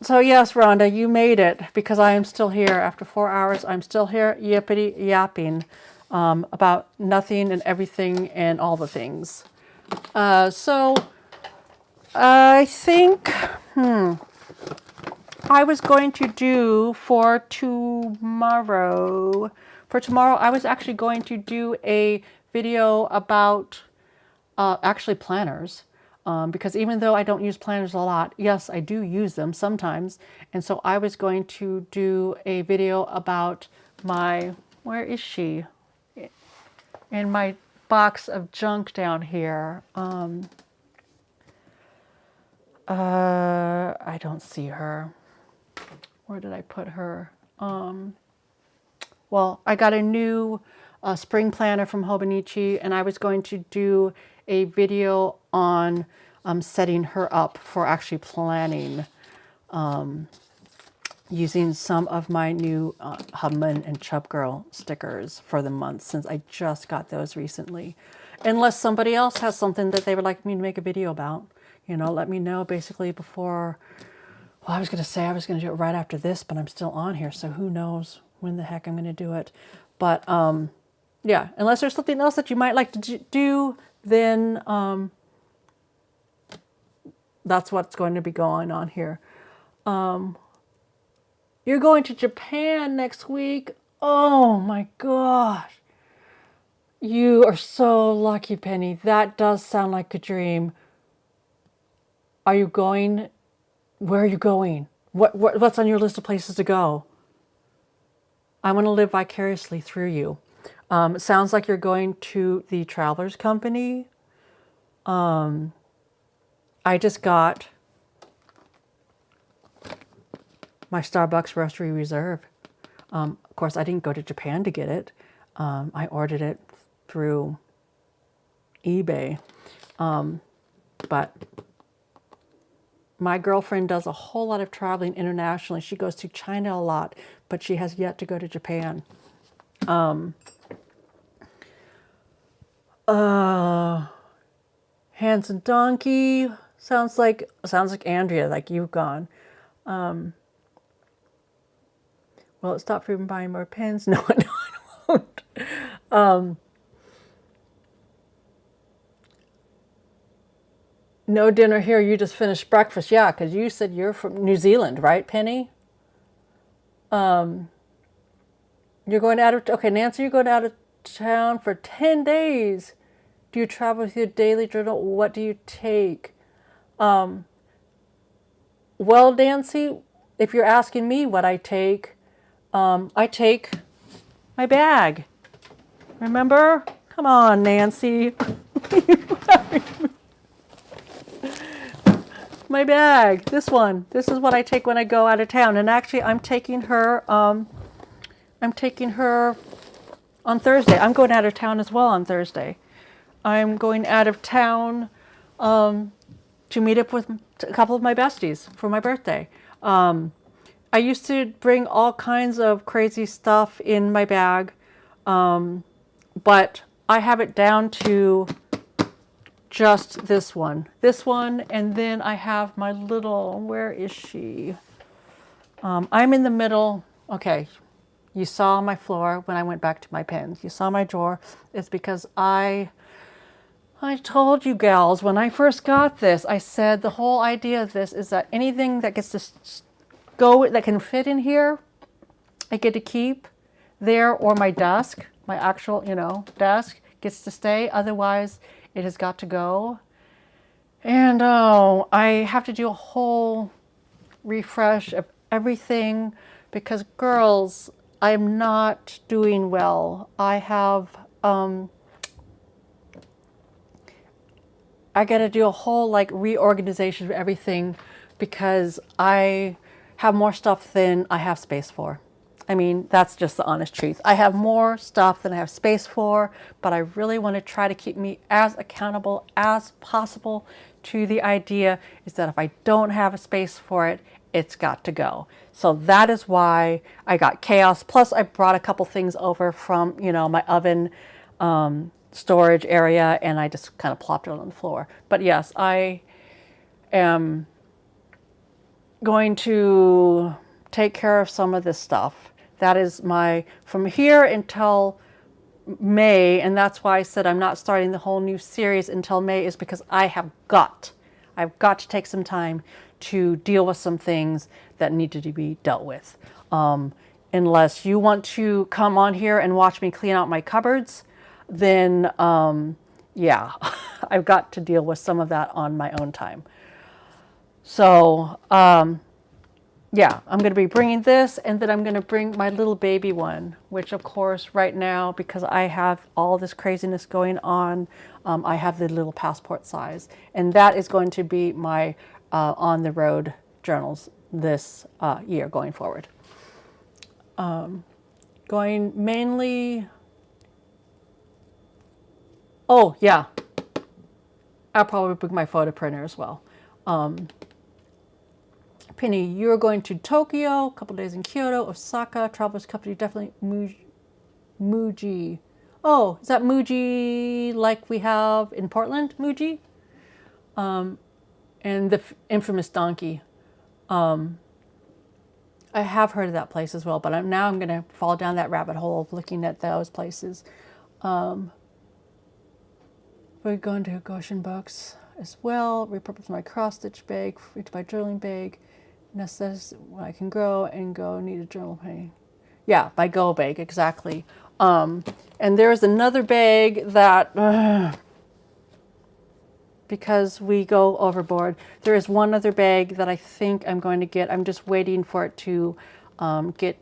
So yes, Rhonda, you made it because I am still here. After 4 hours, I'm still here yippity yapping about nothing and everything and all the things. So I think I was going to do for tomorrow. For tomorrow, I was actually going to do a video about actually planners. Because even though I don't use planners a lot, yes, I do use them sometimes. And so I was going to do a video about my, where is she? In my box of junk down here. I don't see her. Where did I put her? Well, I got a new spring planner from Hobonichi, and I was going to do a video on setting her up for actually planning using some of my new Hubman and Chub Girl stickers for the month, since I just got those recently. Unless somebody else has something that they would like me to make a video about, you know, let me know basically before. Well, I was going to say I was going to do it right after this, but I'm still on here, so who knows when the heck I'm going to do it. But yeah, unless there's something else that you might like to do, then that's what's going to be going on here. You're going to Japan next week. Oh my gosh. You are so lucky, Penny. That does sound like a dream. Are you going? Where are you going? What's on your list of places to go? I want to live vicariously through you. It sounds like you're going to the Travelers Company. I just got my Starbucks Roastery Reserve. Of course, I didn't go to Japan to get it. I ordered it through eBay. But my girlfriend does a whole lot of traveling internationally. She goes to China a lot, but she has yet to go to Japan. Handsome Donkey sounds like Andrea, like you've gone. Will it stop you from buying more pens? No, no, it won't. No dinner here. You just finished breakfast. Yeah, because you said you're from New Zealand, right, Penny? You're going out of... Okay, Nancy, you're going out of town for 10 days. Do you travel with your daily journal? What do you take? Well, Nancy, if you're asking me what I take my bag. Remember? Come on, Nancy. My bag. This one. This is what I take when I go out of town. And actually, I'm taking her on Thursday. I'm going out of town as well on Thursday. I'm going out of town to meet up with a couple of my besties for my birthday. I used to bring all kinds of crazy stuff in my bag, but I have it down to just this one, and then I have my little, where is she? I'm in the middle. Okay, you saw my floor when I went back to my pens. You saw my drawer. It's because I told you gals when I first got this, I said the whole idea of this is that anything that gets to go, that can fit in here, I get to keep there, or my desk, my actual, desk gets to stay. Otherwise, it has got to go. And I have to do a whole refresh of everything because, girls, I'm not doing well. I have, I got to do a whole reorganization of everything because I have more stuff than I have space for. I mean, that's just the honest truth. I have more stuff than I have space for, but I really want to try to keep me as accountable as possible to the idea is that if I don't have a space for it, it's got to go. So that is why I got chaos. Plus I brought a couple things over from, you know, my oven storage area, and I just kind of plopped it on the floor. But yes, I am going to take care of some of this stuff. That is my, from here until May, and that's why I said I'm not starting the whole new series until May, is because I've got to take some time to deal with some things that needed to be dealt with. Unless you want to come on here and watch me clean out my cupboards, then yeah, I've got to deal with some of that on my own time. So yeah, I'm going to be bringing this, and then I'm going to bring my little baby one, which of course right now, because I have all this craziness going on, I have the little passport size, and that is going to be my on the road journals this year going forward. Going mainly, oh yeah, I'll probably bring my photo printer as well. Penny, you're going to Tokyo, a couple days in Kyoto, Osaka, Travelers Company, definitely Muji. Oh, is that Muji like we have in Portland, Muji? And the infamous donkey. I have heard of that place as well, but now I'm going to fall down that rabbit hole of looking at those places. We're going to Goshen Books as well. Repurpose my cross stitch bag into my journaling bag. Says I can grow and go need a journal page. Yeah, by go bag, exactly. And there's another bag that, because we go overboard, there is one other bag that I think I'm going to get. I'm just waiting for it to get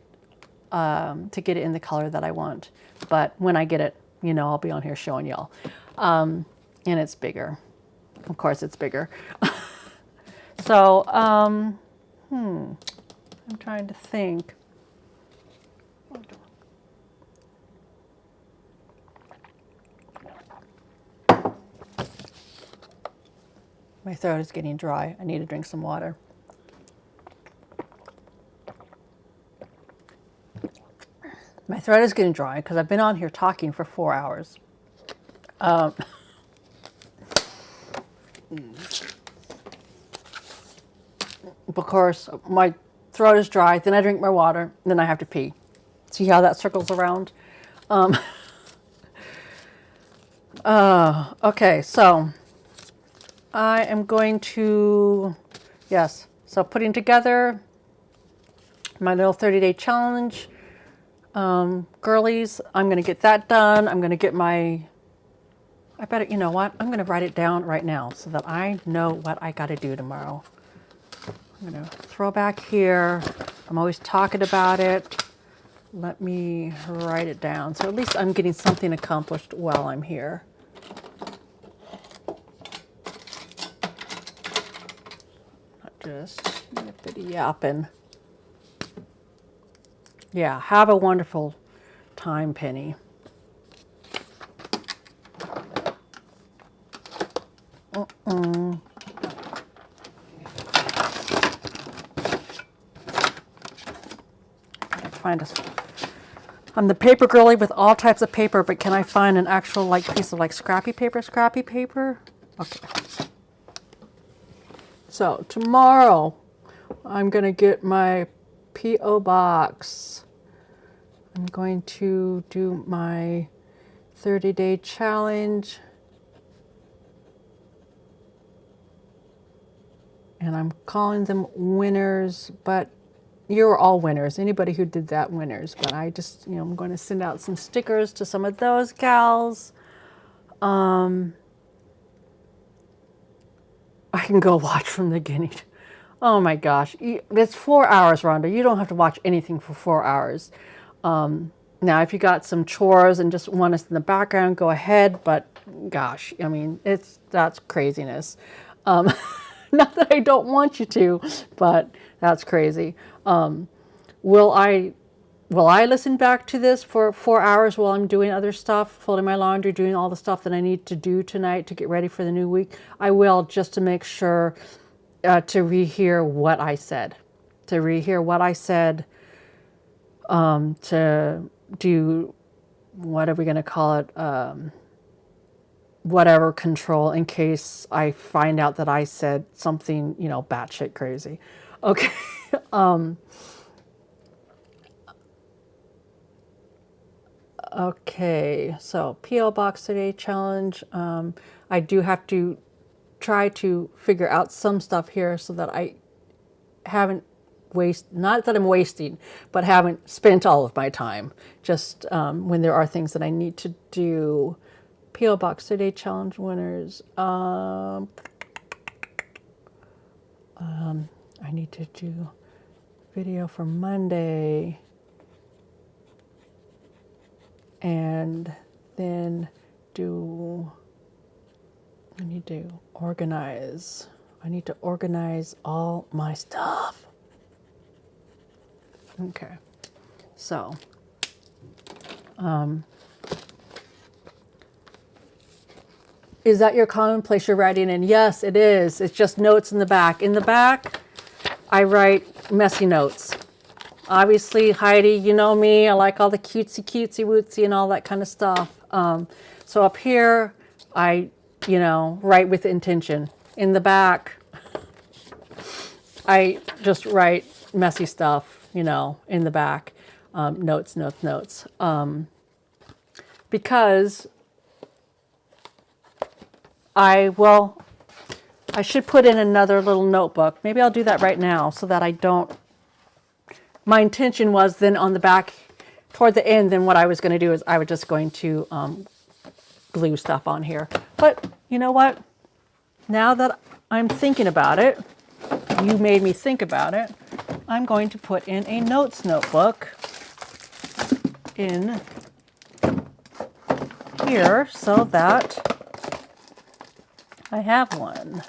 it in the color that I want. But when I get it, you know, I'll be on here showing y'all. And it's bigger. Of course, it's bigger. So, I'm trying to think. My throat is getting dry. I need to drink some water. My throat is getting dry because I've been on here talking for 4 hours. Of course, my throat is dry, then I drink my water, then I have to pee. See how that circles around? Okay, so I am going to, yes, so putting together my little 30-day challenge. Girlies, I'm going to get that done. I'm going to get my, I better, you know what? I'm going to write it down right now so that I know what I got to do tomorrow. I'm going to throw back here. I'm always talking about it. Let me write it down. So at least I'm getting something accomplished while I'm here. Not just yippity yapping. Yeah, have a wonderful time, Penny. Find us. I'm the paper girly with all types of paper, but can I find an actual like piece of like scrappy paper? Scrappy paper? Okay. So tomorrow I'm gonna get my P.O. box. I'm going to do my 30-day challenge. And I'm calling them winners, but you're all winners. Anybody who did that, winners. But I just, you know, I'm going to send out some stickers to some of those gals. I can go watch from the beginning. Oh my gosh. It's 4 hours, Rhonda. You don't have to watch anything for 4 hours. Now, if you got some chores and just want us in the background, go ahead. But gosh, I mean, that's craziness. Not that I don't want you to, but that's crazy. Will I will I listen back to this for 4 hours while I'm doing other stuff, folding my laundry, doing all the stuff that I need to do tonight to get ready for the new week? I will, just to make sure to rehear what I said. To rehear what I said, to do, what are we going to call it? Whatever control, in case I find out that I said something, you know, batshit crazy. Okay. Okay, so P.O. Box Today challenge. I do have to try to figure out some stuff here so that I haven't not that I'm wasting, but haven't spent all of my time. Just when there are things that I need to do. P.O. Box Today challenge winners. I need to do video for Monday. And then I need to organize. I need to organize all my stuff. Okay. So, is that your commonplace you're writing in? Yes, it is. It's just notes in the back. In the back, I write messy notes. Obviously, Heidi, you know me. I like all the cutesy wootsy and all that kind of stuff. So up here, I, write with intention. In the back, I just write messy stuff, in the back. Notes. Because I should put in another little notebook. Maybe I'll do that right now so that I don't. My intention was then on the back, toward the end, then what I was going to do is I was just going to glue stuff on here. But you know what? Now that I'm thinking about it, you made me think about it, I'm going to put in a notes notebook in here so that I have one.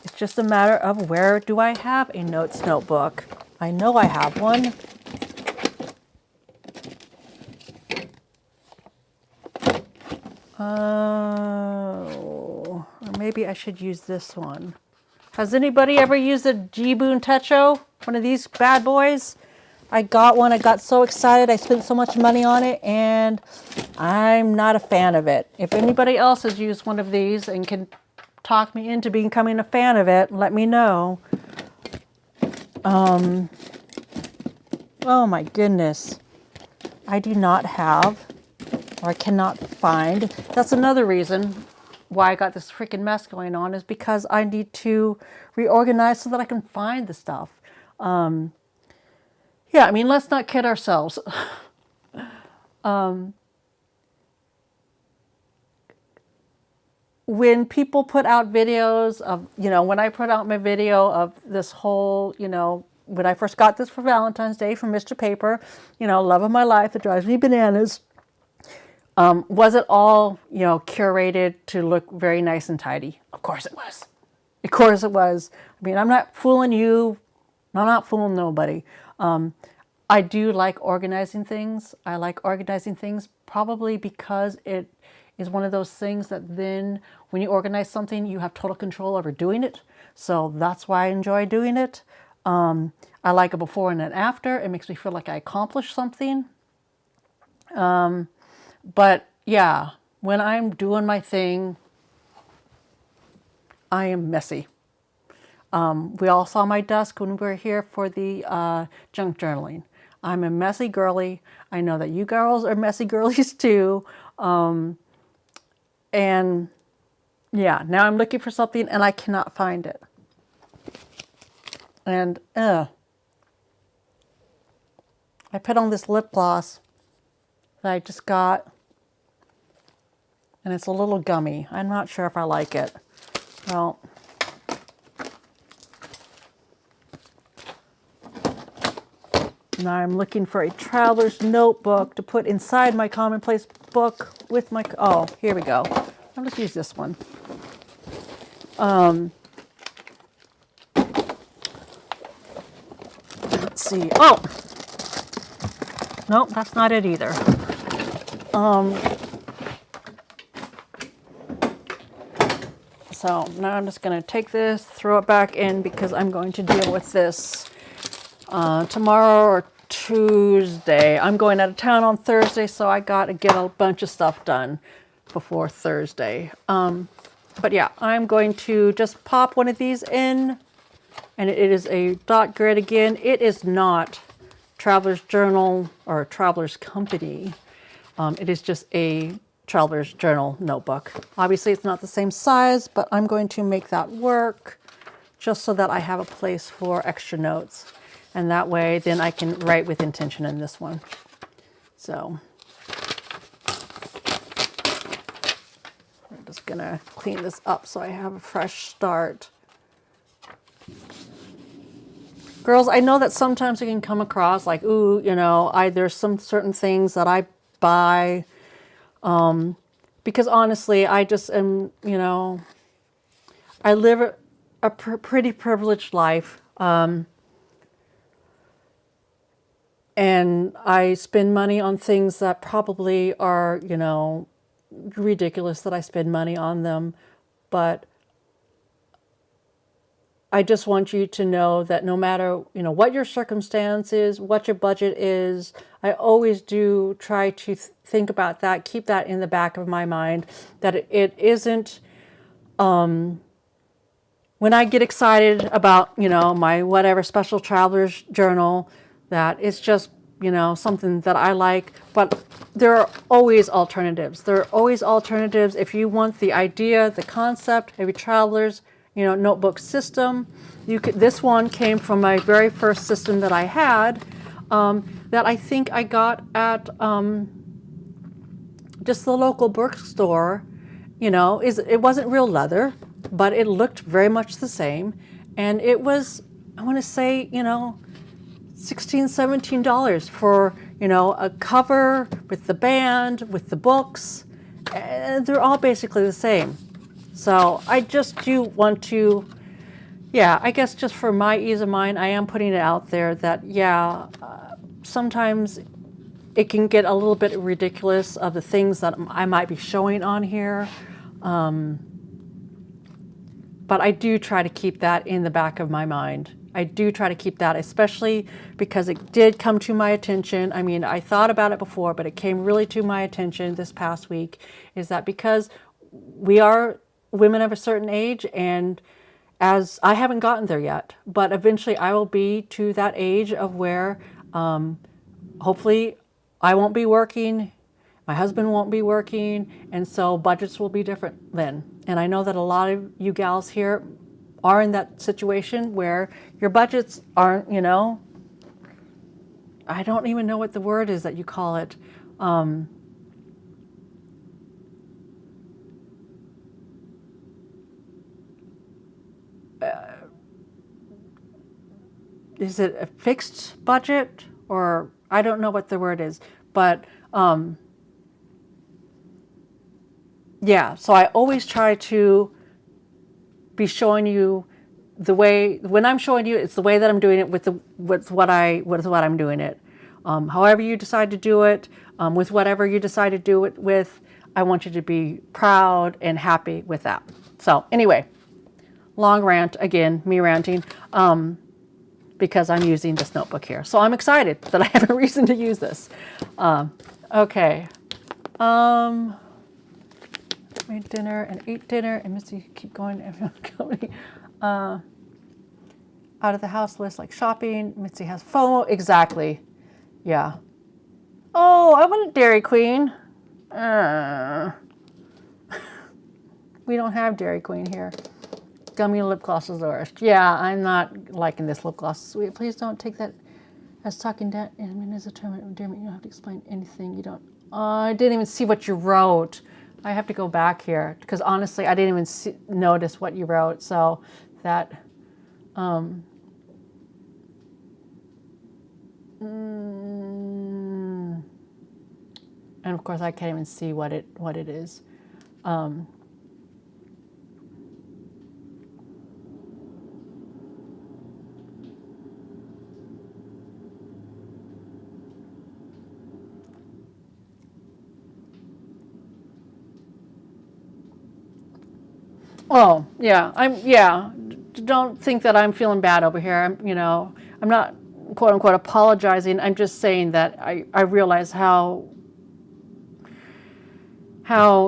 It's just a matter of where do I have a notes notebook? I know I have one. Oh, or maybe I should use this one. Has anybody ever used a Jibun Techo? One of these bad boys? I got one. I got so excited. I spent so much money on it, and I'm not a fan of it. If anybody else has used one of these and can talk me into becoming a fan of it, let me know. Oh my goodness. I do not have, or I cannot find. That's another reason why I got this freaking mess going on, is because I need to reorganize so that I can find the stuff. Yeah, I mean, let's not kid ourselves. When people put out videos of, when I put out my video of this whole, when I first got this for Valentine's Day from Mr. Paper, love of my life, it drives me bananas. Was it all, curated to look very nice and tidy? Of course it was. Of course it was. I mean, I'm not fooling you. I'm not fooling nobody. I do like organizing things. I like organizing things probably because it is one of those things that then when you organize something, you have total control over doing it. So that's why I enjoy doing it. I like a before and an after. It makes me feel like I accomplished something. But yeah, when I'm doing my thing, I am messy. We all saw my desk when we were here for the junk journaling. I'm a messy girly. I know that you girls are messy girlies too. And yeah, now I'm looking for something and I cannot find it. And I put on this lip gloss that I just got. And it's a little gummy. I'm not sure if I like it. Well, now I'm looking for a traveler's notebook to put inside my commonplace book with my, oh, here we go. I'll just use this one. Let's see. Oh, Nope, that's not it either. So now I'm just going to take this, throw it back in because I'm going to deal with this tomorrow or Tuesday. I'm going out of town on Thursday, so I got to get a bunch of stuff done before Thursday. But yeah, I'm going to just pop one of these in, and it is a dot grid again. It is not Traveler's Journal or Traveler's Company. It is just a Traveler's Journal notebook. Obviously, it's not the same size, but I'm going to make that work just so that I have a place for extra notes. And that way, then I can write with intention in this one. So I'm just gonna clean this up so I have a fresh start. Girls, I know that sometimes you can come across like, ooh, you know, there's some certain things that I buy because honestly, I just am, you know, I live a pretty privileged life. And I spend money on things that probably are, you know, ridiculous that I spend money on them. But I just want you to know that no matter, you know, what your circumstance is, what your budget is, I always do try to think about that, keep that in the back of my mind, that it isn't, when I get excited about, you know, my whatever special traveler's journal, that it's just, you know, something that I like, but there are always alternatives. There are always alternatives. If you want the idea, the concept of your traveler's, you know, notebook system, you could, this one came from my very first system that I had, that I think I got at just the local bookstore. You know, it wasn't real leather, but it looked very much the same. And it was, I want to say, you know, $16, $17 for, you know, a cover with the band, with the books. And they're all basically the same. So I just do want to, yeah, I guess just for my ease of mind, I am putting it out there that, yeah, sometimes it can get a little bit ridiculous of the things that I might be showing on here. But I do try to keep that in the back of my mind. I do try to keep that, especially because it did come to my attention. I mean, I thought about it before, but it came really to my attention this past week, is that because we are women of a certain age, and as I haven't gotten there yet, but eventually I will be to that age of where hopefully I won't be working, my husband won't be working, and so budgets will be different then. And I know that a lot of you gals here are in that situation where your budgets aren't, you know, I don't even know what the word is that you call it. Is it a fixed budget, or I don't know what the word is, but yeah, so I always try to be showing you the way, when I'm showing you, it's the way that I'm doing it with what I'm doing it. However you decide to do it, with whatever you decide to do it with, I want you to be proud and happy with that. So anyway, long rant again, me ranting, because I'm using this notebook here. So I'm excited that I have a reason to use this. Okay. Made dinner and ate dinner, and Missy keep going. Everyone coming out of the house list, like shopping. Missy has FOMO. Exactly. Yeah. Oh, I want a Dairy Queen. We don't have Dairy Queen here. Gummy lip gloss is the worst. Yeah, I'm not liking this lip gloss. Sweet, please don't take that as talking down. I mean, as a term of endearment, you don't have to explain anything. You don't. I didn't even see what you wrote. I have to go back here because honestly, I didn't even notice what you wrote. So that, and of course, I can't even see what it is. Oh, yeah. Yeah. Don't think that I'm feeling bad over here. I'm not quote unquote apologizing. I'm just saying that I realize how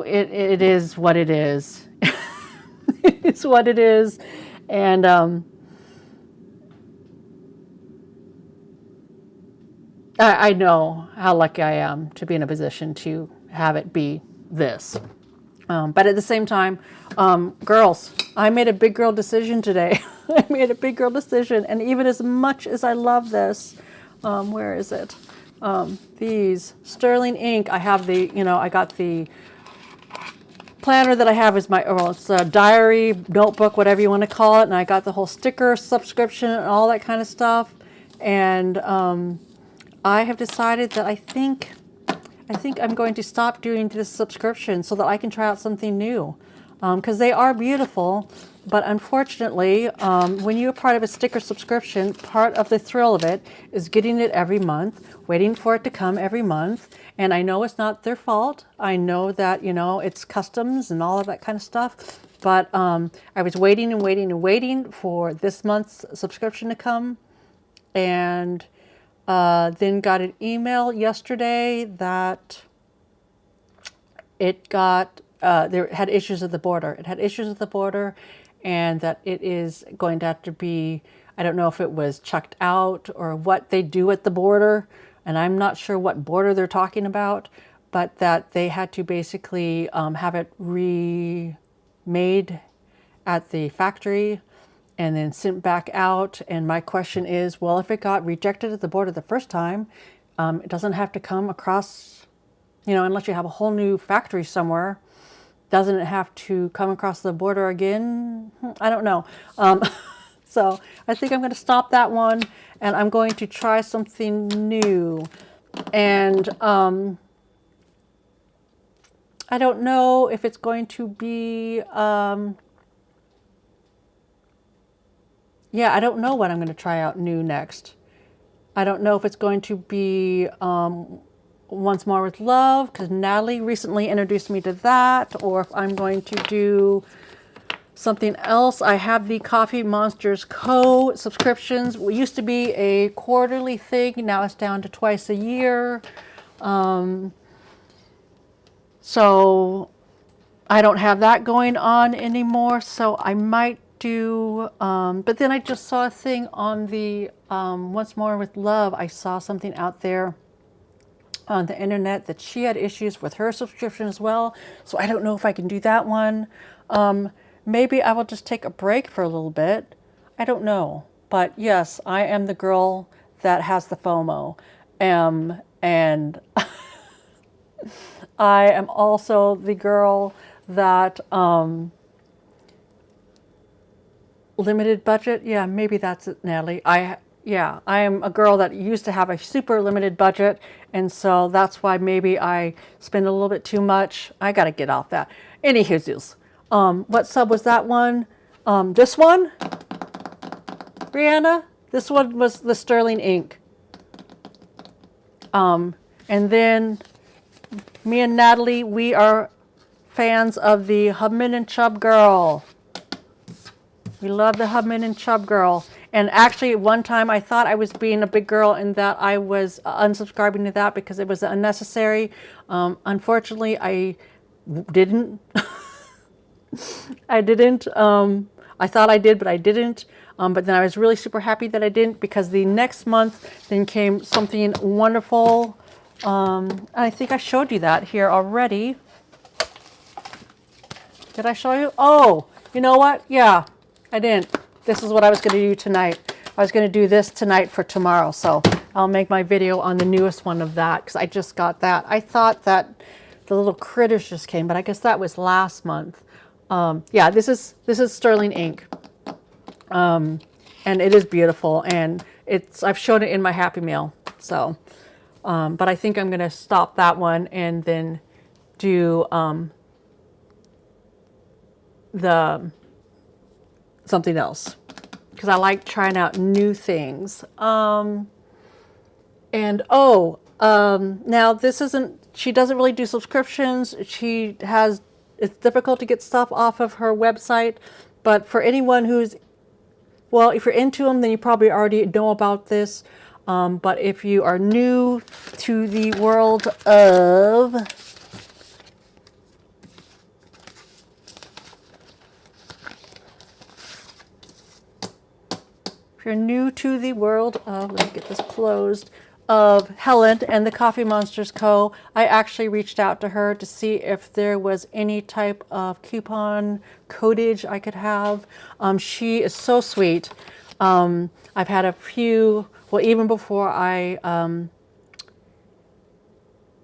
it is what it is. It's what it is. And, I know how lucky I am to be in a position to have it be this. But at the same time, girls, I made a big girl decision today. I made a big girl decision. And even as much as I love this, where is it? These sterling ink. I have I got the planner that I have is it's a diary, notebook, whatever you want to call it. And I got the whole sticker subscription and all that kind of stuff. And I have decided that I think I'm going to stop doing this subscription so that I can try out something new. Because they are beautiful, but unfortunately, when you're part of a sticker subscription, part of the thrill of it is getting it every month, waiting for it to come every month. And I know it's not their fault. I know that, it's customs and all of that kind of stuff. But I was waiting and waiting and waiting for this month's subscription to come. And then got an email yesterday that it got, there had issues at the border. It had issues at the border, and that it is going to have to be, I don't know if it was checked out or what they do at the border, and I'm not sure what border they're talking about, but that they had to basically have it remade at the factory and then sent back out. And my question is, well, if it got rejected at the border the first time, it doesn't have to come across, unless you have a whole new factory somewhere, doesn't it have to come across the border again? I don't know. So I think I'm going to stop that one, and I'm going to try something new. And I don't know if it's going to be, yeah, I don't know what I'm going to try out new next. I don't know if it's going to be Once More with Love, because Natalie recently introduced me to that, or if I'm going to do something else. I have the Coffee Monsters Co. subscriptions. It used to be a quarterly thing. Now it's down to twice a year. So I don't have that going on anymore. So I might do, but then I just saw a thing on the Once More with Love. I saw something out there on the internet that she had issues with her subscription as well. So I don't know if I can do that one. Maybe I will just take a break for a little bit. I don't know. But yes, I am the girl that has the FOMO. And I am also the girl that limited budget. Yeah, maybe that's it, Natalie. I am a girl that used to have a super limited budget, and so that's why maybe I spend a little bit too much. I got to get off that. Anywho's, what sub was that one? This one, Brianna. This one was the sterling ink. And then me and Natalie, we are fans of the Hubman and Chubb Girl. We love the Hubman and Chubb Girl. And actually, one time I thought I was being a big girl and that I was unsubscribing to that because it was unnecessary. Unfortunately, I didn't. I didn't. I thought I did, but I didn't. But then I was really super happy that I didn't, because the next month then came something wonderful. I think I showed you that here already. Did I show you? Oh, you know what? Yeah, I didn't. This is what I was going to do tonight. I was going to do this tonight for tomorrow. So I'll make my video on the newest one of that, because I just got that. I thought that the little critters just came, but I guess that was last month. Yeah, this is sterling ink. And it is beautiful, and I've shown it in my Happy Mail. So, but I think I'm going to stop that one and then do something else, because I like trying out new things. Now this isn't, she doesn't really do subscriptions. She has it's difficult to get stuff off of her website. But for anyone who's, well, if you're into them, then you probably already know about this. But if you are new to the world of you're new to the world of, let me get this closed, of Helen and the Coffee Monsters Co., I actually reached out to her to see if there was any type of coupon codage I could have. She is so sweet. I've had a few, well, even before I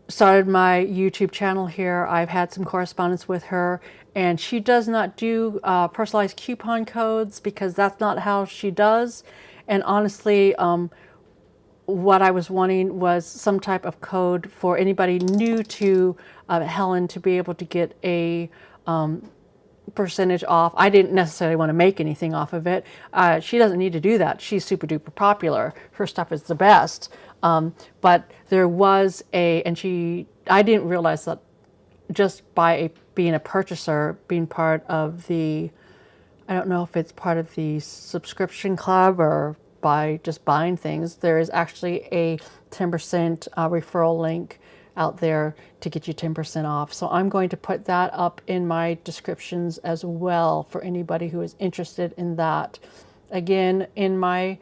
started my YouTube channel here, I've had some correspondence with her, and she does not do personalized coupon codes because that's not how she does. And honestly, what I was wanting was some type of code for anybody new to Helen to be able to get a percentage off. I didn't necessarily want to make anything off of it. She doesn't need to do that. She's super duper popular. Her stuff is the best. But there was I didn't realize that just by being a purchaser, being part of the, I don't know if it's part of the subscription club or by just buying things, there is actually a 10% referral link out there to get you 10% off. So I'm going to put that up in my descriptions as well for anybody who is interested in that. Again, in my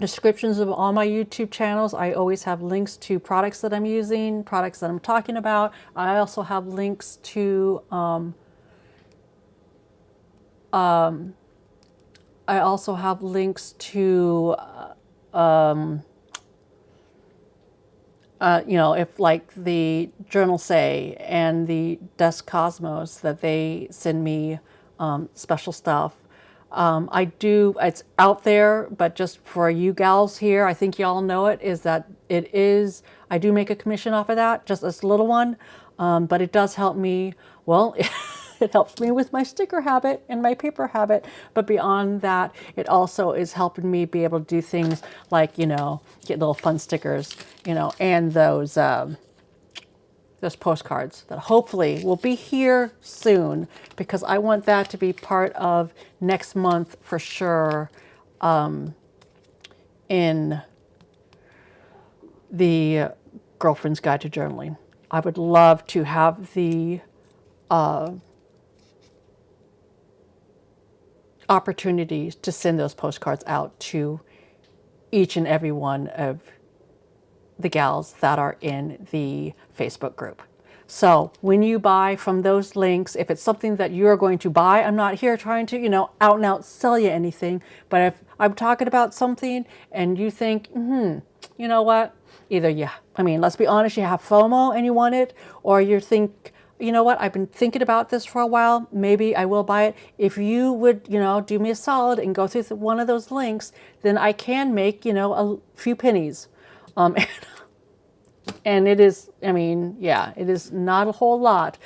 descriptions of all my YouTube channels, I always have links to products that I'm using, products that I'm talking about. I also have links to you know, if like the Journal Say and the Desk Cosmos, that they send me special stuff. It's out there, but just for you gals here, I think y'all know it, is that I do make a commission off of that, just a little one, but it does help me, well, it helps me with my sticker habit and my paper habit, but beyond that, it also is helping me be able to do things like, you know, get little fun stickers, you know, and those postcards that hopefully will be here soon, because I want that to be part of next month for sure, in the Girlfriend's Guide to Journaling. I would love to have the opportunities to send those postcards out to each and every one of the gals that are in the Facebook group. So when you buy from those links, if it's something that you're going to buy, I'm not here trying to, you know, out and out sell you anything, but if I'm talking about something and you think, you know what, let's be honest, you have FOMO and you want it, or you think, you know what, I've been thinking about this for a while, maybe I will buy it. If you would, you know, do me a solid and go through one of those links, then I can make, you know, a few pennies. And it is, it is not a whole lot,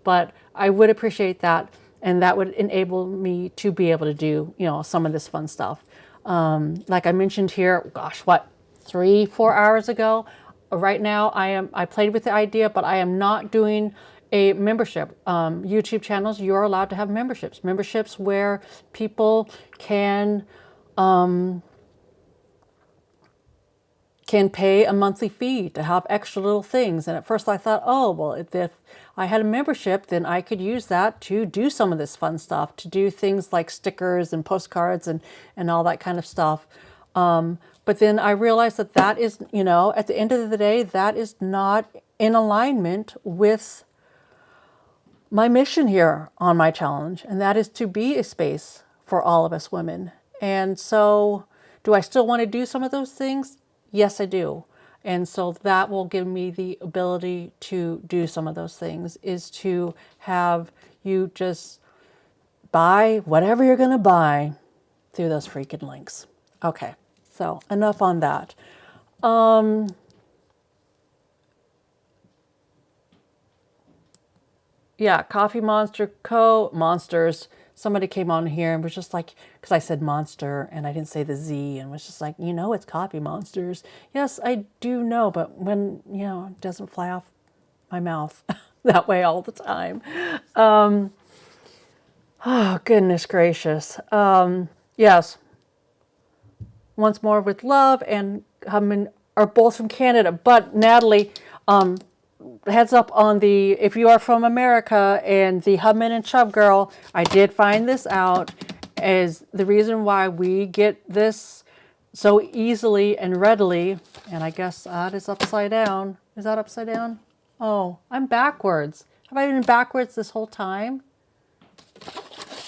but I would appreciate that. And that would enable me to be able to do, you know, some of this fun stuff. Like I mentioned here, gosh, 3-4 hours ago, right now I played with the idea, but I am not doing a membership. YouTube channels, you're allowed to have memberships where people can pay a monthly fee to have extra little things. And at first I thought, oh, well, if I had a membership, then I could use that to do some of this fun stuff, to do things like stickers and postcards and all that kind of stuff. But then I realized that is, you know, at the end of the day, that is not in alignment with my mission here on my challenge. And that is to be a space for all of us women. And so do I still want to do some of those things? Yes, I do. And so that will give me the ability to do some of those things, is to have you just buy whatever you're going to buy through those freaking links. Okay, so enough on that. Yeah, Coffee Monster Co. Monsters. Somebody came on here and was just like, because I said monster and I didn't say the Z, and was just like, you know, it's Coffee Monsters. Yes, I do know, but when, you know, it doesn't fly off my mouth. that way all the time. Oh, goodness gracious. Yes. Once more with love, and Hubman are both from Canada. But Natalie, heads up on the, if you are from America and the Hubman and Chubb girl, I did find this out, is the reason why we get this so easily and readily. And I guess that is upside down. Is that upside down? Oh, I'm backwards. Have I been backwards this whole time?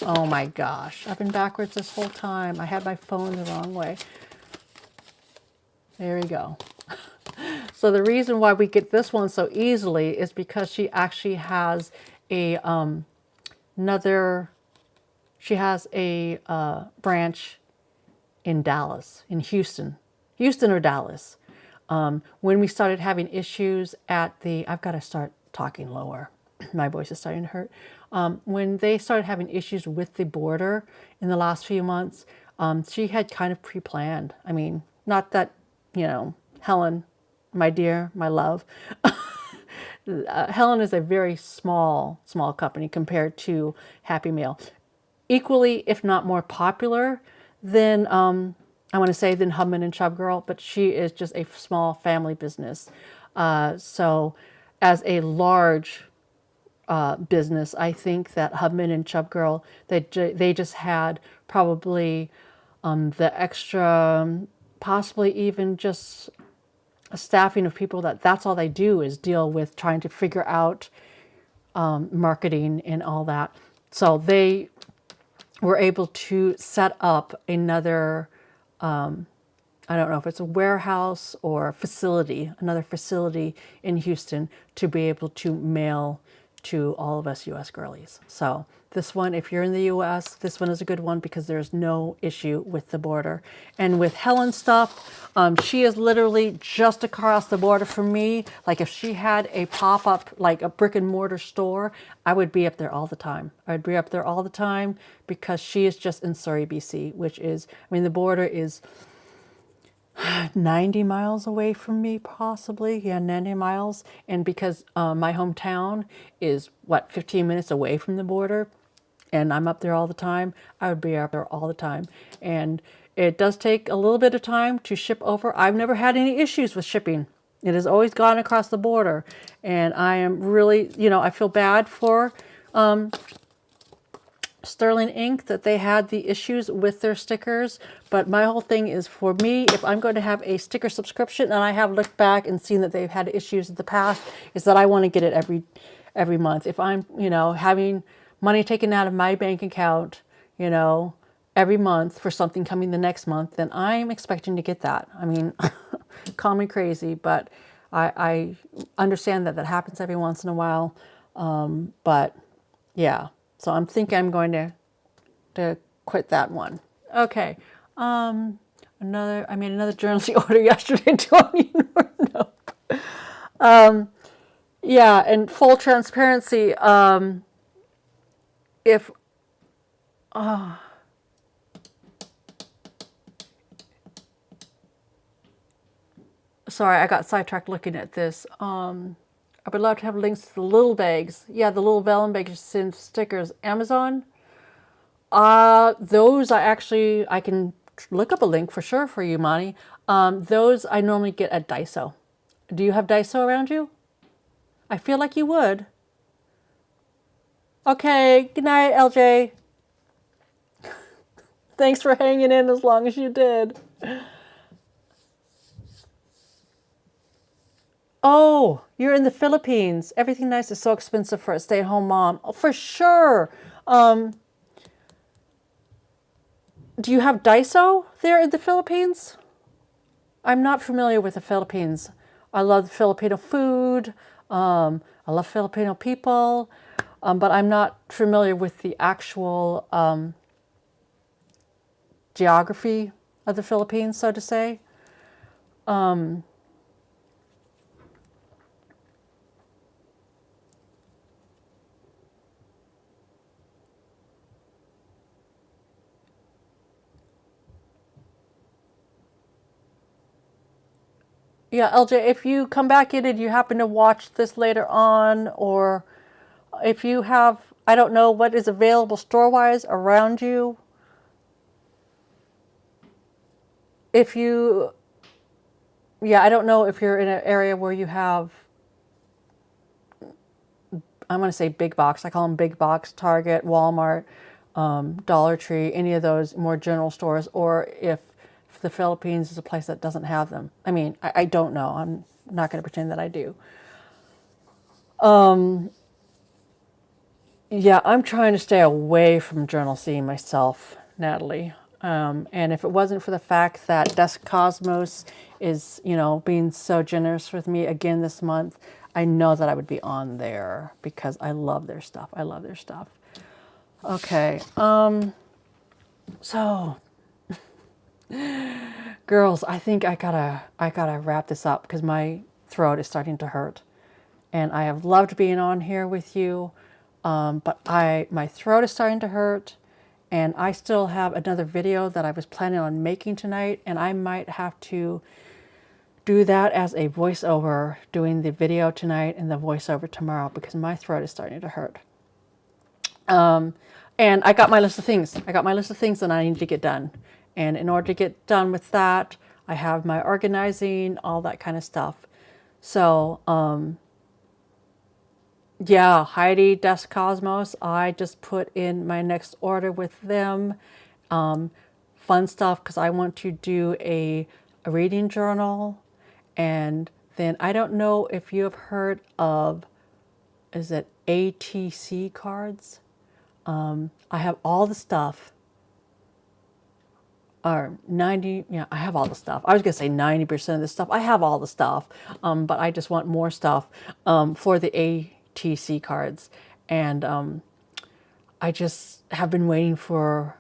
Oh my gosh, I've been backwards this whole time. I had my phone the wrong way. There we go. So the reason why we get this one so easily is because she actually has a branch in Dallas, in Houston or Dallas. When we started having issues at the, I've got to start talking lower. My voice is starting to hurt. When they started having issues with the border in the last few months, she had kind of pre-planned. I mean, not that, Helen, my dear, my love, Helen is a very small company compared to Happy Mail. Equally, if not more popular than, I want to say, than Hubman and Chubb Girl, but she is just a small family business. So as a large business, I think that Hubman and Chubb Girl, they just had probably the extra, possibly even just a staffing of people that's all they do is deal with trying to figure out marketing and all that. So they were able to set up another, I don't know if it's a warehouse or a facility, another facility in Houston to be able to mail to all of us US girlies. So this one, if you're in the US, this one is a good one because there's no issue with the border. And with Helen's stuff, she is literally just across the border from me. Like if she had a pop-up, like a brick and mortar store, I would be up there all the time. I'd be up there all the time because she is just in Surrey, BC, which is, I mean, the border is 90 miles away from me, possibly. Yeah, 90 miles. And because my hometown is, 15 minutes away from the border, and I'm up there all the time, I would be up there all the time. And it does take a little bit of time to ship over. I've never had any issues with shipping. It has always gone across the border. And I am really, I feel bad for Sterling Ink that they had the issues with their stickers, but my whole thing is, for me, if I'm going to have a sticker subscription, and I have looked back and seen that they've had issues in the past, is that I want to get it every month. If I'm, having money taken out of my bank account, every month for something coming the next month, then I'm expecting to get that. I mean, call me crazy, but I understand that happens every once in a while. But yeah. So I'm thinking I'm going to quit that one. Okay. I made another journal order yesterday. Nope. Yeah, and full transparency. Sorry, I got sidetracked looking at this. I would love to have links to the little bags. Yeah, the little vellum bags and stickers. Amazon. Those I can look up a link for sure for you, Monty. Those I normally get at Daiso. Do you have Daiso around you? I feel like you would. Okay, good night, LJ. Thanks for hanging in as long as you did. Oh, you're in the Philippines. Everything nice is so expensive for a stay-at-home mom. Oh, for sure. Do you have Daiso there in the Philippines? I'm not familiar with the Philippines. I love Filipino food. I love Filipino people. But I'm not familiar with the actual geography of the Philippines, so to say. Yeah, LJ, if you come back in and you happen to watch this later on, or if you have, I don't know what is available store-wise around you. If you, yeah, I don't know if you're in an area where you have, I'm going to say big box. I call them big box, Target, Walmart, Dollar Tree, any of those more general stores, or if the Philippines is a place that doesn't have them. I mean, I don't know. I'm not going to pretend that I do. Yeah, I'm trying to stay away from journal C myself, Natalie. And if it wasn't for the fact that Desk Cosmos is, you know, being so generous with me again this month, I know that I would be on there because I love their stuff. I love their stuff. Okay. So girls, I think I gotta wrap this up because my throat is starting to hurt. And I have loved being on here with you. But my throat is starting to hurt, and I still have another video that I was planning on making tonight, and I might have to do that as a voiceover, doing the video tonight and the voiceover tomorrow because my throat is starting to hurt. And I got my list of things. I got my list of things that I need to get done. And in order to get done with that, I have my organizing, all that kind of stuff. So, yeah, Heidi, Desk Cosmos, I just put in my next order with them. Fun stuff because I want to do a reading journal. And then I don't know if you have heard of, is it ATC cards? I have all the stuff, or 90, yeah, I have all the stuff. I was going to say 90% of the stuff. I have all the stuff, but I just want more stuff for the ATC cards. And I just have been waiting for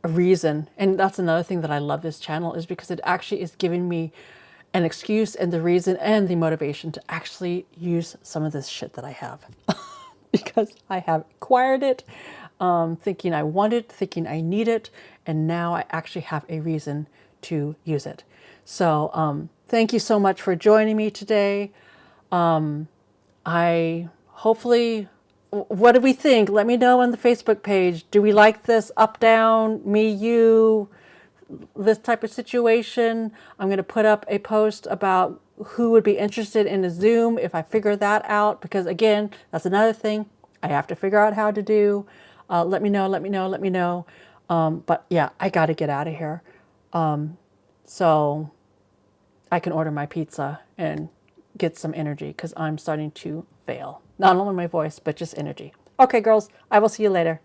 a reason. And that's another thing that I love this channel is because it actually is giving me an excuse and the reason and the motivation to actually use some of this shit that I have. Because I have acquired it, thinking I want it, thinking I need it, and now I actually have a reason to use it. So thank you so much for joining me today. I hopefully, what do we think? Let me know on the Facebook page. Do we like this up, down, me, you, this type of situation? I'm going to put up a post about who would be interested in a Zoom if I figure that out, because again, that's another thing I have to figure out how to do. Let me know, let me know, let me know. But yeah, I got to get out of here. So I can order my pizza and get some energy because I'm starting to fail. Not only my voice, but just energy. Okay, girls, I will see you later.